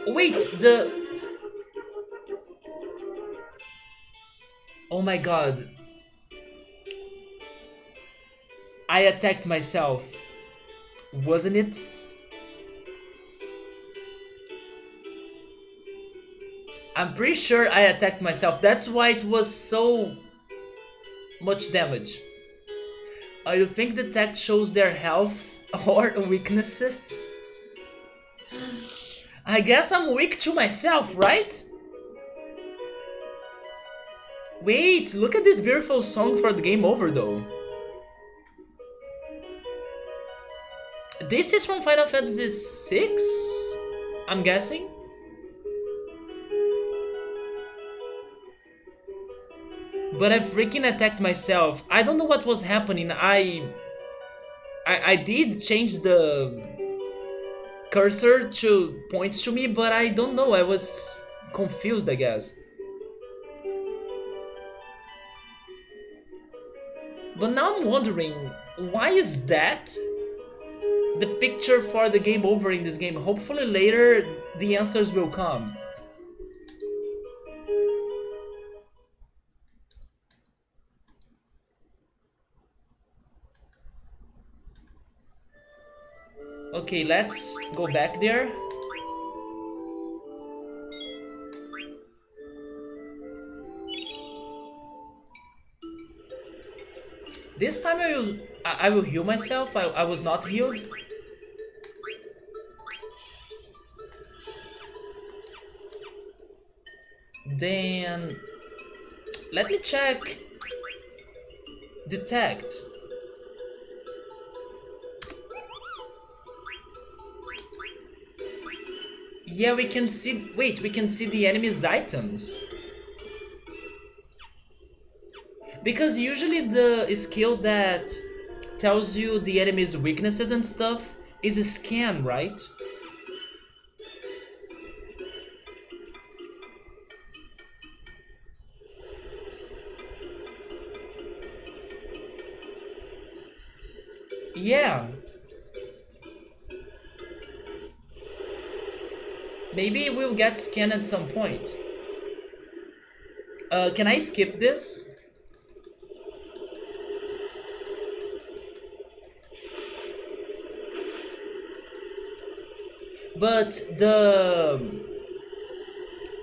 Speaker 1: Wait, oh my god. I attacked myself. Wasn't it? I'm pretty sure I attacked myself. That's why it was so much damage. You think the tech shows their health or weaknesses? I guess I'm weak to myself, right? Wait, look at this beautiful song for the game over though. This is from Final Fantasy VI? I'm guessing? But I freaking attacked myself. I don't know what was happening. I did change the cursor to point to me, but I don't know. I was confused, I guess. But now I'm wondering, why is that the picture for the game over in this game? Hopefully later the answers will come. Okay, let's go back there. This time I will heal myself. I was not healed. Then let me check detect. Yeah, we can see. Wait, we can see the enemy's items. Because usually the skill that tells you the enemy's weaknesses and stuff is a scan, right? Yeah. Maybe we'll get scanned at some point. Can I skip this? But the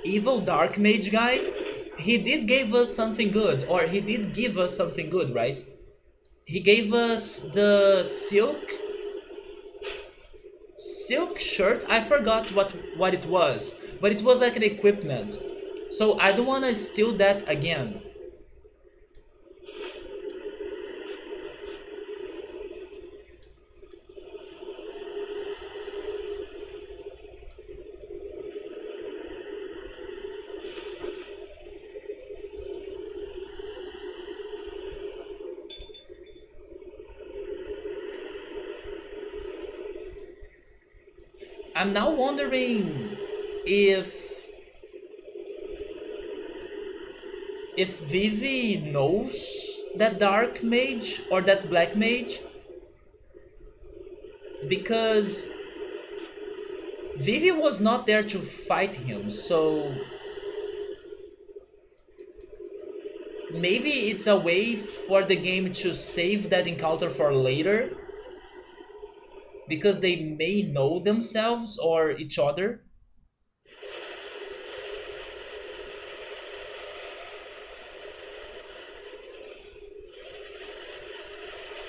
Speaker 1: evil dark mage guy, he did give us something good, or he did give us something good, right? He gave us the silk shirt. I forgot what it was, but it was like an equipment. So I don't want to steal that again. I'm now wondering if Vivi knows that dark mage or that black mage, because Vivi was not there to fight him, so maybe it's a way for the game to save that encounter for later, because they may know themselves or each other.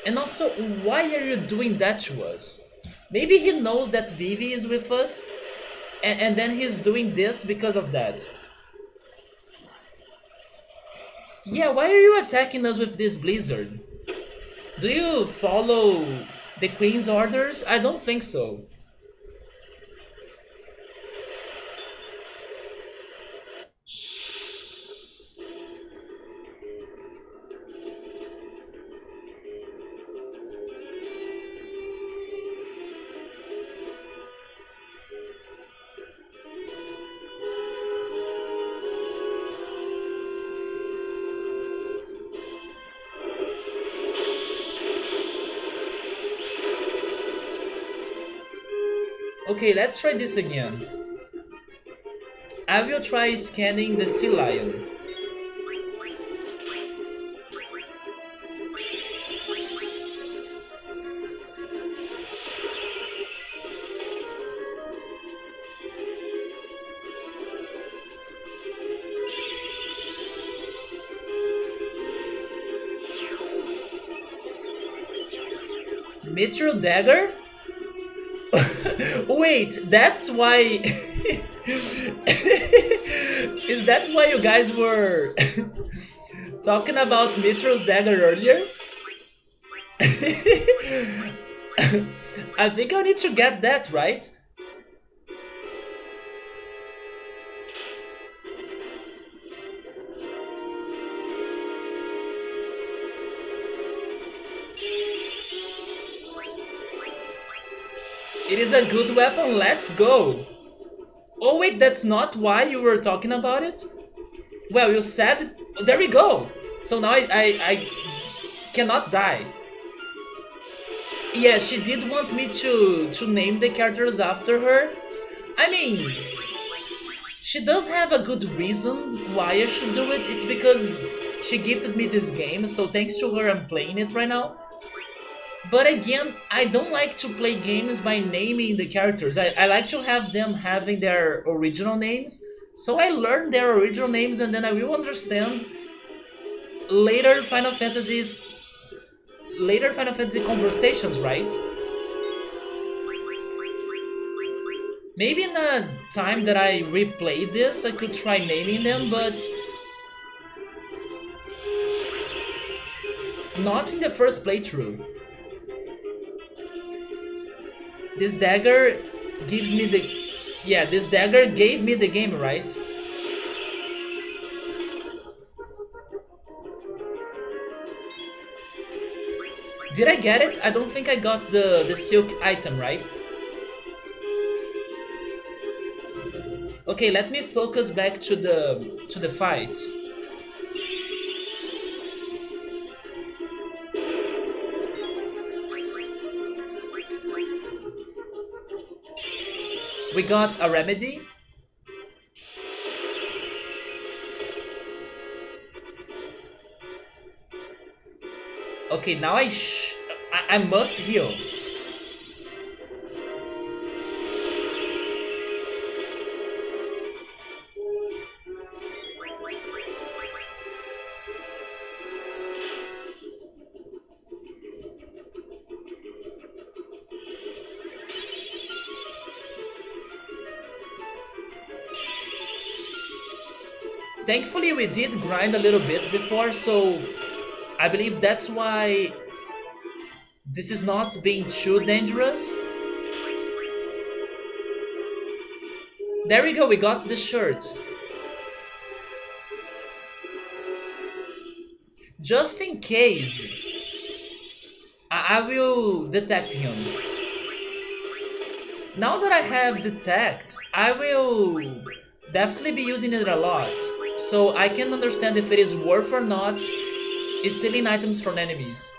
Speaker 1: And also, why are you doing that to us? Maybe he knows that Vivi is with us, and then he's doing this because of that. Yeah, why are you attacking us with this blizzard? Do you follow the Queen's orders? I don't think so. Okay, let's try this again. I will try scanning the sea lion. Mithril dagger? Wait, that's why. Is that why you guys were talking about Mithril's dagger earlier? I think I need to get that, right? It is a good weapon, let's go! Oh wait, that's not why you were talking about it? Well, you said... There we go! So now I cannot die. Yeah, she did want me to name the characters after her. I mean, she does have a good reason why I should do it. It's because she gifted me this game, so thanks to her I'm playing it right now. But again, I don't like to play games by naming the characters. I like to have them having their original names. So I learn their original names and then I will understand later Final Fantasy conversations, right? Maybe in a time that I replay this, I could try naming them, but not in the first playthrough. This dagger gives me the... Yeah, this dagger gave me the game, right? Did I get it? I don't think I got the silk item, right? Okay, let me focus back to the fight. We got a remedy. Okay, now I must heal. Thankfully we did grind a little bit before, so I believe that's why this is not being too dangerous. There we go, we got the shirt. Just in case, I will detect him. Now that I have detect, I will definitely be using it a lot, so I can understand if it is worth or not stealing items from enemies.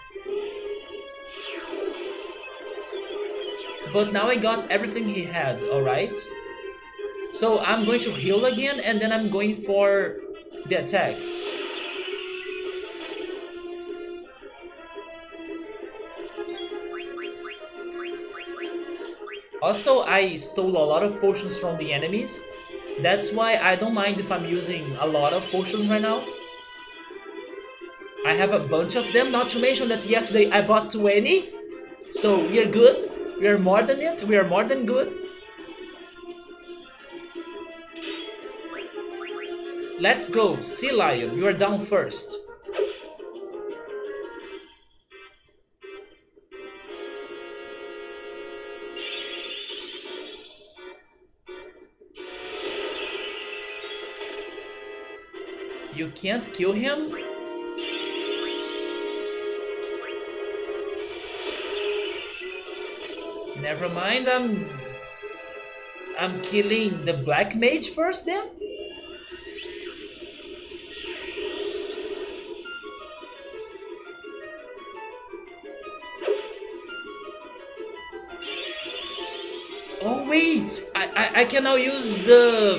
Speaker 1: But now I got everything he had, alright? So I'm going to heal again and then I'm going for the attacks. Also, I stole a lot of potions from the enemies. That's why I don't mind if I'm using a lot of potions right now. I have a bunch of them, not to mention that yesterday I bought 20. So we are good. We are more than it. We are more than good. Let's go, Sea Lion. You are down first. You can't kill him? Never mind, I'm killing the black mage first then? Oh wait, I can now use the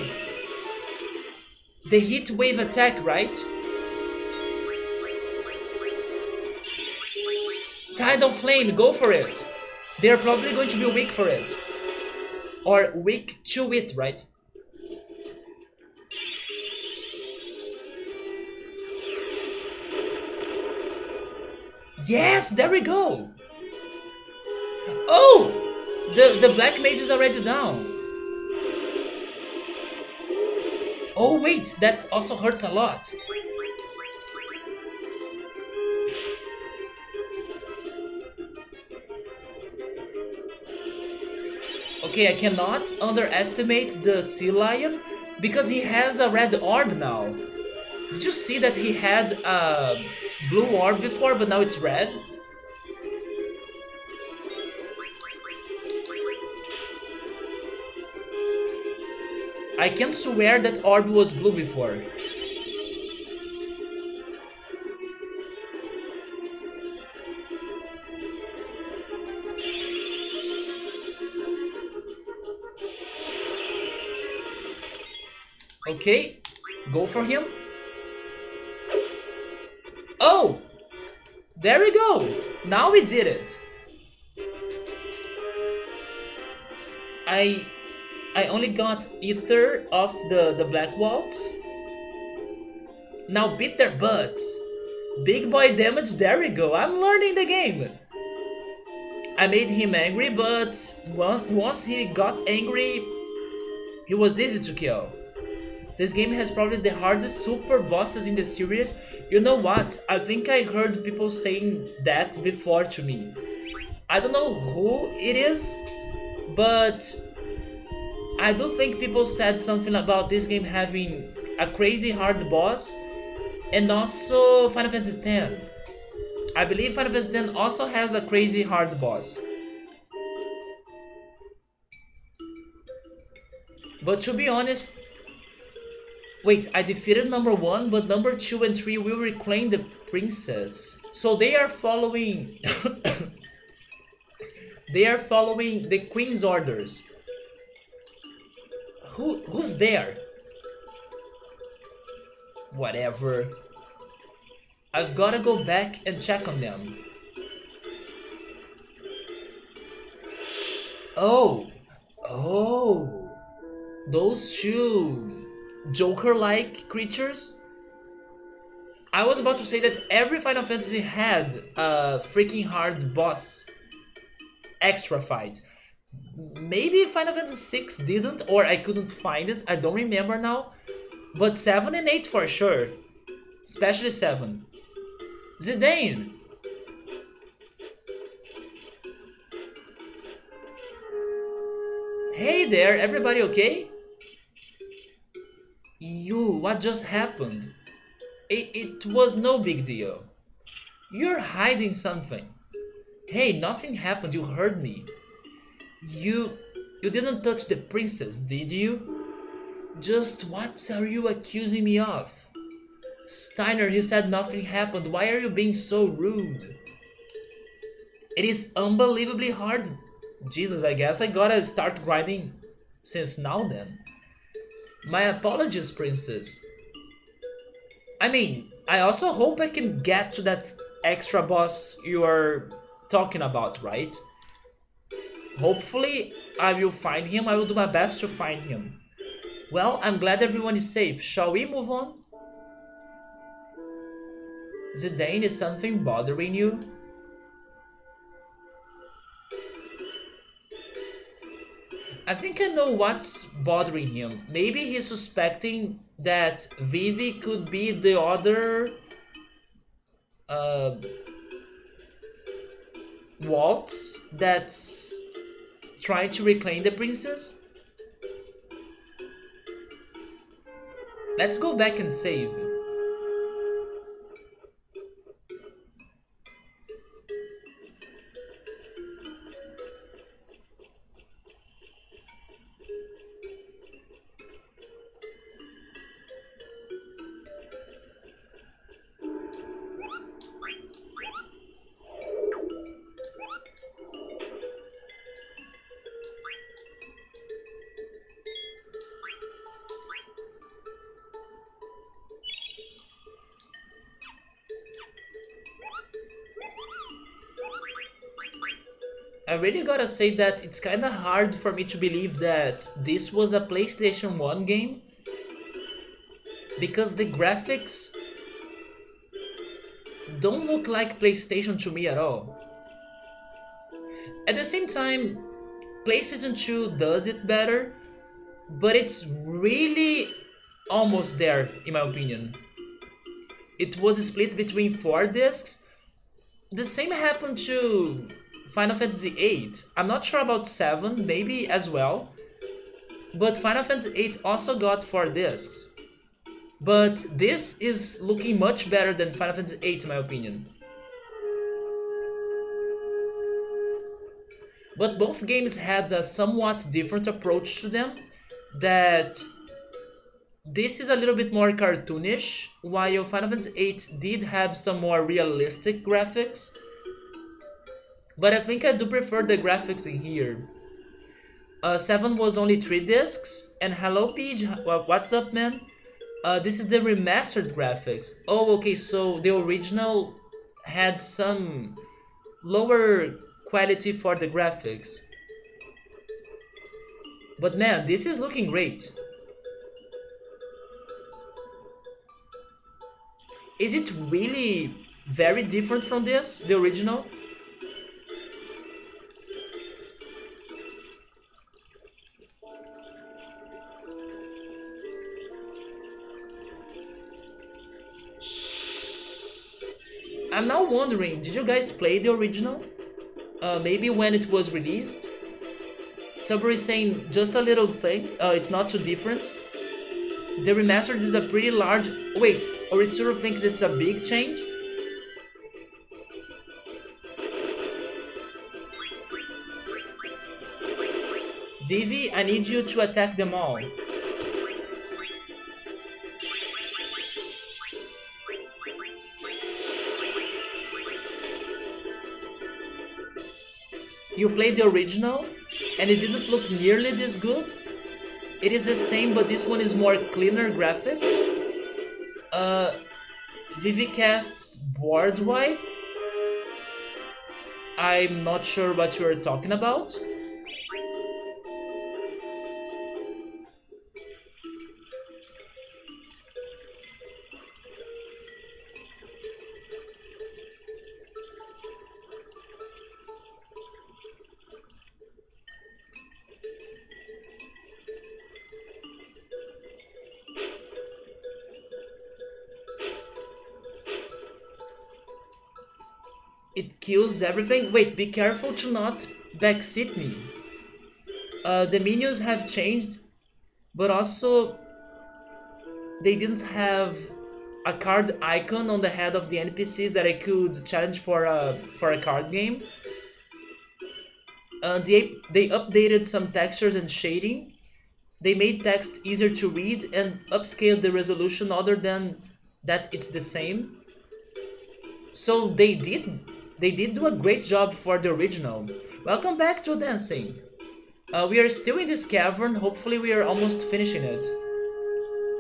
Speaker 1: heat wave attack, right? Tidal flame, go for it. They're probably going to be weak for it. Or weak to it, right? Yes, there we go. Oh, the black mage is already down. Oh wait, that also hurts a lot. Okay, I cannot underestimate the sea lion because he has a red orb now. Did you see that he had a blue orb before, but now it's red? I can swear that orb was blue before. Okay, go for him. Oh, there we go. Now we did it. I I only got ether off the black walls. Now beat their butts. Big boy damage, there we go. I'm learning the game. I made him angry, but once he got angry, he was easy to kill. This game has probably the hardest super bosses in the series. You know what? I think I heard people saying that before to me. I don't know who it is, but I do think people said something about this game having a crazy hard boss, and also Final Fantasy X. I believe Final Fantasy X also has a crazy hard boss. But to be honest, wait, I defeated number 1, but number 2 and 3 will reclaim the princess. So they are following they are following the queen's orders. Who's there? Whatever. I've gotta go back and check on them. Oh, oh, those two Joker-like creatures. I was about to say that every Final Fantasy had a freaking hard boss extra fight. Maybe Final Fantasy 6 didn't, or I couldn't find it. I don't remember now. But 7 and 8 for sure. Especially 7. Zidane! Hey there, everybody okay? What just happened? It was no big deal. You're hiding something. Hey, nothing happened, you heard me. You didn't touch the princess, did you? Just what are you accusing me of? Steiner, he said nothing happened. Why are you being so rude? It is unbelievably hard. Jesus, I guess I gotta start grinding since now then. My apologies, princess. I mean, I also hope I can get to that extra boss you are talking about, right? Hopefully, I will find him. I will do my best to find him. Well, I'm glad everyone is safe. Shall we move on? Zidane, is something bothering you? I think I know what's bothering him. Maybe he's suspecting that Vivi could be the other uh, waltz that's trying to reclaim the princess. Let's go back and save. I really gotta say that it's kinda hard for me to believe that this was a PlayStation 1 game because the graphics don't look like PlayStation to me at all. At the same time, PlayStation 2 does it better, but it's really almost there in my opinion. It was split between 4 discs. The same happened to Final Fantasy VIII. I'm not sure about 7, maybe as well, but Final Fantasy VIII also got 4 discs. But this is looking much better than Final Fantasy VIII in my opinion. But both games had a somewhat different approach to them, that this is a little bit more cartoonish, while Final Fantasy VIII did have some more realistic graphics. But I think I do prefer the graphics in here. 7 was only 3 discs, and hello Peach, what's up man? This is the remastered graphics. Oh, okay, so the original had some lower quality for the graphics. But man, this is looking great. Is it really very different from this, the original? I'm now wondering, did you guys play the original? Maybe when it was released? Somebody is saying just a little thing, it's not too different. The remastered is a pretty large... Wait, Oritsuru thinks it's a big change? Vivi, I need you to attack them all. You played the original and it didn't look nearly this good? It is the same, but this one is more cleaner graphics. Vivi casts board wipe. I'm not sure what you're talking about. It kills everything. Wait, be careful to not backseat me. The menus have changed, but also they didn't have a card icon on the head of the NPCs that I could challenge for a card game. They updated some textures and shading. They made text easier to read and upscaled the resolution other than that it's the same. So they did do a great job for the original. Welcome back to dancing. We are still in this cavern, hopefully we are almost finishing it.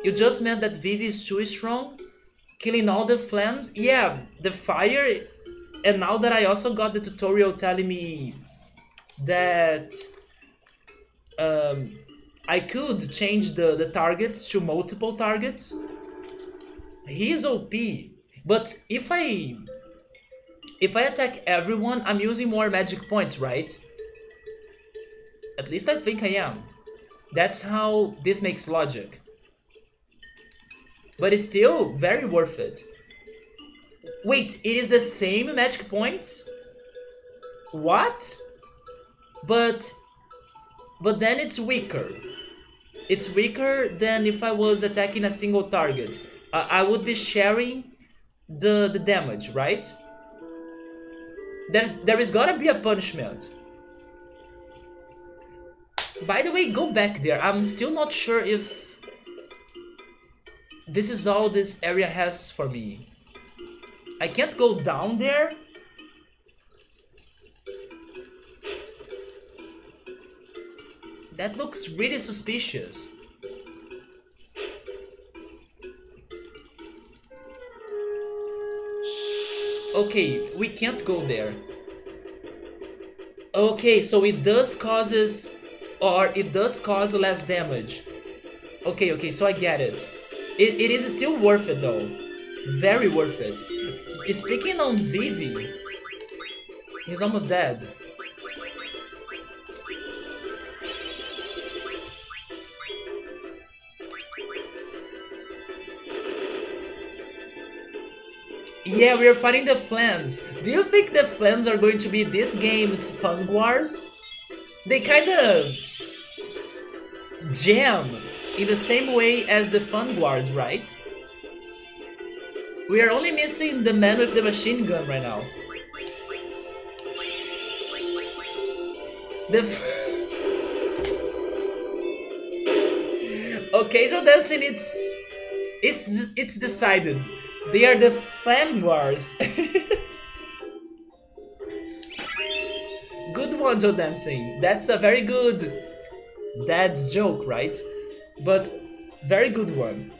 Speaker 1: You just meant that Vivi is too strong? Killing all the flames? Yeah, the fire, and now that I also got the tutorial telling me that I could change the targets to multiple targets. He is OP, but if I attack everyone, I'm using more magic points, right? At least I think I am. That's how this makes logic. But it's still very worth it. Wait, it is the same magic points? What? But then it's weaker. It's weaker than if I was attacking a single target. I would be sharing the damage, right? There is gotta be a punishment. By the way, go back there. I'm still not sure if this is all this area has for me. I can't go down there. That looks really suspicious. Okay, we can't go there. Okay, so it does causes, or it does cause less damage. Okay, okay, so I get it. It is still worth it though. Very worth it. Speaking on Vivi, he's almost dead. Yeah, we are fighting the Flans. Do you think the Flans are going to be this game's Fun Wars? They kinda jam in the same way as the Fun Wars, right? We are only missing the man with the machine gun right now. The occasional dancing, it's decided. They are the Flan Wars. Good one, Joe Dancing. That's a very good dad's joke, right? But very good one.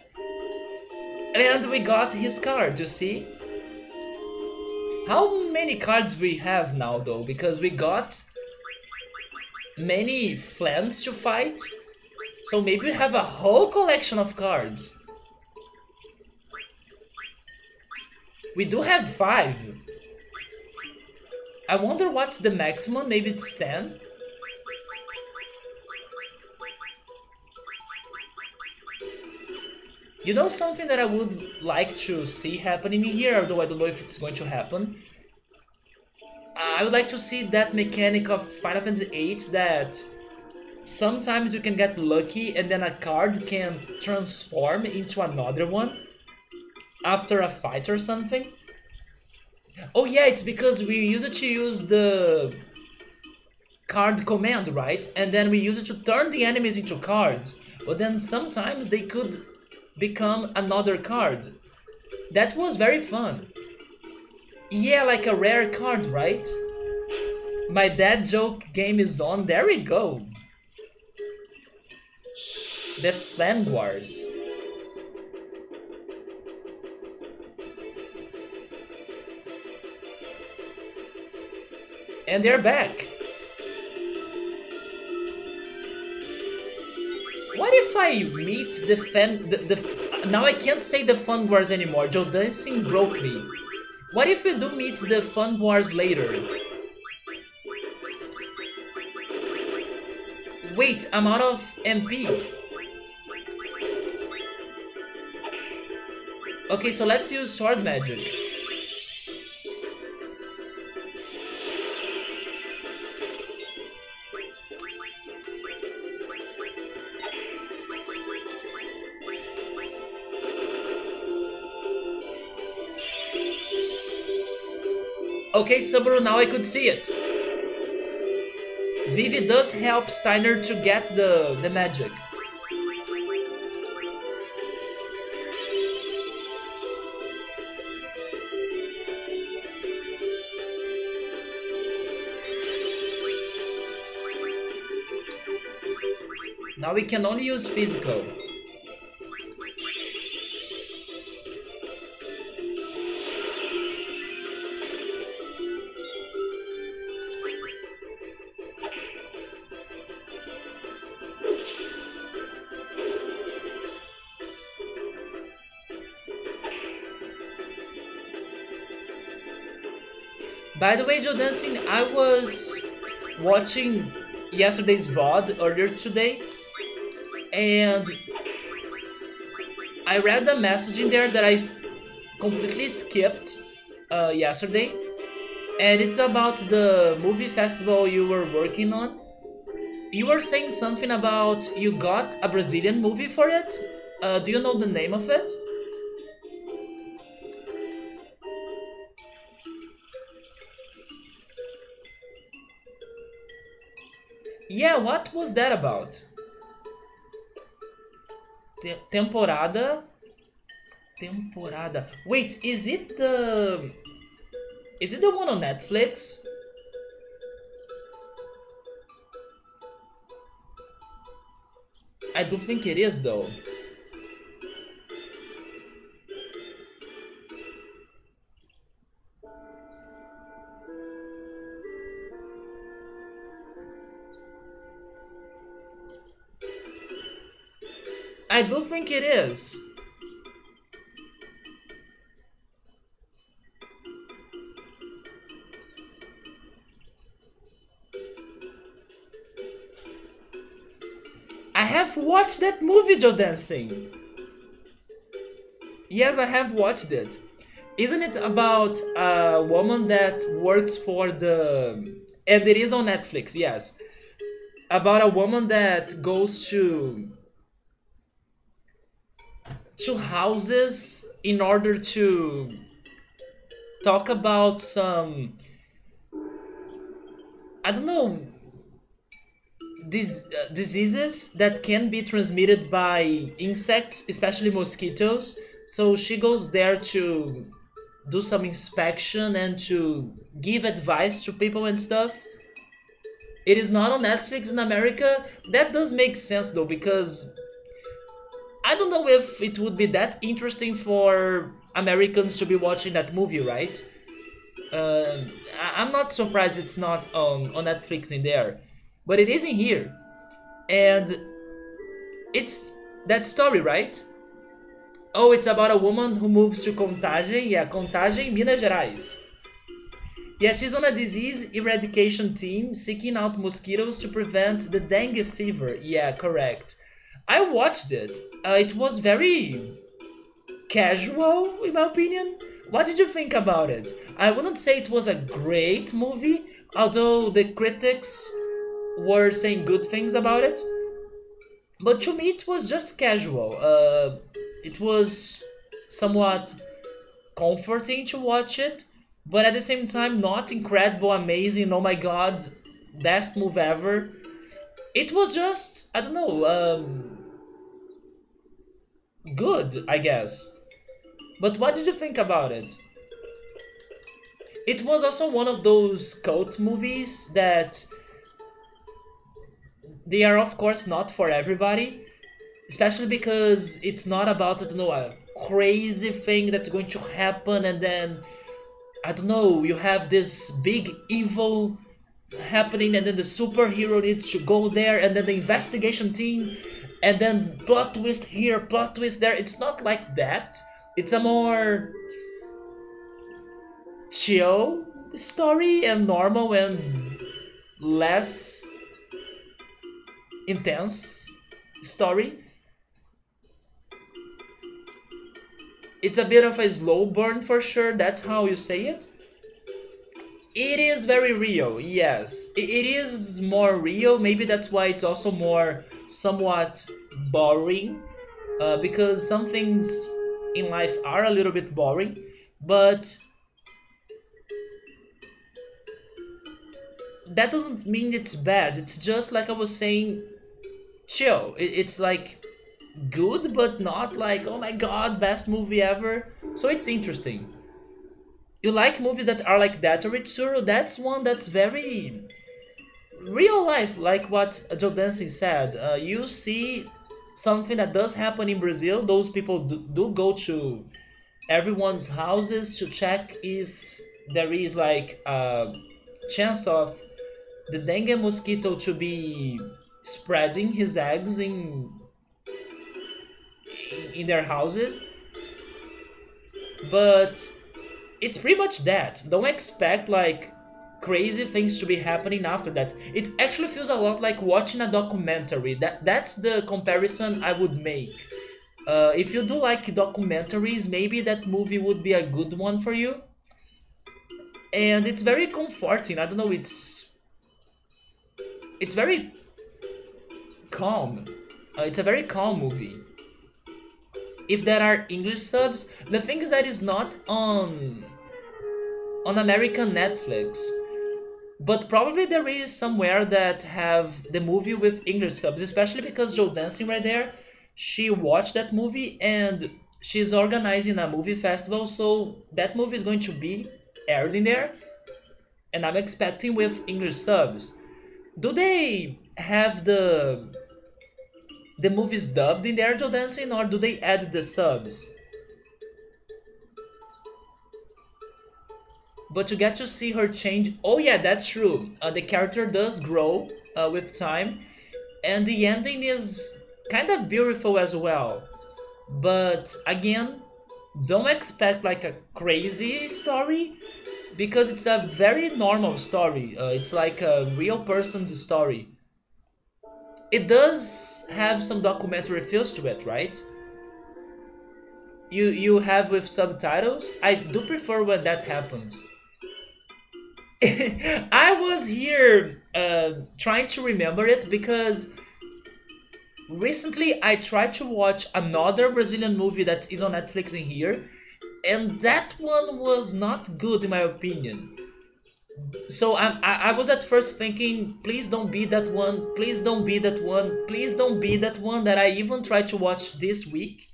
Speaker 1: And we got his card, you see? How many cards we have now though? Because we got many Flans to fight. So maybe we have a whole collection of cards. We do have 5. I wonder what's the maximum, maybe it's 10? You know something that I would like to see happening here, although I don't know if it's going to happen? I would like to see that mechanic of Final Fantasy VIII that sometimes you can get lucky and then a card can transform into another one after a fight or something. Oh yeah, it's because we used to use the card command, right? And then we use it to turn the enemies into cards. But then sometimes they could become another card. That was very fun. Yeah, like a rare card, right? My dad joke game is on. There we go. The Flan Wars. And they're back. What if I meet the fan... now I can't say the Fun Wars anymore. Joe Dancing broke me. What if we do meet the Fun Wars later? Wait, I'm out of MP. Okay, so let's use sword magic. Okay, Subaru, now I could see it. Vivi does help Steiner to get the magic. Now we can only use physical. By the way, Joe Dancing, I was watching yesterday's VOD earlier today, and I read a message in there that I completely skipped yesterday, and it's about the movie festival you were working on. You were saying something about you got a Brazilian movie for it? Do you know the name of it? Yeah, what was that about? Temporada? Temporada. Wait, is it the... Is it the one on Netflix? I do think it is though. I do think it is. I have watched that movie, Joe Dancing. Yes, I have watched it. Isn't it about a woman that works for the... And it is on Netflix, yes. About a woman that goes to houses in order to talk about some, I don't know, diseases that can be transmitted by insects, especially mosquitoes. So she goes there to do some inspection and to give advice to people and stuff. It is not on Netflix in America. That does make sense though, because I don't know if it would be that interesting for Americans to be watching that movie, right? Uh, I'm not surprised it's not on Netflix in there, but it is in here, and it's that story, right? Oh, it's about a woman who moves to Contagem, yeah, Contagem, Minas Gerais. Yeah, she's on a disease eradication team seeking out mosquitoes to prevent the dengue fever. Yeah, correct. I watched it. It was very casual, in my opinion. What did you think about it? I wouldn't say it was a great movie, although the critics were saying good things about it. But to me, it was just casual. It was somewhat comforting to watch it, but at the same time, not incredible, amazing, oh my god, best move ever. It was just, I don't know, good, I guess. But what did you think about it? It was also one of those cult movies that they are, of course, not for everybody, especially because it's not about, I don't know, a crazy thing that's going to happen and then, I don't know, you have this big evil happening and then the superhero needs to go there and then the investigation team and then plot twist here, plot twist there. It's not like that. It's a more chill story and normal and less intense story. It's a bit of a slow burn for sure, that's how you say it. It is very real, yes. It is more real, maybe that's why it's also more somewhat boring, because some things in life are a little bit boring, but that doesn't mean it's bad. It's just like I was saying, chill. It's like good, but not like, oh my god, best movie ever. So it's interesting. You like movies that are like that, Ritsuru? That's one that's very real life, like what Joe Dancing said. You see something that does happen in Brazil. Those people do go to everyone's houses to check if there is like a chance of the dengue mosquito to be spreading his eggs in their houses. But it's pretty much that. Don't expect like crazy things to be happening after that. It actually feels a lot like watching a documentary. That's the comparison I would make. If you do like documentaries, maybe that movie would be a good one for you. And it's very comforting. I don't know. It's very calm. It's a very calm movie. If there are English subs, the thing is that it's not on American Netflix, but probably there is somewhere that have the movie with English subs, especially because Joe Dancing right there, she watched that movie and she's organizing a movie festival, so that movie is going to be aired in there, and I'm expecting with English subs. Do they have the movies dubbed in there, Joe Dancing, or do they add the subs? But you get to see her change. Oh yeah, that's true. The character does grow with time, and the ending is kind of beautiful as well. But again, don't expect like a crazy story because it's a very normal story. It's like a real person's story. It does have some documentary feels to it, right? You have with subtitles. I do prefer when that happens. I was here trying to remember it because recently I tried to watch another Brazilian movie that is on Netflix in here, and that one was not good in my opinion. So I was at first thinking, please don't be that one, please don't be that one, please don't be that one that I even tried to watch this week.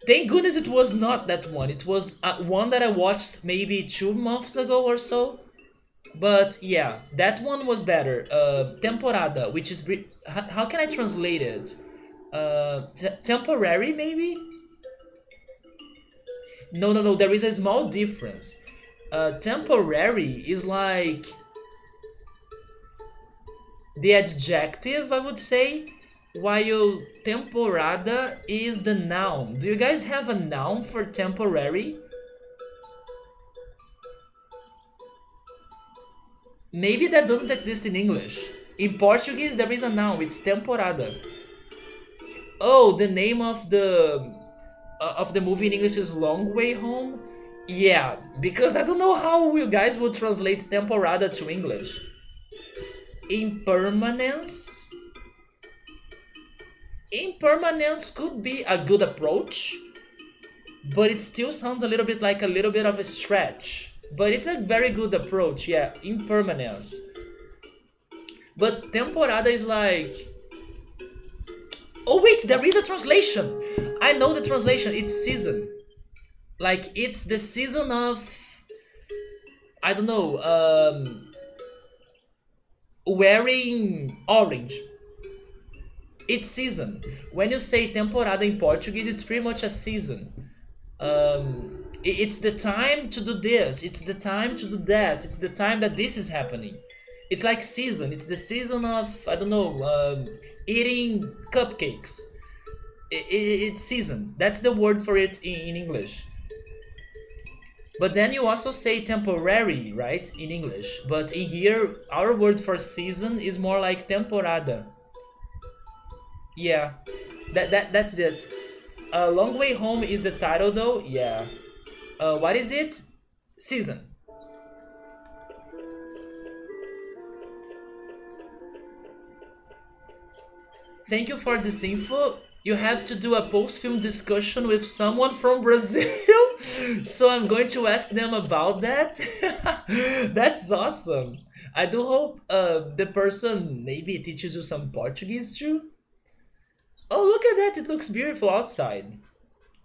Speaker 1: Thank goodness it was not that one. It was one that I watched maybe 2 months ago or so. But yeah, that one was better. Temporada, which is how can I translate it? Temporary maybe? No, no, no. There is a small difference. Temporary is like the adjective, I would say, while temporada is the noun. Do you guys have a noun for temporary? Maybe that doesn't exist in English. In Portuguese, there is a noun. It's temporada. Oh, the name of the movie in English is Long Way Home. Yeah, because I don't know how you guys would translate temporada to English. Impermanence. Impermanence could be a good approach, but it still sounds a little bit like a little bit of a stretch. But it's a very good approach, yeah. Impermanence. But temporada is like, oh wait, there is a translation. I know the translation. It's season. Like it's the season of, I don't know, wearing orange. It's season. When you say temporada in Portuguese, it's pretty much a season. It's the time to do this. It's the time to do that. It's the time that this is happening. It's like season. It's the season of, I don't know, eating cupcakes. It's season. That's the word for it in English. But then you also say temporary, right, in English. But in here, our word for season is more like temporada. Yeah, that's it. Long Way Home is the title though. Yeah. What is it? Season. Thank you for this info. You have to do a post-film discussion with someone from Brazil. So I'm going to ask them about that. That's awesome. I do hope the person maybe teaches you some Portuguese too. Oh, look at that. It looks beautiful outside.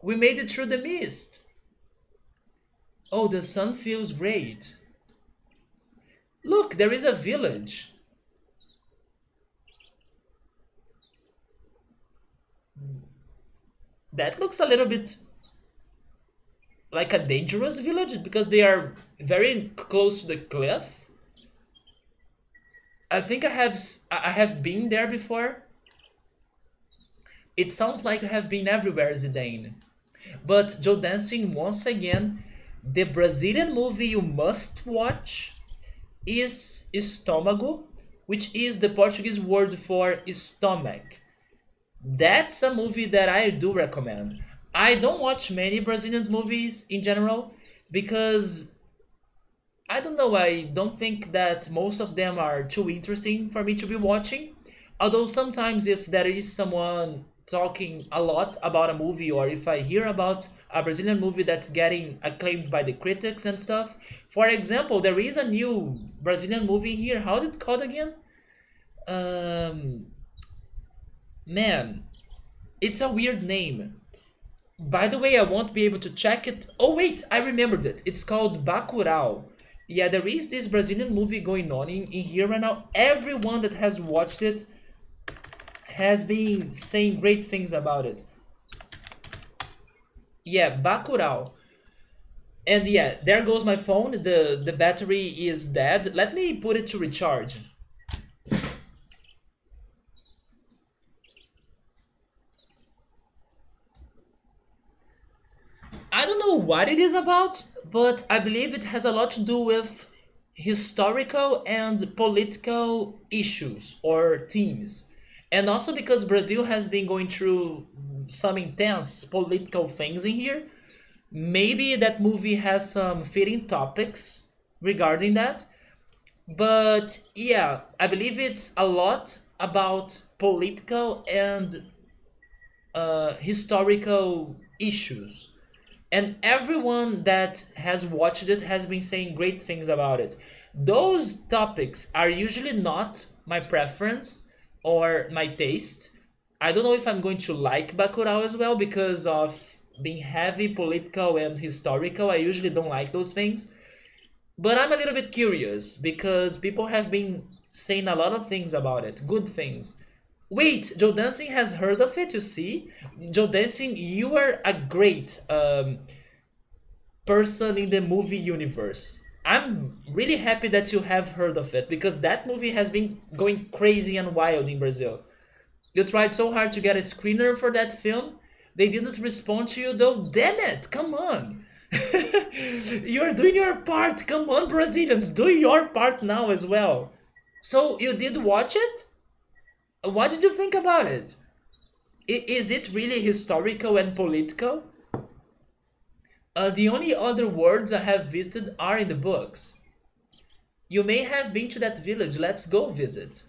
Speaker 1: We made it through the mist. Oh, the sun feels great. Look, there is a village. That looks a little bit like a dangerous village because they are very close to the cliff. I think I have been there before. It sounds like you have been everywhere, Zidane. But Joe Dancing, once again, the Brazilian movie you must watch is Estômago, which is the Portuguese word for stomach. That's a movie that I do recommend. I don't watch many Brazilian movies in general because I don't know, I don't think that most of them are too interesting for me to be watching. Although sometimes if there is someone talking a lot about a movie or if I hear about a Brazilian movie that's getting acclaimed by the critics and stuff. For example, there is a new Brazilian movie here. How's it called again? Um, man, it's a weird name. By the way, I won't be able to check it. Oh wait, I remembered it. It's called Bacurau. Yeah, there is this Brazilian movie going on in here right now. Everyone that has watched it has been saying great things about it. Yeah, Bacurau. And yeah, there goes my phone. The battery is dead. Let me put it to recharge. what it is about, but I believe it has a lot to do with historical and political issues or themes. And also because Brazil has been going through some intense political things in here, maybe that movie has some fitting topics regarding that. But yeah, I believe it's a lot about political and historical issues, and everyone that has watched it has been saying great things about it. Those topics are usually not my preference or my taste. I don't know if I'm going to like Bacurau as well because of being heavy political and historical. I usually don't like those things. But I'm a little bit curious because people have been saying a lot of things about it, good things. Wait, Joe Dancing has heard of it, you see? Joe Dancing, you are a great person in the movie universe. I'm really happy that you have heard of it because that movie has been going crazy and wild in Brazil. You tried so hard to get a screener for that film. They didn't respond to you though. Damn it! Come on! You're doing your part. Come on, Brazilians, do your part now as well. So you did watch it? What did you think about it? Is it really historical and political? The only other words I have visited are in the books. You may have been to that village. Let's go visit.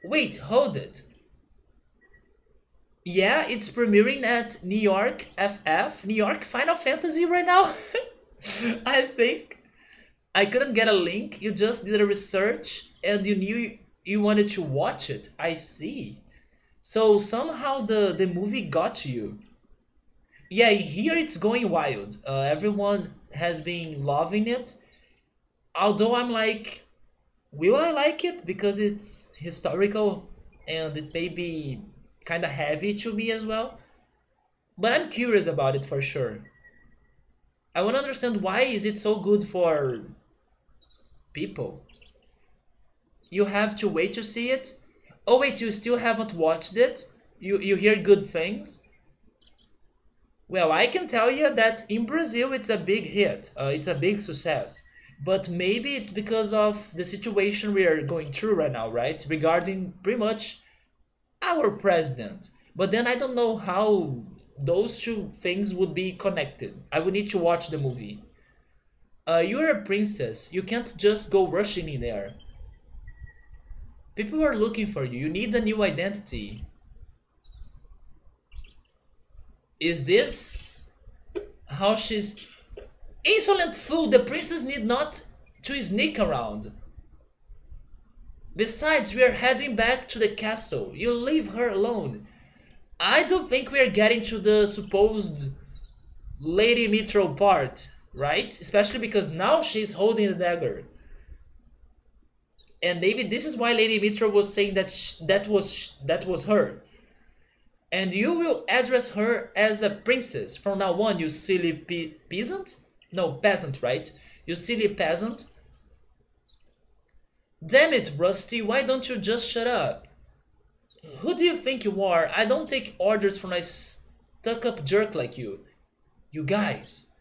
Speaker 1: Wait, hold it. Yeah, it's premiering at New York FF, New York Final Fantasy right now. I think. I couldn't get a link. You just did a research and you knew you wanted to watch it. I see. So somehow the movie got to you. Yeah, here it's going wild. Everyone has been loving it. Although I'm like, will I like it? Because it's historical and it may be kind of heavy to me as well. But I'm curious about it for sure. I want to understand why is it so good for people. You have to wait to see it. Oh wait, you still haven't watched it? You hear good things? Well, I can tell you that in Brazil it's a big hit. It's a big success. But maybe it's because of the situation we are going through right now, right? Regarding pretty much our president. But then I don't know how those two things would be connected. I would need to watch the movie. You're a princess. You can't just go rushing in there. People are looking for you. You need a new identity. Is this how she's... Insolent fool! The princess need not to sneak around. Besides, we are heading back to the castle. You leave her alone. I don't think we are getting to the supposed Lady Mitro part, right? Especially because now she's holding the dagger. And maybe this is why Lady Mitro was saying that that was her. And you will address her as a princess from now on, you silly peasant? No, peasant, right? You silly peasant. Damn it, Rusty, why don't you just shut up? Who do you think you are? I don't take orders from a stuck-up jerk like you. You guys.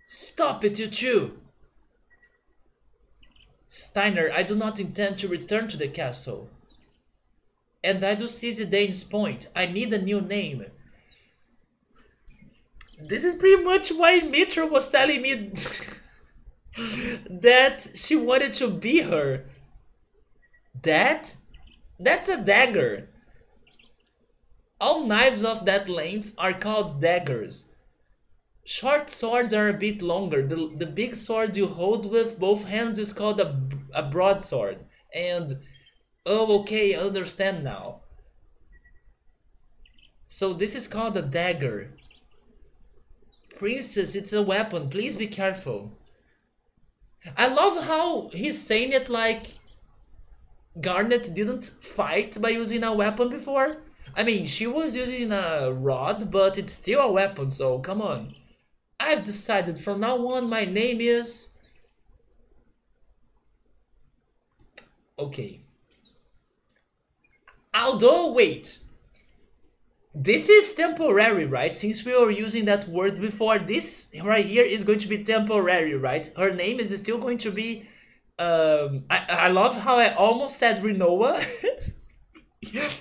Speaker 1: Stop it, you two! Steiner, I do not intend to return to the castle. And I do seize Dane's point. I need a new name. This is pretty much why Mitra was telling me that she wanted to be her. That's a dagger. All knives of that length are called daggers. Short swords are a bit longer. The big sword you hold with both hands is called a broadsword. And, oh okay, I understand now. So this is called a dagger. Princess, it's a weapon. Please be careful. I love how he's saying it like Garnet didn't fight by using a weapon before. I mean, she was using a rod, but it's still a weapon, so come on. I've decided from now on my name is... Okay. Although, wait. This is temporary, right? Since we were using that word before, this right here is going to be temporary, right? Her name is still going to be. I love how I almost said Renoa.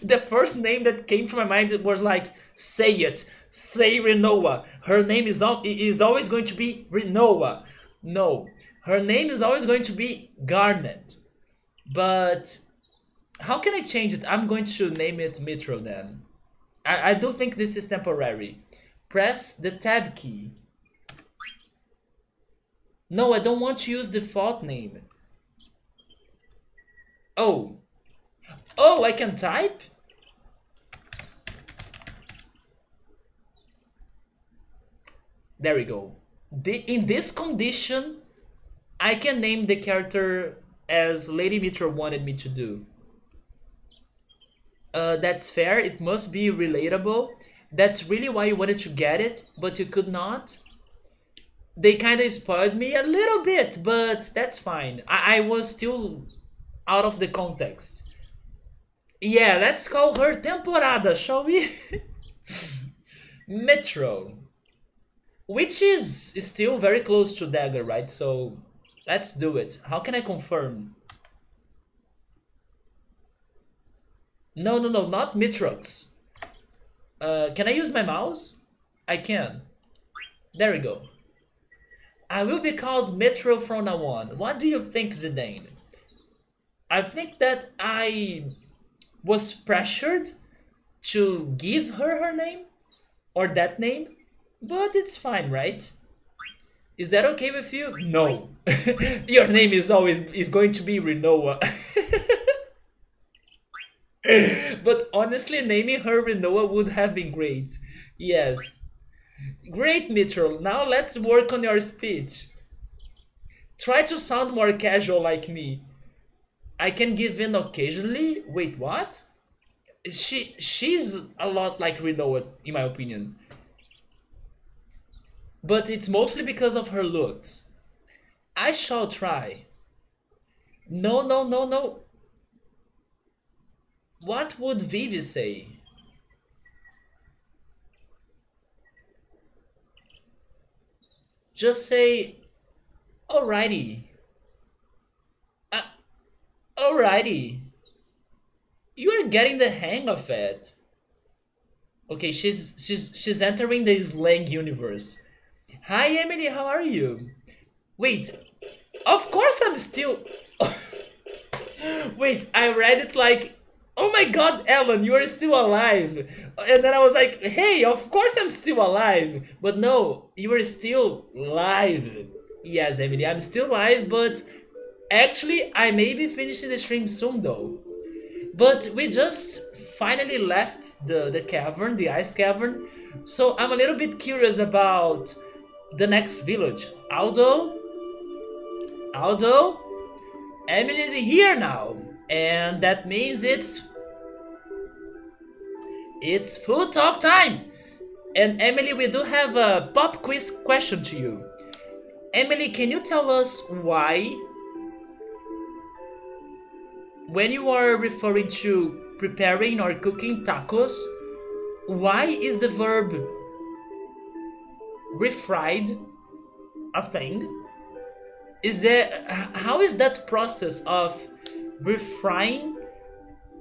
Speaker 1: The first name that came to my mind was like, say it, say Renoa. Her name is always going to be Renoa. No, her name is always going to be Garnet. But how can I change it? I'm going to name it Mitro then. I do think this is temporary. Press the tab key. No, I don't want to use default name. Oh. Oh, I can type? There we go. In this condition, I can name the character as Lady Mitra wanted me to do. That's fair. It must be relatable. That's really why you wanted to get it, but you could not. They kind of spoiled me a little bit, but that's fine. I was still out of the context. Yeah, let's call her Temporada, shall we? Metro. Which is still very close to Dagger, right? So let's do it. How can I confirm? No, no, no, not Mitrox. Can I use my mouse? I can. There we go. I will be called Metro from now on. What do you think, Zidane? I think that I was pressured to give her name or that name, but it's fine, right? Is that okay with you? No. Your name is going to be Renoa. But honestly, naming her Renoa would have been great. Yes. Great, Mitchell. Now let's work on your speech. Try to sound more casual like me. I can give in occasionally. Wait, what? She's a lot like Renoa, in my opinion. But it's mostly because of her looks. I shall try. No, no, no, no. What would Vivi say? Just say, alrighty. Uh, alrighty. You are getting the hang of it. Okay, she's entering the slang universe. Hi Emily, how are you? Wait, of course I'm still. Wait, I read it like, oh my god, Ellen, you are still alive. And then I was like, hey, of course I'm still alive. But no, you are still live. Yes, Emily, I'm still live, but actually, I may be finishing the stream soon though. But we just finally left the cavern, the ice cavern. So I'm a little bit curious about the next village. Aldo, Emily's here now. And that means it's food talk time. And Emily, we do have a pop quiz question to you. Emily, can you tell us why, when you are referring to preparing or cooking tacos, why is the verb refried a thing? How is that process of refrying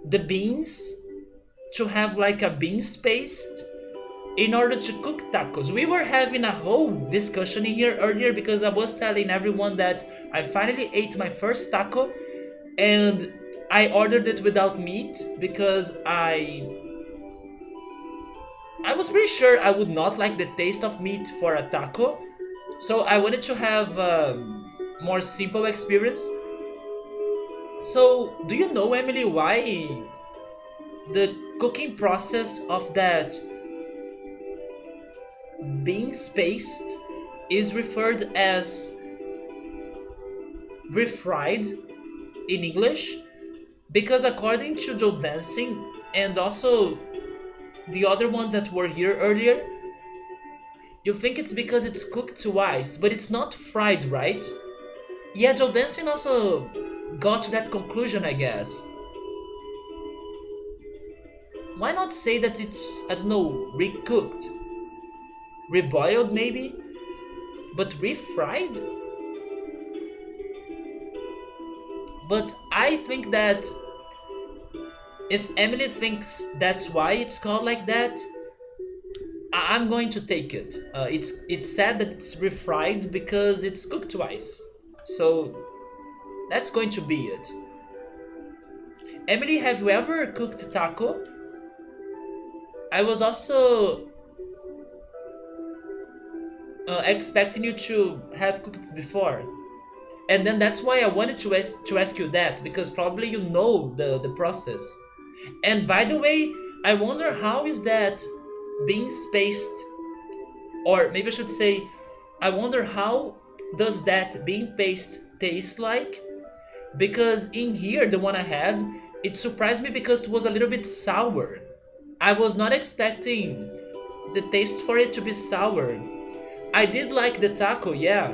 Speaker 1: the beans to have like a beans paste in order to cook tacos? We were having a whole discussion here earlier because I was telling everyone that I finally ate my first taco and I ordered it without meat because I was pretty sure I would not like the taste of meat for a taco. So I wanted to have a more simple experience. So, do you know, Emily, why the cooking process of that beans paste is referred as refried in English? Because according to Joe Dancing and also the other ones that were here earlier, you think it's because it's cooked twice, but it's not fried, right? Yeah, Joe Dancing also got to that conclusion, I guess. Why not say that it's, I don't know, recooked? Reboiled maybe? But refried? But I think that if Emily thinks that's why it's called like that, I'm going to take it. It's said that it's refried because it's cooked twice. So that's going to be it. Emily, have you ever cooked taco? I was also expecting you to have cooked it before. And then that's why I wanted to ask you that, because probably you know the process. And by the way, I wonder how is that being spaced, or maybe I should say, I wonder how does that bean paste taste like? Because in here, the one I had, it surprised me because it was a little bit sour. I was not expecting the taste for it to be sour. I did like the taco, yeah.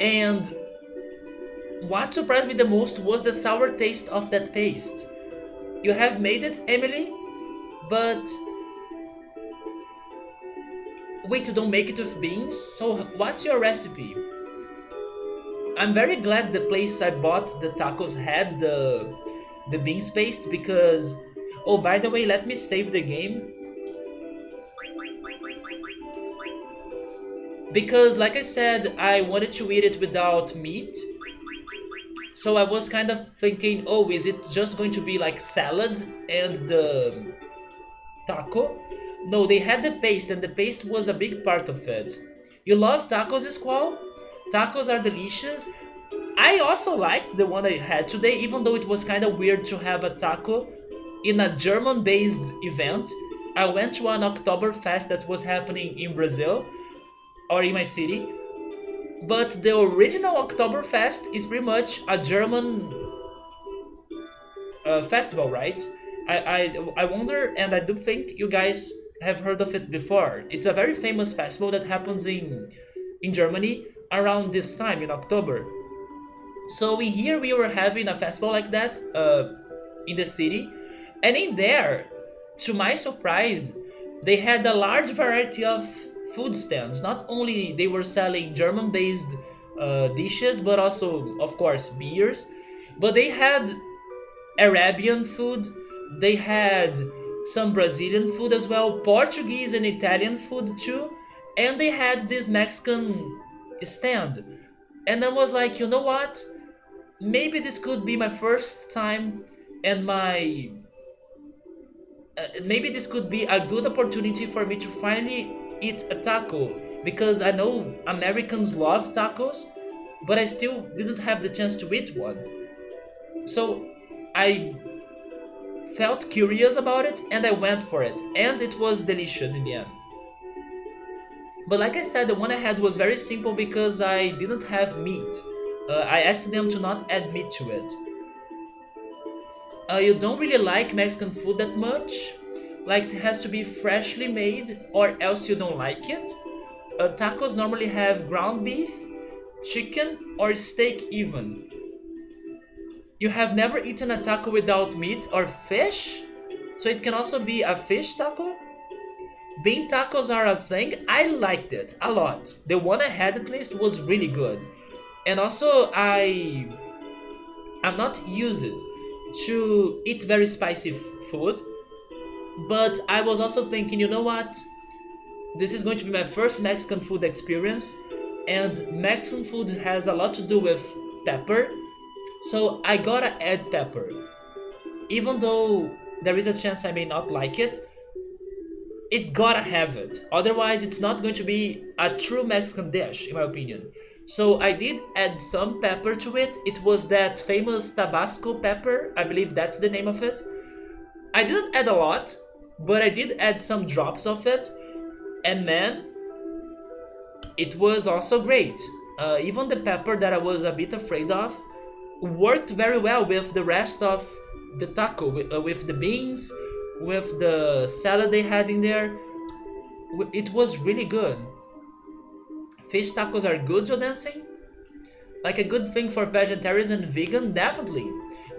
Speaker 1: And what surprised me the most was the sour taste of that paste. You have made it, Emily, but wait, you don't make it with beans? So what's your recipe? I'm very glad the place I bought the tacos had the beans paste because... Oh, by the way, let me save the game. Because, like I said, I wanted to eat it without meat. So I was kind of thinking, oh, is it just going to be like salad and the taco? No, they had the paste, and the paste was a big part of it. You love tacos, Squall? Tacos are delicious. I also liked the one I had today, even though it was kind of weird to have a taco in a German-based event. I went to an Oktoberfest that was happening in Brazil, or in my city. But the original Oktoberfest is pretty much a German festival, right? I wonder, and I do think you guys have heard of it before. It's a very famous festival that happens in Germany around this time in October. So in here we were having a festival like that in the city, and in there, to my surprise, they had a large variety of food stands. Not only they were selling German-based dishes, but also, of course, beers. But they had Arabian food, they had some Brazilian food as well, Portuguese and Italian food too, and they had this Mexican stand. And I was like, you know what? Maybe this could be my first time and my... maybe this could be a good opportunity for me to finally eat a taco, because I know Americans love tacos, but I still didn't have the chance to eat one. So I felt curious about it and I went for it, and it was delicious in the end. But like I said, the one I had was very simple because I didn't have meat. I asked them to not add meat to it. You don't really like Mexican food that much? Like, it has to be freshly made or else you don't like it? Tacos normally have ground beef, chicken, or steak even. You have never eaten a taco without meat or fish? So it can also be a fish taco? Bean tacos are a thing. I liked it a lot. The one I had at least was really good. And also I'm not used to eat very spicy food, but I was also thinking, you know what? This is going to be my first Mexican food experience, and Mexican food has a lot to do with pepper, so I gotta add pepper. Even though there is a chance I may not like it, it gotta have it. Otherwise, it's not going to be a true Mexican dish, in my opinion. So I did add some pepper to it. It was that famous Tabasco pepper. I believe that's the name of it. I didn't add a lot, but I did add some drops of it. And man, it was also great. Even the pepper that I was a bit afraid of worked very well with the rest of the taco, with the beans, with the salad they had in there. It was really good. Fish tacos are good, Joe Dancing? Like a good thing for vegetarians and vegan? Definitely.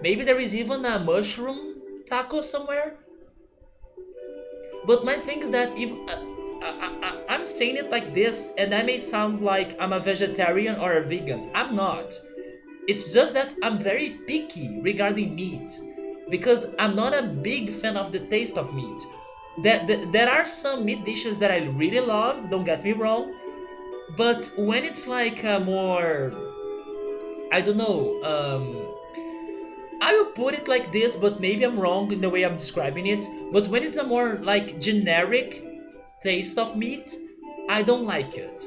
Speaker 1: Maybe there is even a mushroom tacos somewhere. But my thing is that if I'm saying it like this, and I may sound like I'm a vegetarian or a vegan. I'm not. It's just that I'm very picky regarding meat because I'm not a big fan of the taste of meat. There are some meat dishes that I really love, don't get me wrong, but when it's like a more, I don't know, I will put it like this, but maybe I'm wrong in the way I'm describing it. But when it's a more like generic taste of meat, I don't like it.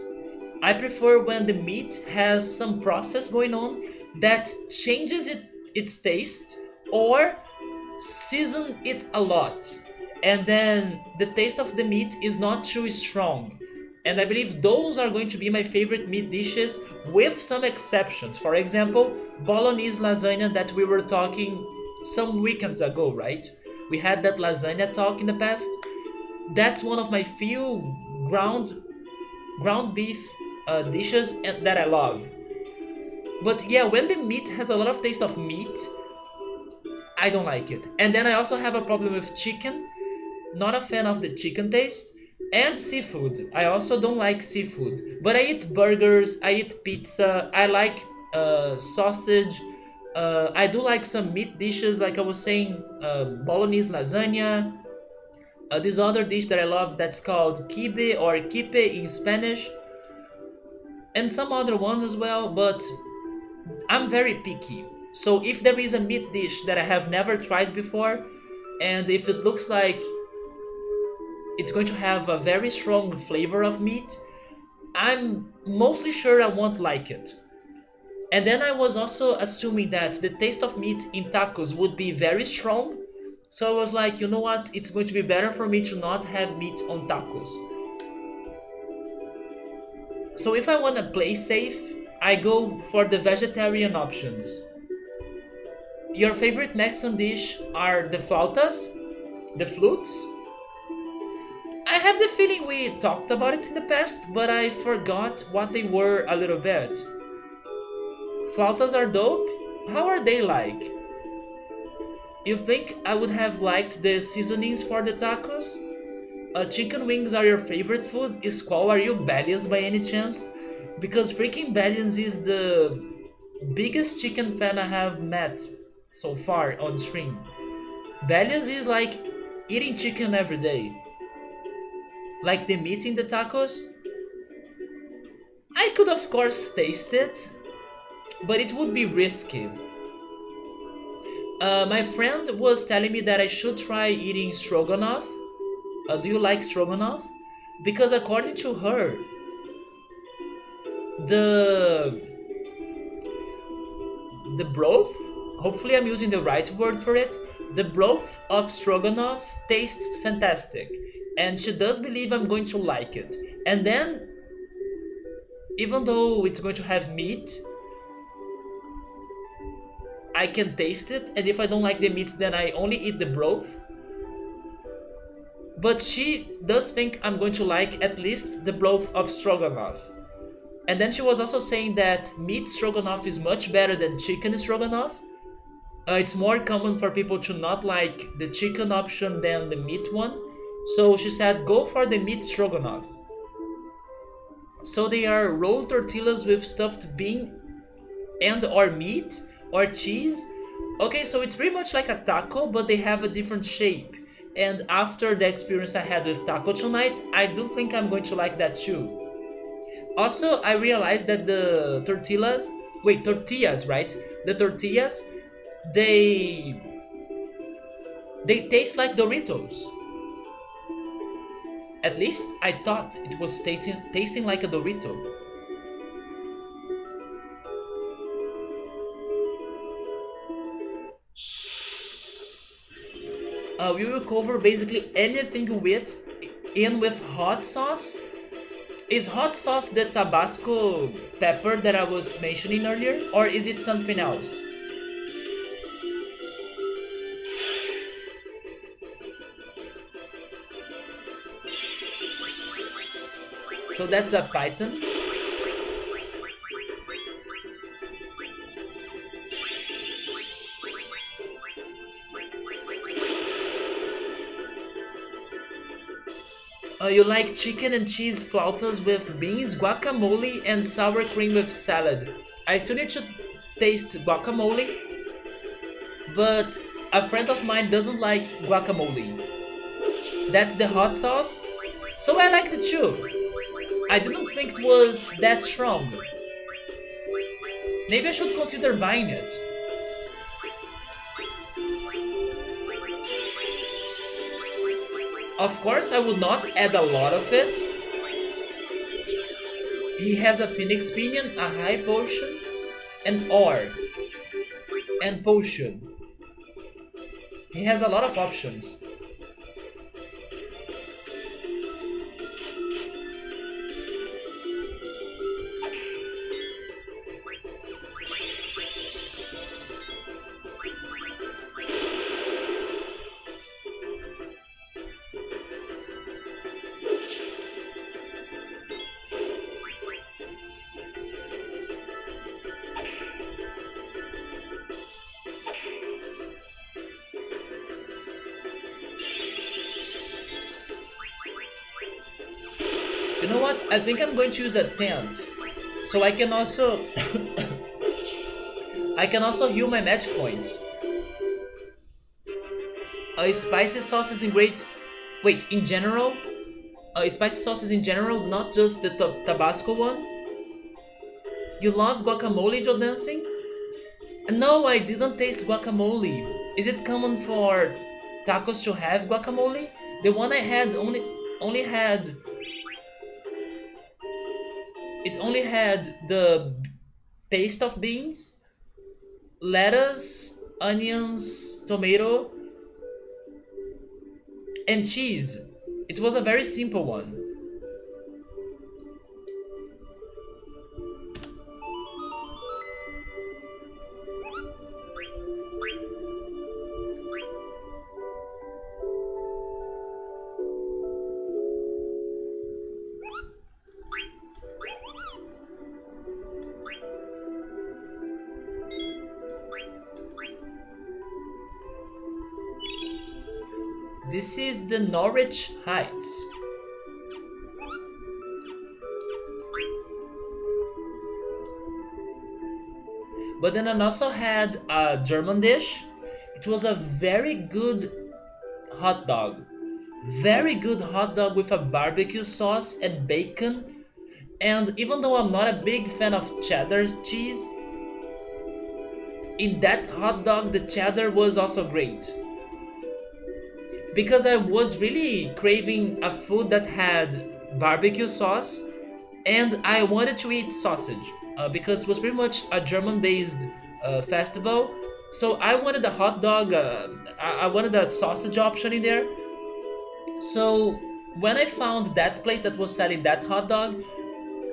Speaker 1: I prefer when the meat has some process going on that changes its taste or season it a lot. And then the taste of the meat is not too strong. And I believe those are going to be my favorite meat dishes with some exceptions. For example, bolognese lasagna that we were talking some weekends ago, right? We had that lasagna talk in the past. That's one of my few ground beef dishes that I love. But yeah, when the meat has a lot of taste of meat, I don't like it. And then I also have a problem with chicken. Not a fan of the chicken taste. And seafood. I also don't like seafood. But I eat burgers, I eat pizza, I like sausage. I do like some meat dishes, like I was saying, bolognese lasagna. This other dish that I love that's called kibe or kipe in Spanish. And some other ones as well, but I'm very picky. So if there is a meat dish that I have never tried before, and if it looks like it's going to have a very strong flavor of meat, I'm mostly sure I won't like it. And then I was also assuming that the taste of meat in tacos would be very strong. So I was like, you know what? It's going to be better for me to not have meat on tacos. So if I want to play safe, I go for the vegetarian options. Your favorite Mexican dish are the flautas, the flutes. I have the feeling we talked about it in the past, but I forgot what they were a little bit. Flautas are dope? How are they like? You think I would have liked the seasonings for the tacos? Chicken wings are your favorite food? Squall, are you Bellions by any chance? Because freaking Bellions is the biggest chicken fan I have met so far on stream. Bellions is like eating chicken every day. Like the meat in the tacos? I could of course taste it, but it would be risky. My friend was telling me that I should try eating stroganoff. Do you like stroganoff? Because according to her, the broth, hopefully I'm using the right word for it, the broth of stroganoff tastes fantastic, and she does believe I'm going to like it. And then, even though it's going to have meat, I can taste it, and if I don't like the meat, then I only eat the broth. But she does think I'm going to like at least the broth of stroganoff. And then she was also saying that meat stroganoff is much better than chicken stroganoff. It's more common for people to not like the chicken option than the meat one. So she said go for the meat stroganoff. So they are rolled tortillas with stuffed bean and or meat or cheese. Okay, so it's pretty much like a taco, but they have a different shape. And after the experience I had with taco tonight, I do think I'm going to like that too. Also, I realized that the tortillas, right? The tortillas, they taste like Doritos. At least I thought it was tasting like a Dorito. We will cover basically anything with hot sauce. Is hot sauce the Tabasco pepper that I was mentioning earlier, or is it something else? So that's a python. You like chicken and cheese flautas with beans, guacamole, and sour cream with salad. I still need to taste guacamole, but a friend of mine doesn't like guacamole. That's the hot sauce, so I liked it too. I didn't think it was that strong. Maybe I should consider buying it. Of course, I would not add a lot of it. He has a phoenix pinion, a high potion, an ore, and potion. He has a lot of options. You know what? I think I'm going to use a tent, so I can also I can also heal my magic points. Spicy sauces in great. Wait, in general, spicy sauces in general, not just the Tabasco one. You love guacamole, Joe Dancing? No, I didn't taste guacamole. Is it common for tacos to have guacamole? The one I had only had. It only had the paste of beans, lettuce, onions, tomato, and cheese. It was a very simple one. This is the Norwich Heights. But then I also had a German dish. It was a very good hot dog. Very good hot dog with a barbecue sauce and bacon. And even though I'm not a big fan of cheddar cheese, in that hot dog the cheddar was also great. Because I was really craving a food that had barbecue sauce, and I wanted to eat sausage because it was pretty much a German-based festival. So I wanted a hot dog. I wanted a sausage option in there. So when I found that place that was selling that hot dog,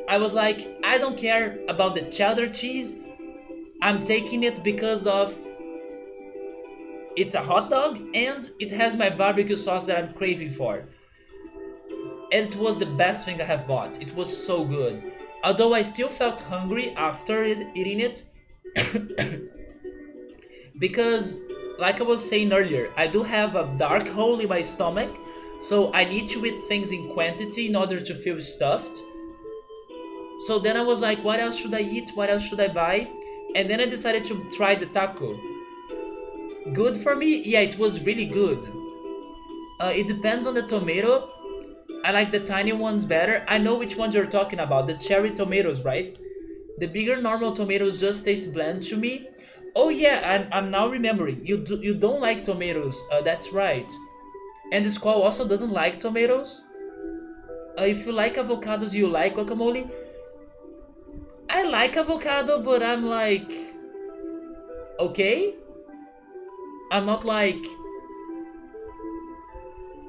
Speaker 1: I was like, I don't care about the cheddar cheese. I'm taking it because of it's a hot dog and it has my barbecue sauce that I'm craving for. And it was the best thing I have bought. It was so good. Although I still felt hungry after eating it. Because, like I was saying earlier, I do have a dark hole in my stomach. So I need to eat things in quantity in order to feel stuffed. So then I was like, what else should I eat? What else should I buy? And then I decided to try the taco. Good for me? Yeah, it was really good. It depends on the tomato. I like the tiny ones better. I know which ones you're talking about. The cherry tomatoes, right? The bigger normal tomatoes just taste bland to me. Oh yeah, I'm now remembering. You don't like tomatoes. That's right. And the squall also doesn't like tomatoes. If you like avocados, you like guacamole. I like avocado, but I'm like, okay. I'm not like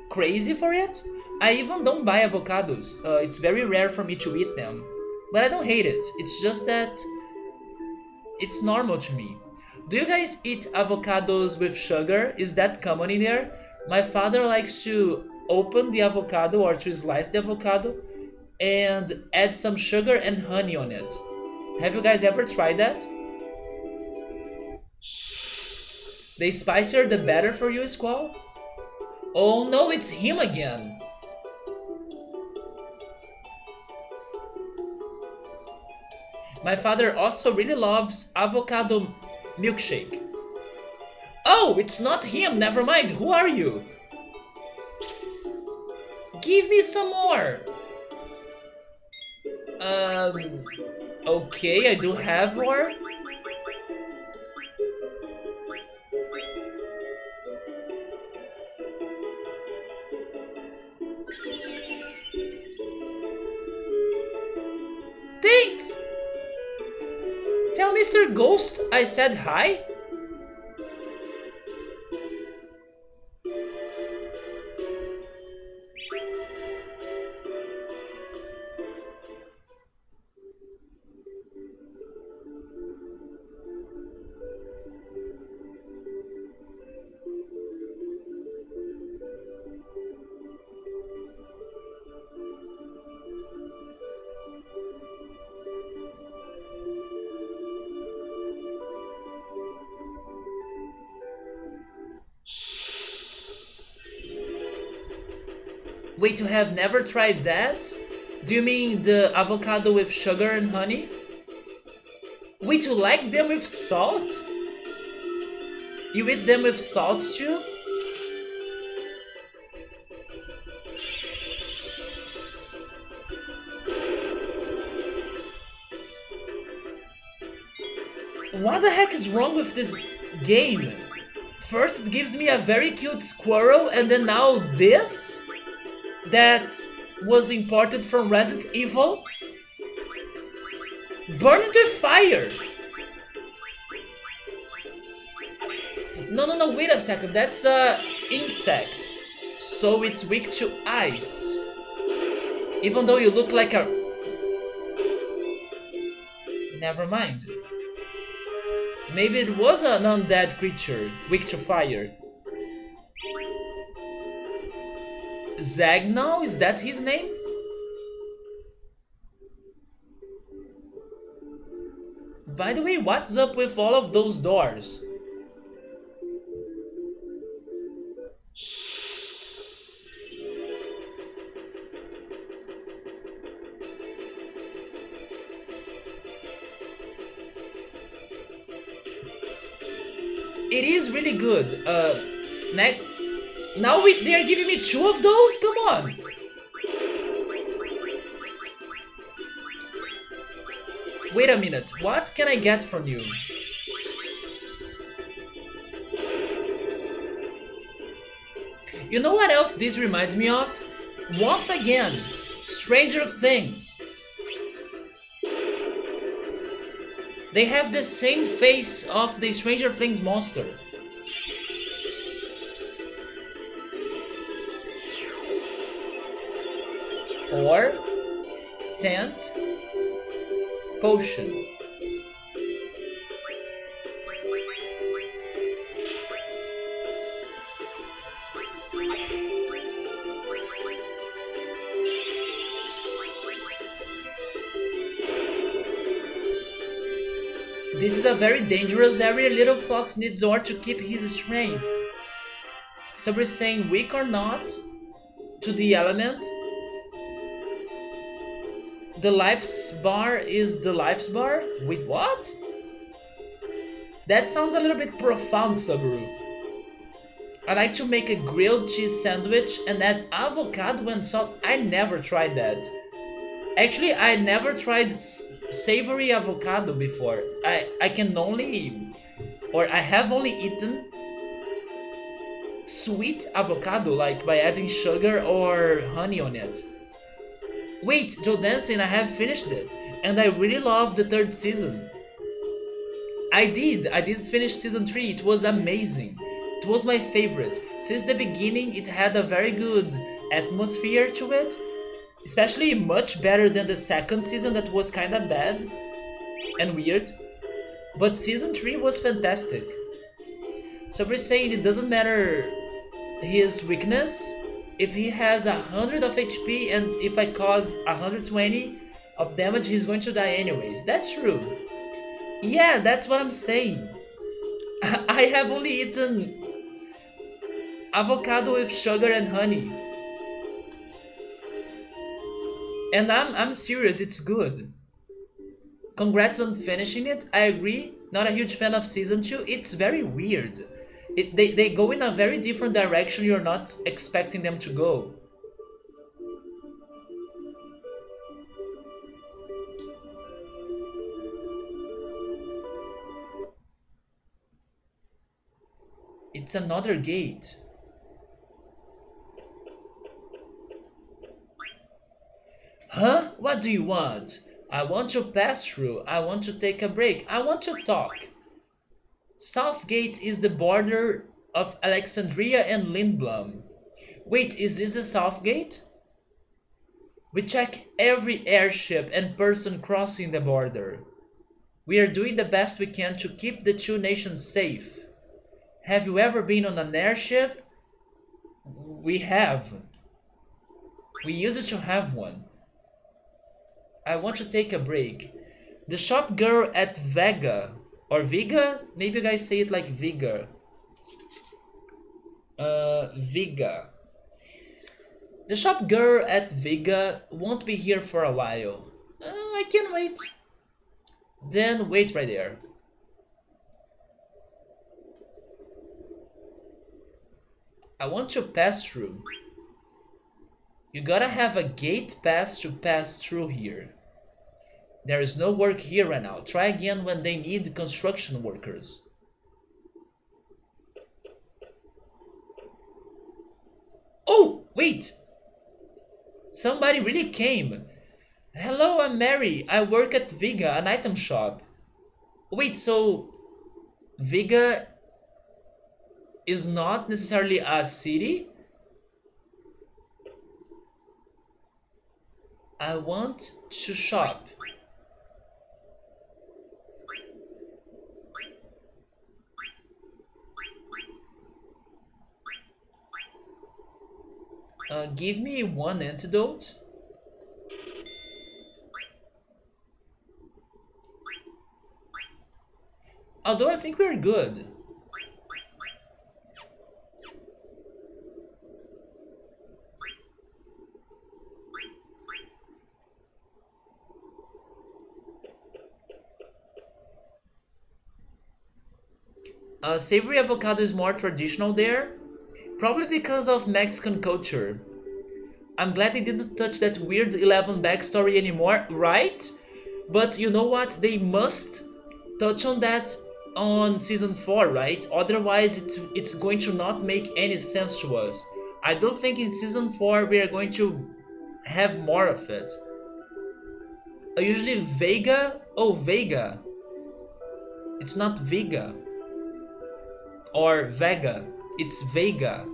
Speaker 1: crazy for it. I even don't buy avocados. It's very rare for me to eat them. But I don't hate it. It's just that it's normal to me. Do you guys eat avocados with sugar? Is that common in there? My father likes to open the avocado or to slice the avocado and add some sugar and honey on it. Have you guys ever tried that? The spicier the better for you, Squall? Oh no, it's him again. My father also really loves avocado milkshake. Oh, it's not him. Never mind. Who are you? Give me some more. Um, okay, I do have more. Thanks. Tell Mr. Ghost I said hi. Wait, you have never tried that? Do you mean the avocado with sugar and honey? Wait, you like them with salt? You eat them with salt too? What the heck is wrong with this game? First it gives me a very cute squirrel and then now this? That was imported from Resident Evil? Burn it with fire! No, wait a second, that's a insect. So it's weak to ice. Even though you look like a... Never mind. Maybe it was an undead creature, weak to fire. Zagnal, is that his name? By the way, what's up with all of those doors? It is really good. Now they are giving me 2 of those? Come on! Wait a minute, what can I get from you? You know what else this reminds me of? Once again, Stranger Things. They have the same face of the Stranger Things monster. Or tent potion. This is a very dangerous area. Little Fox needs Zor to keep his strength. So we're saying weak or not to the element. The life's bar is the life's bar? Wait, what? That sounds a little bit profound, Saburu. I like to make a grilled cheese sandwich and add avocado and salt. I never tried that. Actually, I never tried savory avocado before. I can only, or I have only eaten sweet avocado, like by adding sugar or honey on it. Wait, Joe Dancing, I have finished it, and I really loved the 3rd season. I did finish season 3, it was amazing. It was my favorite. Since the beginning, it had a very good atmosphere to it, especially much better than the 2nd season that was kinda bad and weird. But season 3 was fantastic. So we're saying it doesn't matter his weakness. If he has 100 of HP and if I cause 120 of damage, he's going to die anyways. That's true. Yeah, that's what I'm saying. I have only eaten avocado with sugar and honey. And I'm serious, it's good. Congrats on finishing it. I agree. Not a huge fan of season 2. It's very weird. They go in a very different direction you're not expecting them to go. It's another gate. Huh? What do you want? I want to pass through. I want to take a break. I want to talk. Southgate is the border of Alexandria and Lindblom. Wait, is this the Southgate? We check every airship and person crossing the border. We are doing the best we can to keep the two nations safe. Have you ever been on an airship? We have. We used to have one. I want to take a break. The shop girl at Vega, or Viga? Maybe you guys say it like Viga. Viga. The shop girl at Viga won't be here for a while. I can wait. Then wait right there. I want to pass through. You gotta have a gate pass to pass through here. There is no work here right now. Try again when they need construction workers. Oh, wait! Somebody really came. Hello, I'm Mary. I work at Viga, an item shop. Wait, so Viga is not necessarily a city? I want to shop. Give me one antidote. Although I think we're good. Savory avocado is more traditional there. Probably because of Mexican culture. I'm glad they didn't touch that weird 11 backstory anymore, right? But you know what? They must touch on that on season 4, right? Otherwise it's going to not make any sense to us. I don't think in season 4 we are going to have more of it. Usually Vega? Oh, Vega. It's not Vega. Or Vega. It's Vega.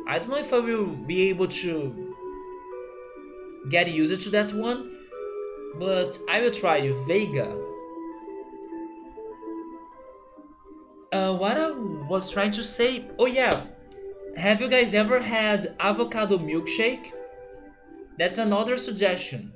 Speaker 1: I don't know if I will be able to get used to that one, but I will try Vega. What I was trying to say, oh yeah, have you guys ever had avocado milkshake? That's another suggestion.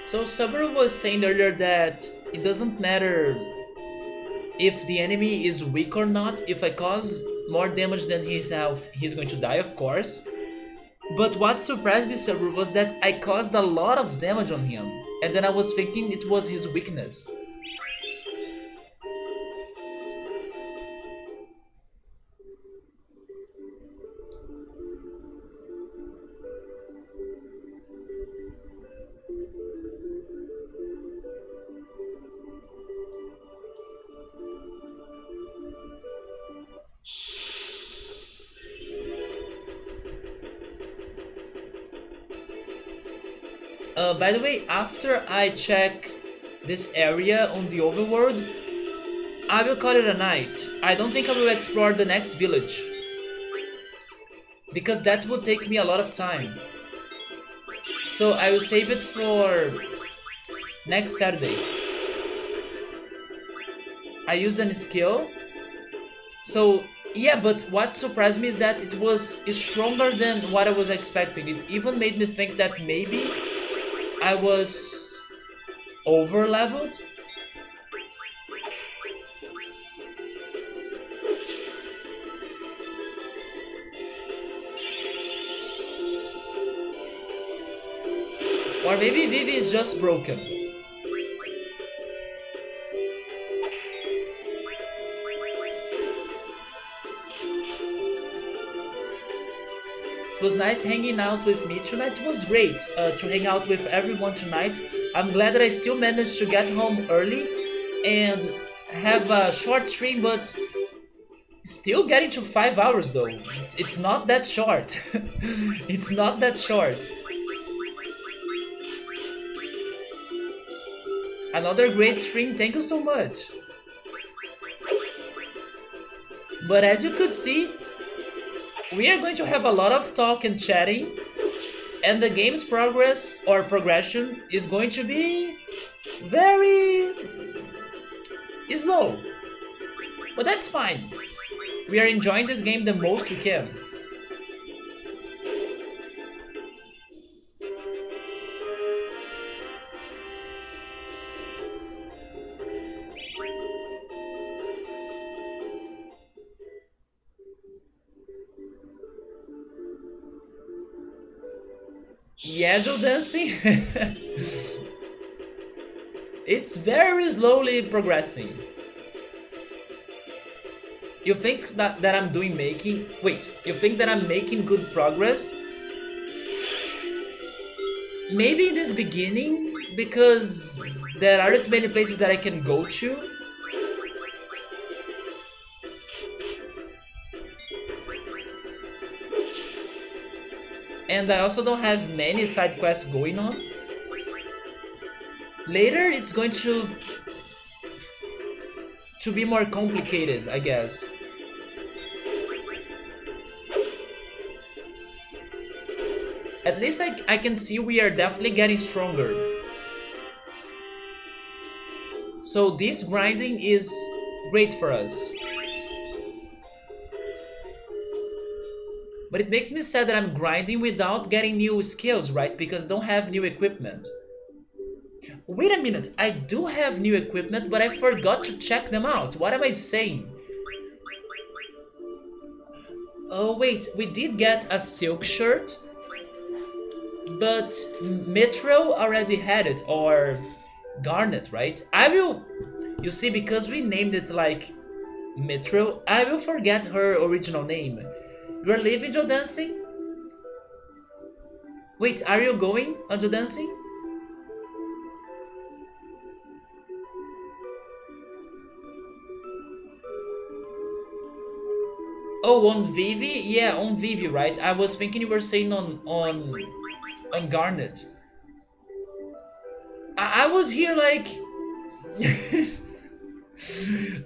Speaker 1: So Subaru was saying earlier that it doesn't matter if the enemy is weak or not. If I cause more damage than his health, he's going to die, of course. But what surprised me, Subaru, was that I caused a lot of damage on him, and then I was thinking it was his weakness. By the way, after I check this area on the overworld, I will call it a night. I don't think I will explore the next village, because that would take me a lot of time. So I will save it for next Saturday. I used an skill. So yeah, but what surprised me is that it was stronger than what I was expecting. It even made me think that maybe I was over leveled. Or maybe Vivi is just broken. It was nice hanging out with me tonight. It was great to hang out with everyone tonight. I'm glad that I still managed to get home early and have a short stream, but still getting to 5 hours though. It's not that short. It's not that short. Another great stream, thank you so much. But as you could see, we are going to have a lot of talk and chatting, and the game's progress or progression is going to be very slow. But that's fine. We are enjoying this game the most we can. Yeah, Joe dancing. It's very slowly progressing. You think that I'm doing making... Wait, you think that I'm making good progress? Maybe in this beginning, because there aren't many places that I can go to. And I also don't have many side quests going on. Later it's going to be more complicated, I guess. At least I can see we are definitely getting stronger. So this grinding is great for us. But it makes me sad that I'm grinding without getting new skills, right? Because I don't have new equipment. Wait a minute, I do have new equipment, but I forgot to check them out. What am I saying? Oh wait, we did get a silk shirt, but Mithril already had it, or Garnet, right? I will... You see, because we named it like Mithril, I will forget her original name. You are leaving Joe dancing? Wait, are you going on Joe dancing? Oh, on Vivi? Yeah, on Vivi, right? I was thinking you were saying on Garnet. I was here like...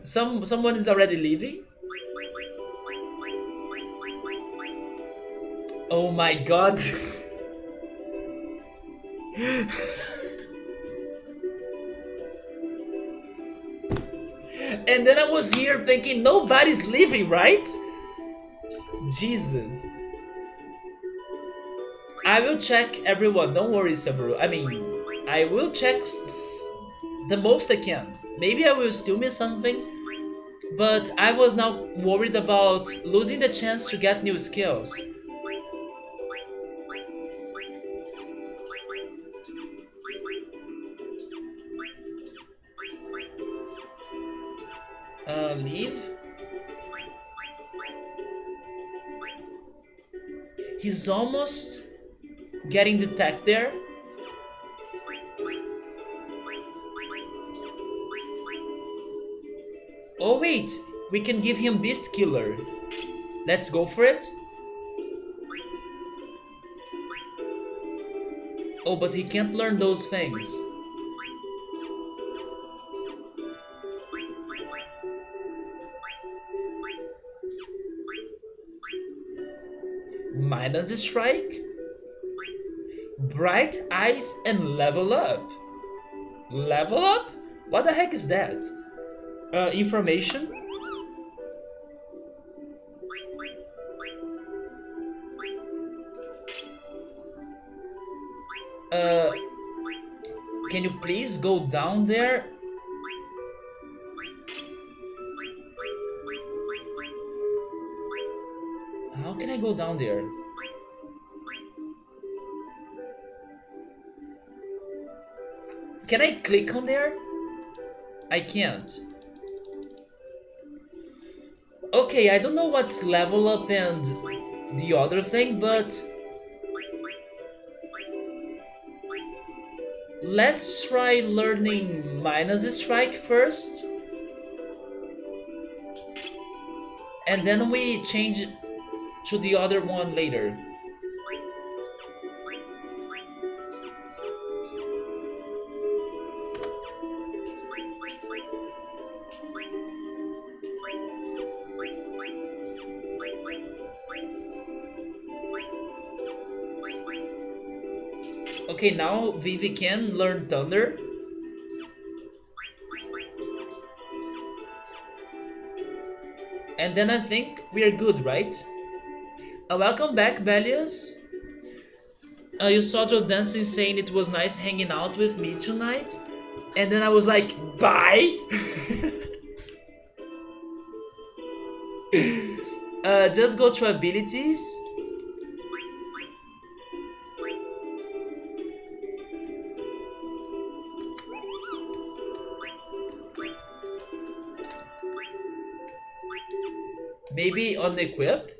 Speaker 1: Someone is already leaving? Oh my god. And then I was here thinking nobody's leaving, right? Jesus. I will check everyone, don't worry, Saburo. I mean, I will check the most I can. Maybe I will still miss something, but I was now worried about losing the chance to get new skills. Leave? He's almost getting the tech there. Oh wait, We can give him Beast Killer. Let's go for it. Oh, but he can't learn those things. Minus Strike, Bright Eyes, and Level Up. Level Up? What the heck is that? Information. Can you please go down there? How can I go down there? Can I click on there? I can't. Okay, I don't know what's level up and the other thing, but let's try learning Minus Strike first. And then we change to the other one later. Okay, now Vivi can learn Thunder. And then I think we are good, right? Welcome back, Belias. You saw Joe dancing saying it was nice hanging out with me tonight. And then I was like, bye! Just go to abilities. Maybe on equip?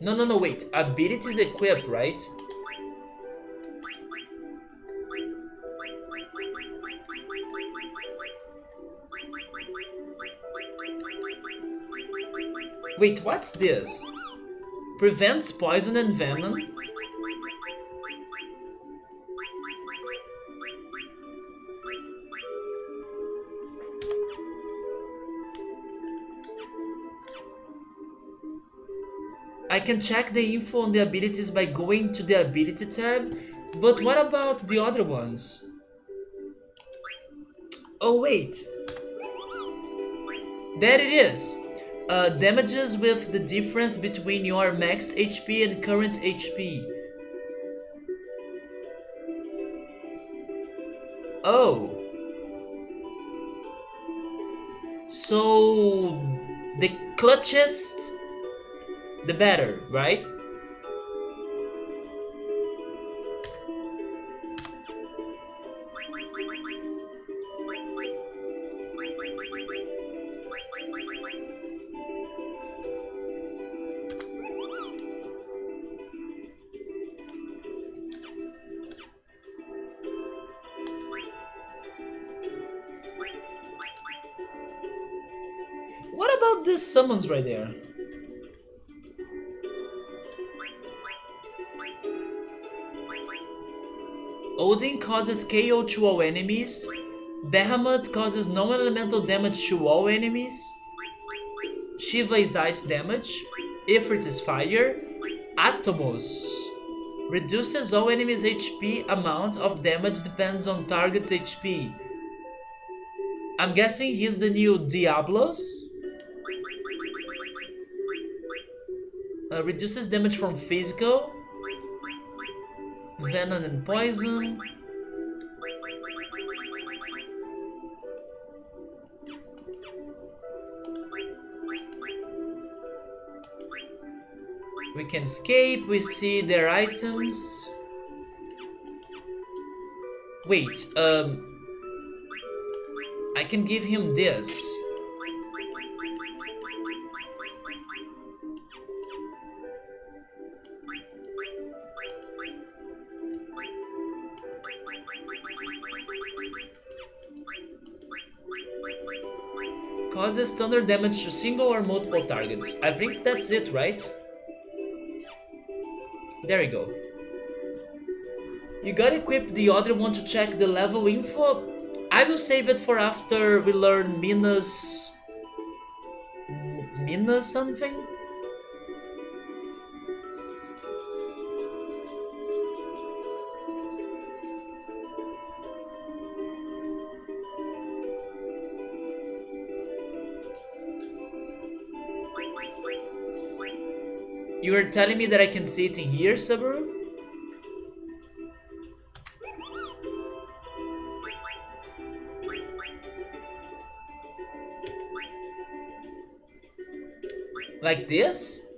Speaker 1: No, wait. Abilities equip, right? Wait, what's this? Prevents poison and venom? I can check the info on the abilities by going to the ability tab, but what about the other ones? Oh wait, there it is! Damages with the difference between your max HP and current HP. Oh. So the clutchest, the better, right? What about the summons right there? Odin causes KO to all enemies. Behemoth causes non-elemental damage to all enemies. Shiva is ice damage. Ifrit is fire. Atomos reduces all enemies' HP. Amount of damage depends on target's HP. I'm guessing he's the new Diablos. Reduces damage from physical, venom and poison. We can escape, we see their items. Wait, I can give him this. causes thunder damage to single or multiple targets. I think that's it, right? There we go. You gotta equip the other one to check the level info. I will save it for after we learn Mina's something? You are telling me that I can see it in here, Subaru? Like this?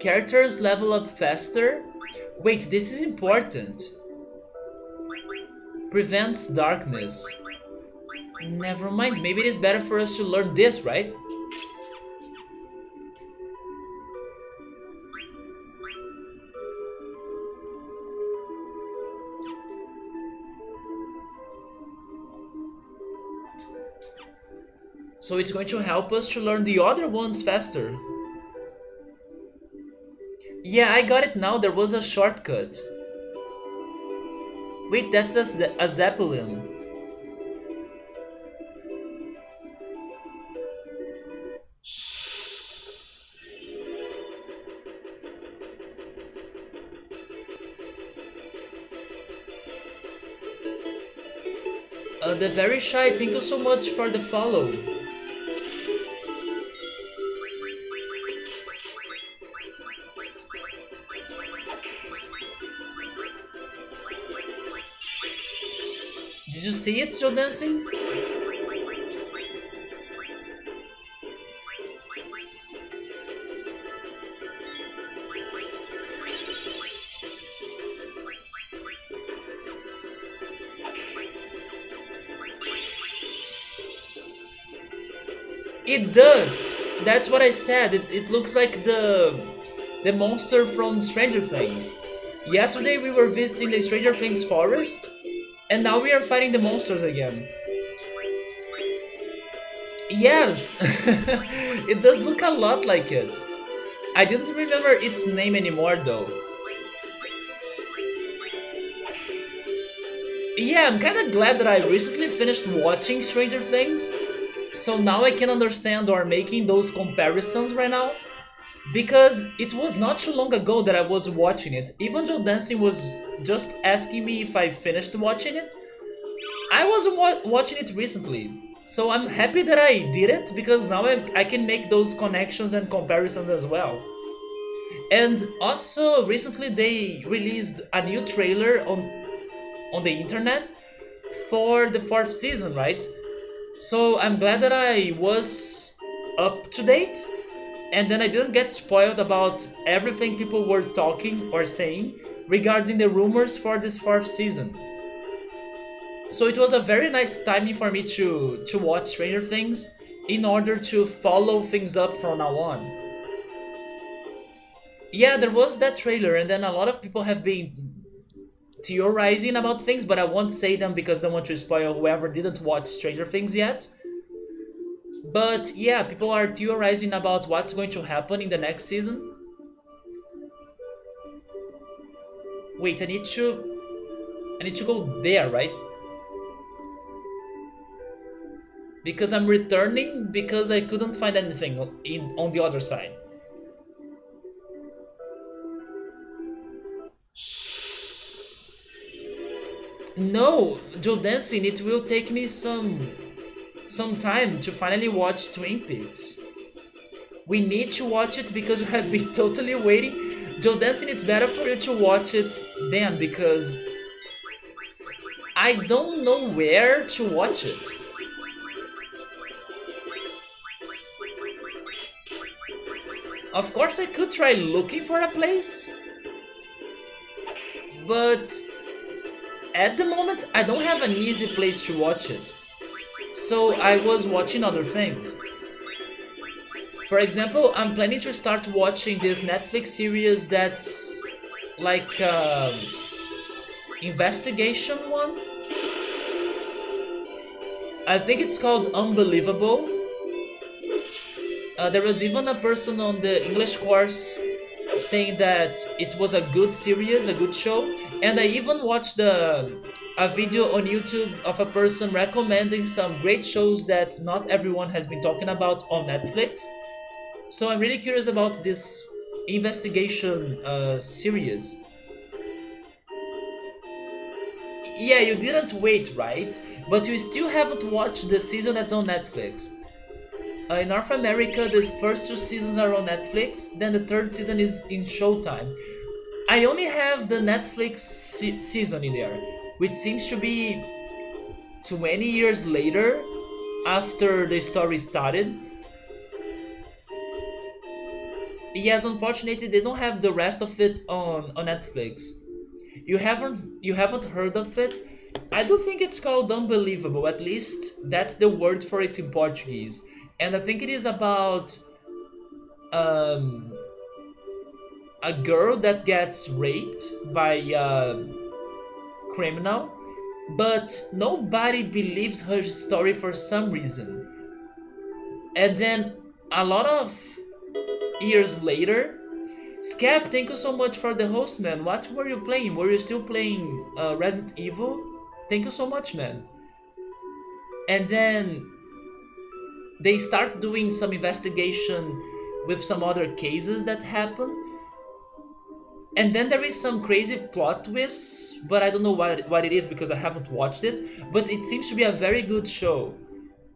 Speaker 1: Characters level up faster. Wait, this is important. Prevents darkness. Never mind, maybe it is better for us to learn this, right? So it's going to help us to learn the other ones faster. Yeah, I got it now, there was a shortcut. Wait, that's a Zeppelin. The Very Shy, thank you so much for the follow. Did you see it, Joe Dancing? It does! That's what I said, it looks like the monster from Stranger Things. Yesterday we were visiting the Stranger Things forest, and now we are fighting the monsters again. Yes! It does look a lot like it. I didn't remember its name anymore though. Yeah, I'm kinda glad that I recently finished watching Stranger Things, so now I can understand or making those comparisons right now. Because it was not too long ago that I was watching it. Even Joe Dancing was just asking me if I finished watching it. I was watching it recently. So I'm happy that I did it, because now I can make those connections and comparisons as well. And also, recently they released a new trailer on the internet for the 4th season, right? So I'm glad that I was up to date, and then I didn't get spoiled about everything people were talking or saying regarding the rumors for this 4th season. So it was a very nice timing for me to watch Stranger Things in order to follow things up from now on. Yeah, there was that trailer, and then a lot of people have been theorizing about things, but I won't say them because I don't want to spoil whoever didn't watch Stranger Things yet. But yeah, people are theorizing about what's going to happen in the next season. Wait, I need to go there, right? Because I'm returning because I couldn't find anything on the other side. No, Joe Dancing, it will take me some time to finally watch Twin Peaks. We need to watch it because we have been totally waiting. Joe Dancing, it's better for you to watch it then, because I don't know where to watch it. Of course, I could try looking for a place, but at the moment, I don't have an easy place to watch it. So I was watching other things. For example, I'm planning to start watching this Netflix series that's like investigation one. I think it's called Unbelievable. There was even a person on the English course saying that it was a good series, a good show, and I even watched a video on YouTube of a person recommending some great shows that not everyone has been talking about on Netflix. So I'm really curious about this investigation series. Yeah, you didn't wait, right? But you still haven't watched the season that's on Netflix. In North America, the first two seasons are on Netflix, then the third season is in Showtime. I only have the Netflix season in there, which seems to be 20 years later after the story started. Yes, unfortunately, they don't have the rest of it on Netflix. You haven't heard of it? I do think it's called Unbelievable. At least that's the word for it in Portuguese. And I think it is about um, a girl that gets raped by a criminal, but nobody believes her story for some reason. And then a lot of years later, Scap, thank you so much for the host, man. What were you playing? Were you still playing Resident Evil? Thank you so much, man. And then they start doing some investigation with some other cases that happen. And then there is some crazy plot twists, but I don't know what it is because I haven't watched it. But it seems to be a very good show.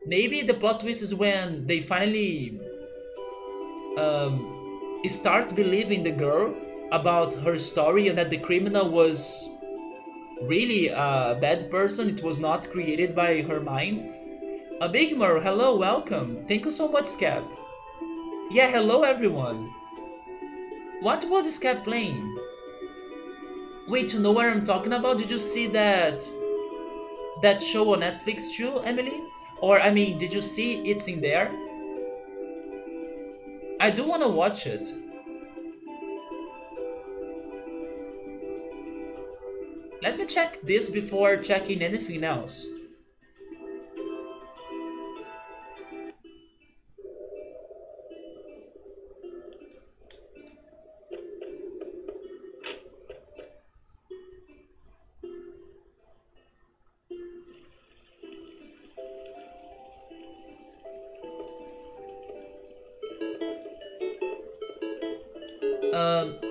Speaker 1: Maybe the plot twist is when they finally start believing the girl about her story and that the criminal was really a bad person. It was not created by her mind. A Big Mer, hello, welcome. Thank you so much, Scap. Yeah, hello everyone. What was Scap playing? Wait, to know what I'm talking about, did you see that show on Netflix too, Emily? Or I mean, did you see it's in there? I do want to watch it. Let me check this before checking anything else.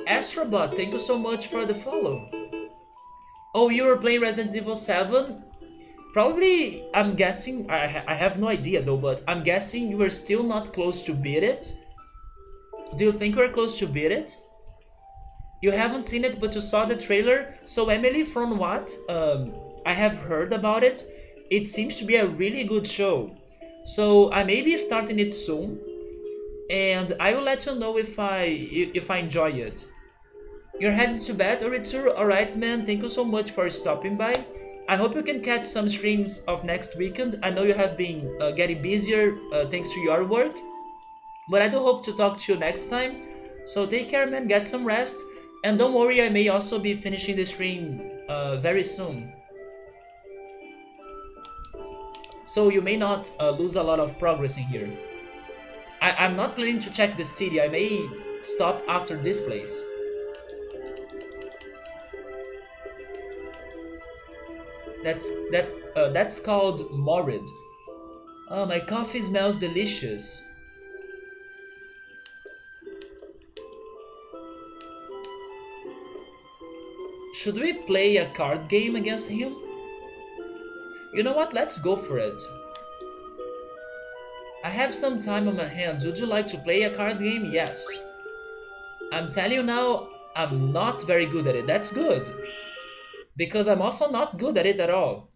Speaker 1: Astrobot, thank you so much for the follow. Oh, you were playing Resident Evil 7? Probably, I'm guessing, I have no idea though, but I'm guessing you were still not close to beat it? Do you think we're close to beat it? You haven't seen it, but you saw the trailer. So Emily, from what I have heard about it, it seems to be a really good show. So I may be starting it soon, and I will let you know if I enjoy it. You're heading to bed, Oritsu? Alright man, thank you so much for stopping by. I hope you can catch some streams of next weekend. I know you have been getting busier thanks to your work, but I do hope to talk to you next time. So take care man, get some rest, and don't worry, I may also be finishing the stream very soon. So you may not lose a lot of progress in here. I'm not planning to check the city, I may stop after this place. That's called Morid. Oh, my coffee smells delicious. Should we play a card game against him? You know what? Let's go for it. I have some time on my hands. Would you like to play a card game? Yes. I'm telling you now, I'm not very good at it. That's good. because I'm also not good at it at all.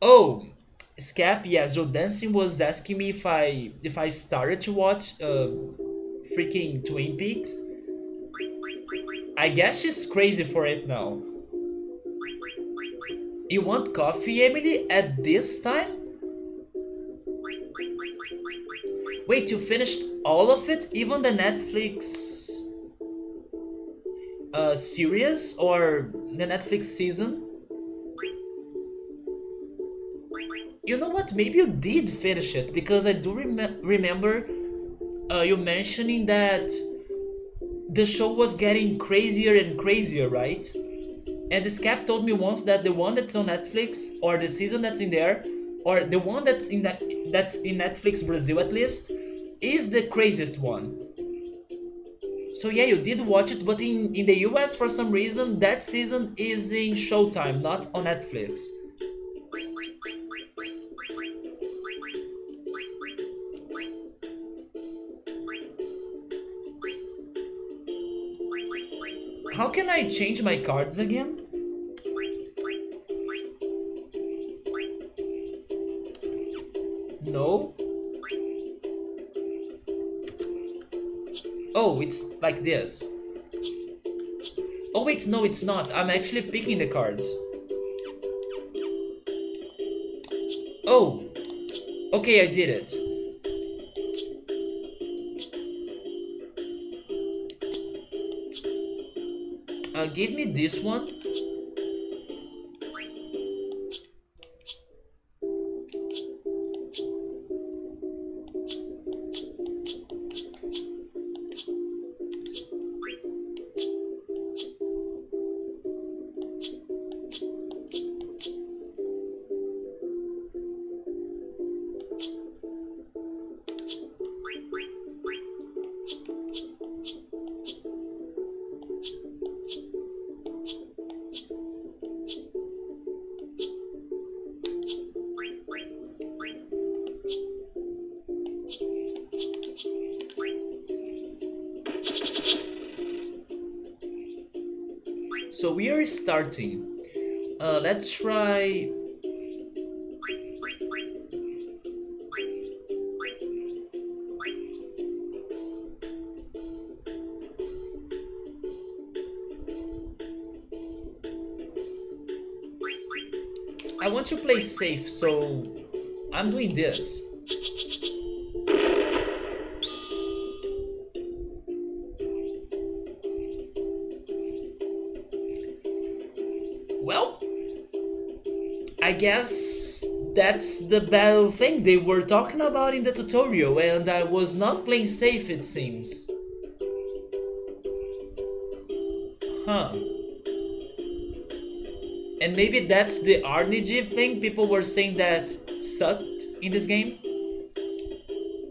Speaker 1: Oh, Scap, yeah, so Dancing was asking me if I started to watch freaking Twin Peaks. I guess she's crazy for it now. You want coffee, Emily, at this time? Wait, you finished all of it? Even the Netflix series or the Netflix season? You know what? Maybe you did finish it because I do remember you mentioning that the show was getting crazier and crazier, right? And this cap told me once that the one that's on Netflix, or the season that's in there, or the one that's in Netflix Brazil at least, is the craziest one. So yeah, you did watch it, but in the US for some reason that season is in Showtime, not on Netflix. How can I change my cards again? No. Oh, it's like this. Oh wait, no, it's not. I'm actually picking the cards. Oh, okay, I did it. Give me this one. So we are starting. Let's try. I want to play safe, so I'm doing this. Well, I guess that's the battle thing they were talking about in the tutorial, and I was not playing safe, it seems. Huh. And maybe that's the RNG thing people were saying that sucked in this game?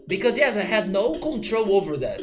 Speaker 1: Because yes, I had no control over that.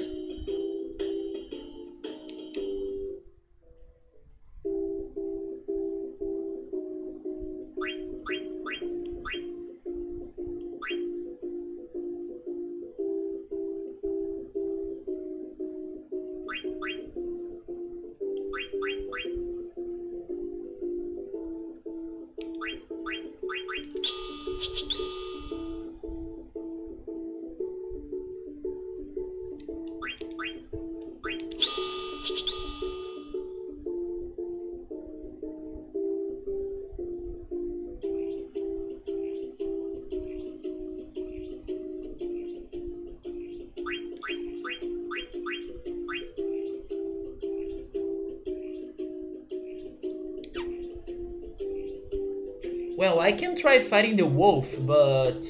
Speaker 1: Well, I can try fighting the wolf, but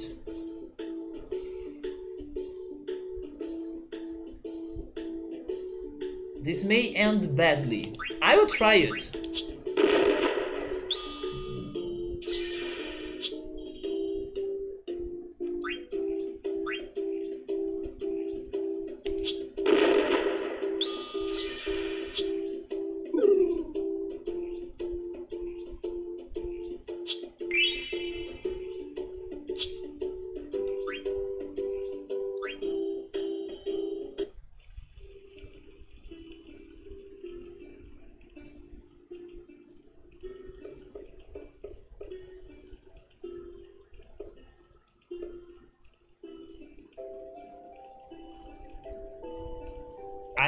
Speaker 1: this may end badly. I will try it.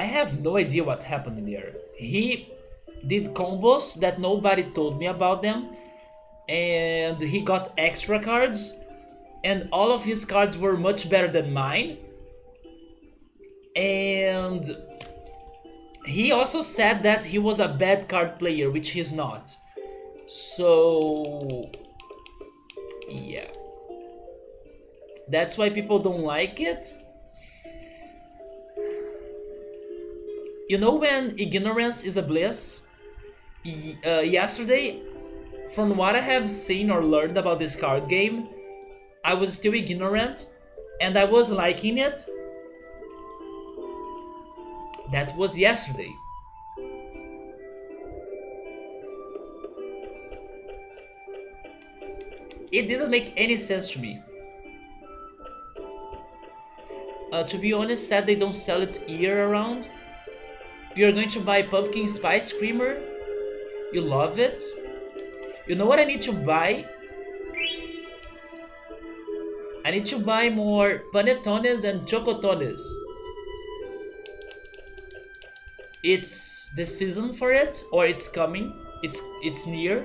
Speaker 1: I have no idea what happened in there. He did combos that nobody told me about them, and he got extra cards, and all of his cards were much better than mine. And he also said that he was a bad card player, which he's not. So yeah, that's why people don't like it. You know when ignorance is a bliss? Yesterday, from what I have seen or learned about this card game, I was still ignorant and I was liking it. That was yesterday. It didn't make any sense to me. To be honest, sad they don't sell it year around. You're going to buy pumpkin spice creamer? You love it? You know what I need to buy? I need to buy more panetones and chocotones. It's the season for it, or it's coming. It's near.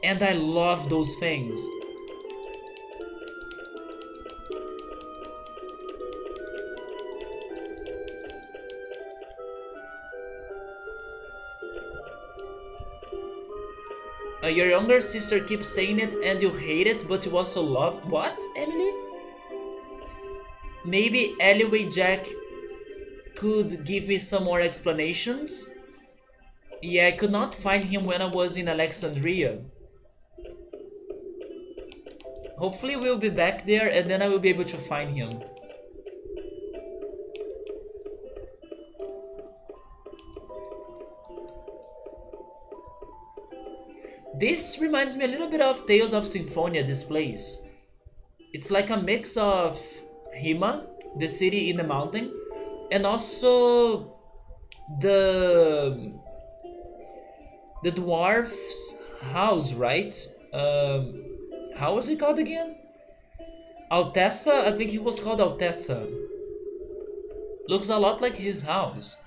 Speaker 1: And I love those things. Your younger sister keeps saying it and you hate it, but you also love... What, Emily? Maybe Alleyway Jack could give me some more explanations? Yeah, I could not find him when I was in Alexandria. Hopefully we'll be back there and then I will be able to find him. This reminds me a little bit of Tales of Symphonia, this place. It's like a mix of Hima, the city in the mountain, and also the dwarf's house, right? How was it called again? Altessa? I think it was called Altessa. Looks a lot like his house.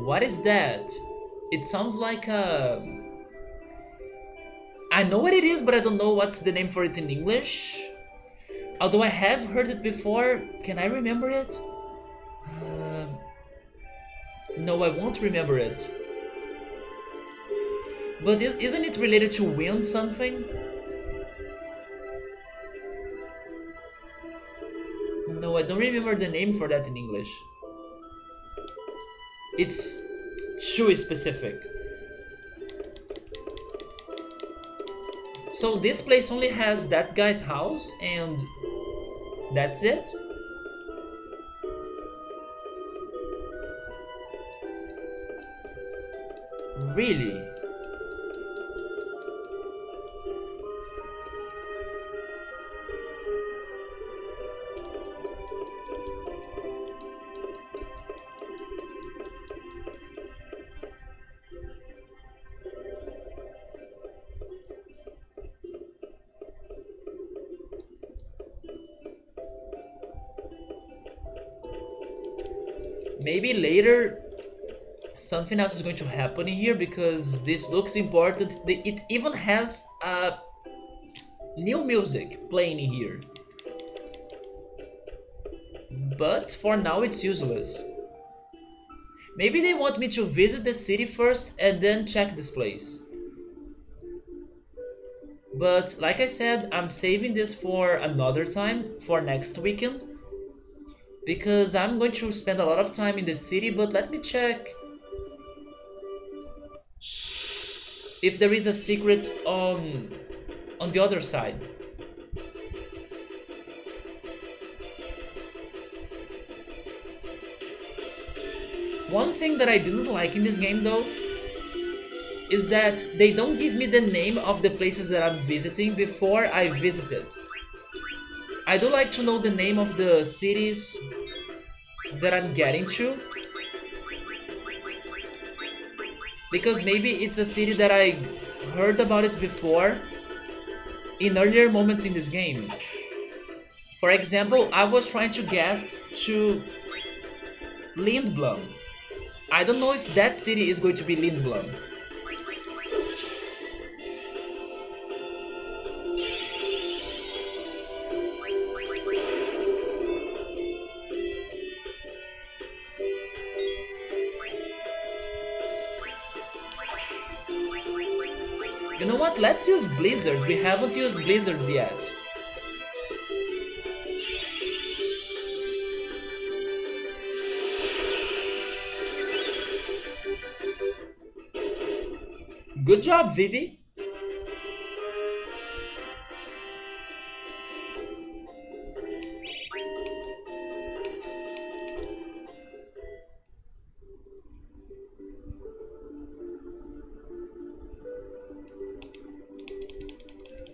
Speaker 1: What is that? It sounds like a... I know what it is, but I don't know what's the name for it in English. Although I have heard it before, can I remember it? No, I won't remember it. But isn't it related to wind something? No, I don't remember the name for that in English. It's too specific. So this place only has that guy's house and that's it? Really? Maybe later something else is going to happen here because this looks important. It even has new music playing here. But for now it's useless. Maybe they want me to visit the city first and then check this place. But like I said, I'm saving this for another time, for next weekend. Because I'm going to spend a lot of time in the city, but let me check if there is a secret on the other side. One thing that I didn't like in this game though is that they don't give me the name of the places that I'm visiting before I visit it. I do like to know the name of the cities that I'm getting to, because maybe it's a city that I heard about it before in earlier moments in this game. For example, I was trying to get to Lindblom. I don't know if that city is going to be Lindblom. You know what? Let's use Blizzard. We haven't used Blizzard yet. Good job, Vivi.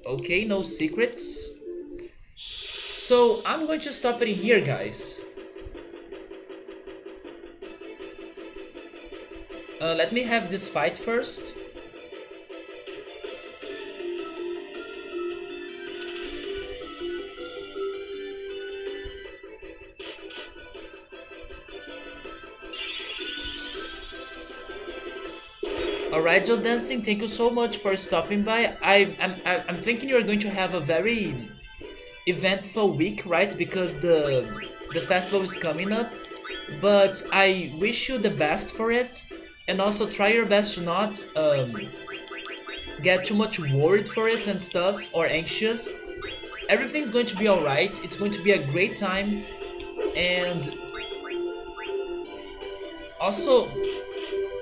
Speaker 1: Okay, no secrets. So I'm going to stop it in here, guys. Let me have this fight first. Alright, Joe Dancing, thank you so much for stopping by. I'm thinking you're going to have a very eventful week, right? Because the festival is coming up. But I wish you the best for it, and also try your best to not get too much worried for it and stuff, or anxious. Everything's going to be alright. It's going to be a great time, and also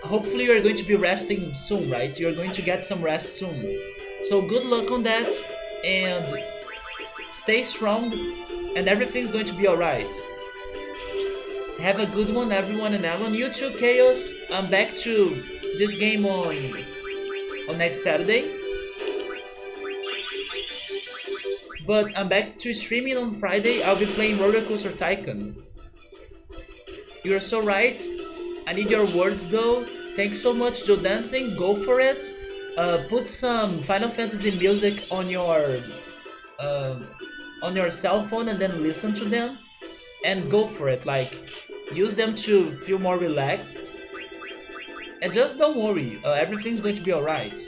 Speaker 1: hopefully you're going to be resting soon, right? You're going to get some rest soon. So good luck on that, and stay strong, and everything's going to be alright. Have a good one, everyone, and I'm on you too, Chaos. I'm back to this game on next Saturday. But I'm back to streaming on Friday. I'll be playing Roller Coaster Tycoon. You're so right. I need your words though. Thanks so much, Joe Dancing. Go for it. Put some Final Fantasy music on your cell phone and then listen to them. And go for it. Like, use them to feel more relaxed. And just don't worry. Everything's going to be alright.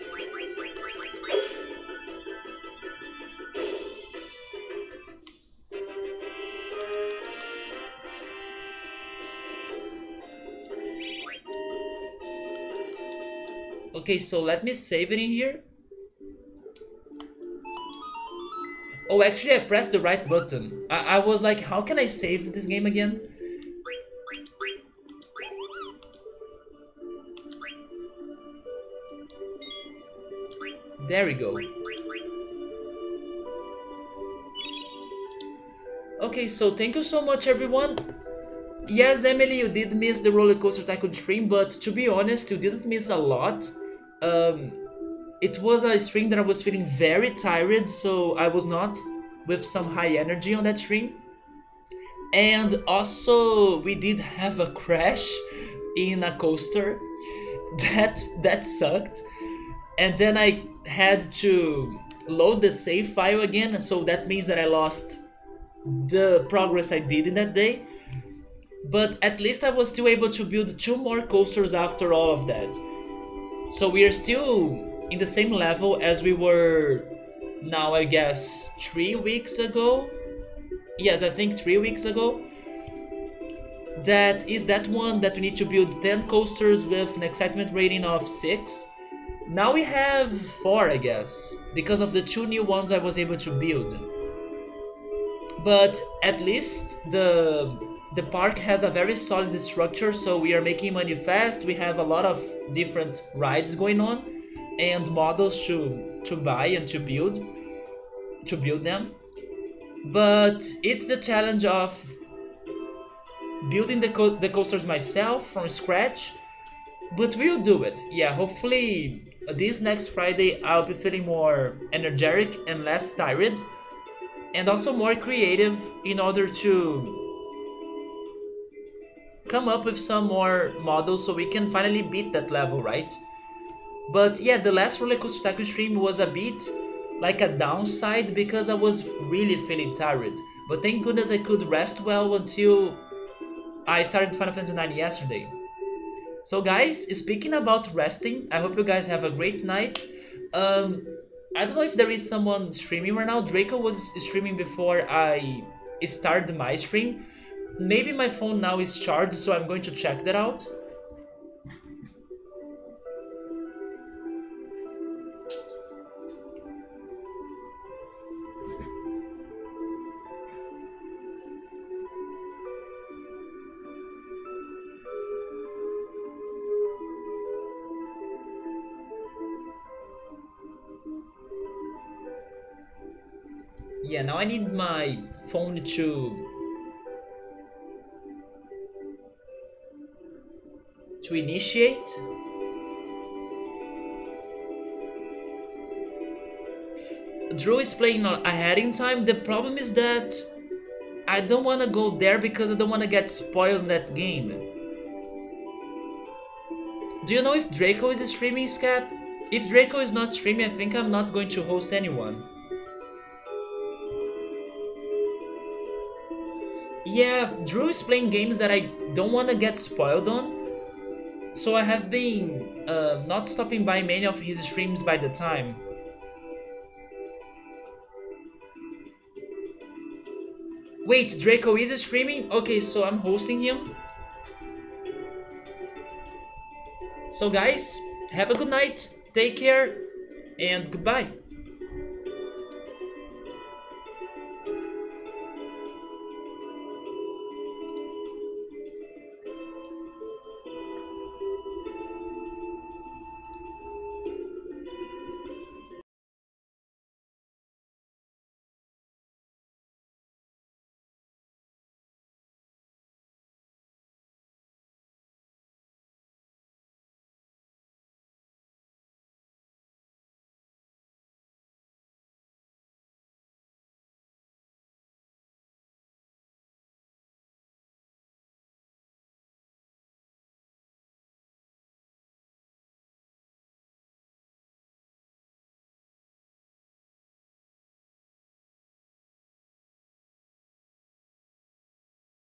Speaker 1: Okay, so let me save it in here. Oh, actually I pressed the right button. I was like, how can I save this game again? There we go. Okay, so thank you so much, everyone. Yes, Emily, you did miss the Roller Coaster Tycoon stream, but to be honest, you didn't miss a lot. It was a stream that I was feeling very tired, so I was not with some high energy on that stream. And also, we did have a crash in a coaster. That sucked. And then I had to load the save file again, so that means that I lost the progress I did in that day. But at least I was still able to build 2 more coasters after all of that. So we are still in the same level as we were now, I guess, 3 weeks ago. Yes, I think 3 weeks ago. That is that one that we need to build 10 coasters with an excitement rating of 6. Now we have 4, I guess, because of the 2 new ones I was able to build. But at least the park has a very solid structure, so we are making money fast. We have a lot of different rides going on and models to buy and to build them. But it's the challenge of building the coasters myself from scratch, but we'll do it. Yeah, hopefully this next Friday I'll be feeling more energetic and less tired, and also more creative in order to come up with some more models so we can finally beat that level, right? But yeah, the last Roller Coaster Tycoon stream was a bit like a downside because I was really feeling tired. But thank goodness I could rest well until I started Final Fantasy IX yesterday. So guys, speaking about resting, I hope you guys have a great night. Um, I don't know if there is someone streaming right now. Draco was streaming before I started my stream. Maybe my phone now is charged, so I'm going to check that out. Yeah, now I need my phone to initiate. Drew is playing on ahead in time. The problem is that I don't want to go there because I don't want to get spoiled in that game. Do you know if Draco is streaming, Scap? If Draco is not streaming, I think I'm not going to host anyone. Yeah, Drew is playing games that I don't want to get spoiled on, so I have been not stopping by many of his streams by the time. Wait, Draco is streaming? Okay, so I'm hosting him. So guys, have a good night, take care, and goodbye.